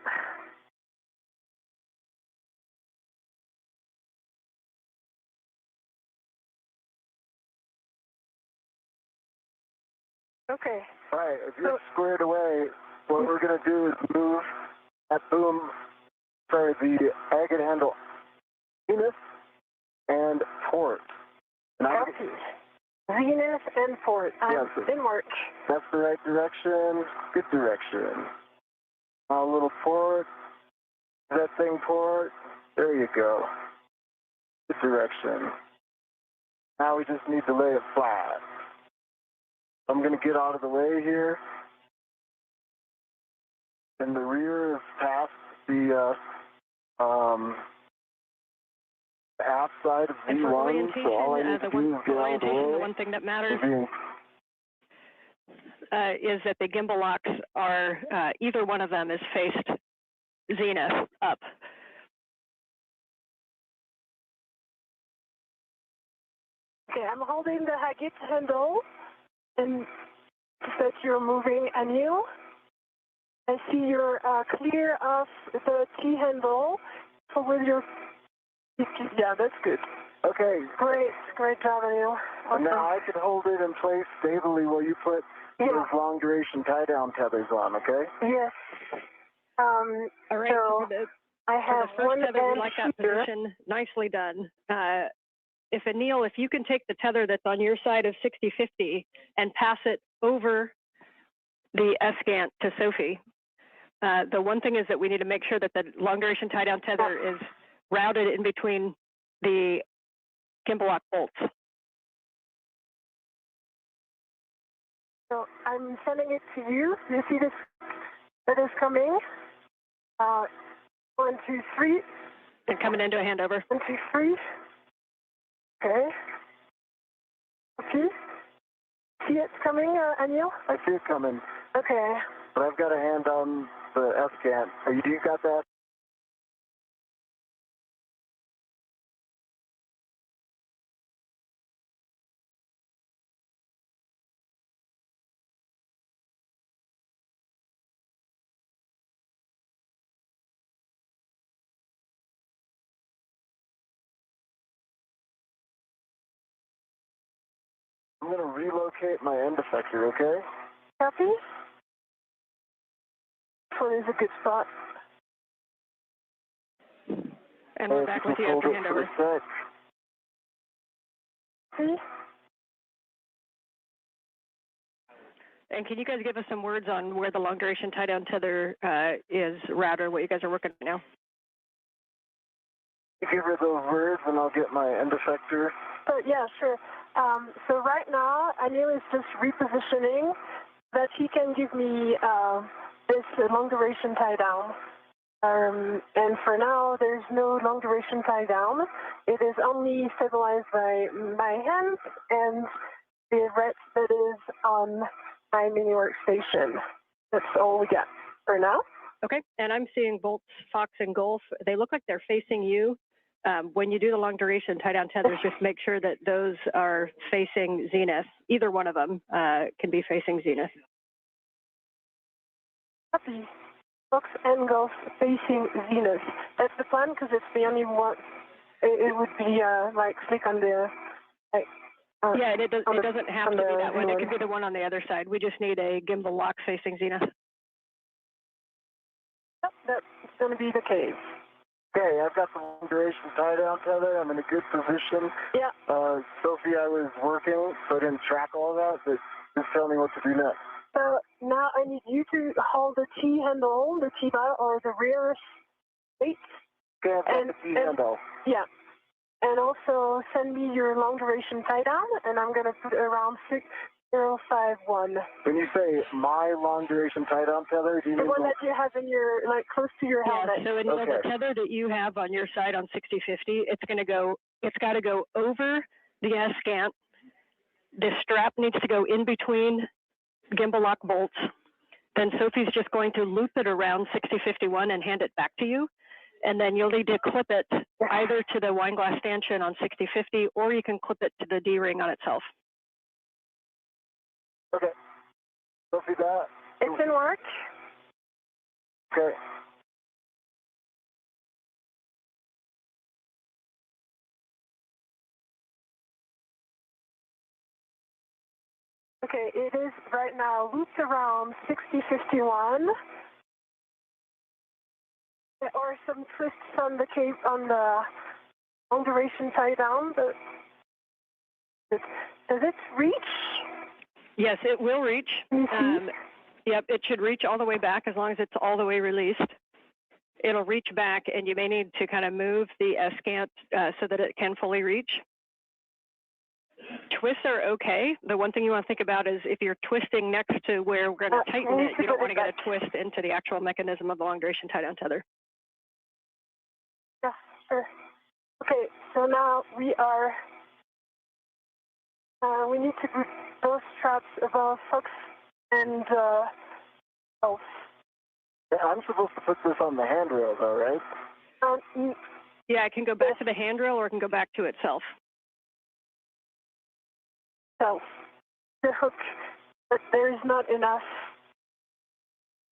S4: Okay.
S3: All right, if you're squared away, what we're going to do is move that the agate handle zenith and port. And
S4: Copy. Zenith and port. I'm in work.
S3: That's the right direction. Good direction. A little port. That thing port. There you go. Good direction. Now we just need to lay it flat. I'm going to get out of the way here. And the rear is past the aft side of
S6: And for
S3: V1,
S6: orientation,
S3: so all I need to do is get out of the way.
S6: The one thing that matters is that the gimbal locks are, either one of them is faced zenith up.
S4: Okay, I'm holding the agate handle and that you're moving Anil. I see you're clear of the T handle. So with your, yeah, that's good.
S3: Okay.
S4: Great job, Anil. Awesome.
S3: Now I can hold it in place stably while you put those long duration tie down tethers on, okay?
S4: Yes.
S6: All right.
S4: So I have
S6: for the
S4: one
S6: first tether, we
S4: end
S6: like that
S4: here.
S6: position. Nicely done. If Anil, if you can take the tether that's on your side of 6050 and pass it over the S-gant to Sophie. The one thing is that we need to make sure that the long duration tie down tether is routed in between the gimbal lock bolts.
S4: So I'm sending it to you. You see this that is coming? 1, 2, 3.
S6: And coming into a handover.
S4: 1, 2, 3. Okay. Okay. See it coming, Anil?
S3: I see it coming.
S4: Okay.
S3: But I've got a hand on the S-gant. You got that? I'm going to relocate my end effector, okay?
S4: Copy. This one is a good spot.
S6: And we're back with you after handover.
S4: See?
S6: And can you guys give us some words on where the long duration tie down tether is routed, what you guys are working on now?
S3: You give her those words and I'll get my end effector.
S4: Yeah, sure. So right now, Anil is just repositioning that he can give me this long duration tie down. And for now, there's no long duration tie down. It is only stabilized by my hands and the red that is on my mini workstation. That's all we got for now.
S6: Okay, and I'm seeing bolts, Fox, and Golf. They look like they're facing you. When you do the long duration tie down tethers, just make sure that those are facing zenith. Either one of them can be facing zenith.
S4: Copy. Fox and Golf facing zenith. That's the plan because it's the only one. It would be like click on the.
S6: Yeah, it doesn't have to be that one. It could be the one on the other side. We just need a gimbal lock facing zenith.
S4: Yep, that's going to be the case.
S3: Okay, I've got the long duration tie down tether. I'm in a good position.
S4: Yeah.
S3: Sophie, I was working, so I didn't track all that, but just tell me what to do next.
S4: So now I need you to hold the T handle, the T bar, or the rear weight.
S3: Okay, I've got the T handle.
S4: Yeah. And also send me your long duration tie down, and I'm going to put around 6051.
S3: When you say my long duration tie down tether, do you mean
S4: the one that you have in your, like, close to your helmet?
S6: Yeah, so in the tether that you have on your side on 6050, it's got to go over the S-scant. The strap needs to go in between gimbal lock bolts. Then Sophie's just going to loop it around 6051 and hand it back to you. And then you'll need to clip it either to the wine glass stanchion on 6050, or you can clip it to the D-ring on itself.
S3: Okay. Sophie, that?
S4: It's in work.
S3: Okay.
S4: Okay, it is right now looped around 6051. Or some twists on the cape on the long duration tie down. But does it reach?
S6: Yes, it will reach.
S4: Mm-hmm.
S6: Yep, it should reach all the way back as long as it's all the way released. It'll reach back, and you may need to kind of move the S-scant so that it can fully reach. Twists are okay. The one thing you want to think about is if you're twisting next to where we're going to tighten it, you don't want to get a twist into the actual mechanism of the long duration tie down tether.
S4: Yeah, sure. Okay, so now we are, we need to put those straps above Fox and Golf.
S3: Yeah, I'm supposed to put this on the handrail though, right?
S6: Yeah, it can go back to the handrail or it can go back to itself.
S4: So, the hook, but there's not enough.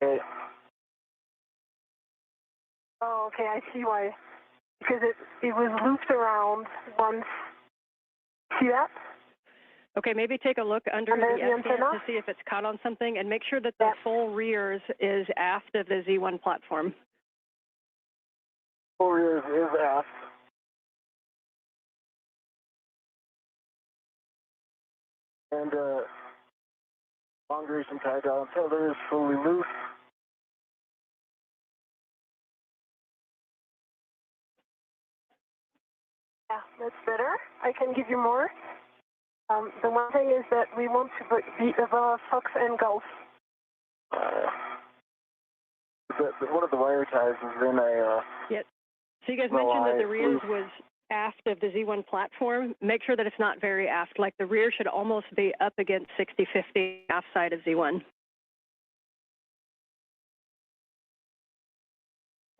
S3: Okay.
S4: Oh, okay, I see why. Because it was looped around once. See that?
S6: Okay, maybe take a look under the S-scant to see if it's caught on something, and make sure that the full rears is aft of the Z1 platform.
S3: Full rears is aft. And long duration tie down tether is fully loose.
S4: Yeah, that's better. I can give you more. The one thing is that we want to be above Fox and Golf.
S3: One of the wire ties is in a...
S6: Yes. So you guys mentioned that the rears was aft of the Z1 platform. Make sure that it's not very aft. Like the rear should almost be up against 6050 aft side of Z1.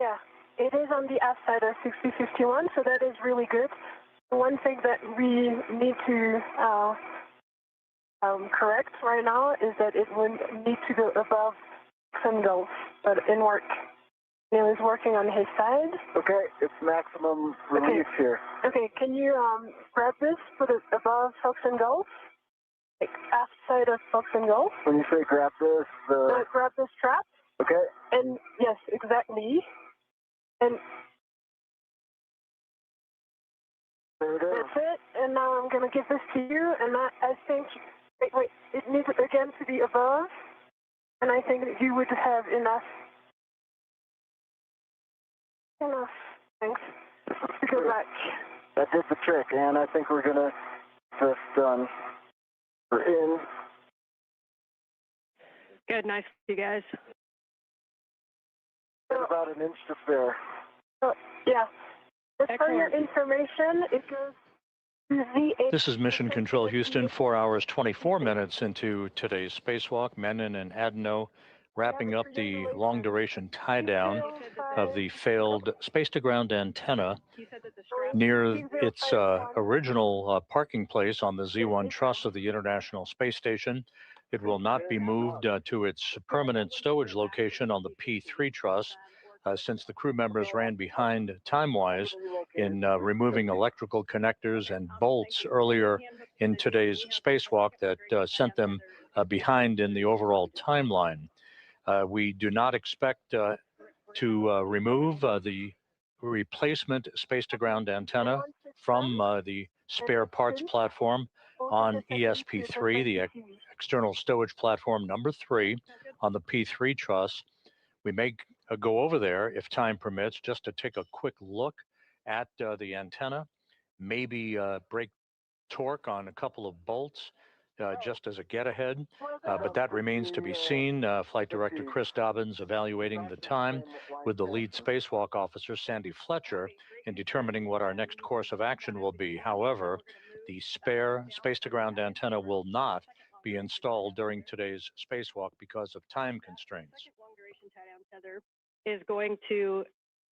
S4: Yeah, it is on the aft side of 6051, so that is really good. One thing that we need to correct right now is that it would need to go above some Golf, but in work. Neil is working on his side.
S3: Okay, it's maximum release here.
S4: Okay, can you grab this, put it above Fox and Golf? Like aft side of Fox and Golf?
S3: When you say grab this,
S4: grab the strap.
S3: Okay.
S4: And yes, exactly. And
S3: there it is.
S4: That's it. And now I'm going to give this to you, and I think, wait, it needs again to be above, and I think that you would have enough. Thanks. Good luck.
S3: That did the trick, and I think we're gonna just done. We're in.
S6: Good, nice, you guys.
S3: About an inch to spare.
S4: Yeah. As for your
S6: Excellent.
S4: information, it goes to Z8.
S1: This is Mission Control Houston, 4 hours, 24 minutes into today's spacewalk. Menon and Adenot wrapping up the long-duration tie-down of the failed space-to-ground antenna near its original parking place on the Z1 truss of the International Space Station. It will not be moved to its permanent stowage location on the P3 truss since the crew members ran behind time-wise in removing electrical connectors and bolts earlier in today's spacewalk that sent them behind in the overall timeline. We do not expect to remove the replacement space-to-ground antenna from the spare parts platform on ESP3, the external stowage platform number 3 on the P3 truss. We may go over there if time permits, just to take a quick look at the antenna, maybe break torque on a couple of bolts just as a get ahead, but that remains to be seen. Flight Director Chris Dobbins evaluating the time with the lead spacewalk officer, Sandy Fletcher, in determining what our next course of action will be. However, the spare space-to-ground antenna will not be installed during today's spacewalk because of time constraints.
S6: Second long-duration tie-down tether is going to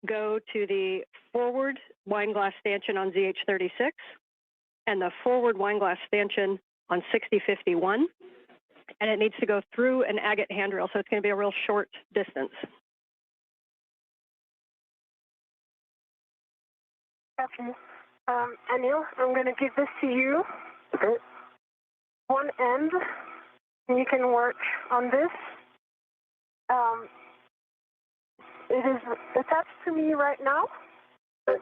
S6: go to the forward wine glass stanchion on ZH-36 and the forward wine glass stanchion on 6051, and it needs to go through an agate handrail, so it's going to be a real short distance.
S4: Copy. Anil, I'm going to give this to you.
S3: Okay.
S4: One end, and you can work on this. It is attached to me right now. But,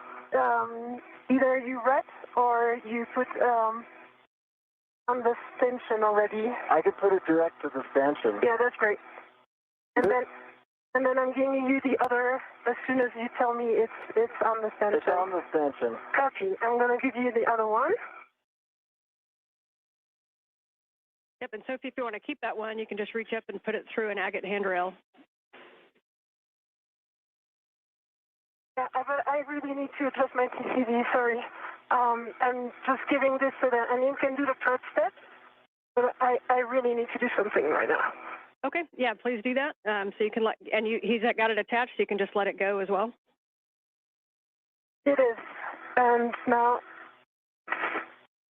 S4: either you ret or you put on the stanchion already.
S3: I could put it direct to the stanchion.
S4: Yeah, that's great. And then I'm giving you the other as soon as you tell me it's on the stanchion.
S3: It's on the stanchion.
S4: Copy. I'm going to give you the other one.
S6: Yep, and Sophie, if you want to keep that one, you can just reach up and put it through an agate handrail.
S4: Yeah, but I really need to adjust my TCD, sorry. I'm just giving this so that Anil can do the first step, but I really need to do something right now.
S6: Okay, yeah, please do that. So you can he's got it attached, so you can just let it go as well.
S4: It is, and now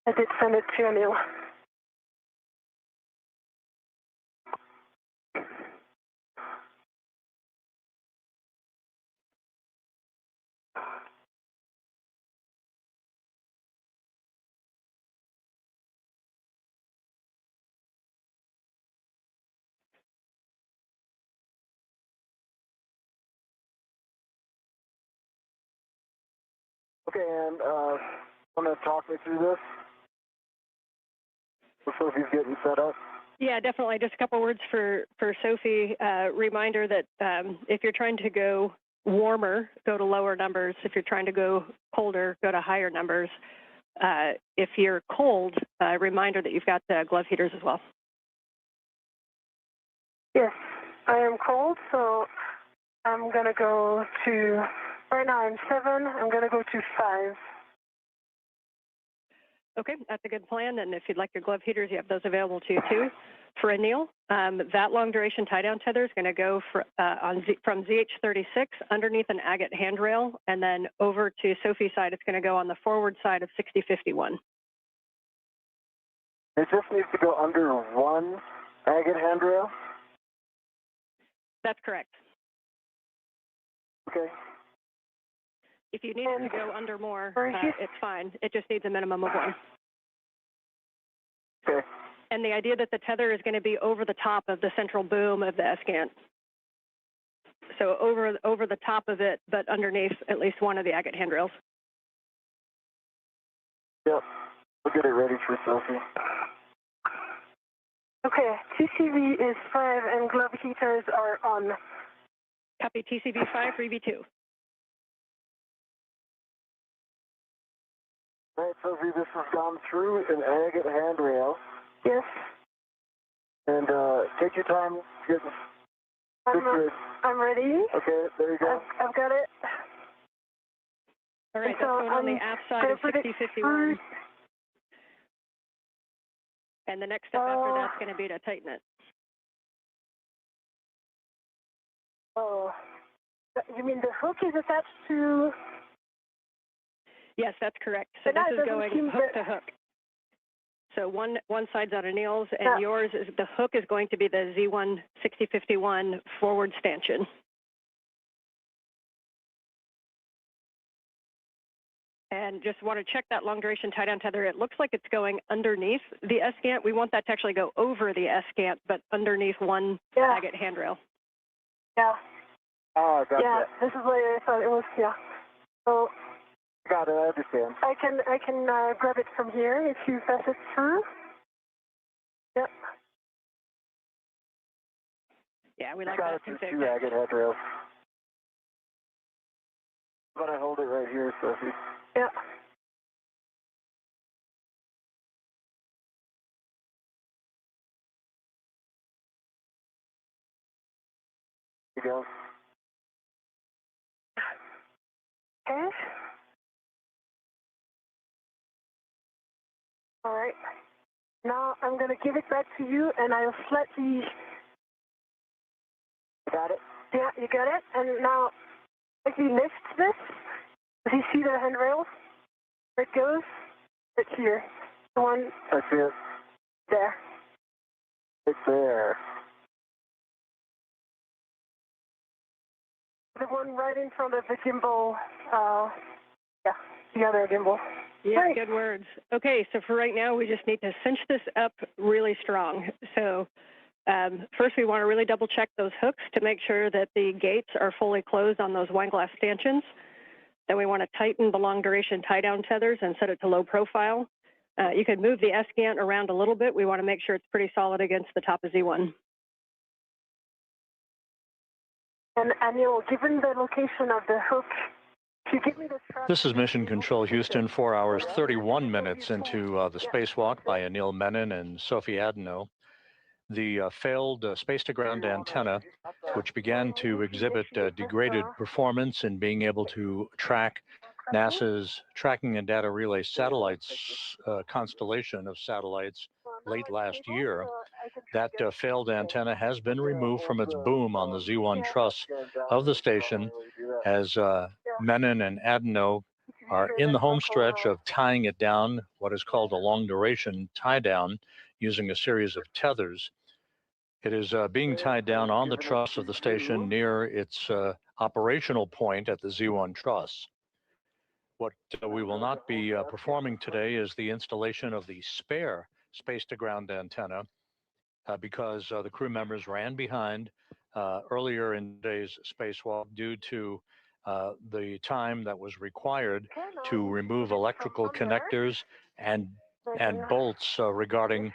S4: I did send it to Anil.
S3: Okay, and want to talk me through this? Before he's getting set up?
S6: Yeah, definitely. Just a couple words for Sophie. Reminder that if you're trying to go warmer, go to lower numbers. If you're trying to go colder, go to higher numbers. If you're cold, reminder that you've got glove heaters as well.
S4: Yes, I am cold, so I'm going to go to, right now I'm 7, I'm going to go to 5.
S6: Okay, that's a good plan. And if you'd like your glove heaters, you have those available to you too. For Anil, that long duration tie down tether is going to go from ZH-36 underneath an agate handrail, and then over to Sophie's side, it's going to go on the forward side of 6051.
S3: It just needs to go under one agate handrail?
S6: That's correct.
S3: Okay.
S6: If you need it to go under more, it's fine. It just needs a minimum of 1.
S3: Okay.
S6: And the idea that the tether is going to be over the top of the central boom of the ESCANT. So over the top of it, but underneath at least one of the agate handrails.
S3: Yep. We'll get it ready for Sophie.
S4: Okay, TCV is 5 and glove heaters are on.
S6: Copy TCV 5, 3B2.
S3: All right, Sophie, this has gone through an agate handrail.
S4: Yes.
S3: And take your time getting
S4: I'm ready.
S3: Okay, there you go.
S4: I've got it.
S6: All right, that's
S4: So
S6: going on the aft side of 6051. And the next step after that's going to be to tighten it.
S4: Oh, you mean the hook is attached to?
S6: Yes, that's correct. So this is going hook to hook. So one side's on Anil's, and yours is the hook is going to be the Z1 6051 forward stanchion. And just want to check that long duration tie down tether. It looks like it's going underneath the S-gant. We want that to actually go over the S-gant, but underneath one agate handrail.
S4: Yeah.
S3: Oh, gotcha.
S4: Yeah, this is what I thought it was. Yeah. So.
S3: Got it. I understand.
S4: I can grab it from here if you pass it through. Yep.
S6: Yeah, we like that config.
S3: Two agate handrails. I'm gonna hold it right here, Sophie.
S4: Yeah.
S3: You go.
S4: Okay. All right. Now I'm going to give it back to you, and I'll slightly.
S3: Got it?
S4: Yeah, you got it. And now, if you lift this, do you see the handrails? Where it goes? It's here. The one.
S3: I see it.
S4: There.
S3: It's there.
S4: The one right in front of the gimbal. Yeah, the other gimbal.
S6: Yeah, right. Good words. Okay, so for right now, we just need to cinch this up really strong. So first, we want to really double check those hooks to make sure that the gates are fully closed on those wine glass stanchions. Then we want to tighten the long duration tie down tethers and set it to low profile. You can move the S-gant around a little bit. We want to make sure it's pretty solid against the top of Z1.
S4: And Anil, given the location of the hook, can you give me the
S1: This is Mission Control Houston, 4 hours, 31 minutes into the spacewalk by Anil Menon and Sophie Adenot. The failed space-to-ground antenna, which began to exhibit degraded performance in being able to track NASA's Tracking and Data Relay Satellites constellation of satellites late last year. That failed antenna has been removed from its boom on the Z1 truss of the station as Menon and Adenot are in the home stretch of tying it down, what is called a long duration tie down, using a series of tethers. It is being tied down on the truss of the station near its operational point at the Z1 truss. What we will not be performing today is the installation of the spare space-to-ground antenna because the crew members ran behind earlier in today's spacewalk due to the time that was required to remove electrical connectors and bolts regarding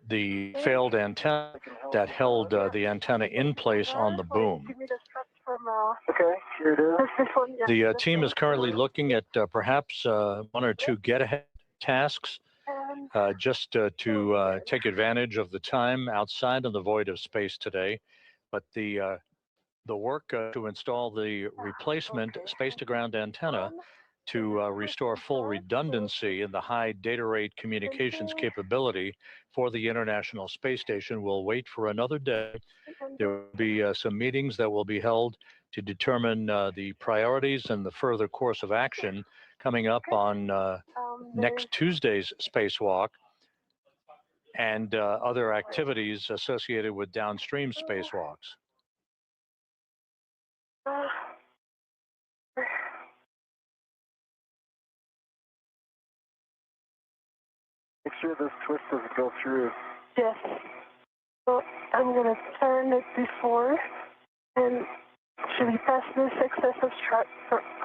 S1: the failed antenna that held the antenna in place on the boom.
S3: Okay, here it is.
S1: The team is currently looking at perhaps one or two get-ahead tasks just to take advantage of the time outside of the void of space today. But the work to install the replacement space-to-ground antenna to restore full redundancy in the high data rate communications capability for the International Space Station will wait for another day. There will be some meetings that will be held to determine the priorities and the further course of action coming up on next Tuesday's spacewalk and other activities associated with downstream spacewalks.
S3: Make sure this twist doesn't go through.
S4: Yes. So I'm going to turn it before and actually pass this excess of strut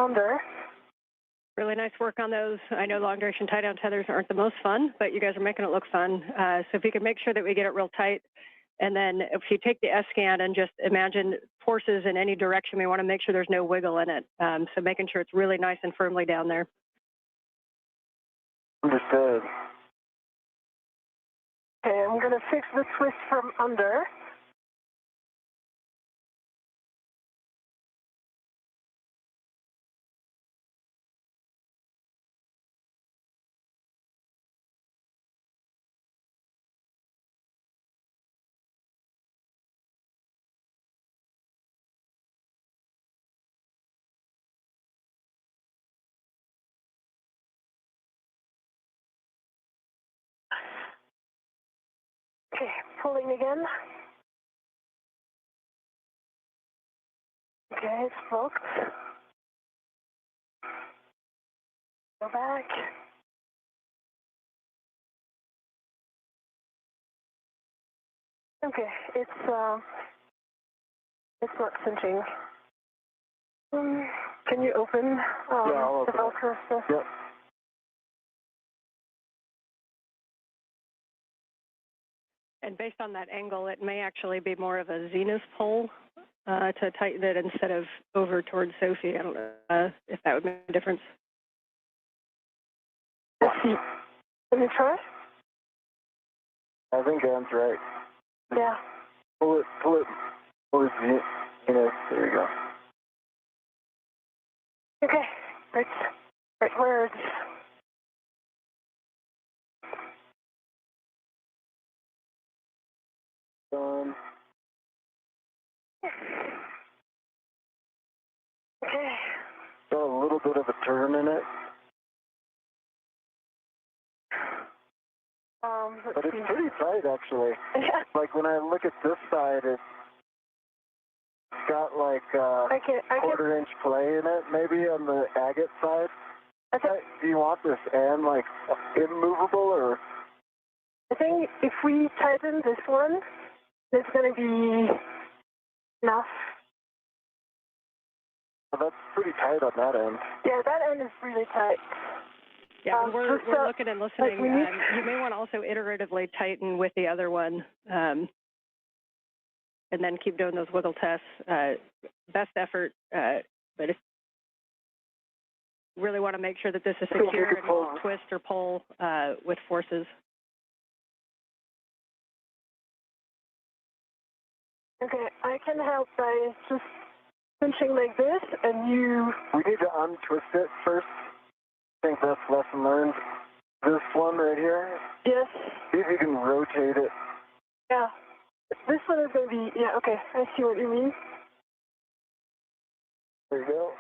S4: under.
S6: Really nice work on those. I know long duration tie down tethers aren't the most fun, but you guys are making it look fun. So if you can make sure that we get it real tight, and then if you take the S-scan and just imagine forces in any direction, we want to make sure there's no wiggle in it. So making sure it's really nice and firmly down there.
S3: Understood.
S4: Okay, I'm going to fix the twist from under. Okay, pulling again. Okay, it's booked. Go back. Okay, it's not cinching. Can you open
S3: I'll
S4: the
S3: open
S4: Velcro stuff?
S3: Yep.
S6: And based on that angle, it may actually be more of a zenith pull to tighten it instead of over towards Sophie. I don't know if that would make a difference.
S4: Let's see. Let me try.
S3: I think Anne's right.
S4: Yeah.
S3: Pull it. There you go.
S4: Okay. Right words. Okay.
S3: Got a little bit of a turn in it, but it's pretty tight actually.
S4: Yeah.
S3: Like when I look at this side, it's got like quarter-inch play in it, maybe on the agate side. Do you want this Anne like immovable or?
S4: I think if we tighten this one, it's going to be enough.
S3: Well, that's pretty tight on that end.
S4: Yeah, that end is really tight.
S6: Yeah, we're looking and listening. You may want to also iteratively tighten with the other one, and then keep doing those wiggle tests. Best effort, but if you really want to make sure that this is secure and won't twist or pull with forces.
S4: Okay, I can help by just pinching like this, and you...
S3: We need to untwist it first. I think that's lesson learned. This one right here.
S4: Yes.
S3: See if you can rotate it.
S4: Yeah. This one is going to be... Yeah, okay, I see what you mean.
S3: There you go.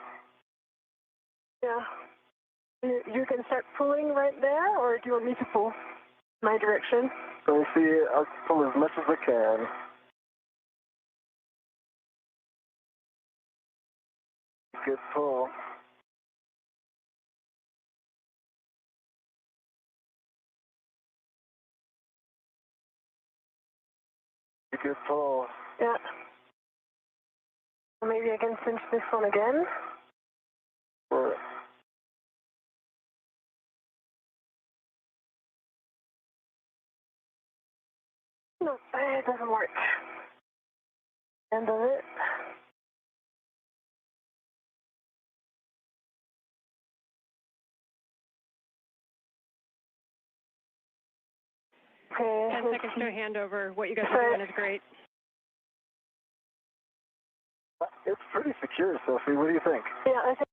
S4: Yeah. You can start pulling right there, or do you want me to pull my direction?
S3: Let me see. I'll pull as much as I can. Good pull. Good pull.
S4: Yeah. Maybe I can cinch this one again.
S3: Or
S4: No, it doesn't work. End of it. Okay.
S6: 10 seconds to a handover. What you guys are doing is great.
S3: it's pretty secure, Sophie. What do you think?
S4: Yeah, I think.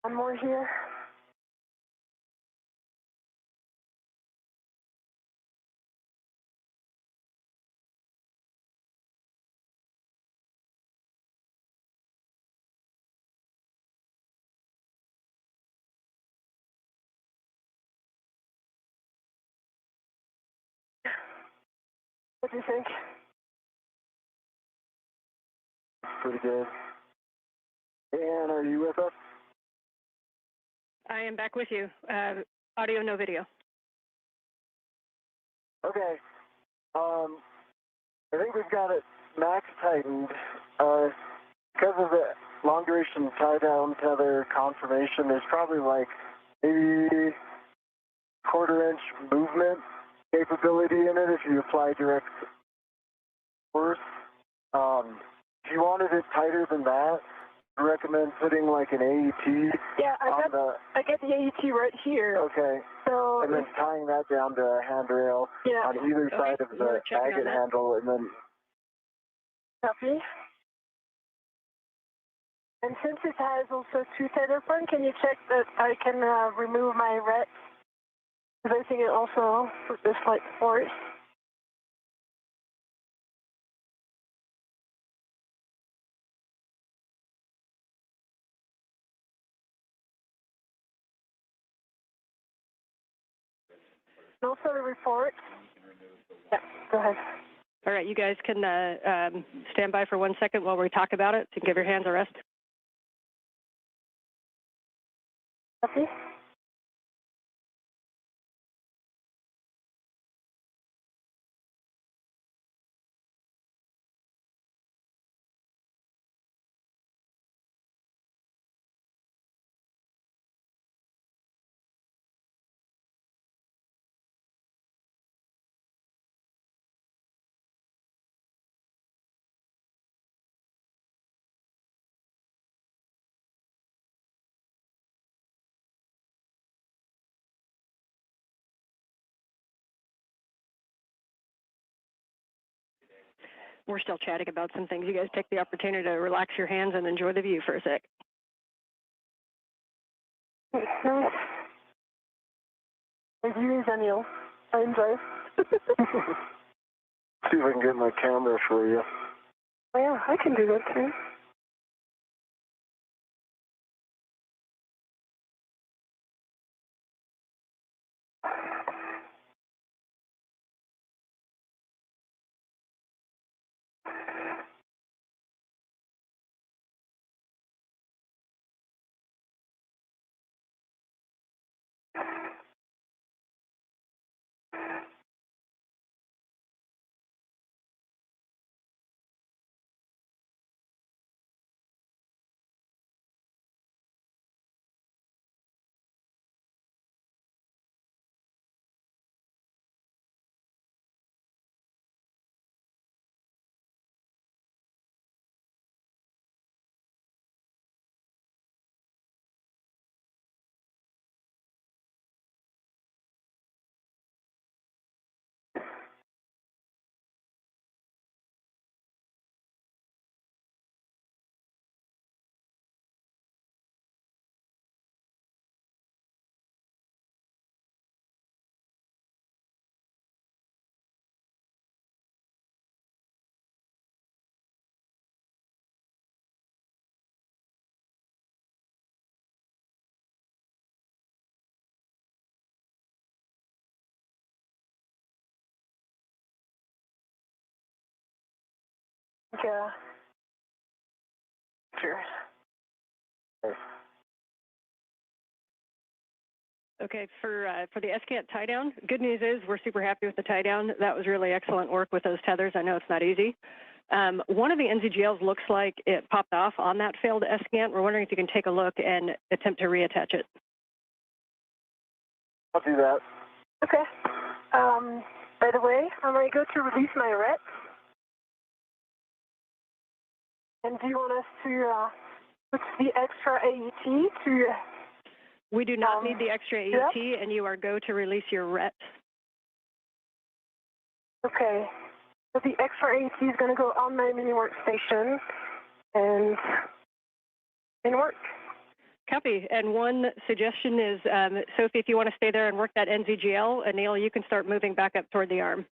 S4: One more here. What do you think?
S3: Pretty good. Anne, are you with us?
S6: I am back with you. Audio, no video.
S3: Okay. I think we've got it max tightened. Because of the long duration tie down tether confirmation, there's probably like maybe quarter-inch movement capability in it if you apply direct force. If you wanted it tighter than that, I recommend putting like an AET.
S4: Yeah, I get the AET right here.
S3: Okay.
S4: So
S3: and then tying that down to a handrail on either side of the agate handle, and then
S4: Copy. And since it has also two tether points, can you check that I can remove my ret? Because I think it also put this flight forward. And also the report. Yeah, go ahead.
S6: All right, you guys can stand by for 1 second while we talk about it to give your hands a rest.
S4: Copy.
S6: We're still chatting about some things. You guys take the opportunity to relax your hands and enjoy the view for a sec.
S4: The view is Anil. I enjoy.
S3: See if I can get my camera for you.
S4: Oh yeah, I can do that too. Yeah. Sure.
S6: Okay, for the SCANT tie down, good news is we're super happy with the tie down. That was really excellent work with those tethers. I know it's not easy. One of the NZGLs looks like it popped off on that failed SCANT. We're wondering if you can take a look and attempt to reattach it.
S3: I'll do that.
S4: Okay. By the way, I'm going to go to release my ret. And do you want us to put the extra AET to...
S6: We do not need the extra AET, yeah? And you are go to release your ret.
S4: Okay. So the extra AET is going to go on my mini workstation and work.
S6: Copy. And one suggestion is, Sophie, if you want to stay there and work that NZGL, Anil, you can start moving back up toward the arm.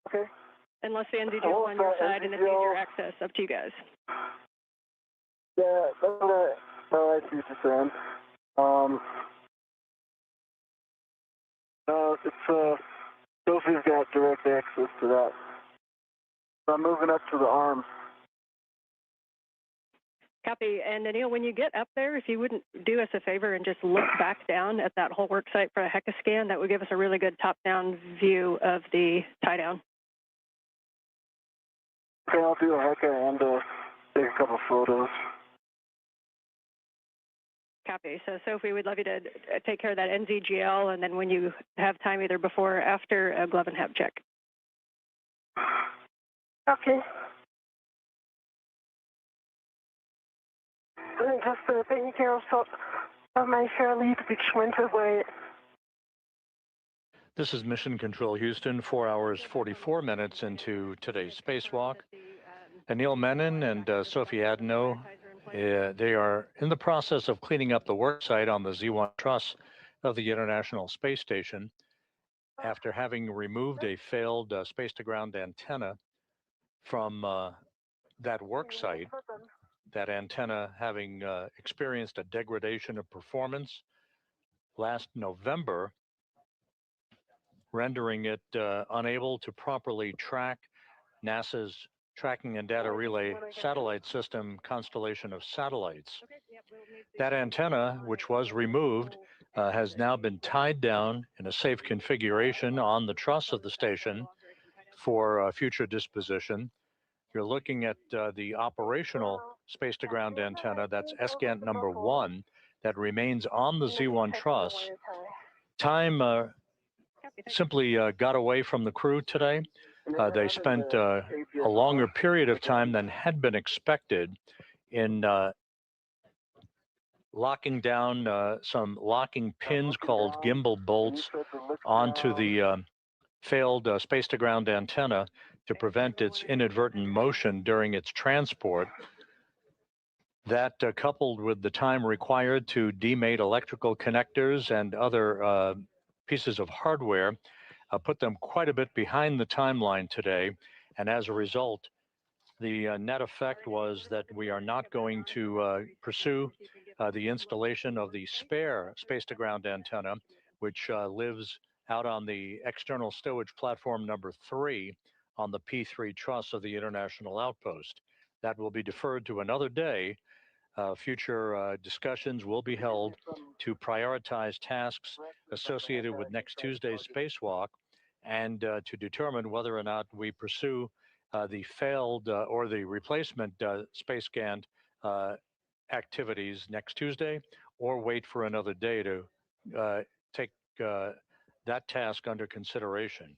S3: Okay.
S6: Unless the NZGL is on your side and it's easier access, up to you guys.
S3: Yeah, I see what you're saying. Sophie's got direct access to that. So I'm moving up to the arm.
S6: Copy. And Anil, when you get up there, if you wouldn't do us a favor and just look back down at that whole work site for a HECA scan, that would give us a really good top-down view of the tie-down.
S3: Okay, I'll do a HECA and take a couple photos.
S6: Copy. So, Sophie, we'd love you to take care of that NZGL, and then when you have time, either before or after, a glove and hab check.
S4: Okay. I'm just taking care of my fair lead, which went away.
S1: This is Mission Control Houston, 4 hours, 44 minutes into today's spacewalk. Anil Menon and Sophie Adenot, they are in the process of cleaning up the work site on the Z1 truss of the International Space Station after having removed a failed space-to-ground antenna from that work site, that antenna having experienced a degradation of performance last November, rendering it unable to properly track NASA's Tracking and Data Relay Satellite System constellation of satellites. That antenna, which was removed, has now been tied down in a safe configuration on the truss of the station for future disposition. You're looking at the operational space-to-ground antenna, that's SGANT number 1, that remains on the Z1 truss. Time simply got away from the crew today. They spent a longer period of time than had been expected in locking down some locking pins called gimbal bolts onto the failed space-to-ground antenna to prevent its inadvertent motion during its transport. That, coupled with the time required to demate electrical connectors and other pieces of hardware, put them quite a bit behind the timeline today. And as a result, the net effect was that we are not going to pursue the installation of the spare space-to-ground antenna, which lives out on the external stowage platform number 3 on the P3 truss of the International Outpost. That will be deferred to another day. Future discussions will be held to prioritize tasks associated with next Tuesday's spacewalk and to determine whether or not we pursue the failed or the replacement space GANT activities next Tuesday, or wait for another day to take that task under consideration.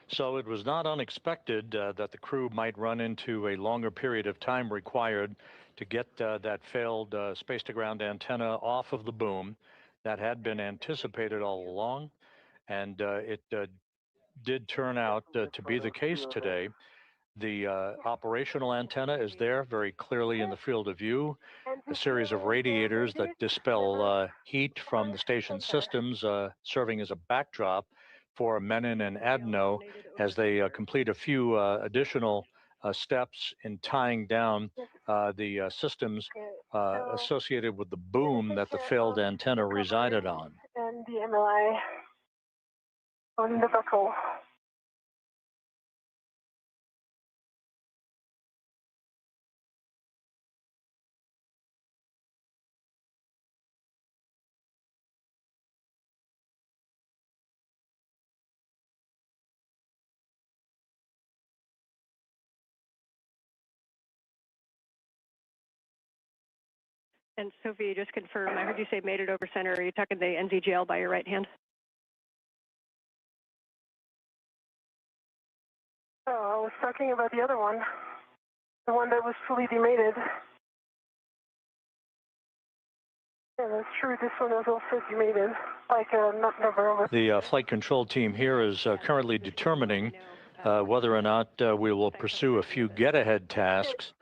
S1: So it was not unexpected that the crew might run into a longer period of time required to get that failed space-to-ground antenna off of the boom. That had been anticipated all along, and it did turn out to be the case today. The operational antenna is there very clearly in the field of view. A series of radiators that dispel heat from the station systems serving as a backdrop for Menon and Adenot as they complete a few additional steps in tying down the systems associated with the boom that the failed antenna resided on.
S4: And the MLI on the buckle.
S6: And Sophie, just confirm, I heard you say made it over center. Are you talking the NZGL by your right hand?
S4: Oh, I was talking about the other one. The one that was fully demated. Yeah, that's true. This one was also demated, like not November.
S1: The flight control team here is currently determining whether or not we will pursue a few get-ahead tasks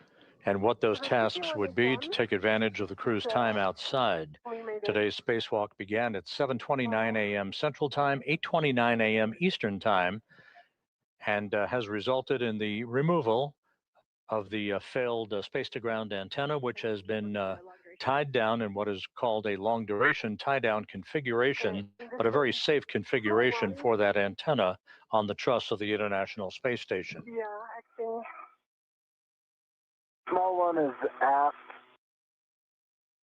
S1: and what those tasks would be to take advantage of the crew's time outside. Today's spacewalk began at 7:29 a.m. Central Time, 8:29 a.m. Eastern Time, and has resulted in the removal of the failed space-to-ground antenna, which has been tied down in what is called a long-duration tie-down configuration, but a very safe configuration for that antenna on the truss of the International Space Station.
S4: Yeah, actually.
S3: Small one is aft,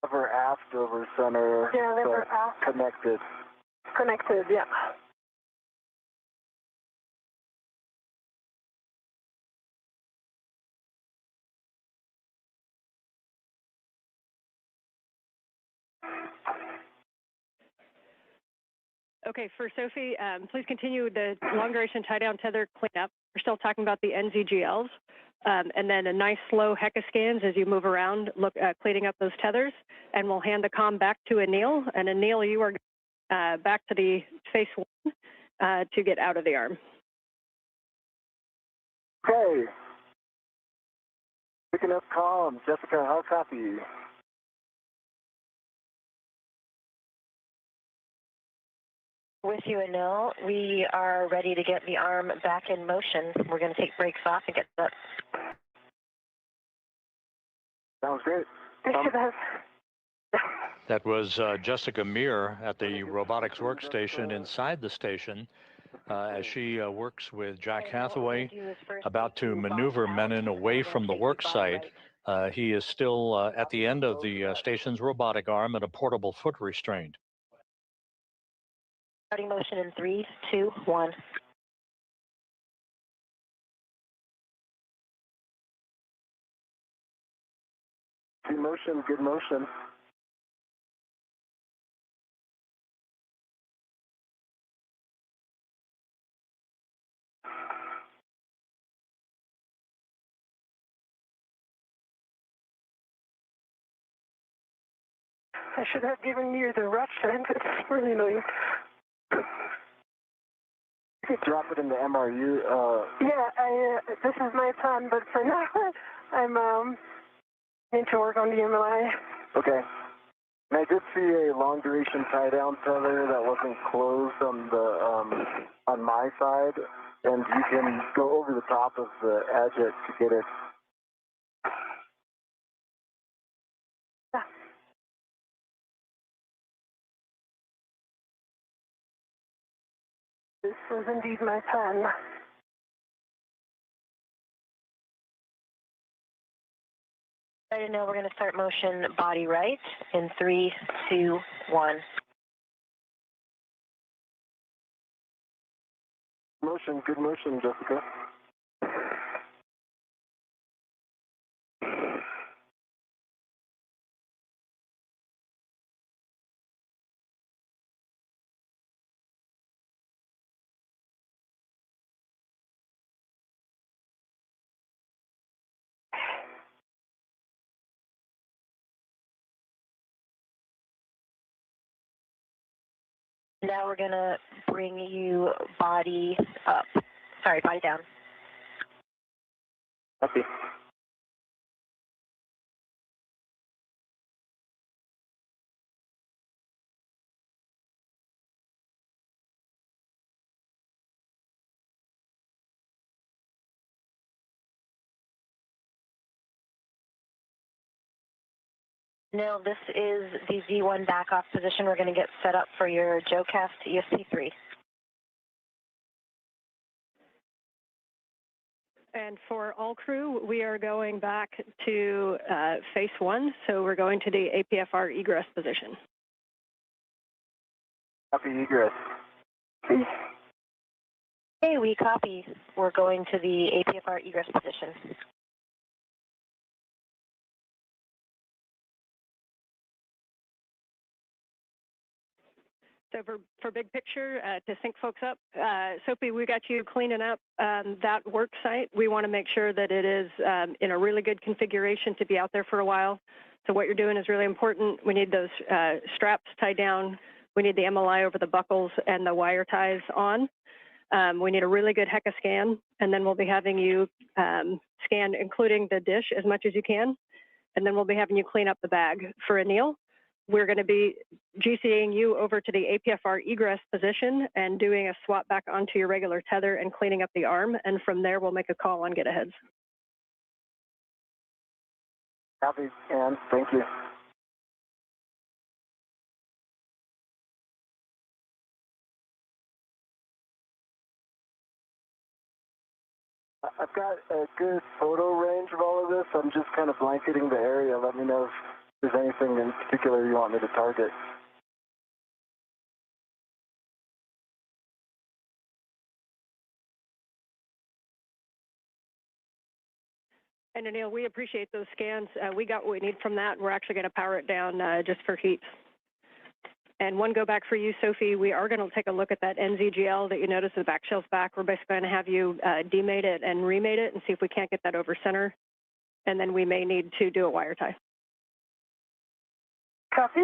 S3: over center.
S4: Yeah, they were aft.
S3: Connected.
S4: Connected, yeah.
S6: Okay, for Sophie, please continue the long duration tie down tether cleanup. We're still talking about the NZGLs, and then a nice slow HECA scans as you move around, cleaning up those tethers, and we'll hand the comm back to Anil. And Anil, you are back to the phase 1 to get out of the arm.
S3: Okay. Picking up comm. Jessica, how copy?
S7: With you, Anil. We are ready to get the arm back in motion. We're going to take brakes off and get set.
S3: Sounds great.
S1: That was Jessica Meir at the robotics workstation inside the station as she works with Jack Hathaway, about to maneuver Menon away from the work site. He is still at the end of the station's robotic arm and a portable foot restraint.
S7: Starting motion in 3, 2, 1.
S3: Good motion, good motion.
S4: I should have given you the rush hand. It's really annoying.
S3: You could drop it in the MRU.
S4: Yeah, this is my plan, but for now, I'm need to work on the MLI.
S3: Okay. And I did see a long duration tie down tether that wasn't closed on the on my side, and you can go over the top of the edge to get it.
S4: This was indeed my plan.
S7: Right, Anil, we're going to start motion body right in 3, 2, 1.
S3: Motion, good motion, Jessica.
S7: Now we're going to bring you body up. Sorry, body down.
S3: Copy.
S7: Now this is the Z1 back off position. We're going to get set up for your JoeCast ESP3.
S6: And for all crew, we are going back to phase 1, so we're going to the APFR egress position.
S3: Copy egress.
S7: Hey, we copy. We're going to the APFR egress position.
S6: So for big picture, to sync folks up, Sopie, we got you cleaning up that work site. We want to make sure that it is in a really good configuration to be out there for a while. So what you're doing is really important. We need those straps tied down. We need the MLI over the buckles and the wire ties on. We need a really good HECA scan, and then we'll be having you scan, including the dish, as much as you can. And then we'll be having you clean up the bag. For Anil, we're going to be GCAing you over to the APFR egress position and doing a swap back onto your regular tether and cleaning up the arm. And from there, we'll make a call on get-aheads.
S3: Copy, and thank you. I've got a good photo range of all of this. I'm just kind of blanketing the area. Let me know if there's anything in particular you want me to target.
S6: And Anil, we appreciate those scans. We got what we need from that. We're actually going to power it down just for heat. And one go back for you, Sophie. We are going to take a look at that NZGL that you notice the back shelves back. We're basically going to have you demate it and remate it and see if we can't get that over center. And then we may need to do a wire tie.
S4: Copy.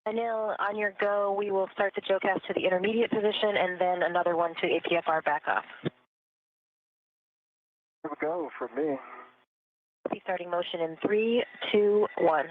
S7: Anil, on your go, we will start the JOCAS to the intermediate position and then another one to APFR back off.
S3: Here we go for me.
S7: Be starting motion in 3, 2, 1.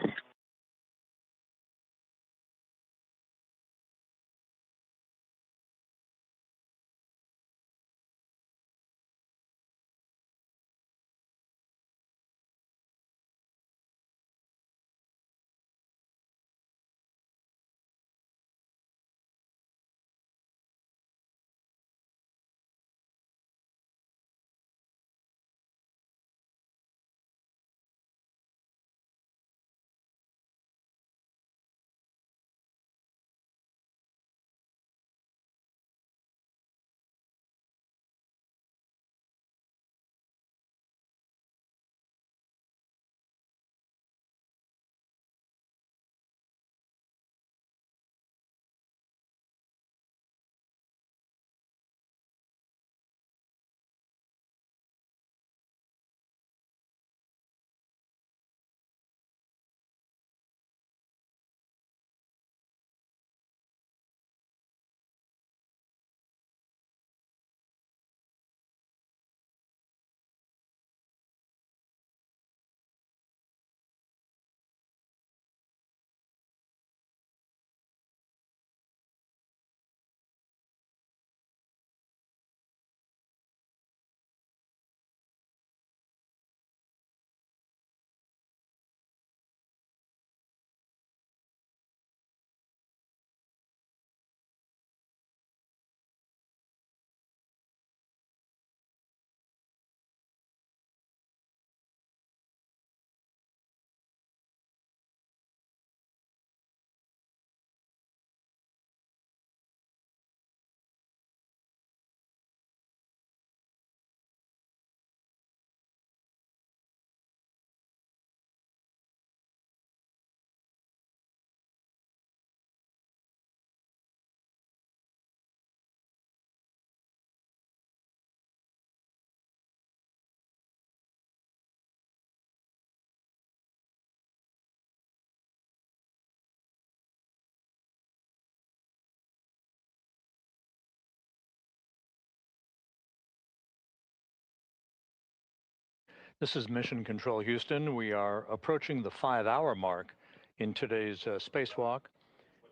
S1: This is Mission Control Houston. We are approaching the 5-hour mark in today's spacewalk.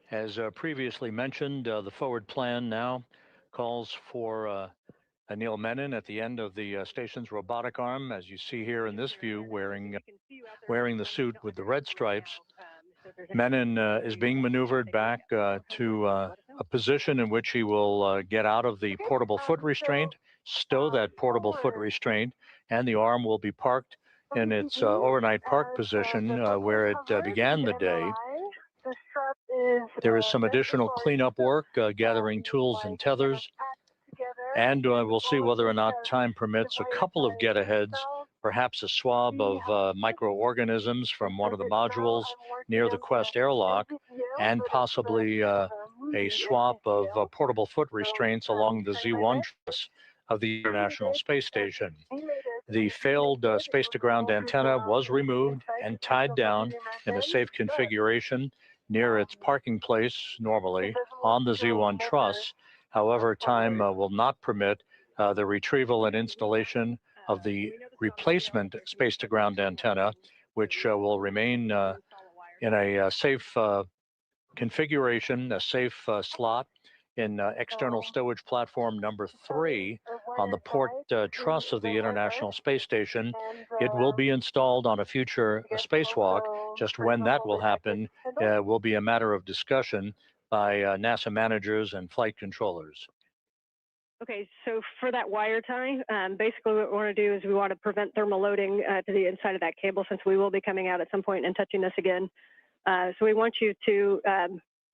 S1: As previously mentioned, the forward plan now calls for Anil Menon at the end of the station's robotic arm, as you see here in this view, wearing the suit with the red stripes. Menon is being maneuvered back to a position in which he will get out of the portable foot restraint, stow that portable foot restraint, and the arm will be parked in its overnight park position where it began the day. There is some additional cleanup work, gathering tools and tethers, and we'll see whether or not time permits a couple of get-aheads, perhaps a swab of microorganisms from one of the modules near the Quest airlock, and possibly a swap of portable foot restraints along the Z1 truss of the International Space Station. The failed space-to-ground antenna was removed and tied down in a safe configuration near its parking place, normally, on the Z1 truss. However, time will not permit the retrieval and installation of the replacement space-to-ground antenna, which will remain in a safe configuration, a safe slot in external stowage platform number 3 on the port truss of the International Space Station. It will be installed on a future spacewalk. Just when that will happen will be a matter of discussion by NASA managers and flight controllers.
S6: Okay, so for that wire tie, basically what we want to do is we want to prevent thermal loading to the inside of that cable, since we will be coming out at some point and touching this again. So we want you to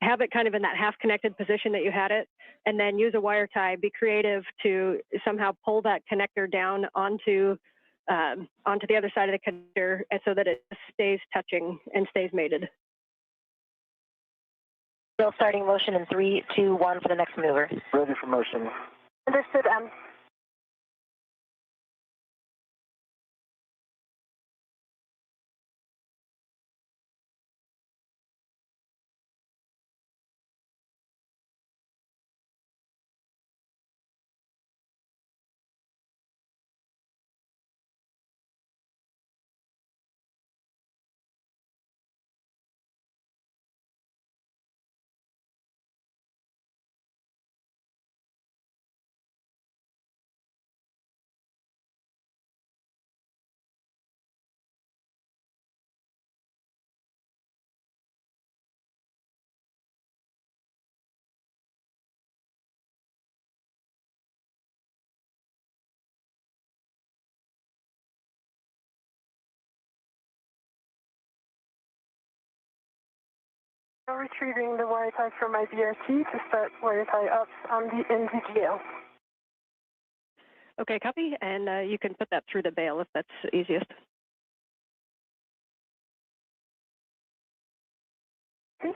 S6: have it kind of in that half-connected position that you had it, and then use a wire tie. Be creative to somehow pull that connector down onto the other side of the connector, and so that it stays touching and stays mated.
S7: Still starting motion in 3, 2, 1 for the next maneuver.
S3: Ready for motion.
S4: Understood, M. Now retrieving the wire tie from my BRT to start wire tie up on the NVGL.
S6: Okay, copy, and you can put that through the bail if that's easiest.
S4: Okay.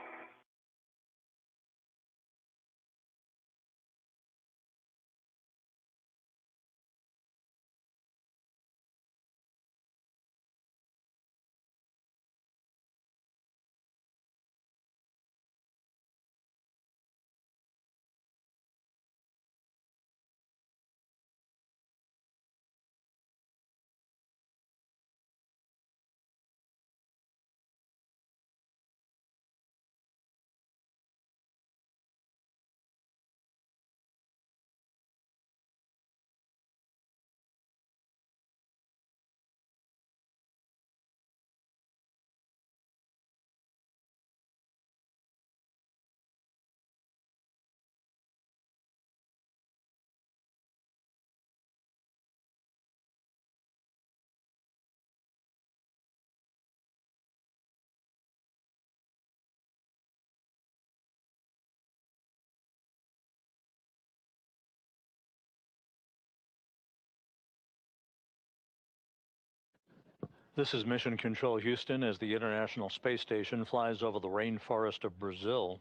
S1: This is Mission Control Houston as the International Space Station flies over the rainforest of Brazil.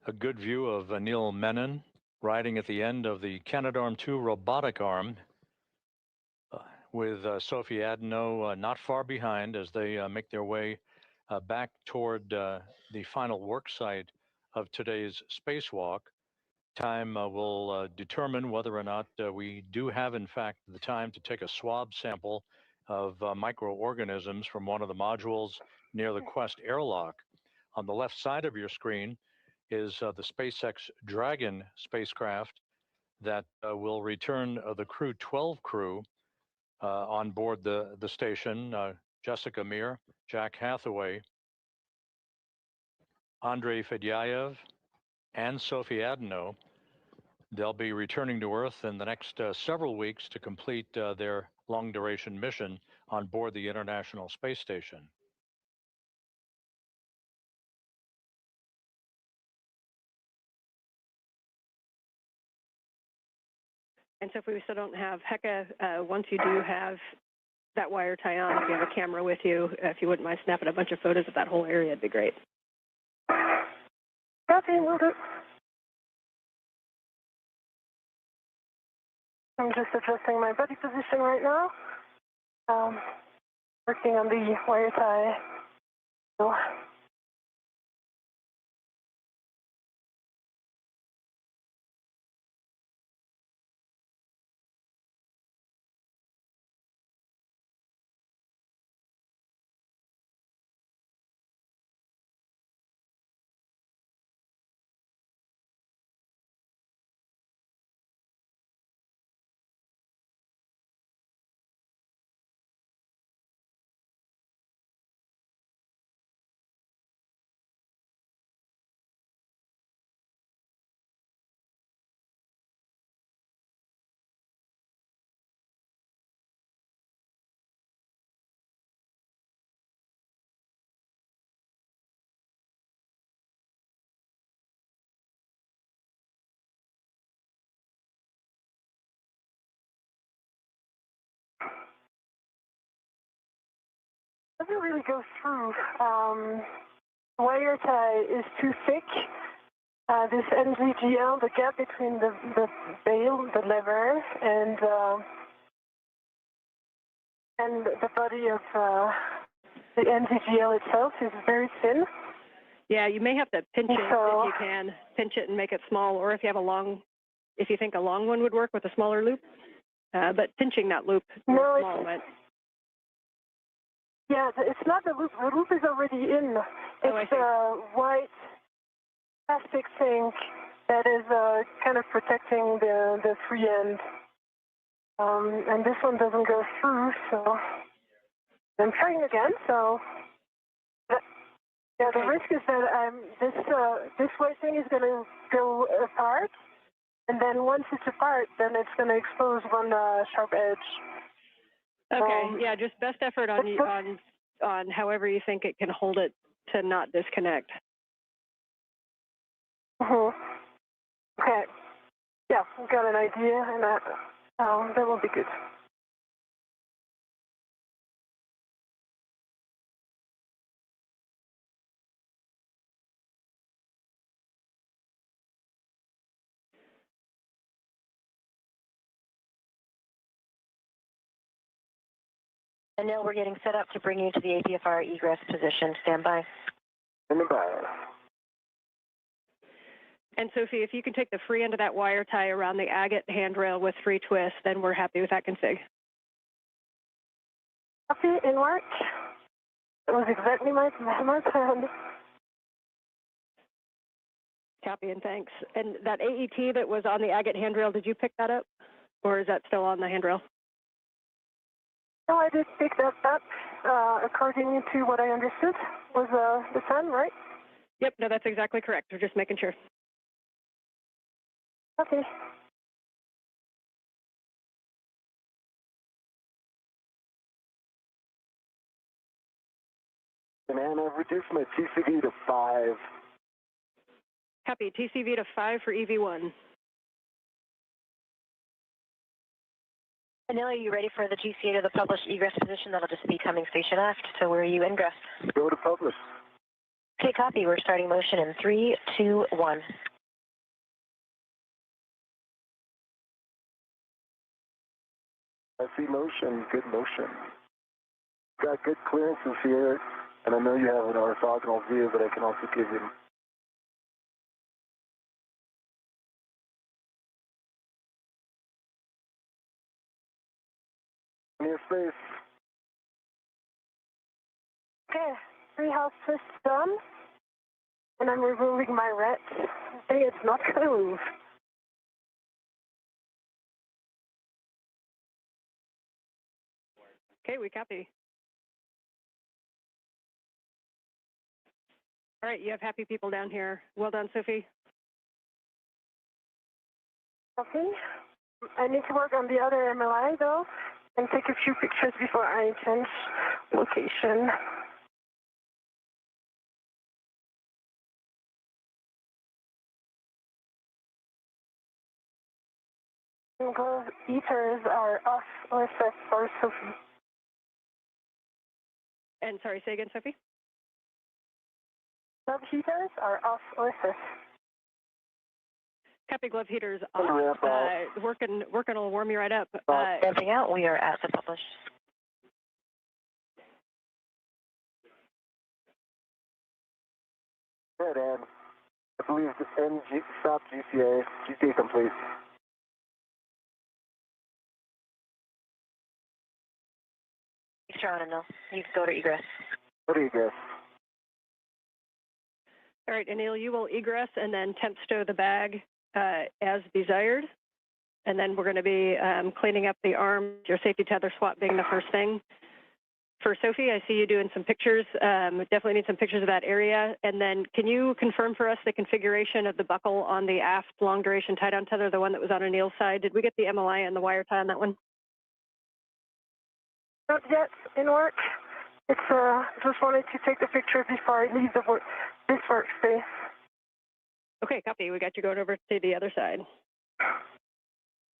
S1: A good view of Anil Menon riding at the end of the Canadarm2 robotic arm with Sophie Adenot not far behind as they make their way back toward the final work site of today's spacewalk. Time will determine whether or not we do have, in fact, the time to take a swab sample of microorganisms from one of the modules near the Quest airlock. On the left side of your screen is the SpaceX Dragon spacecraft that will return the Crew 12 crew on board the station, Jessica Meir, Jack Hathaway, Andrei Fedyaev, and Sophie Adenot. They'll be returning to Earth in the next several weeks to complete their long-duration mission on board the International Space Station.
S6: And so if we still don't have Heka, once you do have that wire tie on, if you have a camera with you, if you wouldn't mind snapping a bunch of photos of that whole area, it'd be great.
S4: Copy, will do. I'm just adjusting my body position right now. Working on the wire tie. doesn't really go through. Wire tie is too thick. This NZGL, the gap between the bail, the lever, and the body of the NZGL itself is very thin.
S6: Yeah, you may have to pinch it
S4: So-
S6: if you can. Pinch it and make it small, or if you have if you think a long one would work with a smaller loop. But pinching that loop
S4: No,
S6: small might.
S4: Yeah, it's not the loop. The loop is already in. It's a white plastic thing that is kind of protecting the free end. And this one doesn't go through, so I'm trying again. So yeah, the risk is that this white thing is going to go apart, and then once it's apart, then it's going to expose one sharp edge.
S6: Okay, yeah, just best effort on however you think it can hold it to not disconnect.
S4: Okay. Yeah, we've got an idea, and that will be good.
S7: And now we're getting set up to bring you to the APFR egress position. Stand by.
S3: Stand by.
S6: And Sophie, if you can take the free end of that wire tie around the agate handrail with 3 twists, then we're happy with that config.
S4: Copy, in work. That was exactly my plan.
S6: Copy and thanks. And that AET that was on the agate handrail, did you pick that up? Or is that still on the handrail?
S4: No, I did pick that up, according to what I understood, was the plan, right?
S6: Yep, no, that's exactly correct. We're just making sure.
S4: Okay.
S3: And I've reduced my TCV to 5.
S6: Copy. TCV to 5 for EV1.
S7: Anil, are you ready for the GCA to the published egress position? That'll just be coming station aft. So where are you ingress?
S3: Go to publish.
S7: Okay, copy. We're starting motion in 3, 2, 1.
S3: I see motion, good motion. Got good clearances here, and I know you have an orthogonal view, but I can also give you. Near space.
S4: Okay, 3 house twists done, and I'm removing my ret. Hey, it's not going to move.
S6: Okay, we copy. All right, you have happy people down here. Well done, Sophie.
S4: Okay. I need to work on the other MLI, though, and take a few pictures before I change location. Glove heaters are off OSS for Sophie.
S6: And sorry, say again, Sophie?
S4: Glove heaters are off OSS.
S6: Copy, glove heaters
S3: Ramp
S6: off.
S3: out.
S6: Working will warm you right up.
S7: Ramping out. We are at the published.
S3: Good, Ann. I believe this NG stop GCA. GCA complete.
S7: Thanks, Anil. You can go to egress.
S3: What do you guess?
S6: All right, Anil, you will egress and then temp stow the bag as desired. And then we're going to be cleaning up the arm, your safety tether swap being the first thing. For Sophie, I see you doing some pictures. Definitely need some pictures of that area. And then can you confirm for us the configuration of the buckle on the aft long duration tie down tether, the one that was on Anil's side? Did we get the MLI and the wire tie on that one?
S4: Not yet in work. It's just wanted to take the picture before I leave this workspace.
S6: Okay, copy. We got you going over to the other side.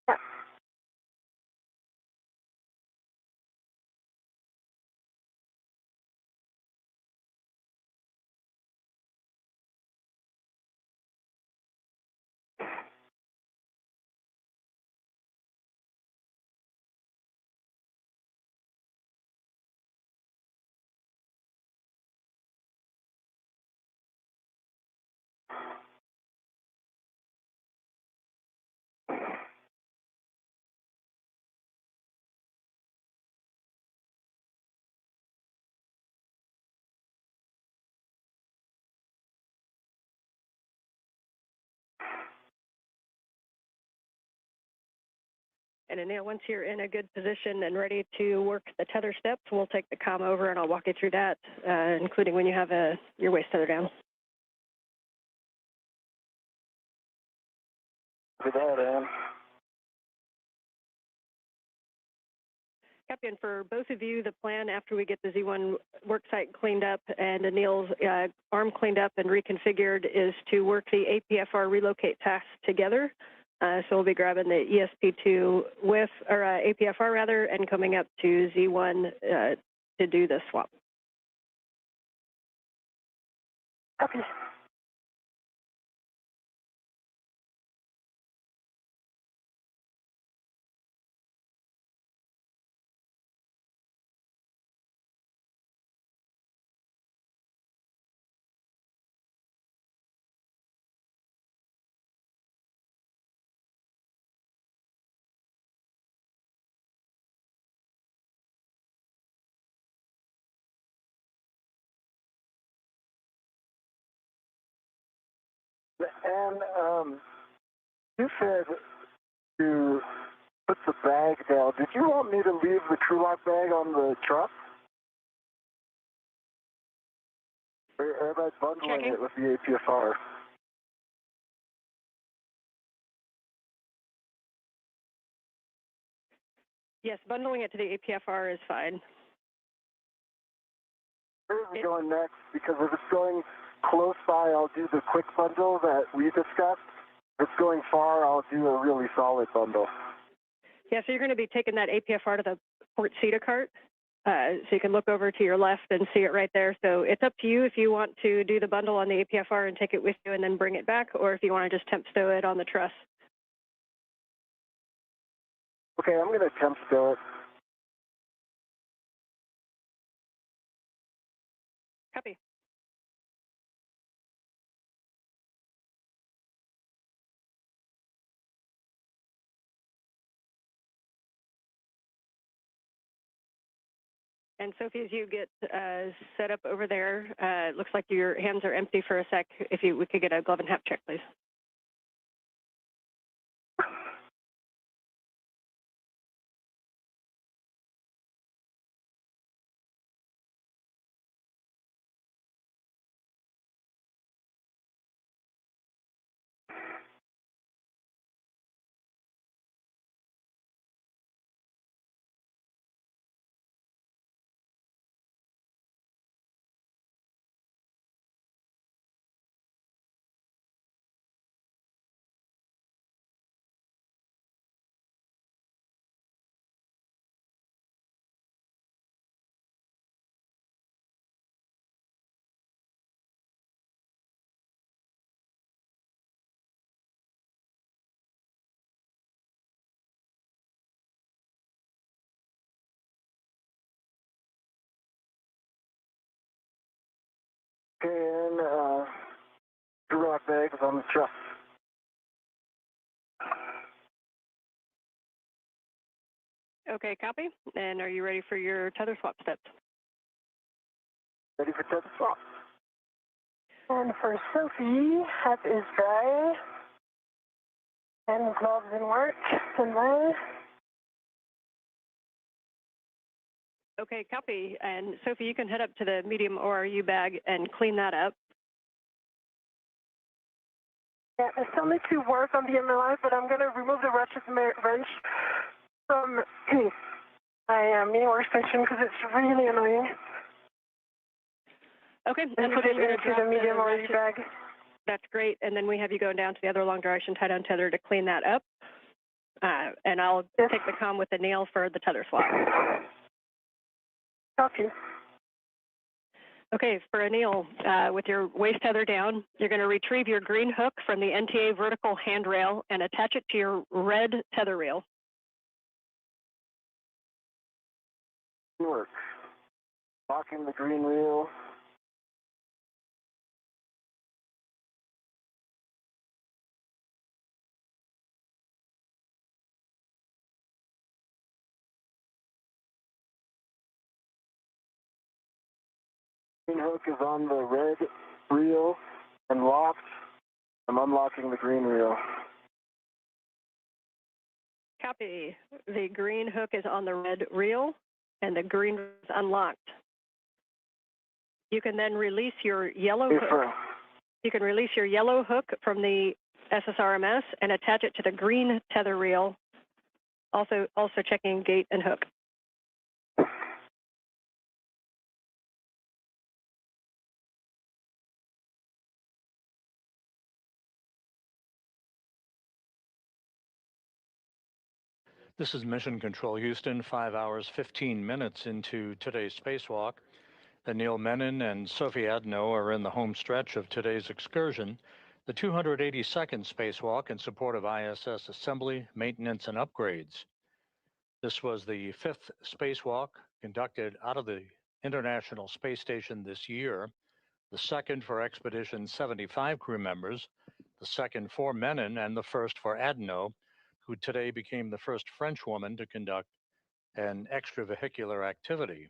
S4: Yeah.
S6: And Anil, once you're in a good position and ready to work the tether steps, we'll take the comm over and I'll walk you through that, including when you have your waist tether down.
S3: With that, Ann.
S6: Captain, for both of you, the plan after we get the Z1 worksite cleaned up and Anil's arm cleaned up and reconfigured is to work the APFR relocate task together. So we'll be grabbing the ESP2 with, or APFR rather, and coming up to Z1 to do the swap.
S4: Copy.
S3: And you said to put the bag down. Did you want me to leave the crew lock bag on the truck? Or am I bundling
S6: Checking.
S3: it with the APFR?
S6: Yes, bundling it to the APFR is fine.
S3: Where is it going next? Because if it's going close by, I'll do the quick bundle that we discussed. If it's going far, I'll do a really solid bundle.
S6: Yeah, so you're going to be taking that APFR to the port CETA cart. So you can look over to your left and see it right there. So it's up to you if you want to do the bundle on the APFR and take it with you and then bring it back, or if you want to just temp stow it on the truss.
S3: Okay, I'm going to temp stow it.
S6: Copy. And Sophie, as you get set up over there, it looks like your hands are empty for a sec. If we could get a glove and hap check, please.
S3: Okay, and crew lock bag is on the truck.
S6: Okay, copy. And are you ready for your tether swap steps?
S3: Ready for tether swap.
S4: And for Sophie, hat is dry. And gloves in work. And
S6: Okay, copy. And Sophie, you can head up to the medium ORU bag and clean that up.
S4: yeah, I still need to work on the MLI, but I'm going to remove the ratchet wrench from my mini workstation because it's really annoying.
S6: Okay,
S4: And put it into the medium ORU
S6: ratchet.
S4: bag.
S6: That's great. And then we have you going down to the other long duration tie-down tether to clean that up. And I'll take the comm with the nail for the tether swap.
S4: Copy.
S6: Okay, for Anil, with your waist tether down, you're going to retrieve your green hook from the NTA vertical handrail and attach it to your red tether reel.
S3: Work. Locking the green reel. Green hook is on the red reel and locked. I'm unlocking the green reel.
S6: Copy. The green hook is on the red reel, and the green is unlocked. You can then release your yellow hook. You can release your yellow hook from the SSRMS and attach it to the green tether reel, also checking gate and hook.
S1: This is Mission Control Houston, 5 hours, 15 minutes into today's spacewalk. Anil Menon and Sophie Adenot are in the home stretch of today's excursion, the 282nd spacewalk in support of ISS assembly, maintenance, and upgrades. This was the 5th spacewalk conducted out of the International Space Station this year, the 2nd for Expedition 75 crew members, the 2nd for Menon, and the 1st for Adenot, who today became the first French woman to conduct an extravehicular activity.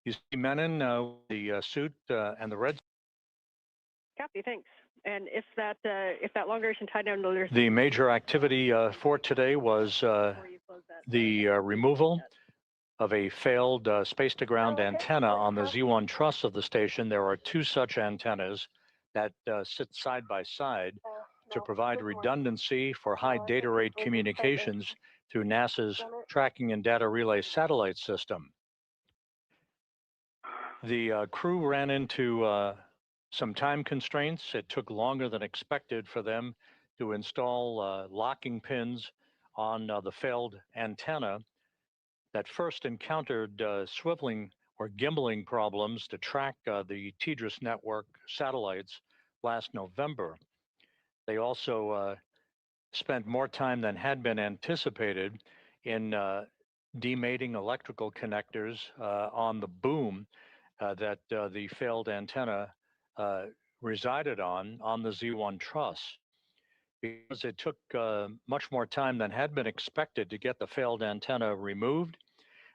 S1: You see Menon, the suit and the red.
S6: Copy, thanks. And if that long duration tie down alert.
S1: The major activity for today was the removal of a failed space-to-ground antenna on the Z1 truss of the station. There are 2 such antennas that sit side by side to provide redundancy for high data rate communications through NASA's Tracking and Data Relay Satellite System. The crew ran into some time constraints. It took longer than expected for them to install locking pins on the failed antenna that first encountered swiveling or gimbaling problems to track the TDRS network satellites last November. They also spent more time than had been anticipated in demating electrical connectors on the boom that the failed antenna resided on the Z1 truss. Because it took much more time than had been expected to get the failed antenna removed,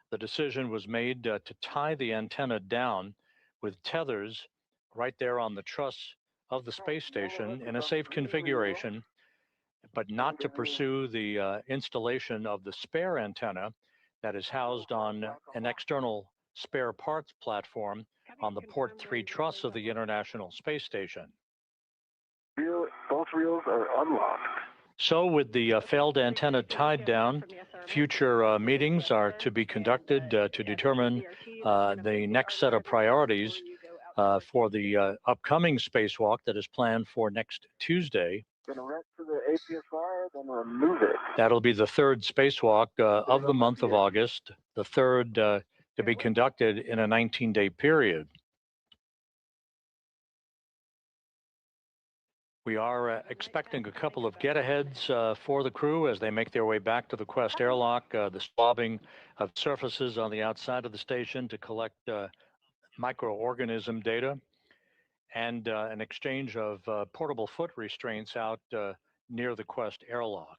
S1: the decision was made to tie the antenna down with tethers right there on the truss of the space station in a safe configuration, but not to pursue the installation of the spare antenna that is housed on an external spare parts platform on the Port 3 truss of the International Space Station.
S3: Both reels are unlocked.
S1: So with the failed antenna tied down, future meetings are to be conducted to determine the next set of priorities for the upcoming spacewalk that is planned for next Tuesday.
S3: Gonna rent to the APSR, then remove it.
S1: That'll be the 3rd spacewalk of the month of August, the 3rd to be conducted in a 19-day period. We are expecting a couple of get-aheads for the crew as they make their way back to the Quest airlock, the swabbing of surfaces on the outside of the station to collect microorganism data, and an exchange of portable foot restraints out near the Quest airlock.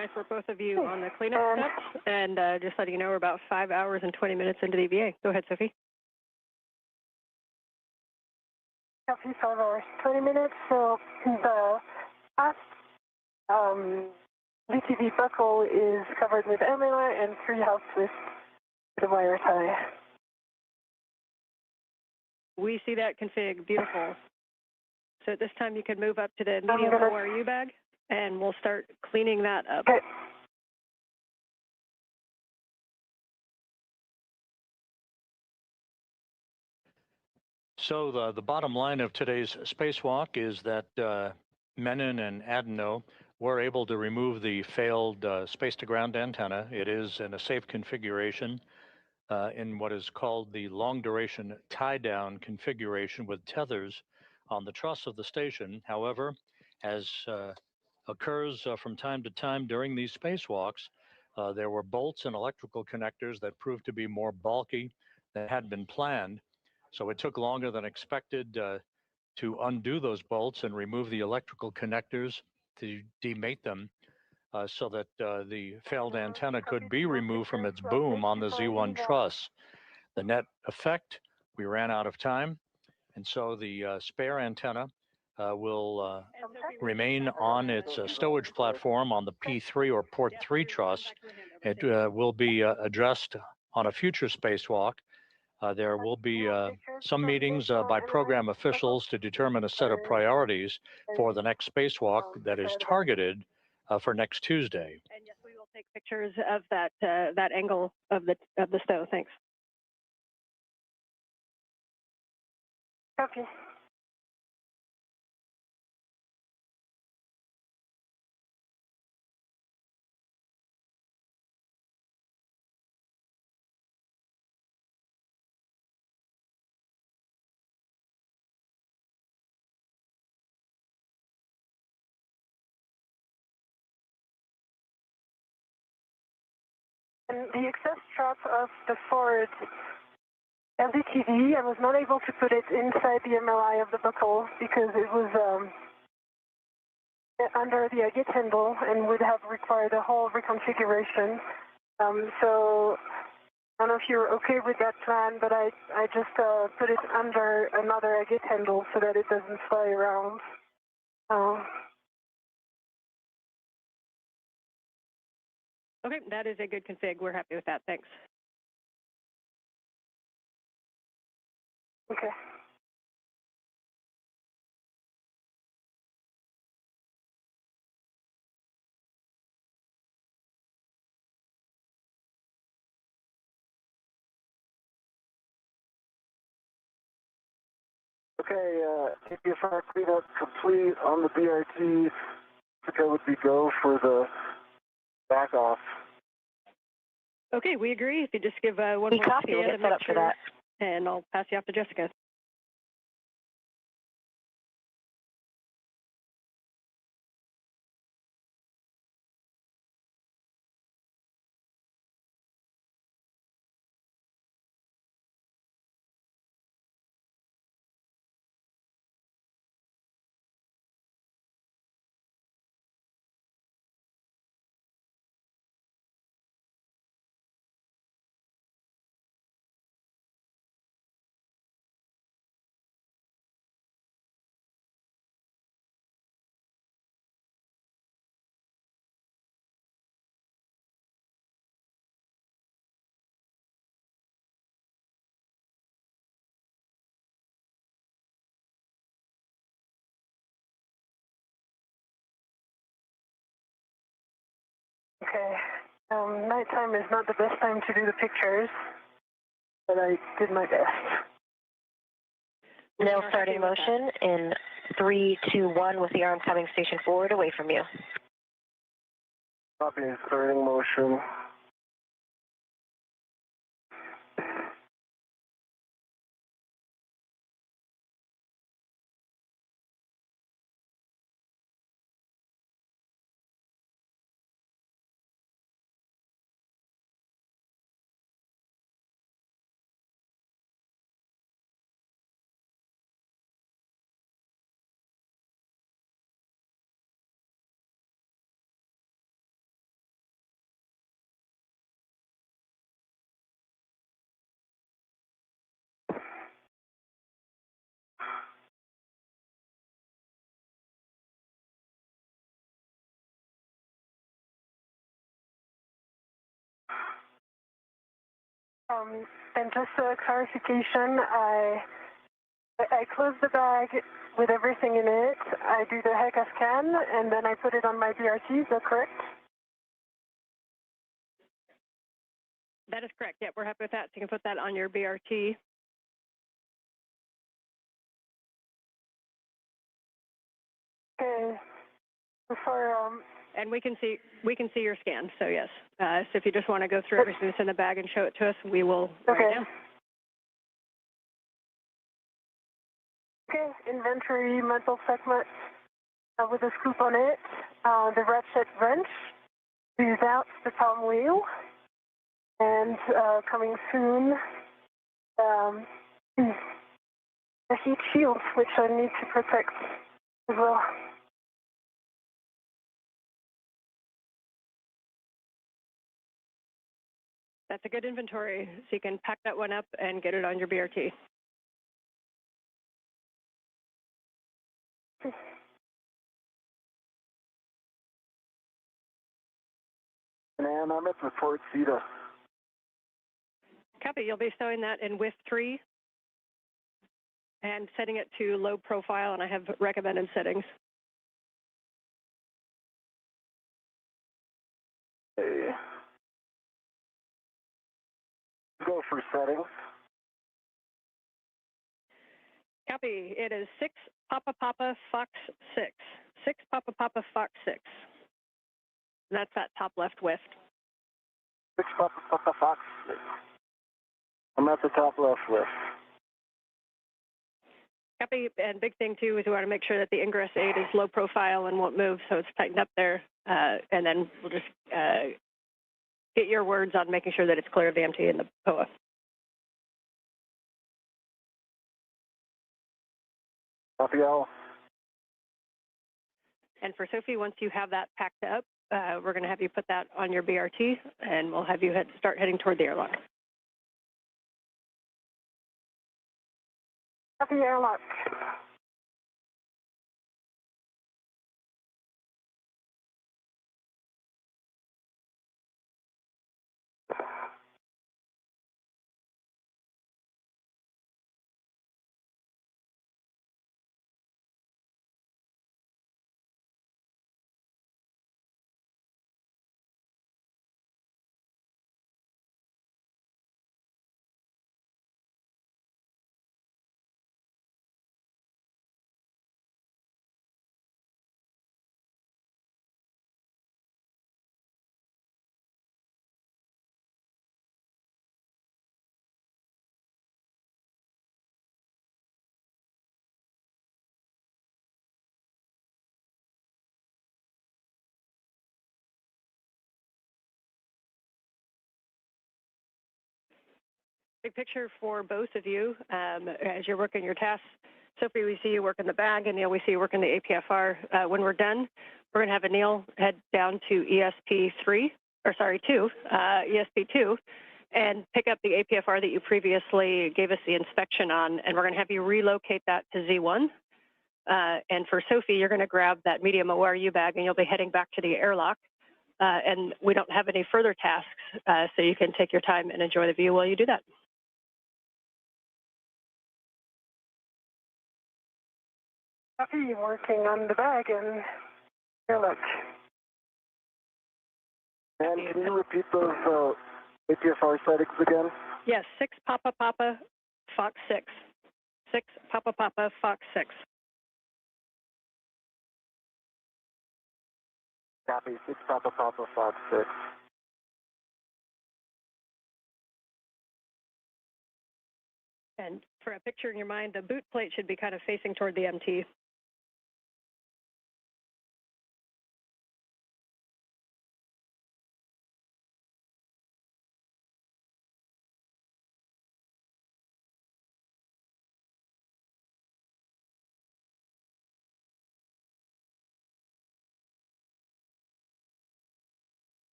S6: Nice work, both of you, on the cleanup steps. And just letting you know, we're about 5 hours and 20 minutes into the EVA. Go ahead, Sophie.
S4: Copy, 5 hours, 20 minutes. So the last VTV buckle is covered with MLR and 3 house with the wire tie.
S6: We see that config. Beautiful. So at this time, you can move up to the medium ORU bag, and we'll start cleaning that up.
S4: Okay.
S1: So the bottom line of today's spacewalk is that Menon and Adenot were able to remove the failed space-to-ground antenna. It is in a safe configuration in what is called the long-duration tie-down configuration with tethers on the truss of the station. However, as occurs from time to time during these spacewalks, there were bolts and electrical connectors that proved to be more bulky than had been planned. So it took longer than expected to undo those bolts and remove the electrical connectors to demate them so that the failed antenna could be removed from its boom on the Z1 truss. The net effect, we ran out of time, and so the spare antenna will remain on its stowage platform on the P3 or port 3 truss. It will be addressed on a future spacewalk. There will be some meetings by program officials to determine a set of priorities for the next spacewalk that is targeted for next Tuesday.
S6: And yes, we will take pictures of that that angle of the stow. Thanks.
S4: Copy. And the excess strap of the Ford LDTV, I was not able to put it inside the MLI of the buckle because it was under the agate handle and would have required a whole reconfiguration. So I don't know if you're okay with that plan, but I just put it under another agate handle so that it doesn't fly around.
S6: Okay, that is a good config. We're happy with that. Thanks.
S4: Okay. Okay, APFR cleanup complete on the BRT. I think I would be go for the back off.
S6: Okay, we agree. If you just give one more
S7: copy, we'll get set up for that.
S6: And I'll pass you off to Jessica.
S4: Okay. Nighttime is not the best time to do the pictures, but I did my best.
S7: Now starting motion in 3, 2, 1 with the arm coming station forward away from you.
S3: Copy, starting motion.
S4: And just a clarification, I close the bag with everything in it. I do the HECA scan, and then I put it on my BRT. Is that correct?
S6: That is correct. Yep, we're happy with that. So you can put that on your BRT.
S4: Okay.
S6: And we can see your scan. So yes. So if you just want to go through everything that's in the bag and show it to us, we will.
S4: Okay.
S6: Right now.
S4: Okay. Inventory metal segment with a scoop on it. The ratchet wrench. Squeeze out the palm wheel. And coming soon, the heat shield, which I need to protect as well.
S6: That's a good inventory. So you can pack that one up and get it on your BRT.
S3: And I'm at the Fort Cedar.
S6: Copy. You'll be stowing that in with 3 and setting it to low profile, and I have recommended settings.
S3: Okay. Go for settings.
S6: Copy. It is 6 Papa Papa Fox 6. 6 Papa Papa Fox 6. And that's that top left whiff.
S3: 6 Papa Papa Fox 6. I'm at the top left lift.
S6: Copy. And big thing too is we want to make sure that the ingress aid is low profile and won't move, so it's tightened up there. And then we'll just get your words on making sure that it's clear of the empty in the POA.
S3: Copy all.
S6: And for Sophie, once you have that packed up, we're going to have you put that on your BRT, and we'll have you start heading toward the airlock.
S4: Copy airlock.
S6: Big picture for both of you as you're working your tasks. Sophie, we see you work in the bag, and Anil, we see you work in the APFR. When we're done, we're going to have Anil head down to ESP2, and pick up the APFR that you previously gave us the inspection on, and we're going to have you relocate that to Z1. And for Sophie, you're going to grab that medium ORU bag, and you'll be heading back to the airlock. And we don't have any further tasks, so you can take your time and enjoy the view while you do that.
S4: Copy, working on the bag and airlock.
S3: And can you repeat those APFR settings again?
S6: Yes, 6 Papa Papa Fox 6. 6 Papa Papa Fox 6.
S3: Copy, 6 Papa Papa Fox 6.
S6: And for a picture in your mind, the boot plate should be kind of facing toward the MT.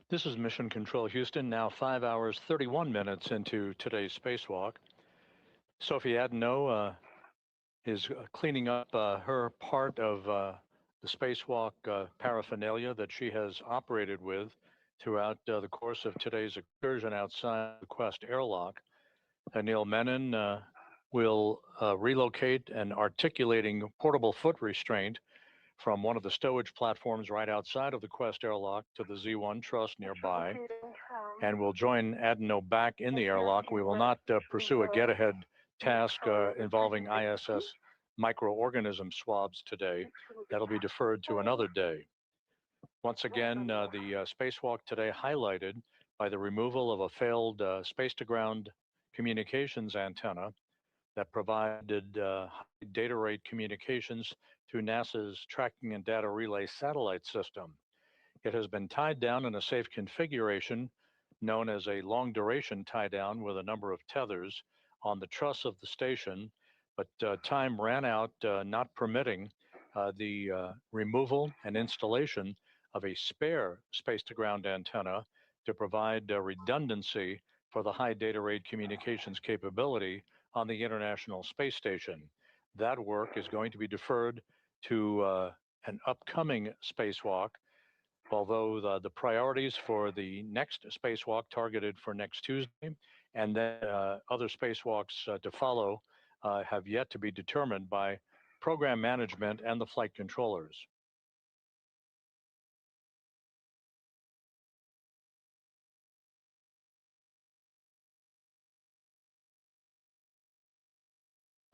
S1: This is Mission Control Houston, now 5 hours, 31 minutes into today's spacewalk. Sophie Adenot is cleaning up her part of the spacewalk paraphernalia that she has operated with throughout the course of today's excursion outside the Quest airlock. Anil Menon will relocate an articulating portable foot restraint from one of the stowage platforms right outside of the Quest airlock to the Z1 truss nearby, and will join Adenot back in the airlock. We will not pursue a get-ahead task involving ISS microorganism swabs today. That'll be deferred to another day. Once again, the spacewalk today highlighted by the removal of a failed space-to-ground communications antenna that provided high data rate communications through NASA's Tracking and Data Relay satellite system. It has been tied down in a safe configuration known as a long duration tie down with a number of tethers on the truss of the station, but time ran out, not permitting the removal and installation of a spare space-to-ground antenna to provide redundancy for the high data rate communications capability on the International Space Station. That work is going to be deferred to an upcoming spacewalk, although the priorities for the next spacewalk targeted for next Tuesday and then other spacewalks to follow have yet to be determined by program management and the flight controllers.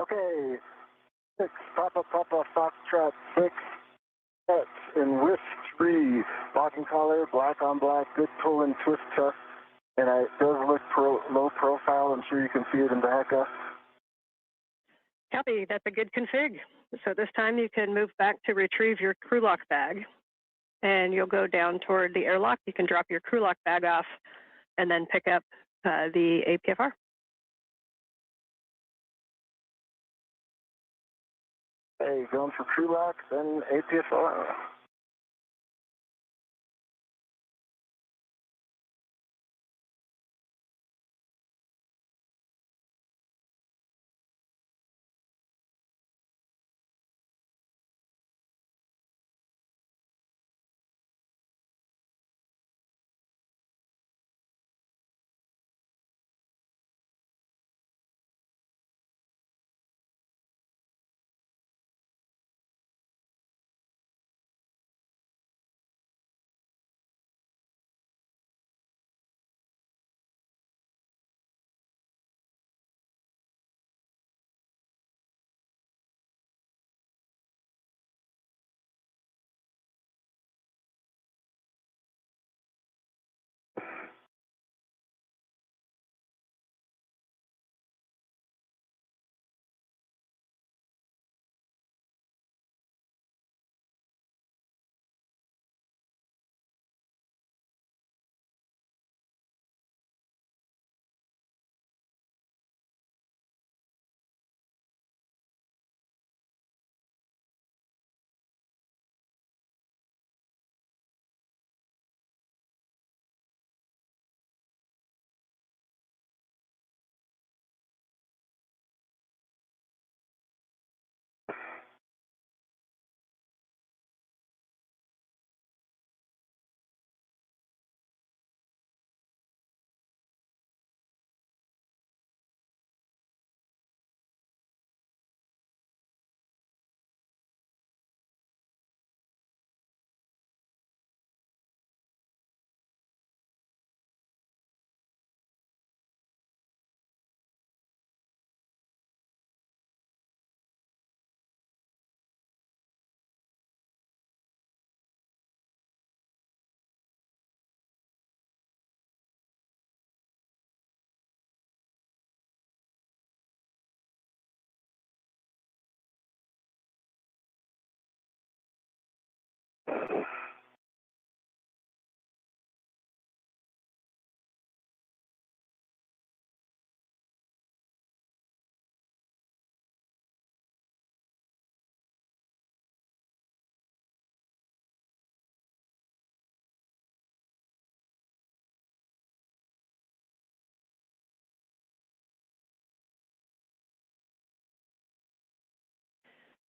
S3: Okay, 6, Papa, Foxtrot 6, sets in whisk 3, locking collar, black on black, good pull and twist test, and it does look low profile. I'm sure you can see it in back.
S6: Copy, that's a good config. So this time you can move back to retrieve your crew lock bag, and you'll go down toward the airlock. You can drop your crew lock bag off and then pick up the APFR.
S3: Hey, going for crew lock, then APFR.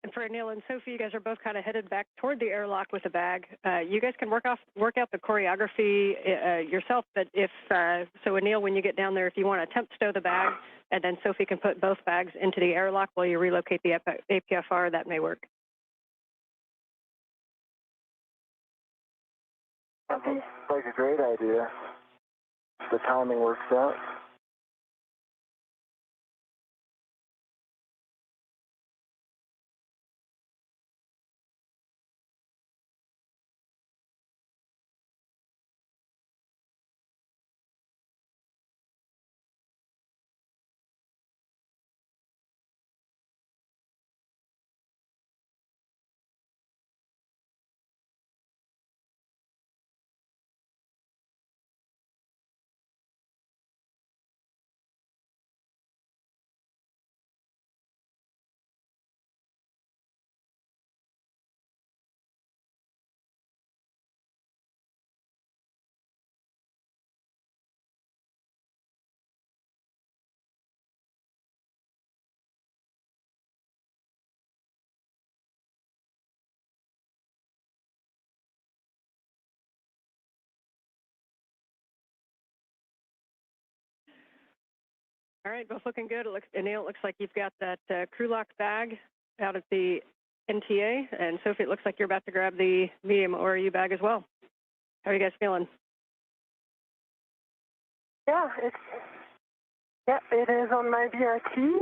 S6: And for Anil and Sophie, you guys are both kind of headed back toward the airlock with the bag. You guys can work out the choreography yourself, but if so, Anil, when you get down there, if you want to attempt stow the bag, and then Sophie can put both bags into the airlock while you relocate the APFR, that may work.
S3: That looks like a great idea. The timing works out.
S6: All right, both looking good. Anil, it looks like you've got that crew locked bag out at the NTA, and Sophie, it looks like you're about to grab the medium ORU bag as well. How are you guys feeling?
S4: Yeah, it is on my BRT.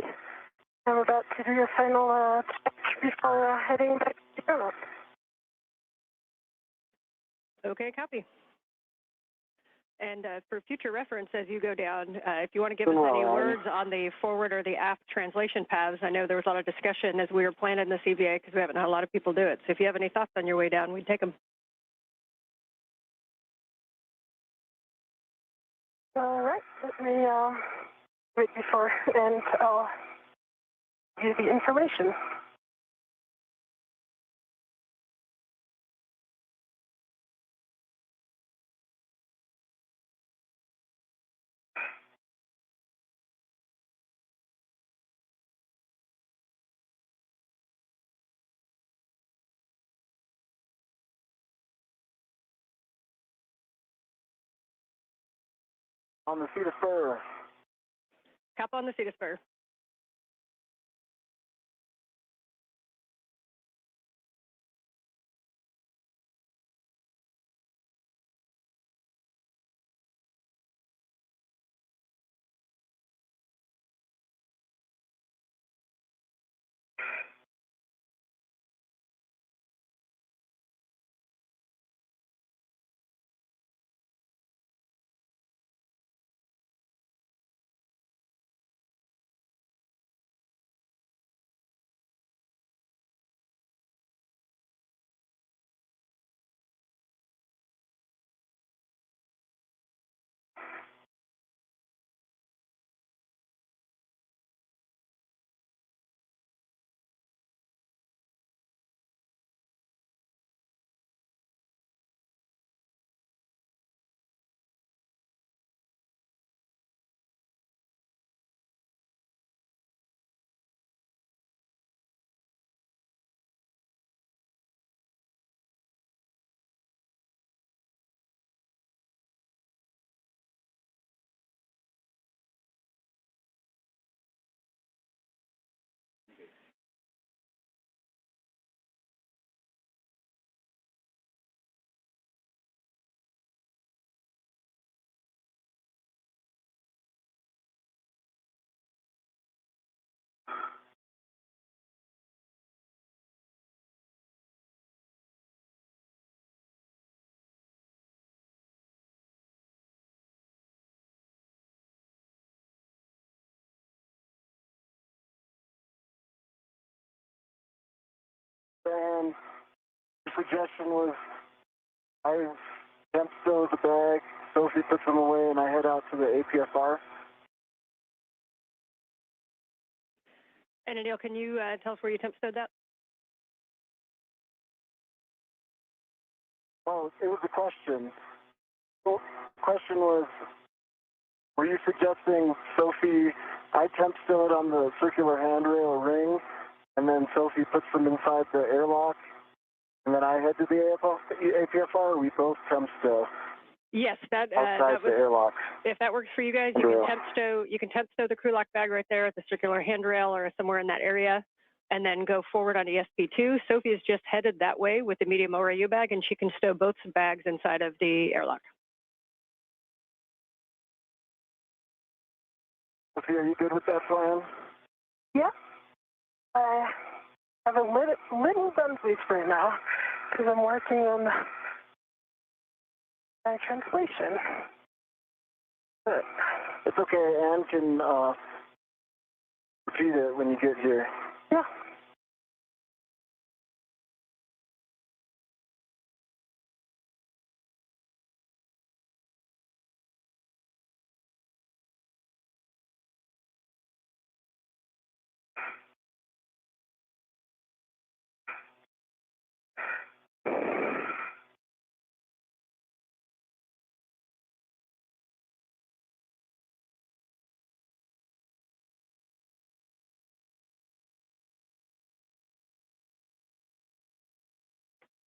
S4: I'm about to do a final check before heading back to the airlock.
S6: Okay, copy. And for future reference, as you go down, if you want to give us any words on the forward or the aft translation paths, I know there was a lot of discussion as we were planning the CVA because we haven't had a lot of people do it. So if you have any thoughts on your way down, we'd take them.
S4: All right, let me wait before, and I'll give you the information.
S3: On the seat of spur.
S6: Cap on the seat of spur.
S3: And the suggestion was I temp stow the bag, Sophie puts them away, and I head out to the APFR.
S6: And Anil, can you tell us where you temp stowed that?
S3: Oh, it was a question. Well, the question was, were you suggesting, Sophie, I temp stow it on the circular handrail or ring, and then Sophie puts them inside the airlock, and then I head to the APFR. We both temp stow
S6: Yes, that
S3: outside
S6: that
S3: the
S6: was.
S3: airlock.
S6: If that works for you guys, you can temp stow. You can temp stow the crew lock bag right there at the circular handrail or somewhere in that area, and then go forward on ESP2. Sophie is just headed that way with the medium ORU bag, and she can stow both bags inside of the airlock.
S3: Sophie, are you good with that plan?
S4: Yeah. I have a little gun sleep right now because I'm working on my translation. But
S3: It's okay. Anne can repeat it when you get here.
S4: yeah.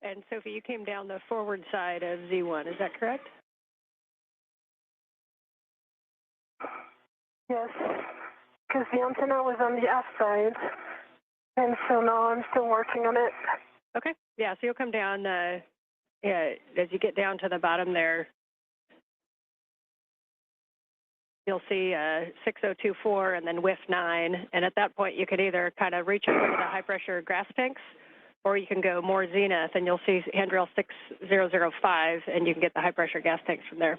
S6: And Sophie, you came down the forward side of Z1, is that correct?
S4: Yes. Because the antenna was on the aft side, and so now I'm still working on it.
S6: Okay. Yeah, so you'll come down, as you get down to the bottom there, you'll see 6024 and then WIF 9. And at that point, you can either kind of reach over to the high pressure gas tanks, or you can go more zenith and you'll see handrail 6005 and you can get the high pressure gas tanks from there.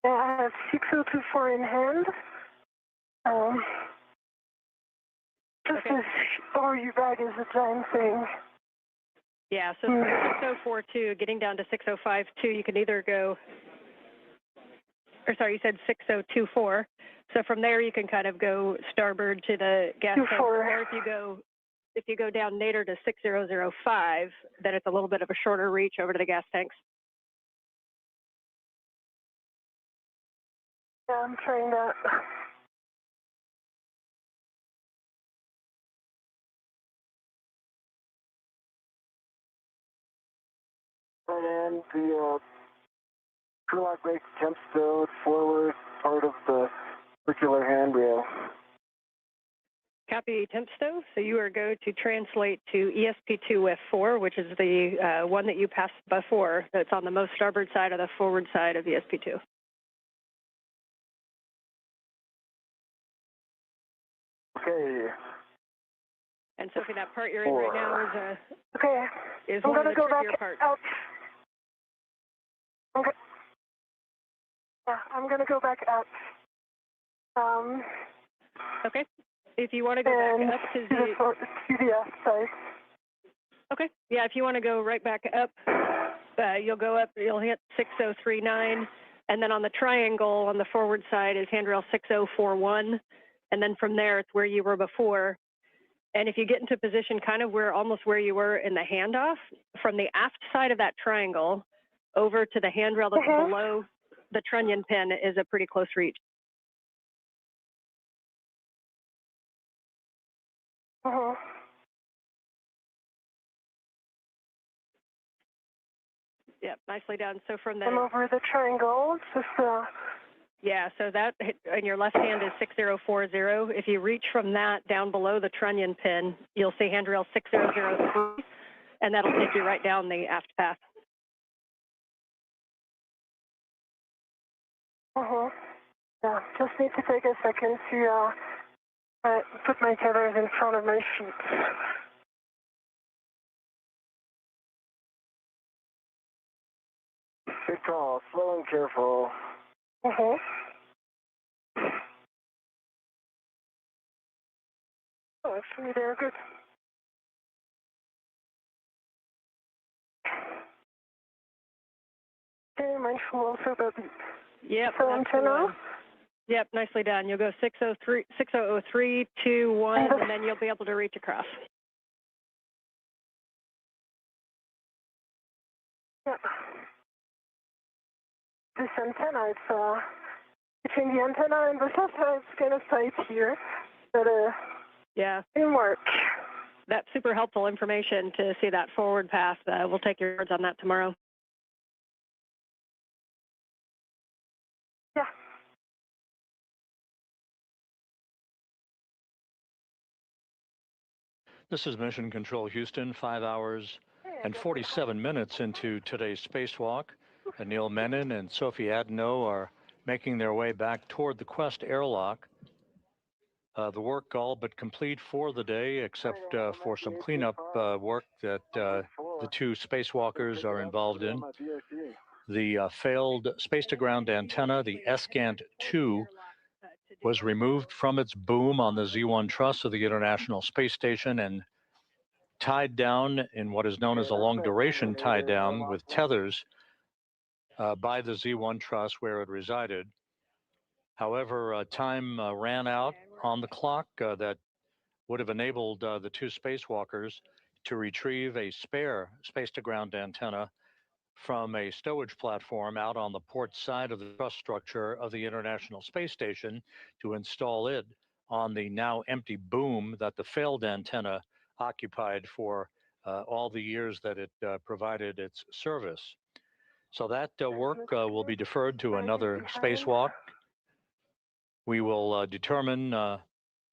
S4: Yeah, I have 6024 in hand. Just
S6: Okay.
S4: this ORU bag is a giant thing.
S6: Yeah, so 6042, getting down to 6052, you can either go, or sorry, you said 6024. So from there, you can kind of go starboard to the gas tank, or if you go down nadir to 6005, then it's a little bit of a shorter reach over to the gas tanks.
S4: Yeah, I'm trying that.
S3: And the crew lock brake temp stowed forward part of the circular handrail.
S6: Copy temp stow. So you are going to translate to ESP2 WIF 4, which is the one that you passed before. That's on the most starboard side of the forward side of ESP2.
S3: Okay.
S6: And Sophie, that part you're in right now
S4: Okay.
S6: is
S4: I'm
S6: one of
S4: gonna
S6: the
S4: go
S6: trickier
S4: back
S6: parts.
S4: out. Okay. Yeah, I'm gonna go back out.
S6: Okay. If you want to go back up to
S4: the aft side.
S6: Okay. Yeah, if you want to go right back up, you'll go up, you'll hit 6039, and then on the triangle on the forward side is handrail 6041, and then from there it's where you were before. And if you get into position kind of almost where you were in the handoff, from the aft side of that triangle over to the handrail that's below the trunnion pin is a pretty close reach. Yeah, nicely done. So from the...
S4: I'm over the triangle. It's just,
S6: Yeah, so that in your left hand is 6040. If you reach from that down below the trunnion pin, you'll see handrail 6003, and that'll take you right down the aft path.
S4: Yeah, just need to take a second to put my tethers in front of my feet.
S3: Good call. Slow and careful.
S4: Oh, actually, they're good. Okay, mindful also about the antenna.
S6: Yep, nicely done. You'll go 603, 6003, 2, 1, and then you'll be able to reach across.
S4: Yeah. This antenna, it's Between the antenna and the satellite, it's kind of tight here, but
S6: yeah,
S4: it can work.
S6: that's super helpful information to see that forward path. We'll take your words on that tomorrow.
S4: Yeah.
S1: This is Mission Control Houston, 5 hours and 47 minutes into today's spacewalk. Anil Menon and Sophie Adenot are making their way back toward the Quest airlock. The work all but complete for the day, except for some cleanup work that the two spacewalkers are involved in. The failed space-to-ground antenna, the ESCANT-2, was removed from its boom on the Z1 truss of the International Space Station and tied down in what is known as a long-duration tie down with tethers by the Z1 truss where it resided. However, time ran out on the clock that would have enabled the two spacewalkers to retrieve a spare space-to-ground antenna from a stowage platform out on the port side of the truss structure of the International Space Station to install it on the now empty boom that the failed antenna occupied for all the years that it provided its service. So that work will be deferred to another spacewalk. We will determine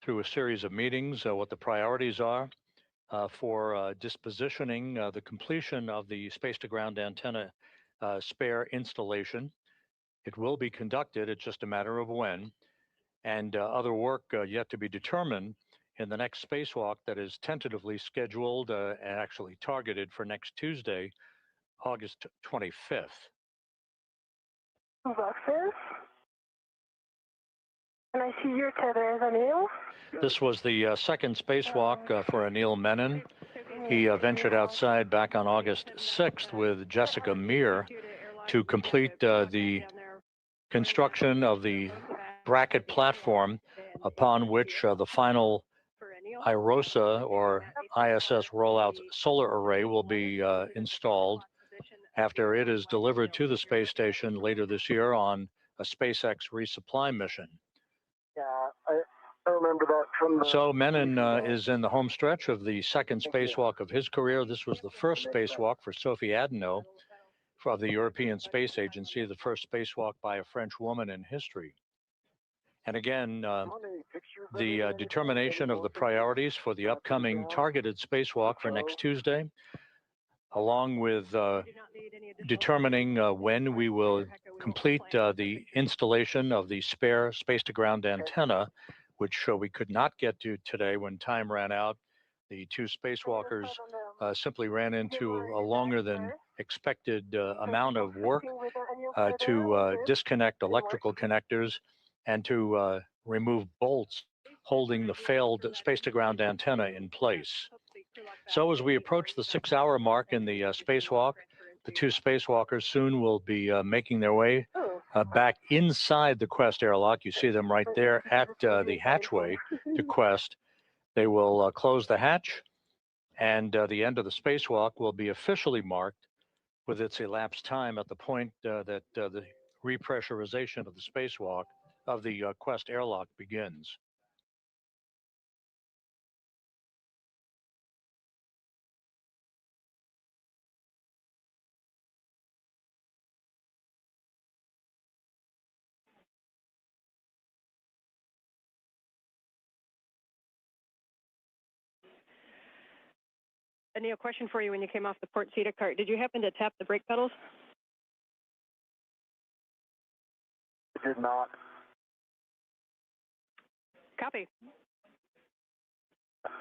S1: through a series of meetings what the priorities are for dispositioning the completion of the space-to-ground antenna spare installation. It will be conducted, it's just a matter of when, and other work yet to be determined in the next spacewalk that is tentatively scheduled and actually targeted for next Tuesday, August 25th.
S4: Boxes. And I see your tethers, Anil.
S1: This was the second spacewalk for Anil Menon. He ventured outside back on August 6th with Jessica Meir to complete the construction of the bracket platform upon which the final IROSA or ISS rollout solar array will be installed after it is delivered to the space station later this year on a SpaceX resupply mission.
S3: Yeah, I remember that from the...
S1: So Menon is in the home stretch of the second spacewalk of his career. This was the first spacewalk for Sophie Adenot of the European Space Agency, the first spacewalk by a French woman in history. And again, the determination of the priorities for the upcoming targeted spacewalk for next Tuesday, along with determining when we will complete the installation of the spare space-to-ground antenna, which we could not get to today when time ran out. The two spacewalkers simply ran into a longer than expected amount of work to disconnect electrical connectors and to remove bolts holding the failed space-to-ground antenna in place. So as we approach the 6-hour mark in the spacewalk, the two spacewalkers soon will be making their way back inside the Quest airlock. You see them right there at the hatchway to Quest. They will close the hatch, and the end of the spacewalk will be officially marked with its elapsed time at the point that the repressurization of the spacewalk of the Quest airlock begins.
S6: Anil, question for you when you came off the port seat cart. Did you happen to tap the brake pedals?
S3: I did not.
S6: Copy.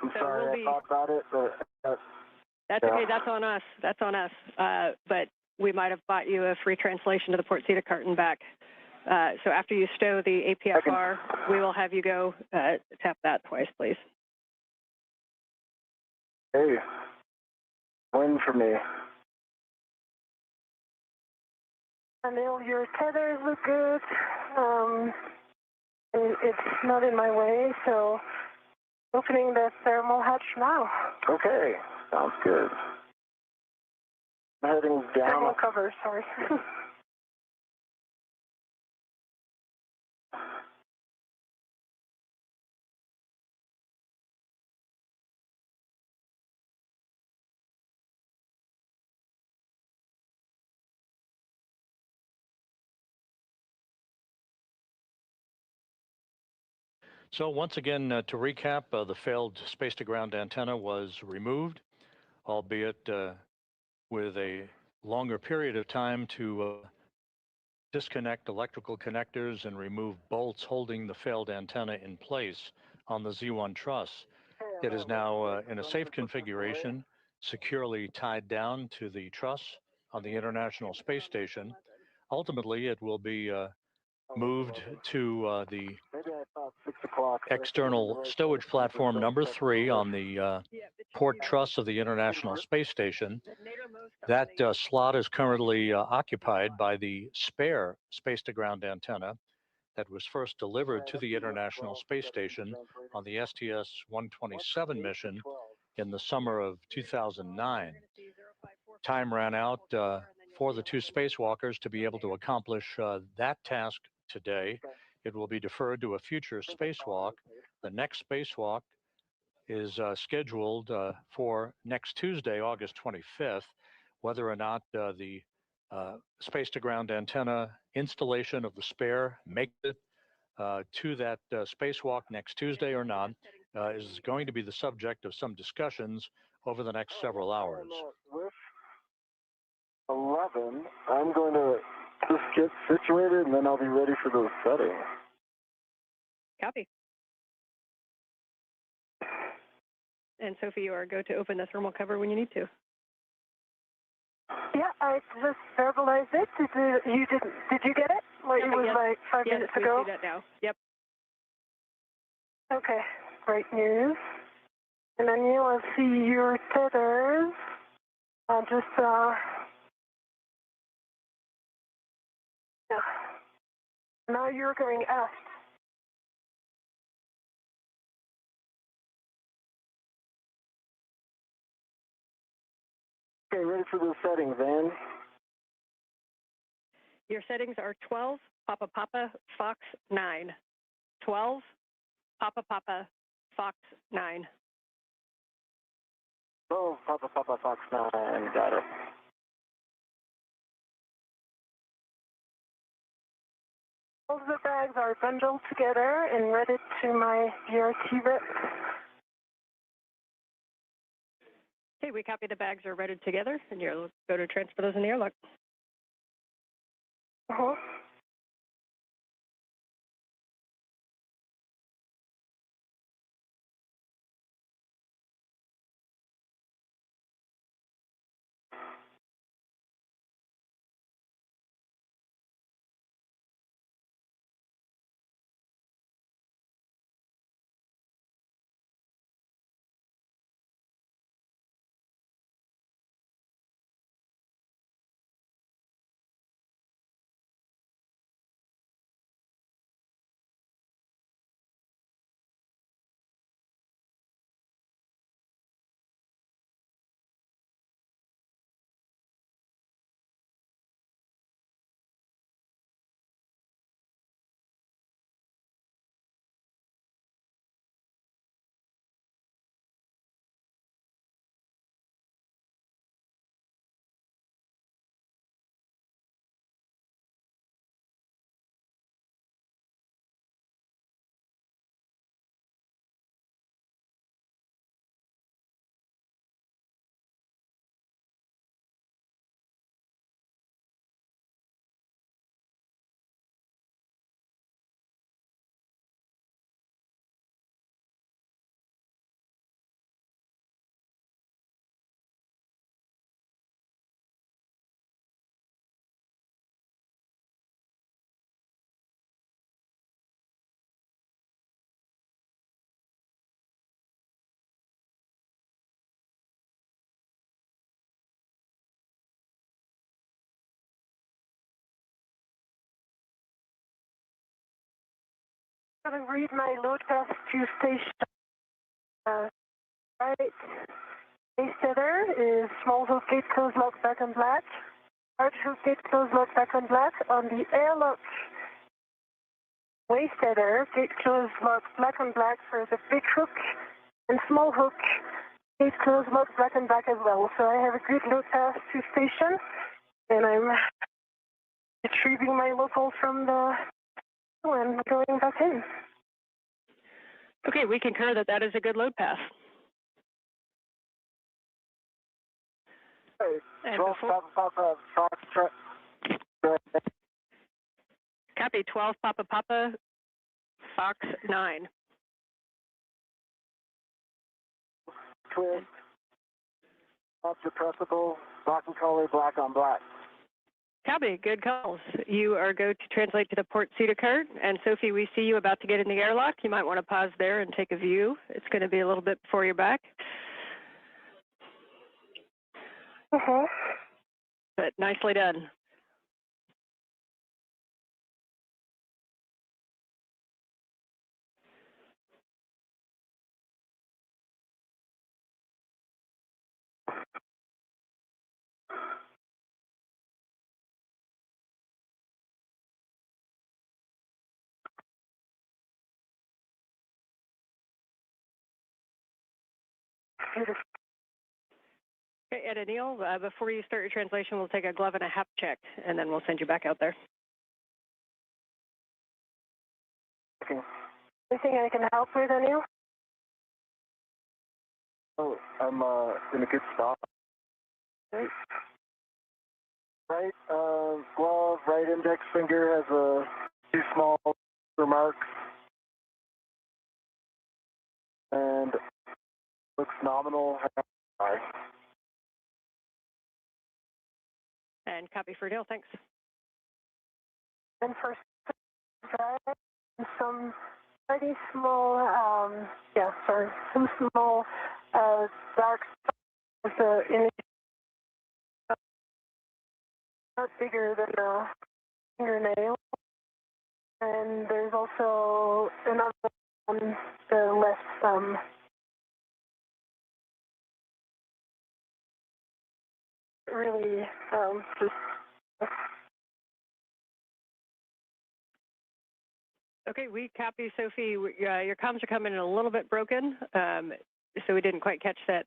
S3: I'm sorry, I thought about it, but...
S6: That's okay, that's on us. That's on us. But we might have bought you a free translation to the port seat cart and back. So after you stow the APFR, we will have you go tap that twice, please.
S3: Hey, win for me.
S4: Anil, your tethers look good. It's not in my way, so opening the thermal hatch now.
S3: Okay, sounds good. I'm heading down.
S4: Thermal cover, sorry.
S1: So once again, to recap, the failed space-to-ground antenna was removed, albeit with a longer period of time to disconnect electrical connectors and remove bolts holding the failed antenna in place on the Z1 truss. It is now in a safe configuration, securely tied down to the truss on the International Space Station. Ultimately, it will be moved to the external stowage platform number 3 on the port truss of the International Space Station. That slot is currently occupied by the spare space-to-ground antenna that was first delivered to the International Space Station on the STS-127 mission in the summer of 2009. Time ran out for the 2 spacewalkers to be able to accomplish that task today. It will be deferred to a future spacewalk. The next spacewalk is scheduled for next Tuesday, August 25th. Whether or not the space-to-ground antenna installation of the spare makes it to that spacewalk next Tuesday or not is going to be the subject of some discussions over the next several hours.
S3: 11, I'm going to just get situated and then I'll be ready for those settings.
S6: Copy. And Sophie, you are go to open the thermal cover when you need to.
S4: Yeah, I just verbalized it. Did you get it? Like, it was like 5 minutes ago?
S6: We see that now. Yep.
S4: Okay, great news. And then you'll see your tethers. Yeah. Now you're going aft.
S3: Okay, ready for those settings, Van.
S6: Your settings are 12, Papa Papa, Fox 9. 12, Papa Papa, Fox 9.
S3: Oh, Papa Papa Fox 9, got it.
S4: All of the bags are bundled together and ready to my DRT rep.
S6: Okay, we copy the bags are ready together, and you'll go to transfer those in the airlock.
S4: Uh-huh. I'm going to read my load path to station. Right. Base tether is small hook gate close lock back on black. Large hook gate close lock back on black. On the airlock waist tether, gate close lock black on black for the big hook, and small hook gate close lock black and black as well. So I have a good load path to station, and I'm retrieving my local from the and going back in.
S6: Okay, we concur that that is a good load pass.
S3: Hey,
S6: And
S3: 12 Papa Foxtrot.
S6: Copy, 12 Papa Fox 9.
S3: Twist. Up depressible, black and color, black on black.
S6: Copy, good calls. You are go to translate to the port seat card. And Sophie, we see you about to get in the airlock. You might want to pause there and take a view. It's going to be a little bit before you're back. But nicely done. Okay, Ed and Neil, before you start your translation, we'll take a glove and a hap check, and then we'll send you back out there.
S3: Okay.
S4: Anything I can help with, Anil?
S3: Oh, I'm in a good spot.
S4: Great.
S3: Right glove, right index finger has a few small remarks. And looks nominal.
S6: And copy for Neil, thanks.
S4: And for some pretty small, some small dark spots in not bigger than a fingernail. And there's also another on the left thumb. Really, just.
S6: Okay, we copy, Sophie. Your comms are coming in a little bit broken, so we didn't quite catch that.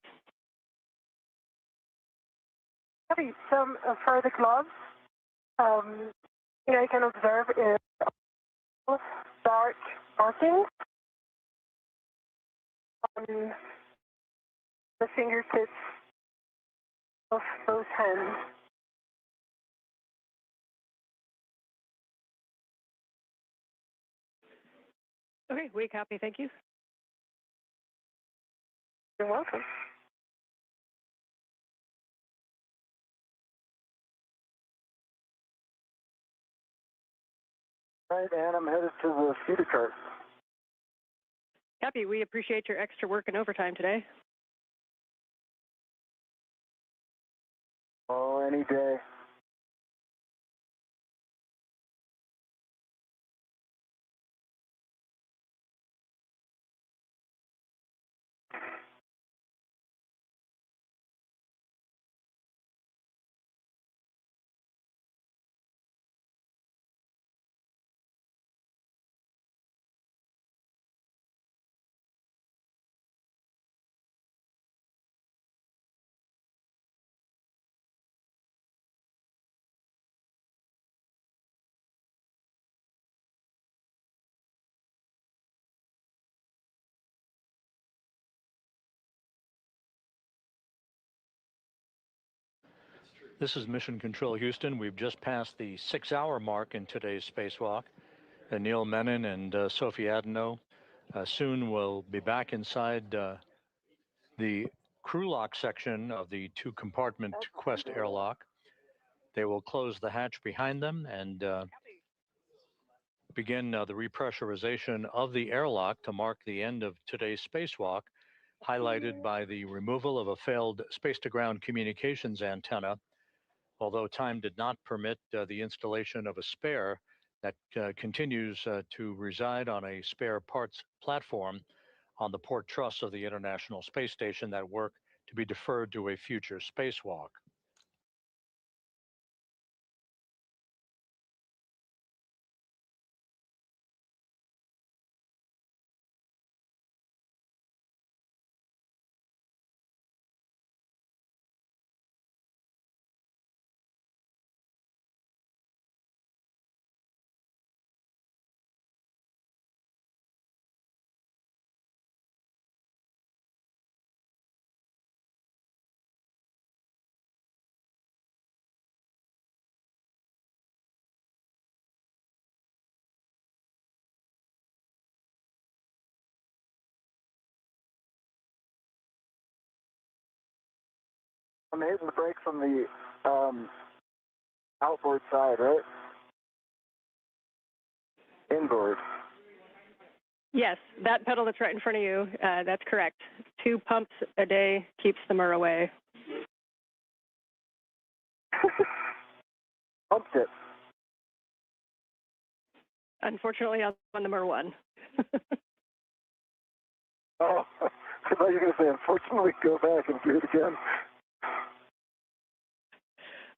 S4: Copy. Some for the gloves, I can observe is dark markings on the fingertips of both hands.
S6: Okay, we copy, thank you.
S4: You're welcome.
S3: Right, and I'm headed to the feeder cart.
S6: Copy, we appreciate your extra work and overtime today.
S3: Oh, any day.
S1: This is Mission Control Houston. We've just passed the 6-hour mark in today's spacewalk. Anil Menon and Sophie Adenot soon will be back inside the crew lock section of the 2-compartment Quest airlock. They will close the hatch behind them and begin the repressurization of the airlock to mark the end of today's spacewalk, highlighted by the removal of a failed space-to-ground communications antenna. Although time did not permit the installation of a spare that continues to reside on a spare parts platform on the port truss of the International Space Station, that work to be deferred to a future spacewalk.
S3: I'm hitting the brakes on the outboard side, right? Inboard.
S6: Yes, that pedal that's right in front of you, that's correct. 2 pumps a day keeps the myrrh away.
S3: Pumped it.
S6: Unfortunately, I'm on the myrrh one.
S3: Oh, I thought you were going to say, unfortunately, go back and do it again.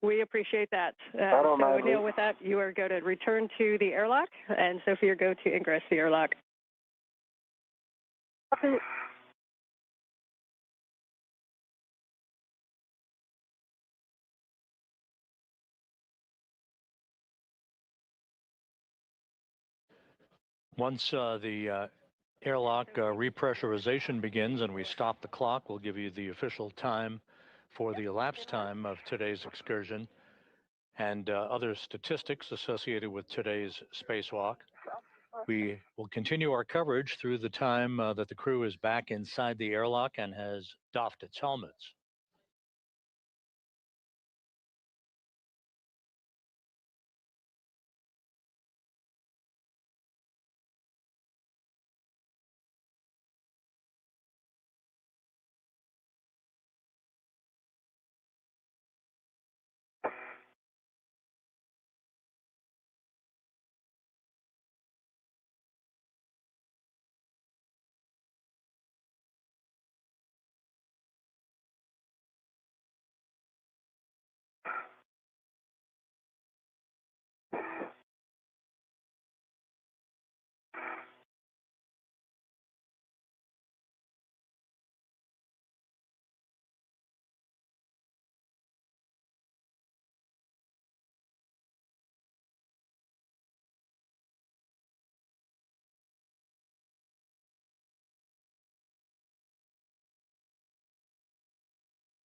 S6: We appreciate that.
S3: I don't
S6: so,
S3: mind.
S6: Anil, with that, you are going to return to the airlock, and Sophie, you're going to ingress the airlock.
S4: Copy.
S1: Once the airlock repressurization begins and we stop the clock, we'll give you the official time for the elapsed time of today's excursion and other statistics associated with today's spacewalk. We will continue our coverage through the time that the crew is back inside the airlock and has doffed its helmets.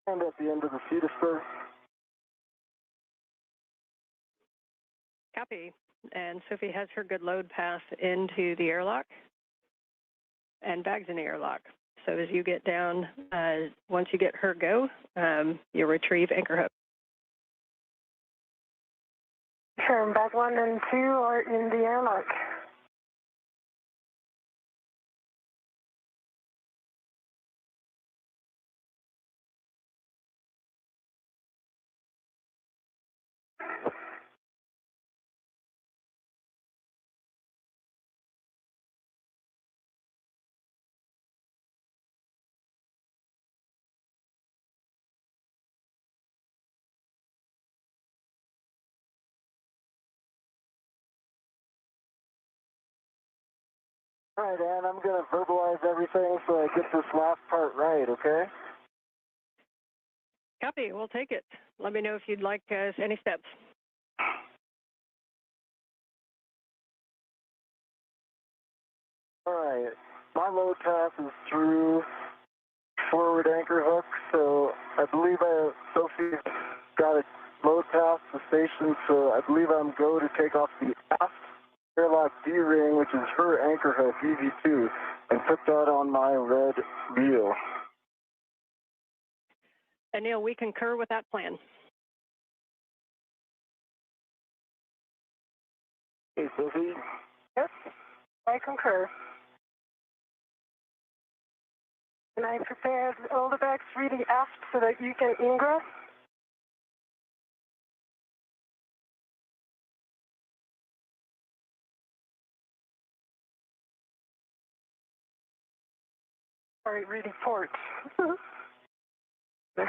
S3: And at the end of the feeder spur.
S6: Copy. And Sophie has her good load path into the airlock and bags in the airlock. So as you get down, once you get her go, you retrieve anchor hook.
S4: Sure, bag 1 and 2 are in the airlock.
S3: All right, Ann, I'm going to verbalize everything so I get this last part right, okay?
S6: Copy. We'll take it. Let me know if you'd like any steps.
S3: All right, my load path is through forward anchor hook, so I believe Sophie got a load path to station, so I believe I'm go to take off the aft airlock D-ring, which is her anchor hook, EV2, and put that on my red reel.
S6: Anil, we concur with that plan.
S3: Hey, Sophie.
S4: Yes, I concur. And I prepared all the bags really aft so that you can ingress. Sorry, really port.
S3: All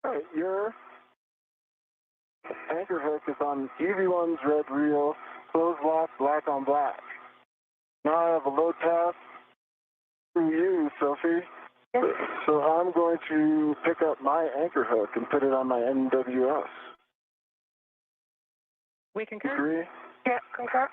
S3: right, your anchor hook is on EV1's red reel, closed lock, black on black. Now I have a load path through you, Sophie.
S4: Yes.
S3: So I'm going to pick up my anchor hook and put it on my NWS.
S6: We concur.
S3: Agree?
S4: Yeah, concur.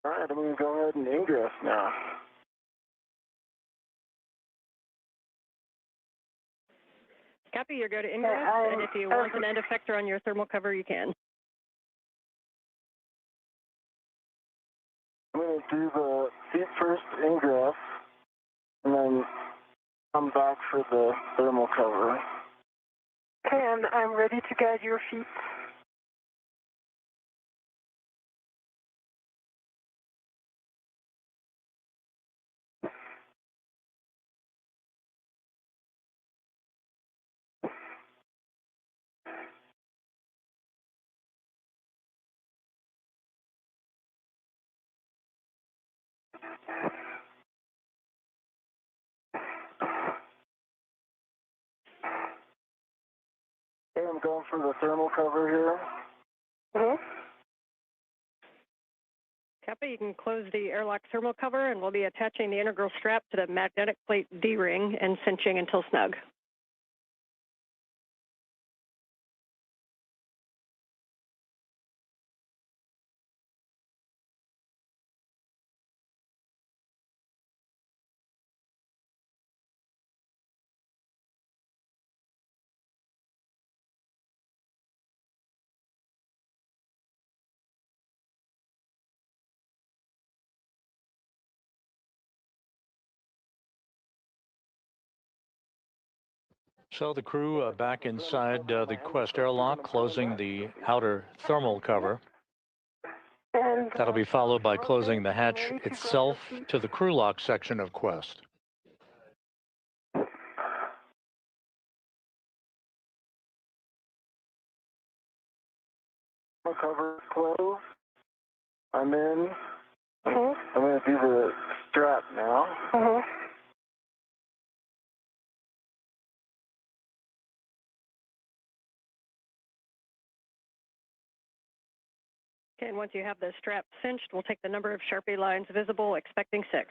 S3: All right, I'm going to go ahead and ingress now.
S6: Copy, you go to ingress, and if you want an end effector on your thermal cover, you can.
S3: I'm going to do the feet first ingress, and then come back for the thermal cover.
S4: Okay, and I'm ready to guide your feet.
S3: Okay, I'm going for the thermal cover here.
S4: Mm-hmm.
S6: Copy, you can close the airlock thermal cover, and we'll be attaching the integral strap to the magnetic plate D-ring and cinching until snug.
S1: So the crew back inside the Quest airlock, closing the outer thermal cover.
S4: And
S1: That'll be followed by closing the hatch itself to the crew lock section of Quest.
S3: Thermal cover is closed. I'm in.
S4: Mm-hmm.
S3: I'm going to do the strap now.
S4: Mm-hmm.
S6: Okay, and once you have the strap cinched, we'll take the number of Sharpie lines visible, expecting 6.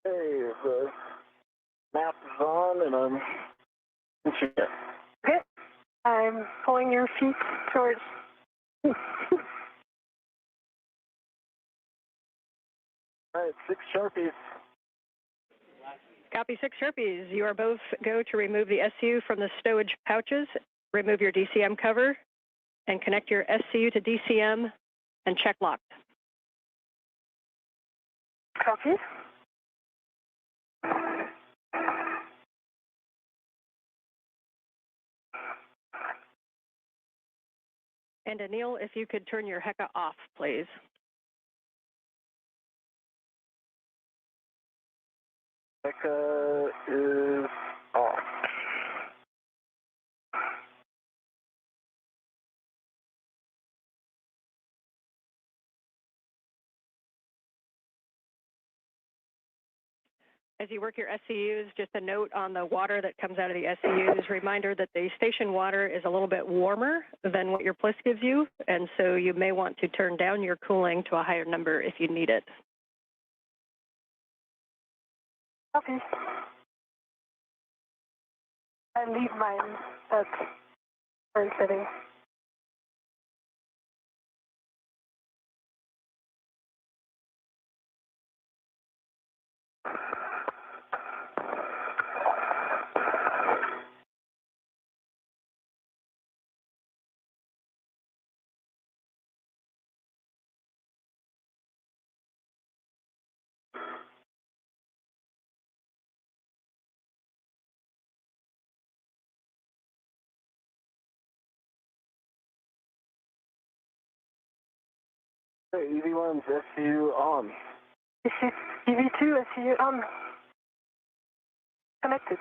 S3: Hey, the map is on, and I'm cinching it.
S4: Okay, I'm pulling your feet towards.
S3: All right, 6 Sharpies.
S6: Copy, 6 Sharpies. You are both go to remove the SCU from the stowage pouches, remove your DCM cover, and connect your SCU to DCM and check locked.
S4: Copy.
S6: And Anil, if you could turn your HECA off, please.
S3: ECA is off.
S6: As you work your SCUs, just a note on the water that comes out of the SCUs, reminder that the station water is a little bit warmer than what your PLIS gives you, and so you may want to turn down your cooling to a higher number if you need it.
S4: Copy. I leave mine at current setting.
S3: Hey, EV1's SCU on.
S4: EV2, SCU on. Connected.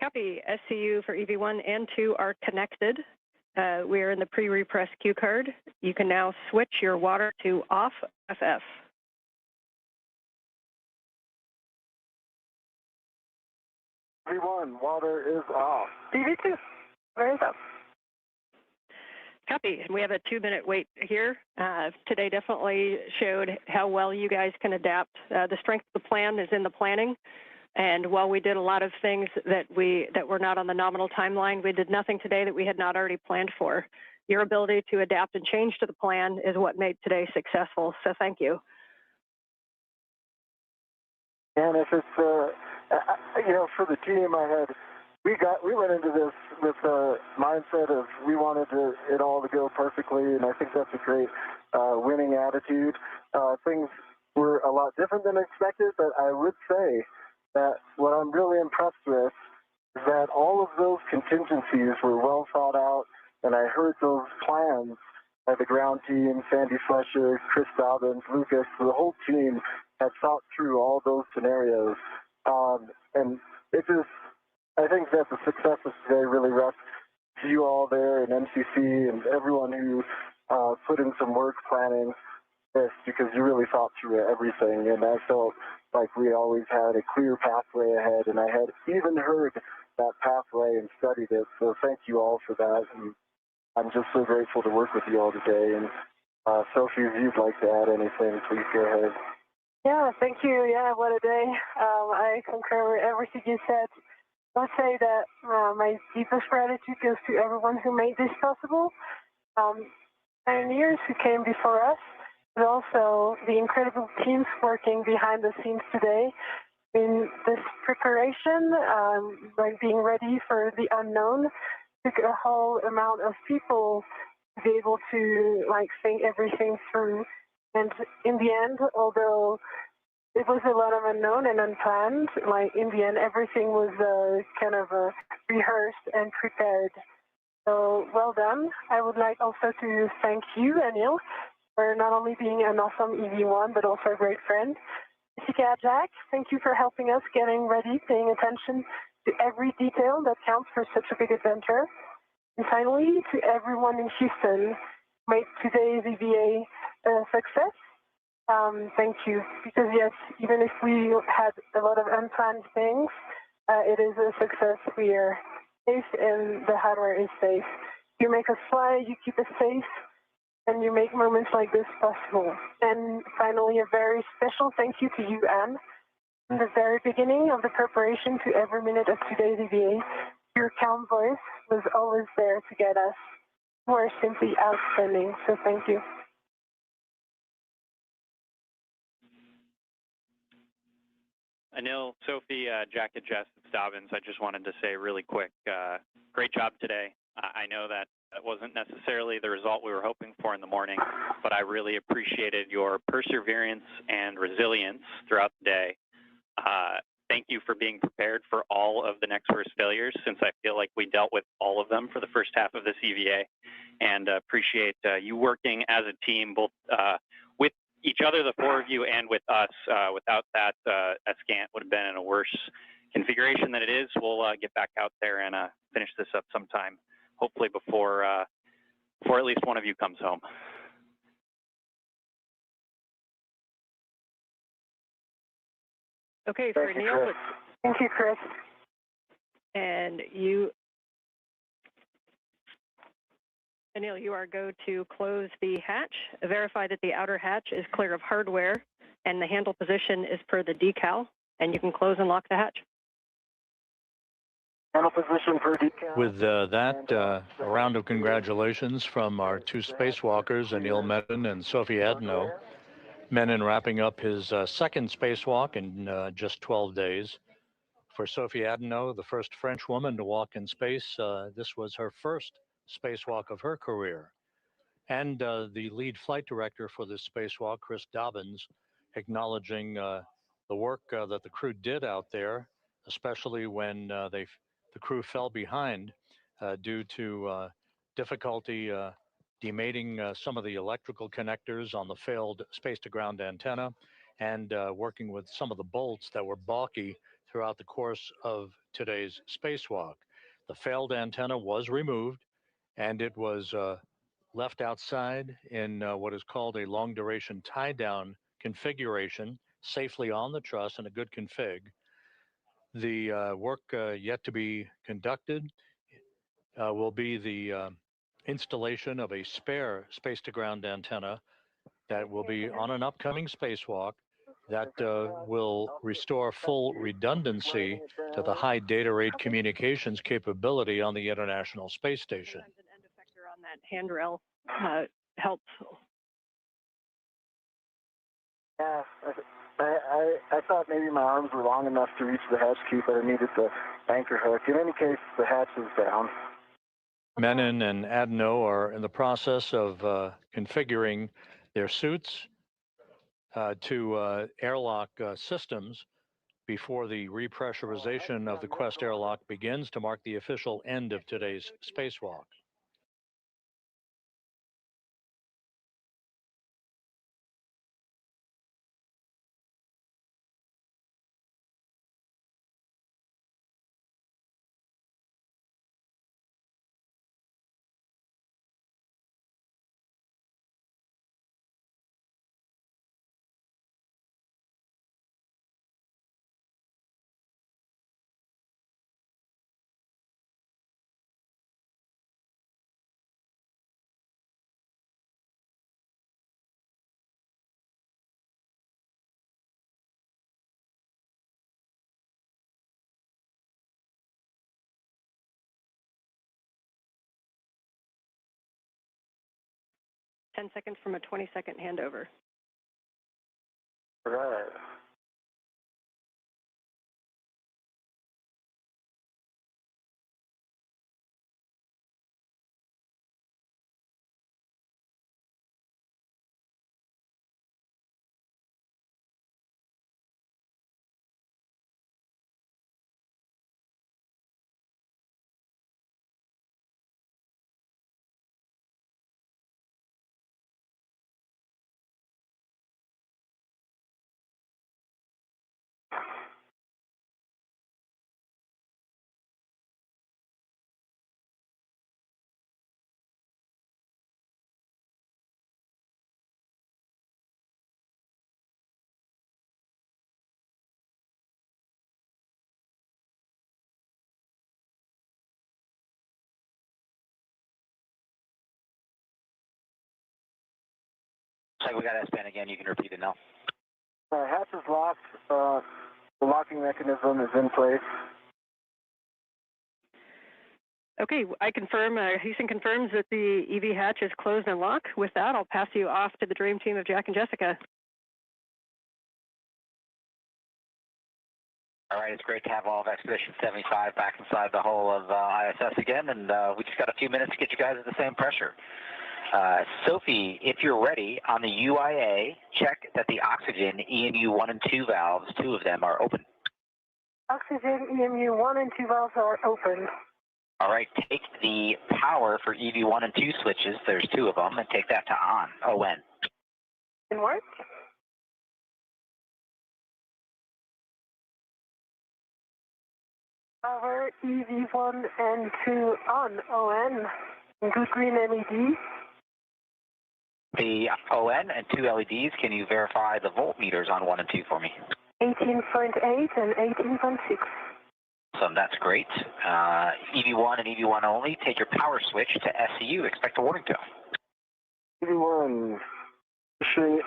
S6: Copy. SCU for EV1 and 2 are connected. We are in the pre-repressed cue card. You can now switch your water to off FF.
S3: Everyone, water is off.
S4: DV2, where is up?
S6: Copy. We have a 2-minute wait here. Today definitely showed how well you guys can adapt. The strength of the plan is in the planning. And while we did a lot of things that were not on the nominal timeline, we did nothing today that we had not already planned for. Your ability to adapt and change to the plan is what made today successful. So thank you.
S3: And if it's, for the team, we went into this with a mindset of we wanted it all to go perfectly, and I think that's a great winning attitude. Things were a lot different than expected, but I would say that what I'm really impressed with is that all of those contingencies were well thought out, and I heard those plans by the ground team, Sandy Fletcher, Chris Dobbins, Lucas, the whole team had thought through all those scenarios. And it just, I think that the success of today really rests to you all there and MCC and everyone who put in some work planning this, because you really thought through everything. And I felt like we always had a clear pathway ahead, and I had even heard that pathway and studied it. So thank you all for that. And I'm just so grateful to work with you all today. And Sophie, if you'd like to add anything, please go ahead.
S4: Yeah, thank you. Yeah, what a day. I concur with everything you said. I'll say that my deepest gratitude goes to everyone who made this possible, pioneers who came before us, but also the incredible teams working behind the scenes today. In this preparation, like being ready for the unknown, took a whole amount of people to be able to think everything through. And in the end, although it was a lot of unknown and unplanned, in the end, everything was kind of rehearsed and prepared. So well done. I would like also to thank you, Anil, for not only being an awesome EV1, but also a great friend. Jessica, Jack, thank you for helping us getting ready, paying attention to every detail that counts for such a big adventure. And finally, to everyone in Houston, made today's EVA a success. Thank you. Because yes, even if we had a lot of unplanned things, it is a success. We are safe and the hardware is safe. You make us fly, you keep us safe, and you make moments like this possible. And finally, a very special thank you to you, Anne. From the very beginning of the preparation to every minute of today's EVA, your calm voice was always there to guide us. You are simply outstanding, so thank you.
S8: Anil, Sophie, Jack, and Jess, it's Dobbins. I just wanted to say really quick, great job today. I know that wasn't necessarily the result we were hoping for in the morning, but I really appreciated your perseverance and resilience throughout the day. Thank you for being prepared for all of the next worst failures, since I feel like we dealt with all of them for the first half of this EVA, and appreciate you working as a team, both with each other, the four of you, and with us. Without that, Escant would have been in a worse configuration than it is. We'll get back out there and finish this up sometime, hopefully before at least one of you comes home.
S6: Okay, for Neil.
S4: Thank you, Chris.
S6: And you, Anil, you are go to close the hatch, verify that the outer hatch is clear of hardware, and the handle position is per the decal, and you can close and lock the hatch.
S3: Handle position per decal.
S1: With that, a round of congratulations from our two spacewalkers, Anil Menon and Sophie Adenot. Menon wrapping up his second spacewalk in just 12 days. For Sophie Adenot, the first French woman to walk in space, this was her first spacewalk of her career. And the lead flight director for this spacewalk, Chris Dobbins, acknowledging the work that the crew did out there, especially when the crew fell behind due to difficulty demating some of the electrical connectors on the failed space-to-ground antenna, and working with some of the bolts that were balky throughout the course of today's spacewalk. The failed antenna was removed, and it was left outside in what is called a long duration tie down configuration, safely on the truss in a good config. The work yet to be conducted will be the installation of a spare space to ground antenna that will be on an upcoming spacewalk that will restore full redundancy to the high data rate communications capability on the International Space Station.
S6: Sometimes an end effector on that handrail helps.
S3: Yeah, I thought maybe my arms were long enough to reach the hatch key, but I needed the anchor hook. In any case, the hatch is down.
S1: Menon and Adenot are in the process of configuring their suits to airlock systems before the repressurization of the Quest airlock begins to mark the official end of today's spacewalk.
S6: Ten seconds from a 20-second handover.
S3: Right.
S5: Looks like we got S-band again. You can repeat it now.
S3: Hatch is locked. The locking mechanism is in place.
S6: Okay, I confirm, Houston confirms that the EV hatch is closed and locked. With that, I'll pass you off to the dream team of Jack and Jessica.
S5: All right, it's great to have all of Expedition 75 back inside the hull of ISS again, and we just got a few minutes to get you guys at the same pressure. Sophie, if you're ready, on the UIA, check that the oxygen EMU 1 and 2 valves, 2 of them, are open.
S4: Oxygen EMU 1 and 2 valves are open.
S5: All right, take the power for EV 1 and 2 switches, there's 2 of them, and take that to on, ON.
S4: In work? Power EV1 and 2 on, ON. Good green LED.
S5: The ON and 2 LEDs, can you verify the voltmeters on 1 and 2 for me?
S4: 18.8 and 18.6.
S5: So that's great. EV1 and EV1 only, take your power switch to SCU, expect a warning tone.
S3: EV1, pushing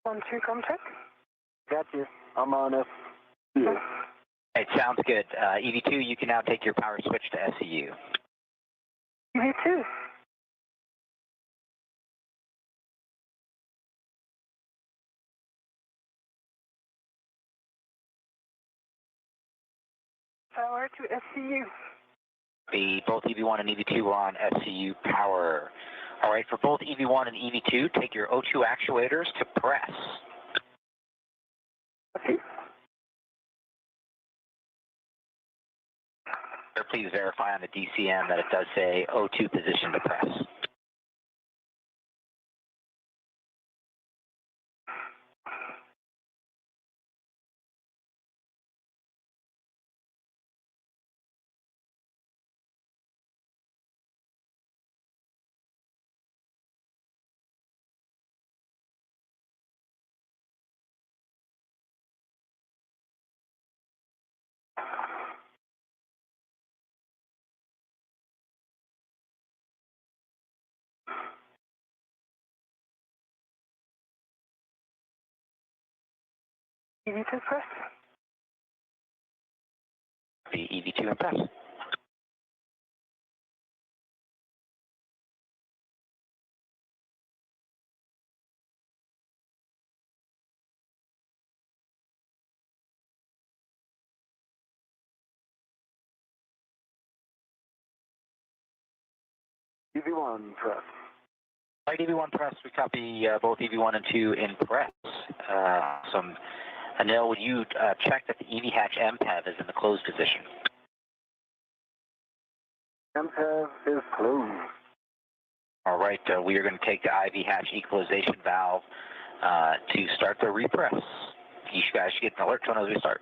S4: 1-2 contact.
S3: got you. I'm on it. Yeah.
S5: It sounds good. EV2, you can now take your power switch to SCU.
S4: EV2. Power to SCU.
S5: Both EV1 and EV2 are on SCU power. All right, for both EV1 and EV2, take your O2 actuators to press.
S4: Okay.
S5: Please verify on the DCM that it does say O2 position to press.
S4: EV2 press.
S5: The EV2 and press.
S3: EV1 press.
S5: Right, EV1 press. We copy both EV1 and 2 in press. Anil, would you check that the EV hatch MPEV is in the closed position?
S3: MPEV is closed.
S5: All right, we are going to take the IV hatch equalization valve to start the repress. You guys should get an alert tone as we start.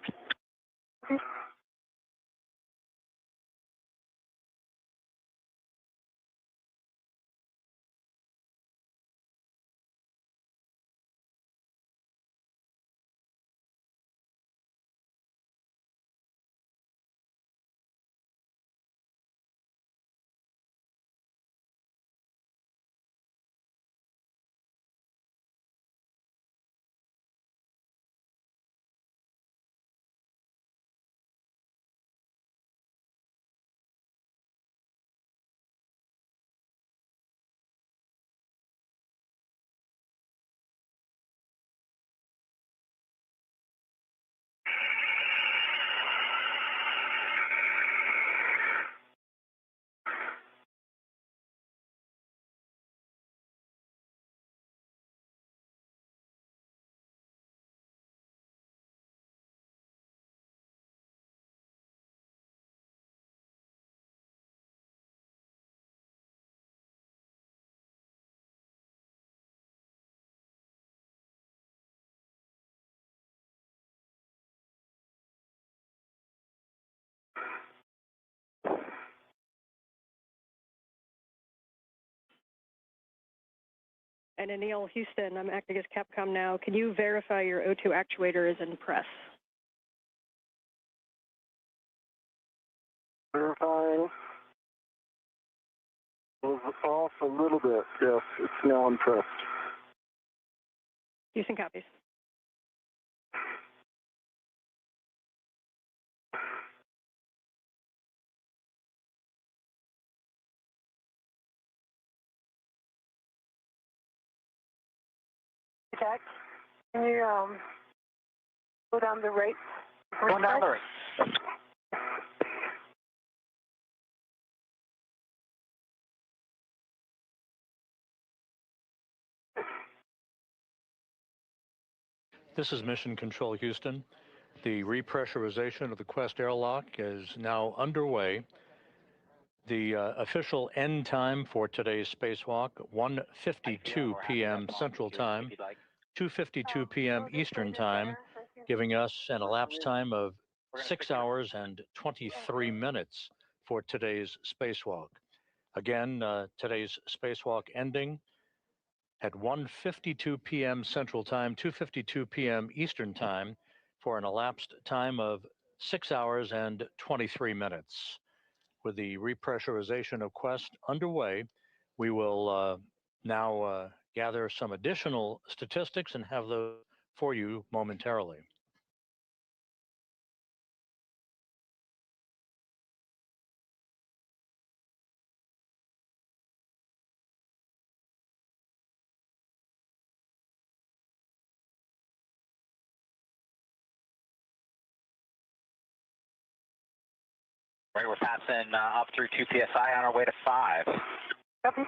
S6: And Anil, Houston, I'm acting as Capcom now. Can you verify your O2 actuator is in press?
S3: Verifying. Was off a little bit. Yes, it's now in press.
S6: Houston copies.
S4: Jack, can you go down the rate?
S5: Going down the rate.
S1: This is Mission Control Houston. The repressurization of the Quest airlock is now underway. The official end time for today's spacewalk, 1:52 p.m. Central Time, 2:52 p.m. Eastern Time, giving us an elapsed time of 6 hours and 23 minutes for today's spacewalk. Again, today's spacewalk ending at 1:52 p.m. Central Time, 2:52 p.m. Eastern Time, for an elapsed time of 6 hours and 23 minutes. With the repressurization of Quest underway, we will now gather some additional statistics and have those for you momentarily.
S5: Right, we're passing up through 2 PSI on our way to 5.
S4: Copy.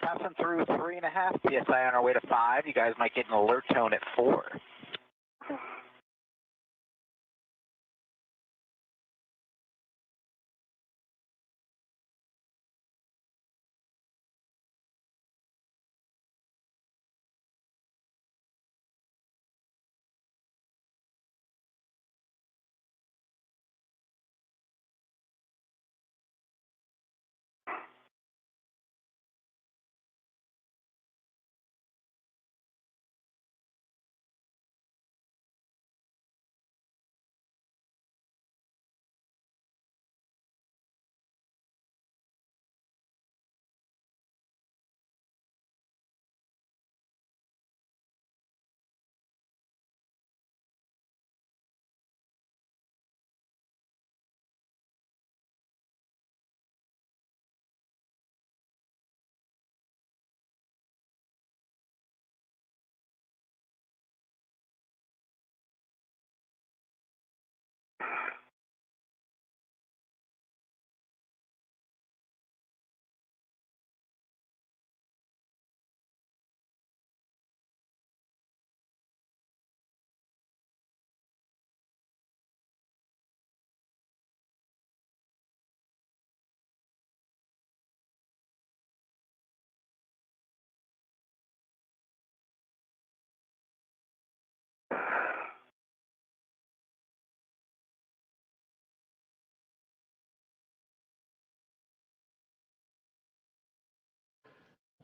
S5: passing through 3.5 PSI on our way to 5. You guys might get an alert tone at 4.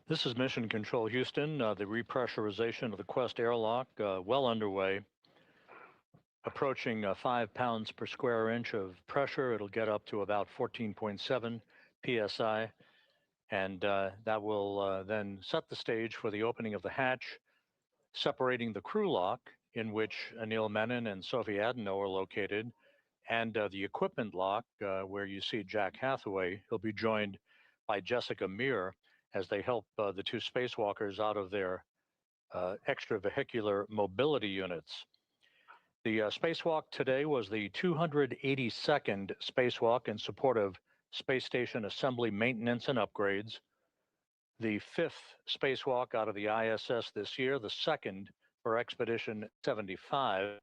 S1: This is Mission Control Houston. The repressurization of the Quest airlock well underway, approaching 5 pounds per square inch of pressure. It'll get up to about 14.7 psi, and that will then set the stage for the opening of the hatch, separating the crew lock, in which Anil Menon and Sophie Adenot are located, and the equipment lock, where you see Jack Hathaway. He'll be joined by Jessica Meir as they help the two spacewalkers out of their extravehicular mobility units. The spacewalk today was the 282nd spacewalk in support of space station assembly maintenance and upgrades, the 5th spacewalk out of the ISS this year, the 2nd for Expedition 75.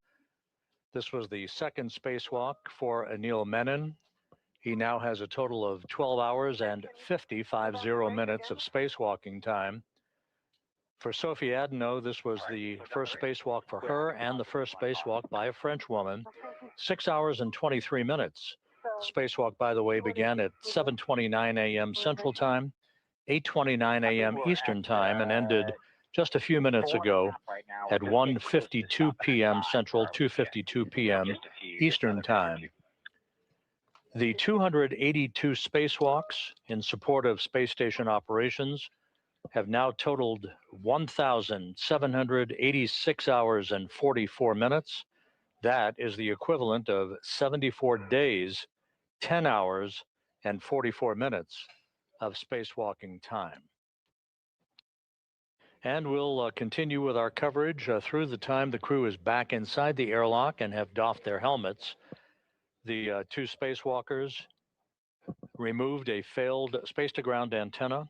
S1: This was the 2nd spacewalk for Anil Menon. He now has a total of 12 hours and 50 minutes of spacewalking time. For Sophie Adenot, this was the first spacewalk for her and the first spacewalk by a French woman, 6 hours and 23 minutes. The spacewalk, by the way, began at 7:29 a.m. Central Time, 8:29 a.m. Eastern Time, and ended just a few minutes ago at 1:52 p.m. Central, 2:52 p.m. Eastern Time. The 282 spacewalks in support of space station operations have now totaled 1,786 hours and 44 minutes. That is the equivalent of 74 days, 10 hours, and 44 minutes of spacewalking time. And we'll continue with our coverage through the time the crew is back inside the airlock and have doffed their helmets. The two spacewalkers removed a failed space-to-ground antenna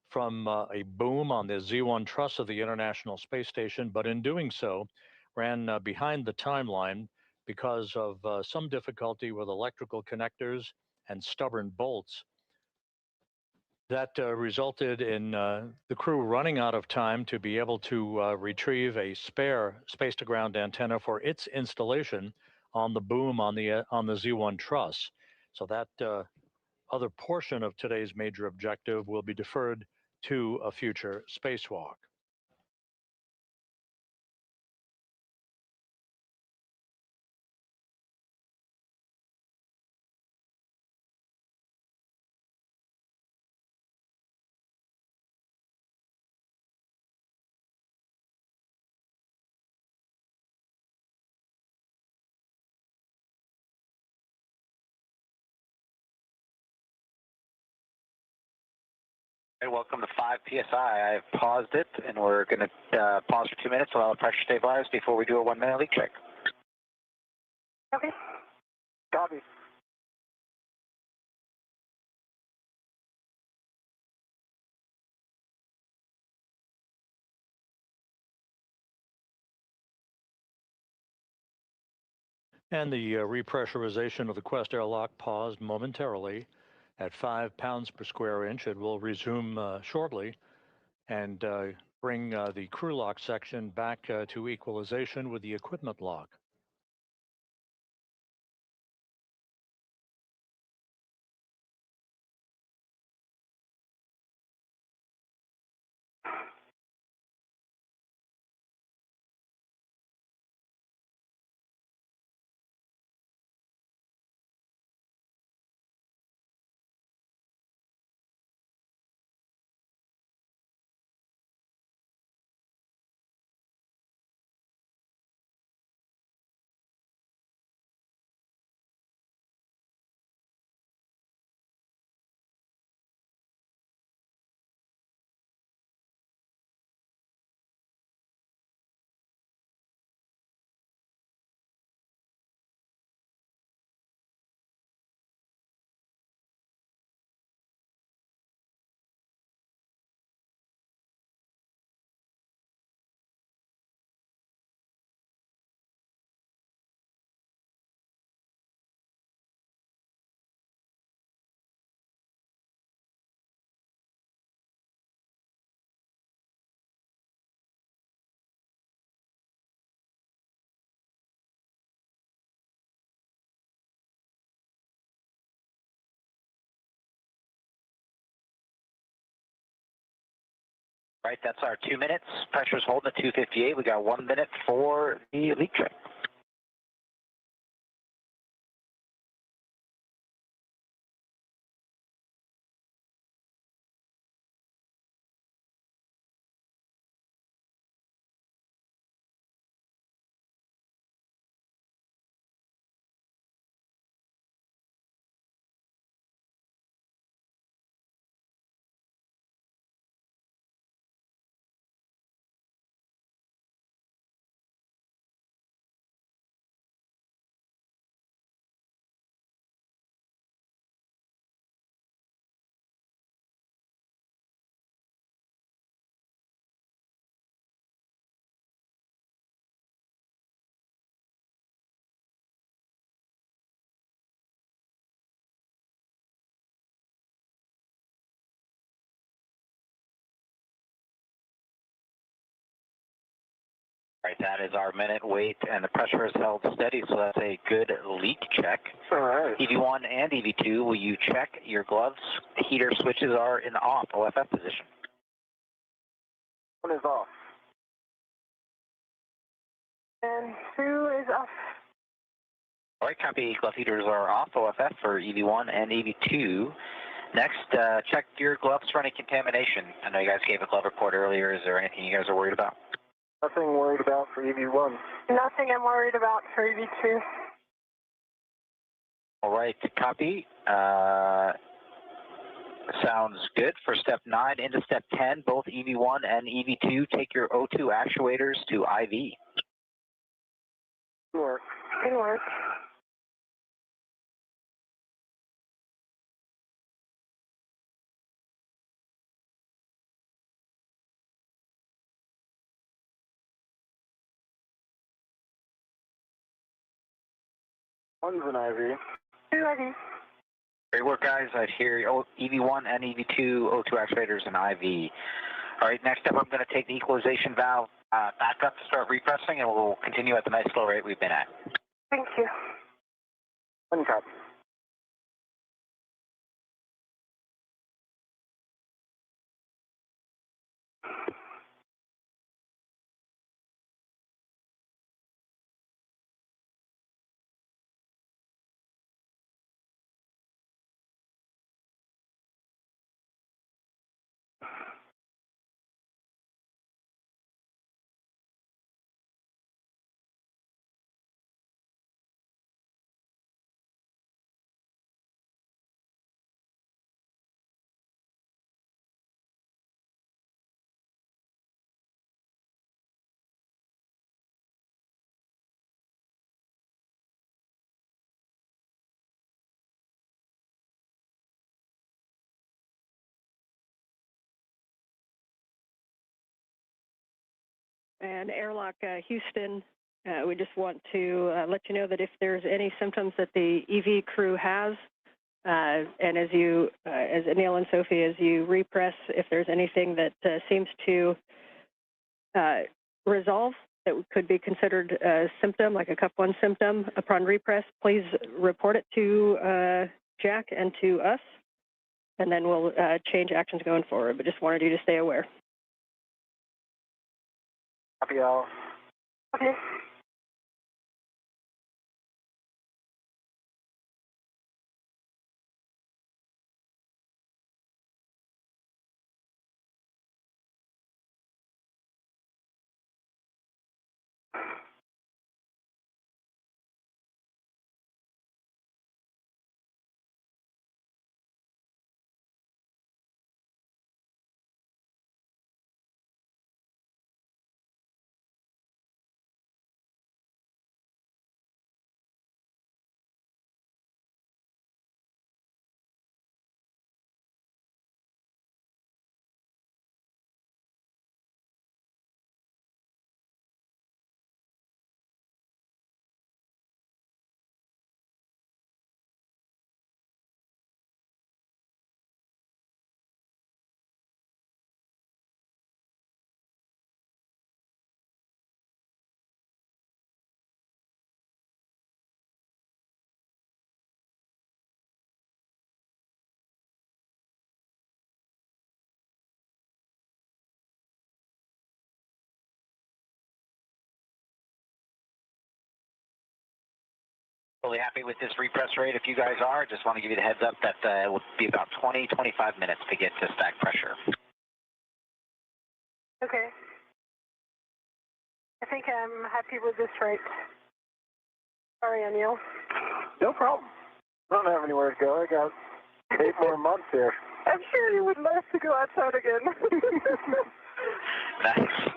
S1: from a boom on the Z1 truss of the International Space Station, but in doing so, ran behind the timeline because of some difficulty with electrical connectors and stubborn bolts. That resulted in the crew running out of time to be able to retrieve a spare space-to-ground antenna for its installation on the boom on the Z1 truss. So that other portion of today's major objective will be deferred to a future spacewalk.
S5: Welcome to 5 PSI. I've paused it, and we're going to pause for 2 minutes, allow the pressure stabilize before we do a 1-minute leak check.
S4: Okay.
S3: Copy.
S1: And the repressurization of the Quest airlock paused momentarily at 5 pounds per square inch. It will resume shortly and bring the crew lock section back to equalization with the equipment lock.
S5: Right, that's our 2 minutes. Pressure's holding at 258. We got 1 minute for the leak check. Right, that is our minute wait, and the pressure is held steady, so that's a good leak check.
S3: All right.
S5: EV1 and EV2, will you check your gloves? Heater switches are in off, OFF position.
S3: One is off.
S4: And 2 is off.
S5: All right, copy. Glove heaters are off, OFF for EV1 and EV2. Next, check your gloves for any contamination. I know you guys gave a glove report earlier. Is there anything you guys are worried about?
S3: Nothing worried about for EV1.
S4: Nothing I'm worried about for EV2.
S5: All right, copy. Sounds good. For step 9 into step 10, both EV1 and EV2, take your O2 actuators to IV.
S3: Good work.
S4: Good work.
S3: One's an IV.
S4: 2 IV.
S5: Great work, guys. I hear EV1 and EV2 O2 actuators and IV. All right, next up, I'm going to take the equalization valve back up to start repressing, and we'll continue at the nice slow rate we've been at.
S4: Thank you.
S3: One copy.
S6: And airlock Houston We just want to let you know that if there's any symptoms that the EV crew has, and as Anil and Sophie, as you repress, if there's anything that seems to resolve that could be considered a symptom, like a cup 1 symptom, upon repress, please report it to Jack and to us, and then we'll change actions going forward. But just wanted you to stay aware.
S3: Copy all.
S4: Okay.
S5: Totally happy with this repress rate. If you guys are, just want to give you the heads up that it will be about 20, 25 minutes to get to stack pressure.
S4: Okay. I think I'm happy with this rate. Sorry, Anil.
S3: No problem. I don't have anywhere to go. I got 8 more months here.
S4: I'm sure you would love to go outside again.
S5: Nice.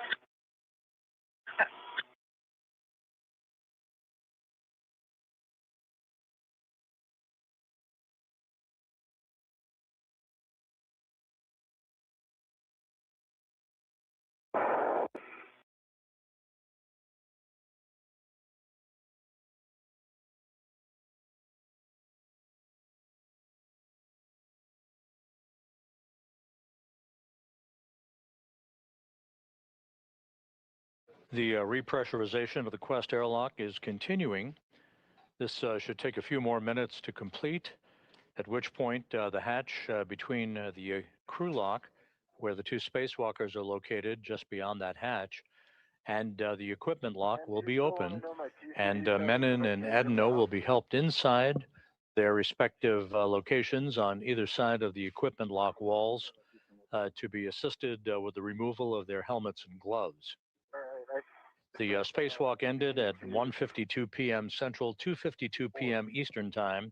S1: The repressurization of the Quest airlock is continuing. This should take a few more minutes to complete, at which point the hatch between the crew lock, where the 2 spacewalkers are located just beyond that hatch, and the equipment lock will be open, and Menon and Adenot will be helped inside their respective locations on either side of the equipment lock walls to be assisted with the removal of their helmets and gloves. The spacewalk ended at 1:52 p.m. Central, 2:52 p.m. Eastern Time,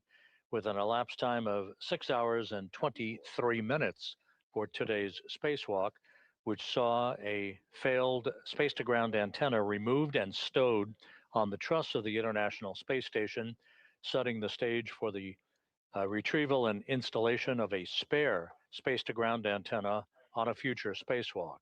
S1: with an elapsed time of 6 hours and 23 minutes for today's spacewalk, which saw a failed space-to-ground antenna removed and stowed on the truss of the International Space Station, setting the stage for the retrieval and installation of a spare space-to-ground antenna on a future spacewalk.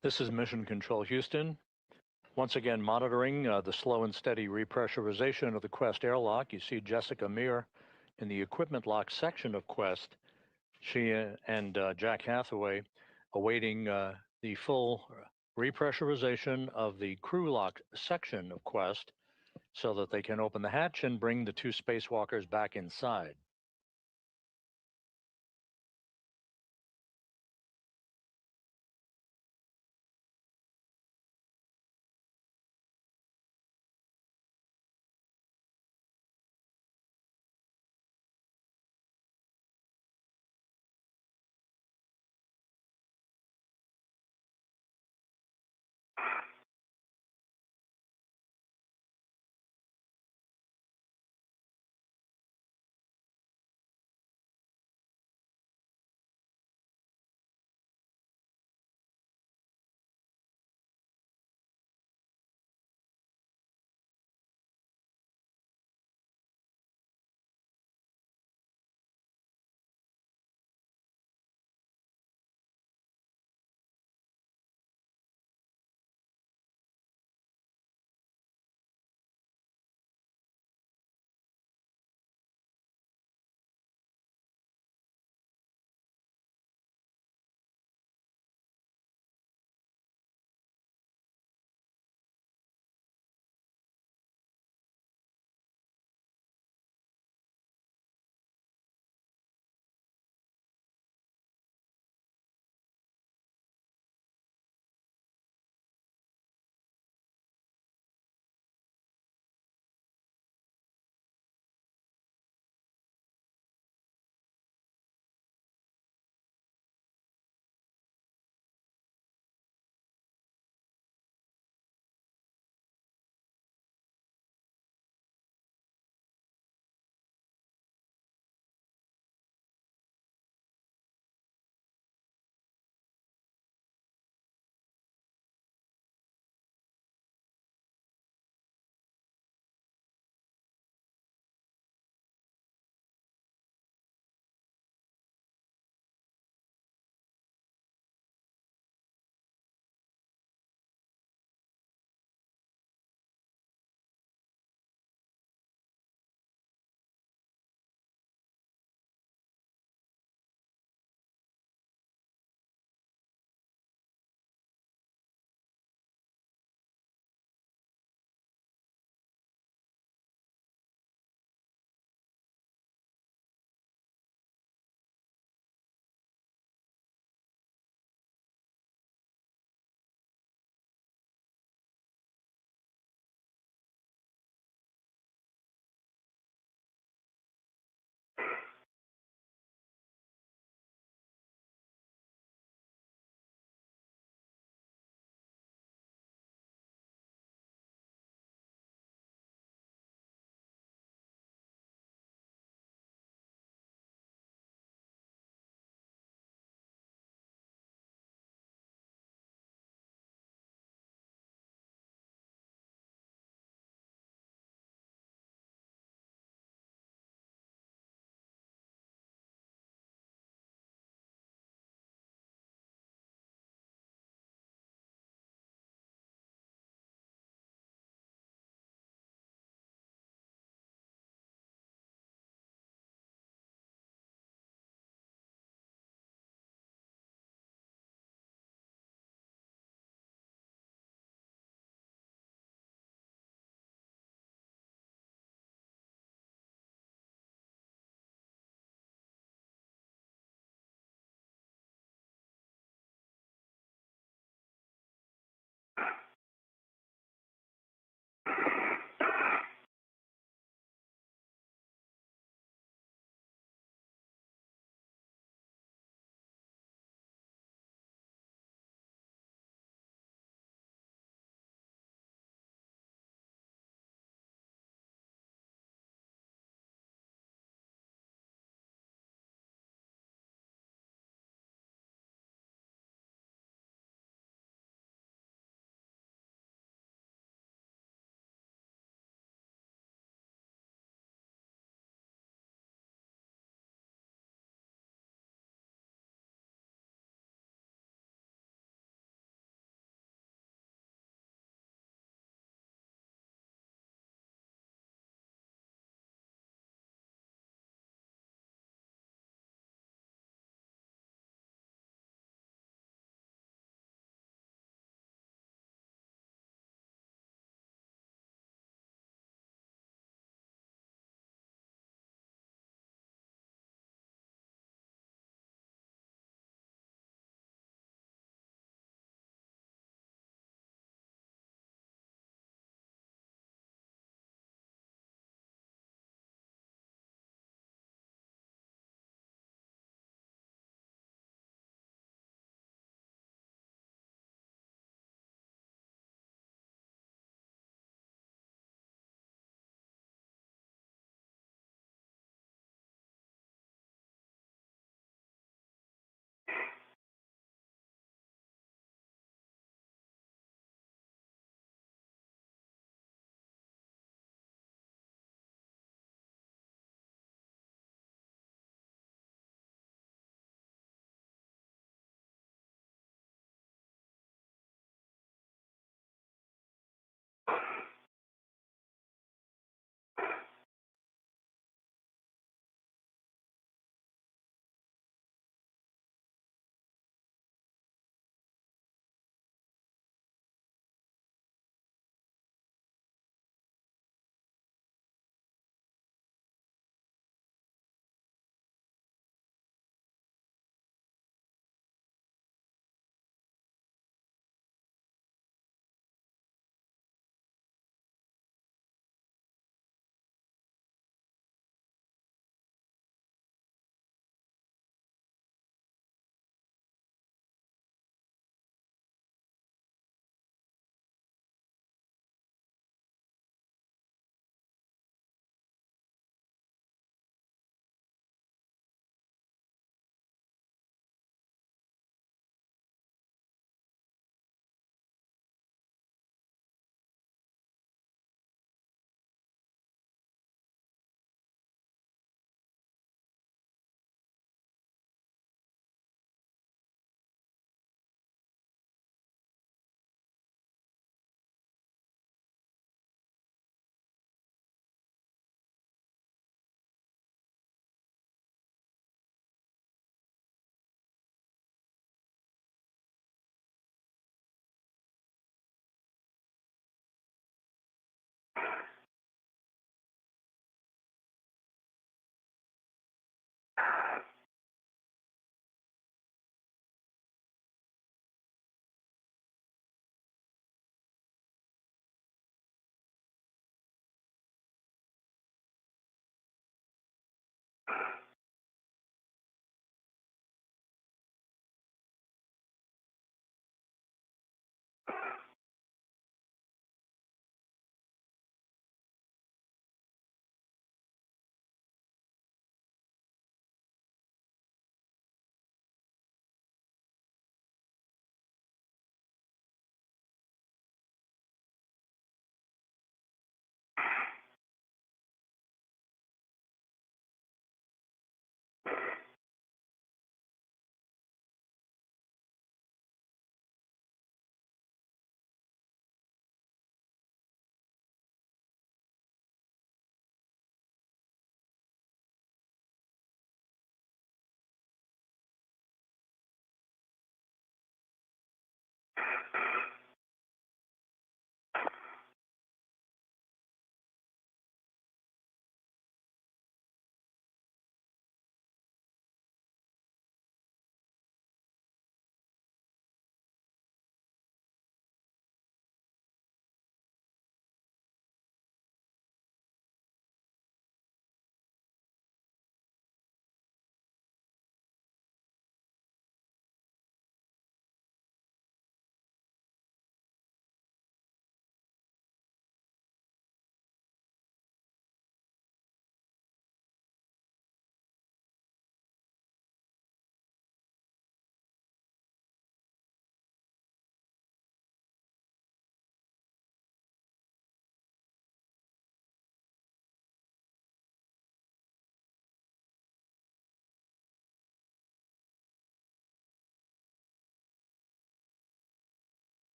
S1: This is Mission Control Houston. Once again, monitoring the slow and steady repressurization of the Quest airlock. You see Jessica Meir in the equipment lock section of Quest. She and Jack Hathaway awaiting the full repressurization of the crew lock section of Quest so that they can open the hatch and bring the two spacewalkers back inside.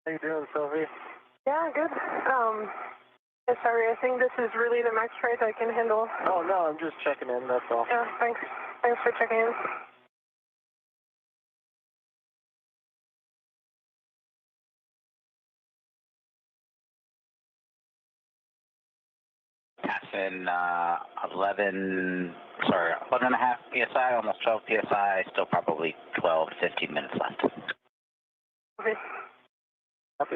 S3: How you doing, Sophie?
S4: Yeah, good. Sorry, I think this is really the max rate I can handle.
S3: Oh, no, I'm just checking in, that's all.
S4: Yeah, thanks. Thanks for checking in.
S5: Passing 11 and a half PSI, almost 12 PSI, still probably 12 to 15 minutes left.
S4: Okay.
S3: Copy.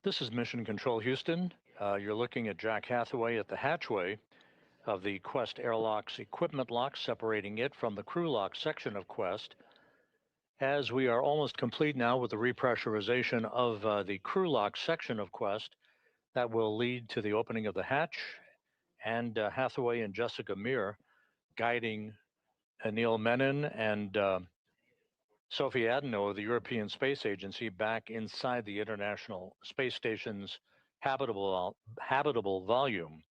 S1: This is Mission Control Houston. You're looking at Jack Hathaway at the hatchway of the Quest airlock's equipment lock, separating it from the crew lock section of Quest. As we are almost complete now with the repressurization of the crew lock section of Quest, that will lead to the opening of the hatch and Hathaway and Jessica Meir guiding Anil Menon and Sophie Adenot of the European Space Agency back inside the International Space Station's habitable volume.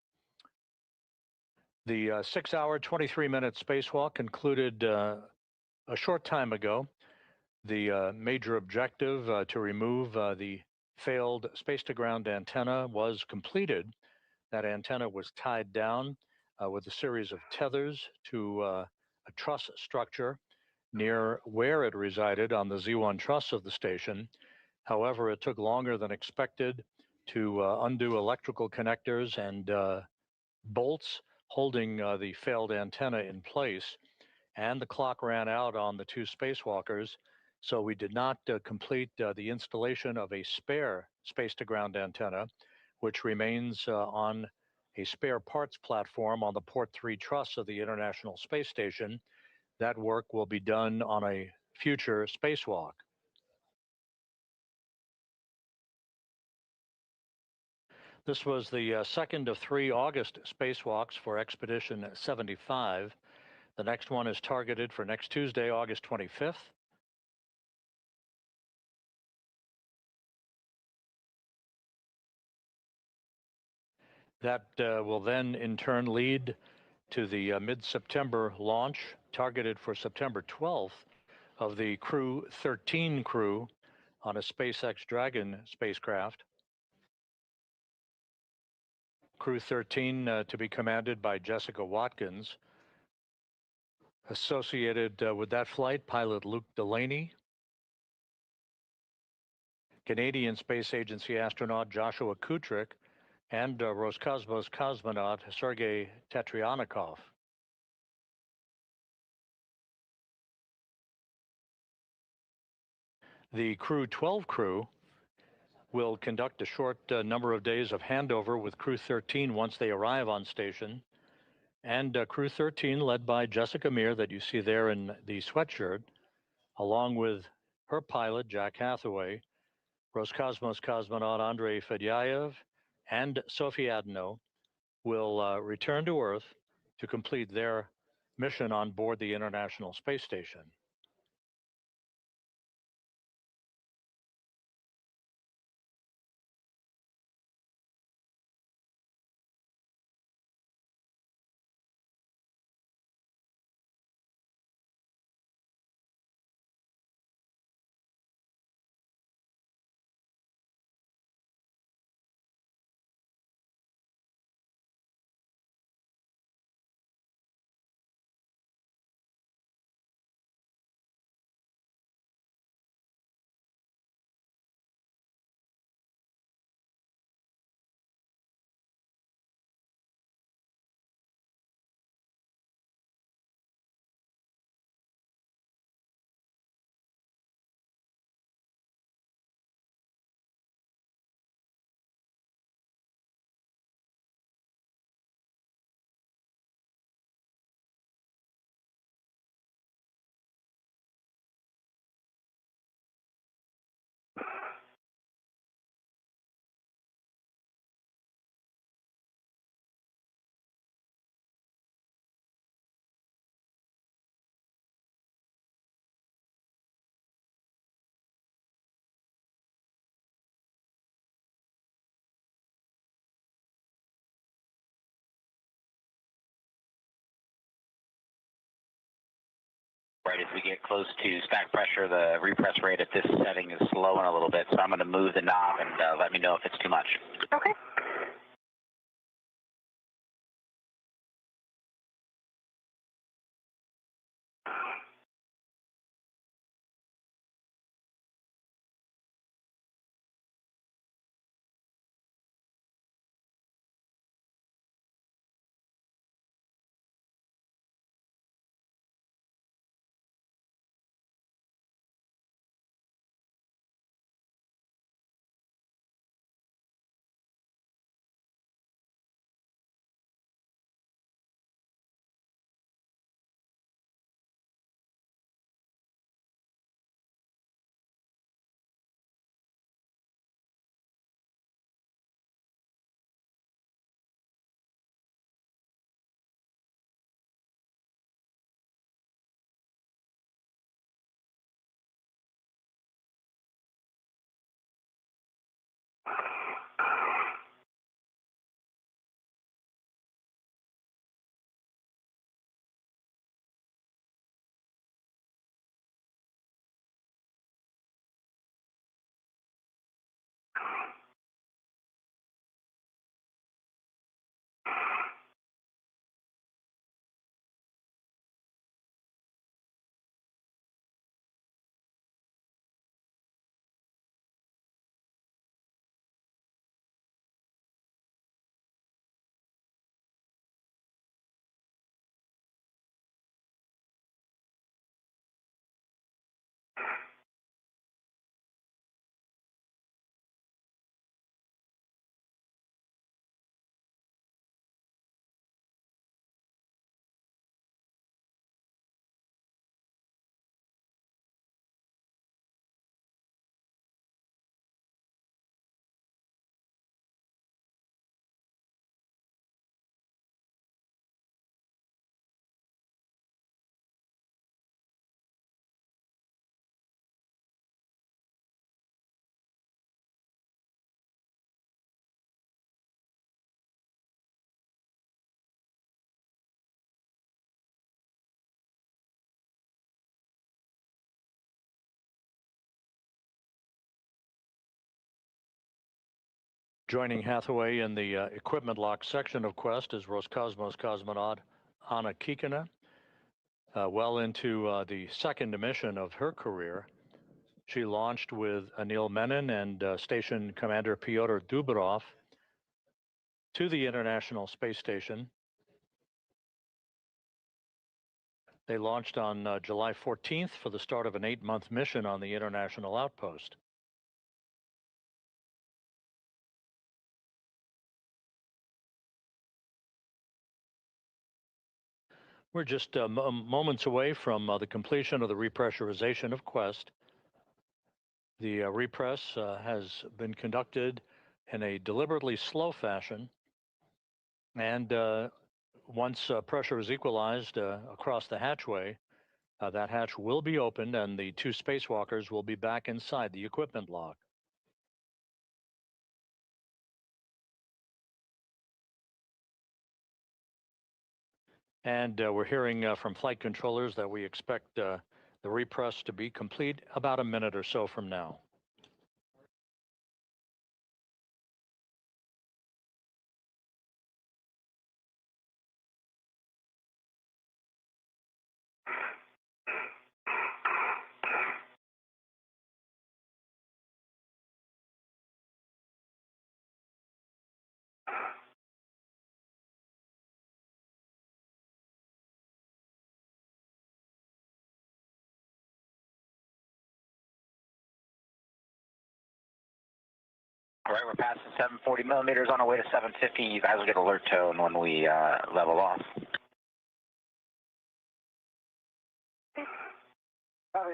S1: The 6-hour, 23-minute spacewalk concluded a short time ago. The major objective to remove the failed space-to-ground antenna was completed. That antenna was tied down with a series of tethers to a truss structure near where it resided on the Z1 truss of the station. However, it took longer than expected to undo electrical connectors and bolts holding the failed antenna in place, and the clock ran out on the two spacewalkers, so we did not complete the installation of a spare space-to-ground antenna, which remains on a spare parts platform on the Port 3 truss of the International Space Station. That work will be done on a future spacewalk. This was the second of 3 August spacewalks for Expedition 75. The next one is targeted for next Tuesday, August 25th. That will then in turn lead to the mid-September launch, targeted for September 12th, of the Crew 13 crew on a SpaceX Dragon spacecraft. Crew 13 to be commanded by Jessica Watkins. Associated with that flight, pilot Luke Delaney, Canadian Space Agency astronaut Joshua Kutrick, and Roscosmos cosmonaut Sergei Tetryanikov. The Crew 12 crew will conduct a short number of days of handover with Crew 13 once they arrive on station. And Crew 13, led by Jessica Meir, that you see there in the sweatshirt, along with her pilot, Jack Hathaway, Roscosmos cosmonaut Andrei Fedyaev, and Sophie Adenot, will return to Earth to complete their mission on board the International Space Station.
S5: right, as we get close to stack pressure, the repress rate at this setting is slowing a little bit, so I'm going to move the knob and let me know if it's too much.
S4: Okay.
S1: Joining Hathaway in the equipment lock section of Quest is Roscosmos cosmonaut Anna Kikina, well into the second mission of her career. She launched with Anil Menon and Station Commander Pyotr Dubrov to the International Space Station. They launched on July 14th for the start of an 8-month mission on the International Outpost. We're just moments away from the completion of the repressurization of Quest. The repress has been conducted in a deliberately slow fashion, and once pressure is equalized across the hatchway, that hatch will be opened and the 2 spacewalkers will be back inside the equipment lock. And we're hearing from flight controllers that we expect the repress to be complete about a minute or so from now.
S5: All right, we're passing 740 millimeters on our way to 750. You guys will get alert tone when we level off.
S3: Copy.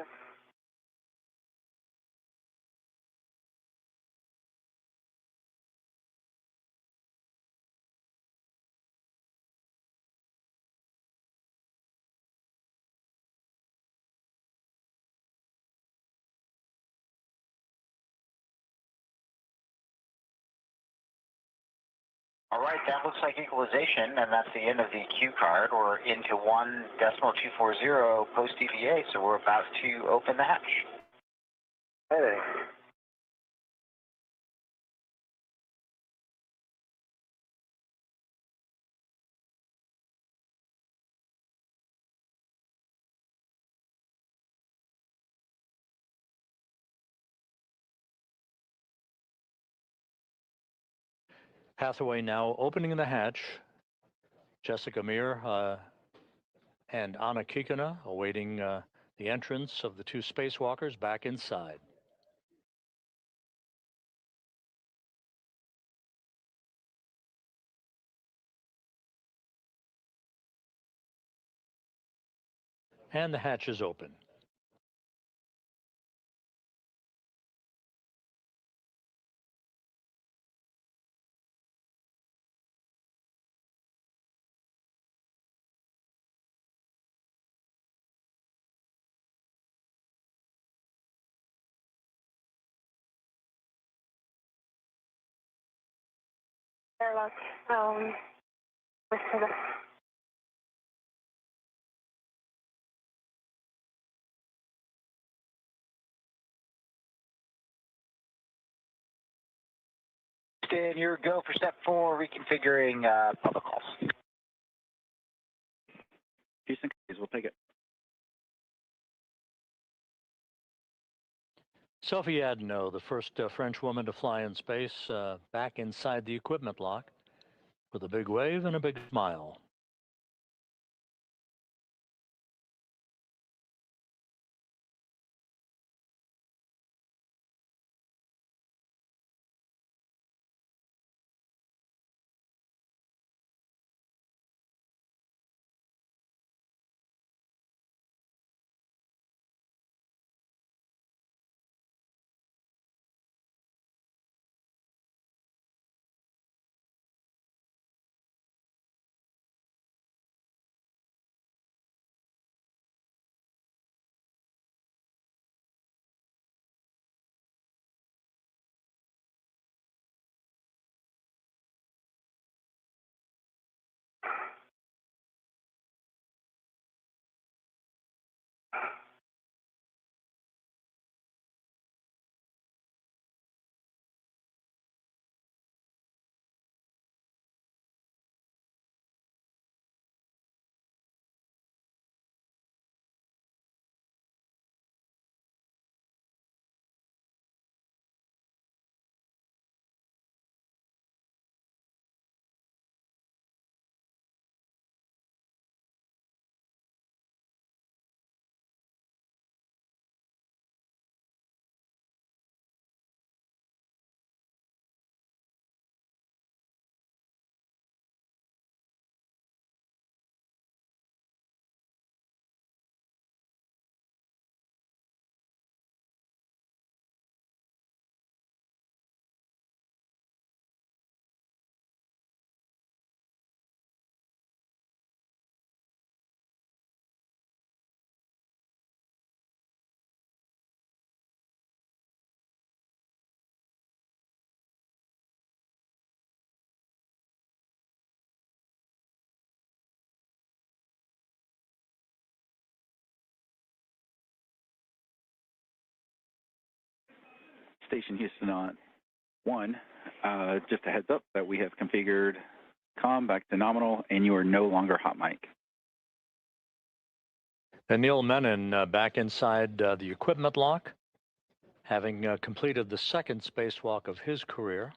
S5: All right, that looks like equalization, and that's the end of the cue card. We're into 1.240 post-EVA, so we're about to open the hatch.
S3: Hey.
S1: Hathaway now opening the hatch. Jessica Meir and Anna Kikina awaiting the entrance of the two spacewalkers back inside. And the hatch is open.
S4: Airlock, listen.
S5: And your go for step 4, reconfiguring public calls.
S2: Houston, we'll take it.
S1: Sophie Adenot, the first French woman to fly in space, back inside the equipment lock with a big wave and a big smile.
S2: Station Houston on 1. Just a heads up that we have configured comm back to nominal, and you are no longer hot mic.
S1: Anil Menon back inside the equipment lock, having completed the second spacewalk of his career.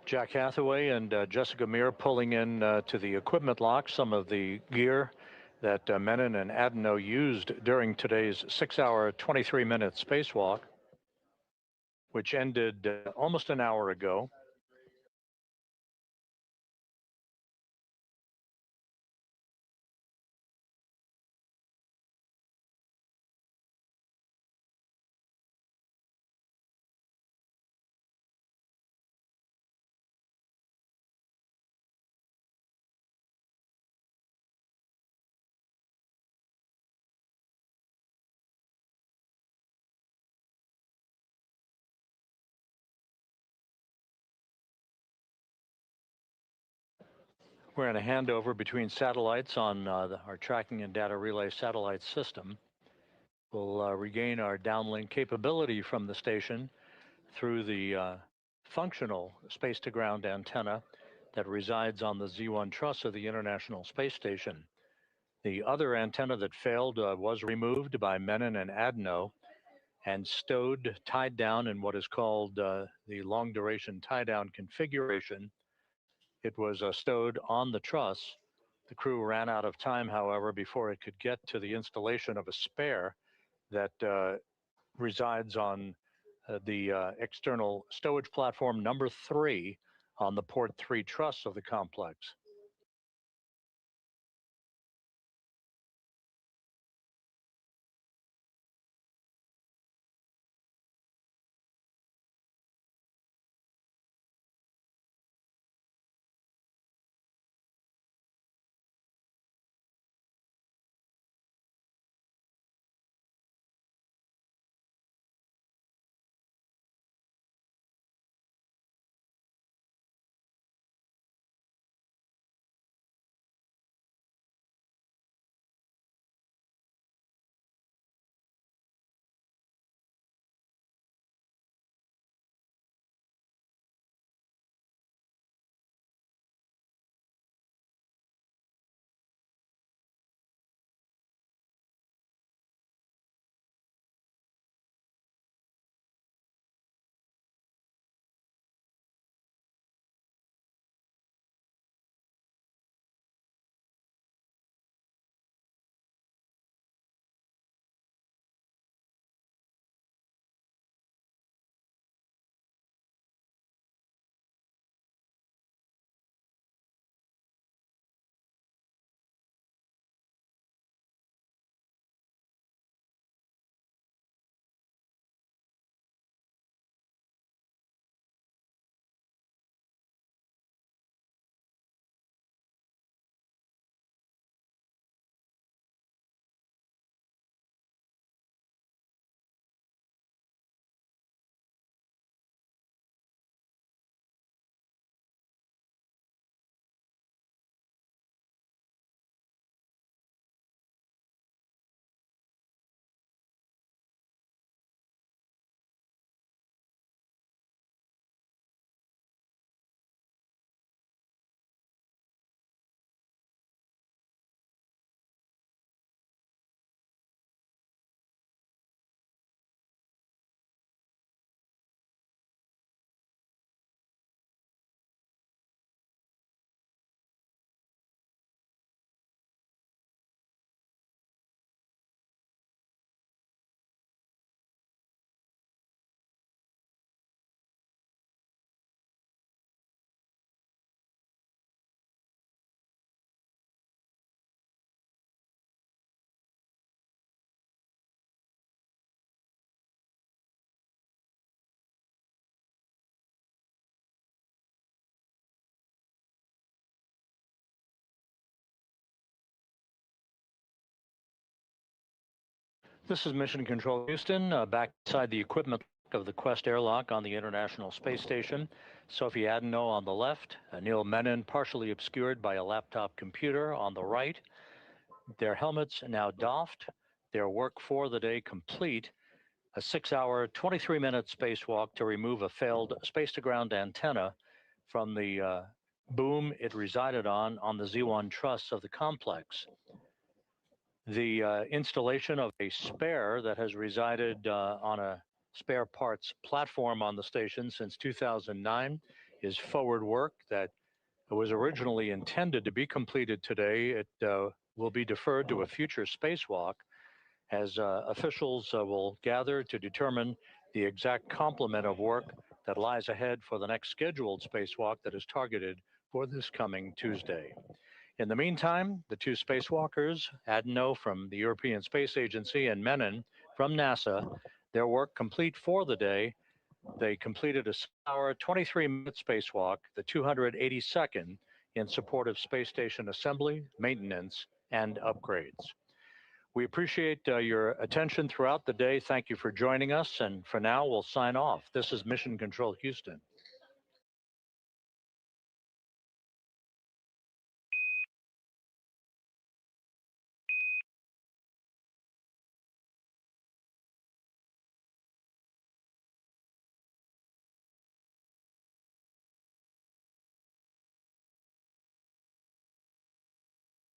S1: Jack Hathaway and Jessica Meir pulling in to the equipment lock some of the gear that Menon and Adenot used during today's 6-hour, 23-minute spacewalk, which ended almost an hour ago. We're in a handover between satellites on our tracking and data relay satellite system. We'll regain our downlink capability from the station through the functional space-to-ground antenna that resides on the Z1 truss of the International Space Station. The other antenna that failed was removed by Menon and Adenot and stowed, tied down in what is called the long-duration tie-down configuration. It was stowed on the truss. The crew ran out of time, however, before it could get to the installation of a spare that resides on the external stowage platform number 3 on the port 3 truss of the complex. This is Mission Control Houston, back inside the equipment of the Quest airlock on the International Space Station. Sophie Adenot on the left, Anil Menon partially obscured by a laptop computer on the right. Their helmets now doffed, their work for the day complete. A 6-hour, 23-minute spacewalk to remove a failed space-to-ground antenna from the boom it resided on the Z1 truss of the complex. The installation of a spare that has resided on a spare parts platform on the station since 2009 is forward work that was originally intended to be completed today. It will be deferred to a future spacewalk as officials will gather to determine the exact complement of work that lies ahead for the next scheduled spacewalk that is targeted for this coming Tuesday. In the meantime, the two spacewalkers, Adenot from the European Space Agency and Menon from NASA, their work complete for the day. They completed a 6-hour, 23-minute spacewalk, the 282nd, in support of space station assembly, maintenance, and upgrades. We appreciate your attention throughout the day. Thank you for joining us. And for now, we'll sign off. This is Mission Control Houston.